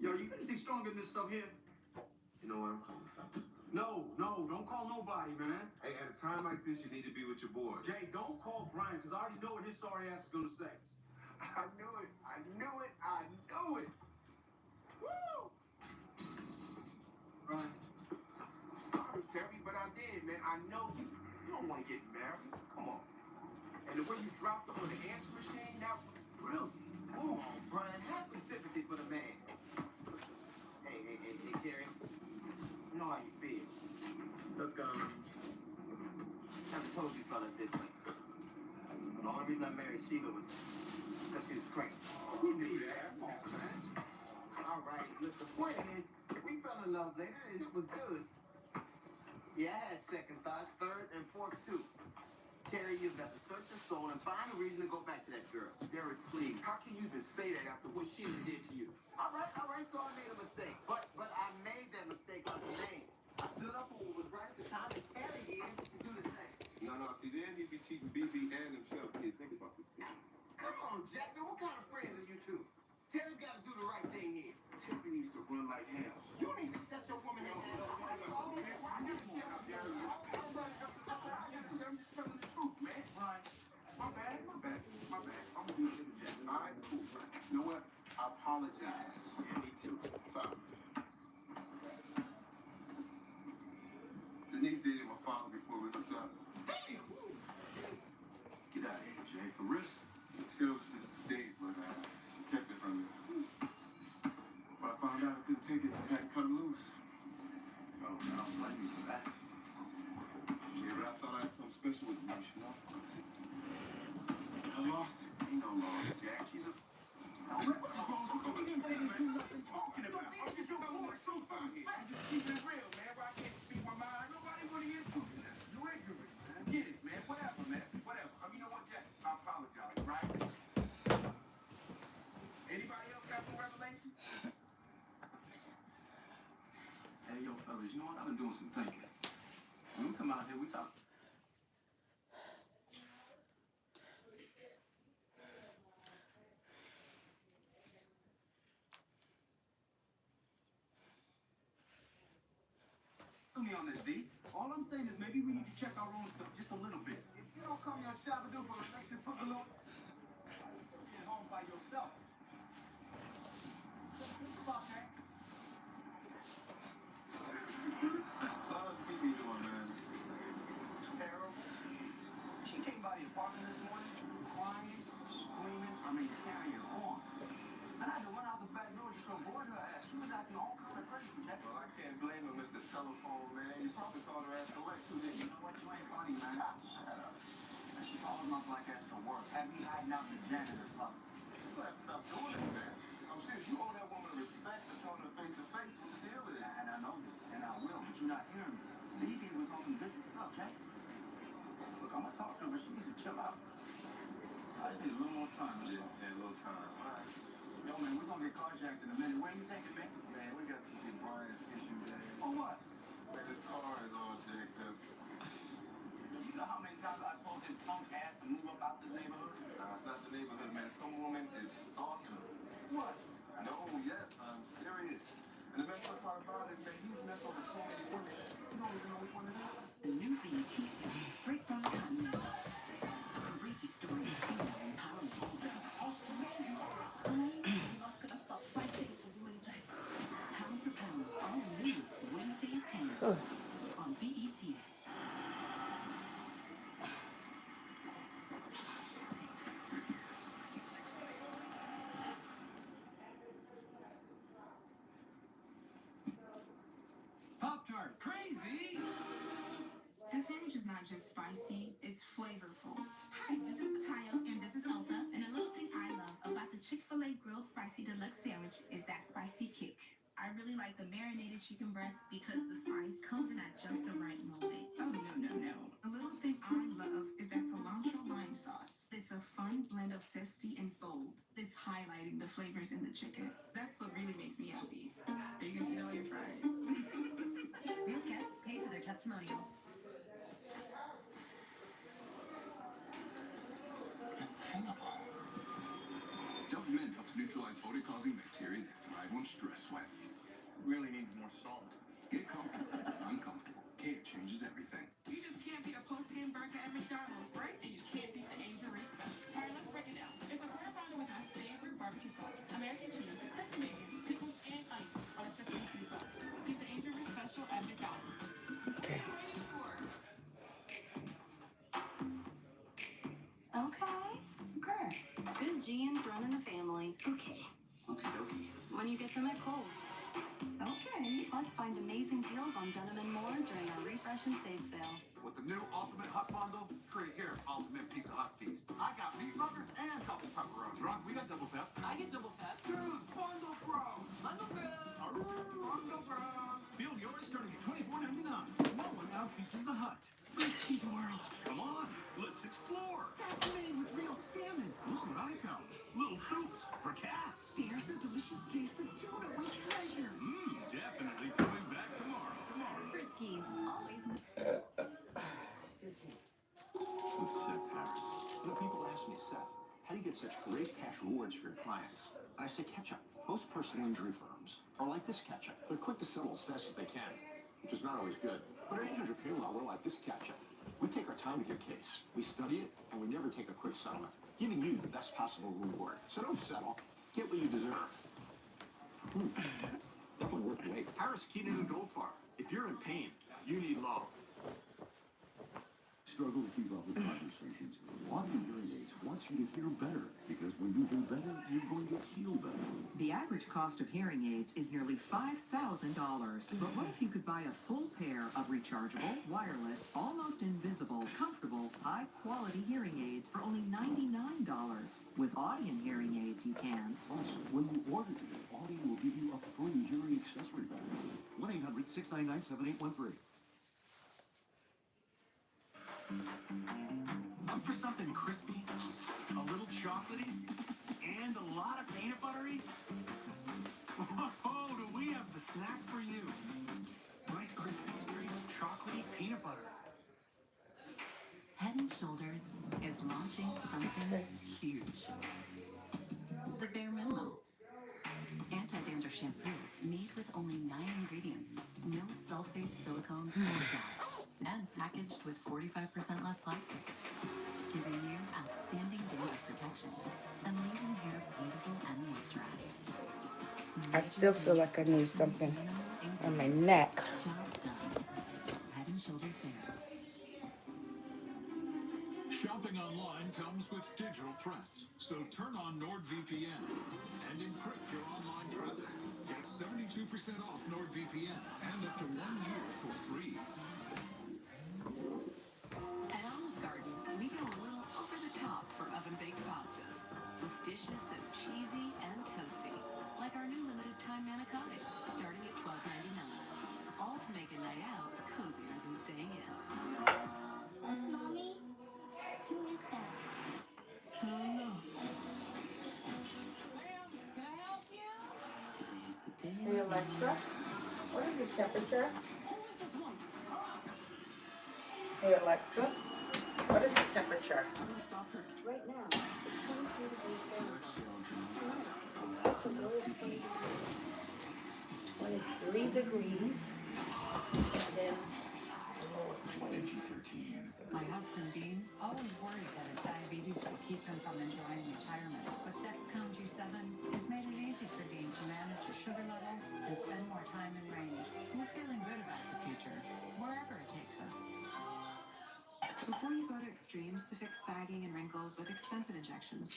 Yo, you got anything stronger than this stuff here? You know what? I'm calling facts. No, don't call nobody, man. Hey, at a time like this, you need to be with your boy. Jay, don't call Brian, because I already know what his sorry ass is going to say. I knew it. Woo! Brian, sorry, Terry, but I did, man. I know you. You don't want to get married. Come on. And the way you dropped her on the answer machine, that was brilliant. Come on, Brian. Have some sympathy for the man. Hey, Terry. You know how you feel. Look, I told you fellas this way. The only reason I married Sheila was because she was crazy. Who knew that? Come on, man. All right, look, the point is, we fell in love later, and it was good. Yeah, I had second thoughts, third, and fourth, too. Terry, you've got to search your soul and find a reason to go back to that girl. Derek, please, how can you even say that after what Sheila did to you? All right, so I made a mistake. But I made that mistake on the name. I stood up for what was right at the time, and Terry did to do the same. No, see, then he'd be cheating BB and himself. Kid, think about this. Come on, Jack, man, what kind of friends are you two? Terry's got to do the right thing here. Terry needs to run like hell. You need to shut your woman in there. I'm just telling the truth, man. Right. My bad. I'm gonna do it, Jack. All right, cool. You know what? I apologize. Yeah, me too. Sorry. Denise dated my father before we hooked up. Damn! Get out of here, Jay. For real? She was just a date, but she kept it from me. But I found out I couldn't take it, just had to cut her loose. Oh, no, I'm blaming you for that. Yeah, but I thought I had something special with Denise, you know? I lost it. Ain't no loss, Jack. She's a... What's wrong with you? Nothing talking about. I'm just telling the truth out here. I'm just keeping it real, man. Where I can't speak my mind. Nobody want to hear the truth. You ignorant, man. Get it, man. Whatever, man. Whatever. I mean, you know what, Jack? I apologize, right? Anybody else got some revelation? Hey, yo, fellas, you know what? I've been doing some thinking. When we come out here, we talk. Me on this, D. All I'm saying is maybe we need to check our own stuff just a little bit. If you don't come your shop and do for the next and put a little at home by yourself. Just think about that. So how's BB doing, man? Terrible. She came by the apartment this morning, crying, screaming, carrying on. And I had to run out the back door just to avoid her ass. She was acting all kind of crazy, Jack. Well, I can't blame her, Mr. Telephone, man. You probably called her ass collect, too, didn't you? You know what? You ain't funny, man. Shut up. And she followed my black ass to work. Had me hiding out in the janitor's closet. You have to stop doing it, man. I'm serious. You owe that woman respect for telling her face to face. What the deal is? And I know this, and I will, but you're not hearing me. BB was on some different stuff, Jack. Look, I'm gonna talk to her, but she needs to chill out. I just need a little more time. Yeah, a little time. All right. Yo, man, we're gonna get carjacked in a minute. Where you taking me? Man, we got to get Brian's issue, man. For what? Man, this car is all jacked up. You know how many times I told this punk ass to move up out this neighborhood? Nah, it's not the neighborhood, man. Some woman is stalking her. What? No, yes, I'm serious. And the best part about it, man, he's messed over so many women. You don't even know which one it is. The new BET series, straight from the continent. A courageous story of female empowerment. I'm not gonna stop fighting for women's rights. Pound for pound, all new Wednesday at 10 on BET. Pop-Tart, crazy! This sandwich is not just spicy, it's flavorful. Hi, this is Mataya, and this is Elsa. And a little thing I love about the Chick-fil-A Grilled Spicy Deluxe Sandwich is that spicy kick. I really like the marinated chicken breast because the spice comes in at just the right moment. Oh, no. A little thing I love is that cilantro lime sauce. It's a fun blend of zesty and bold. It's highlighting the flavors in the chicken. That's what really makes me happy. Are you gonna eat all your fries? Real guests pay for their testimonials. It's terrible. Dove Mint helps neutralize odor-causing bacteria that thrive on stress sweat. Really needs more salt. Get comfortable, uncomfortable. Care changes everything. You just can't beat a post-game burger at McDonald's, right? And you can't beat the Angel Reese special. All right, let's break it down. It's a quarter pounder with my favorite barbecue sauce, American cheese, custom bacon, pickles, and onions on a sesame seed bun. Get the Angel Reese special at McDonald's. Okay. Okay. Good genes running the family. Okay. When you get them at Kohl's. Okay. Plus find amazing deals on denim and more during our refresh and save sale. With the new Ultimate Hut Bundle, create your ultimate Pizza Hut feast. I Pepperoni. Rock, we got double pep. I get double pep. Dude, bundle bros. Bundle bros. Bundle bros. Build yours starting at $24.99. No one outpieces the Hut. Whiskey's World. Come on, let's explore. That's made with real salmon. Look what I found. Little soups for cats. There's the delicious taste of tuna we treasure. Definitely coming back tomorrow. Friskies, always. With Seth Harris. People ask me, Seth, how do you get such great cash rewards for your clients? And I say ketchup. Most personal injury firms are like this ketchup. They're quick to settle as fast as they can, which is not always good. But at 800 Payroll, we're like this ketchup. We take our time with your case. We study it, and we never take a quick settlement, giving you the best possible reward. So don't settle. Get what you deserve. Definitely worth the wait. Harris, Keenan, and Goldfarb. If you're in pain, you need love. Struggle to keep up with conversations. Audio hearing aids wants you to hear better, because when you hear better, you're going to feel better. The average cost of hearing aids is nearly $5,000. But what if you could buy a full pair of rechargeable, wireless, almost invisible, comfortable, high-quality hearing aids for only $99? With Audion hearing aids, you can. Plus, when you order today, Audion will give you a free hearing accessory bag. 1-800-699-7813. Look for something crispy, a little chocolatey, and a lot of peanut buttery? Oh, do we have the snack for you? Rice Krispies Treats chocolatey peanut butter. Head & Shoulders is launching something huge. The bare minimum. Anti-dandruff shampoo made with only 9 ingredients. No sulfate, silicones, or dyes. And packaged with 45% less plastic. Giving you outstanding dandruff protection and leaving hair beautiful and moisturized. I still feel like I need something on my neck. Job done. Head & Shoulders Bare. Shopping online comes with digital threats, so turn on NordVPN and encrypt your online traffic. Get 72% off NordVPN and up to 1 year for free. At Olive Garden, we go a little over the top for oven-baked pastas. With dishes so cheesy and toasty. Like our new limited time manicotti, starting at $12.99. All to make a night out cozier than staying in. Mommy? Who is that? I don't know. Hey Alexa, what is the temperature? Hey Alexa, what is the temperature? Right now, 23 degrees. And then My husband, Dean, always worried that his diabetes would keep him from enjoying retirement. But Dexcom G7 has made it easy for Dean to manage his sugar levels and spend more time in range. We're feeling good about the future, wherever it takes us. Before you go to extremes to fix sagging and wrinkles with expensive injections,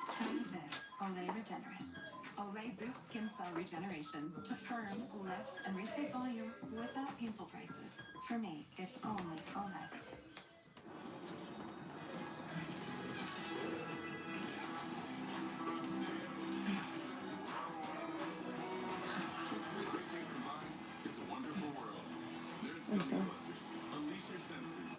try this Olay Regenerist. Olay boosts skin cell regeneration to firm, lift, and reshape volume without painful prices. For me, it's only Olay. It's a wonderful world. There's Gummy Busters. Unleash your senses.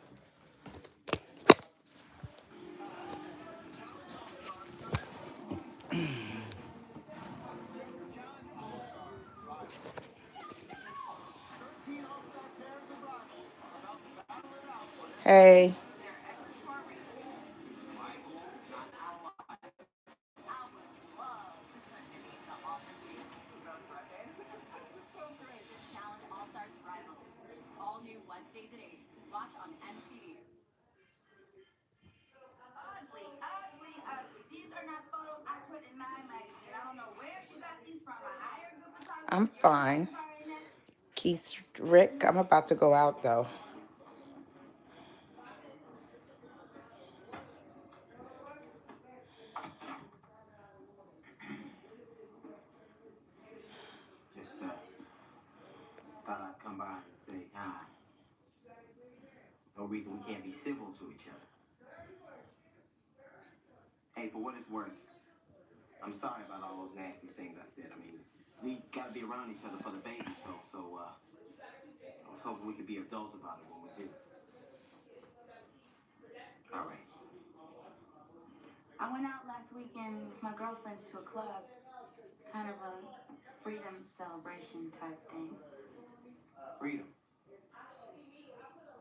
Hey. Challenge All-Stars Rivals. All new Wednesdays at 8. Watch on NCD. ugly, ugly, ugly. These are not photos I put in my magazine. I don't know where she got these from. I hired good photographer. I'm fine. Keith, Rick, I'm about to go out though. Just thought I'd come by and say hi. No reason we can't be civil to each other. Hey, for what it's worth, I'm sorry about all those nasty things I said. I mean, we gotta be around each other for the baby, so I was hoping we could be adults about it when we do. All right. I went out last weekend with my girlfriends to a club. Kind of a freedom celebration type thing. Freedom.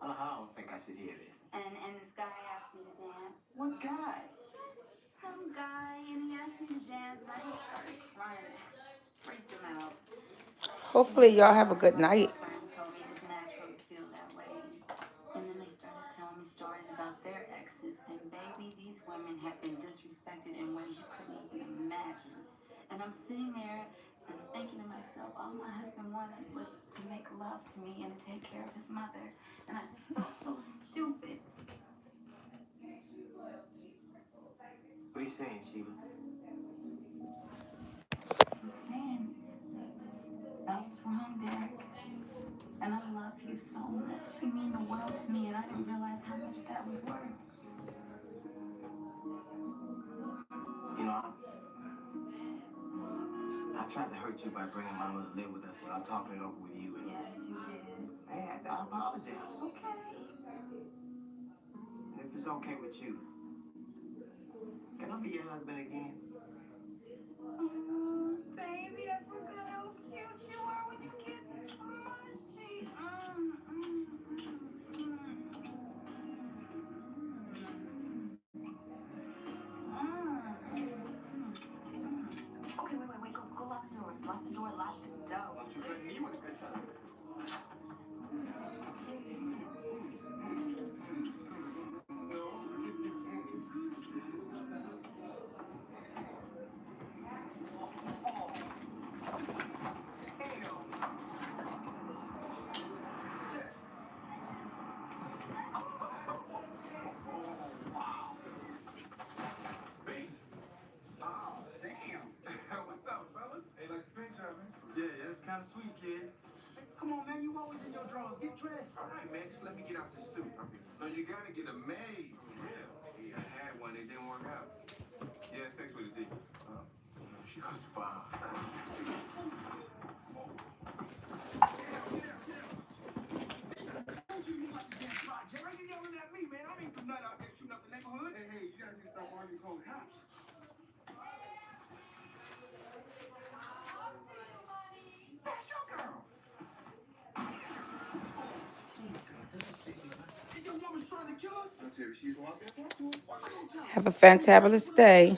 I don't think I should hear this. And this guy asked me to dance. What guy? Just some guy, and he asked me to dance, and I just started crying. Freaked him out. Hopefully y'all have a good night. My friends told me it was natural to feel that way. And then they started telling me stories about their exes. And baby, these women have been disrespected in ways you couldn't even imagine. And I'm sitting there and thinking to myself, all my husband wanted was to make love to me and to take care of his mother. And I just felt so stupid. What are you saying, Sheba? I'm saying I was wrong, Derek. And I love you so much. You mean the world to me, and I didn't realize how much that was worth. You know, I tried to hurt you by bringing Mama to live with us without talking it over with you. And Yes, you did. man, I apologize. Okay. And if it's okay with you, can I be your husband again? Baby, I forgot how cute you are when you get mushy. Okay, wait. Go lock the door. Lock the door. Don't you let me with a good time. What's up, fellas? Hey, like the picture, man? Yeah, it's kind of sweet, kid. Come on, man. You always in your drawers. Get dressed. All right, man. Just let me get out this suit. No, you gotta get a maid. Yeah, I had one. It didn't work out. Yeah, sex with a dick. She was fine. Why you yelling at me, man? I ain't do nothing out there shooting up the neighborhood. Hey, you gotta stop arguing with the cops. That's your girl. Your woman's trying to kill us. I'll tell you, she's walking. Talk to her. Have a fantabulous day.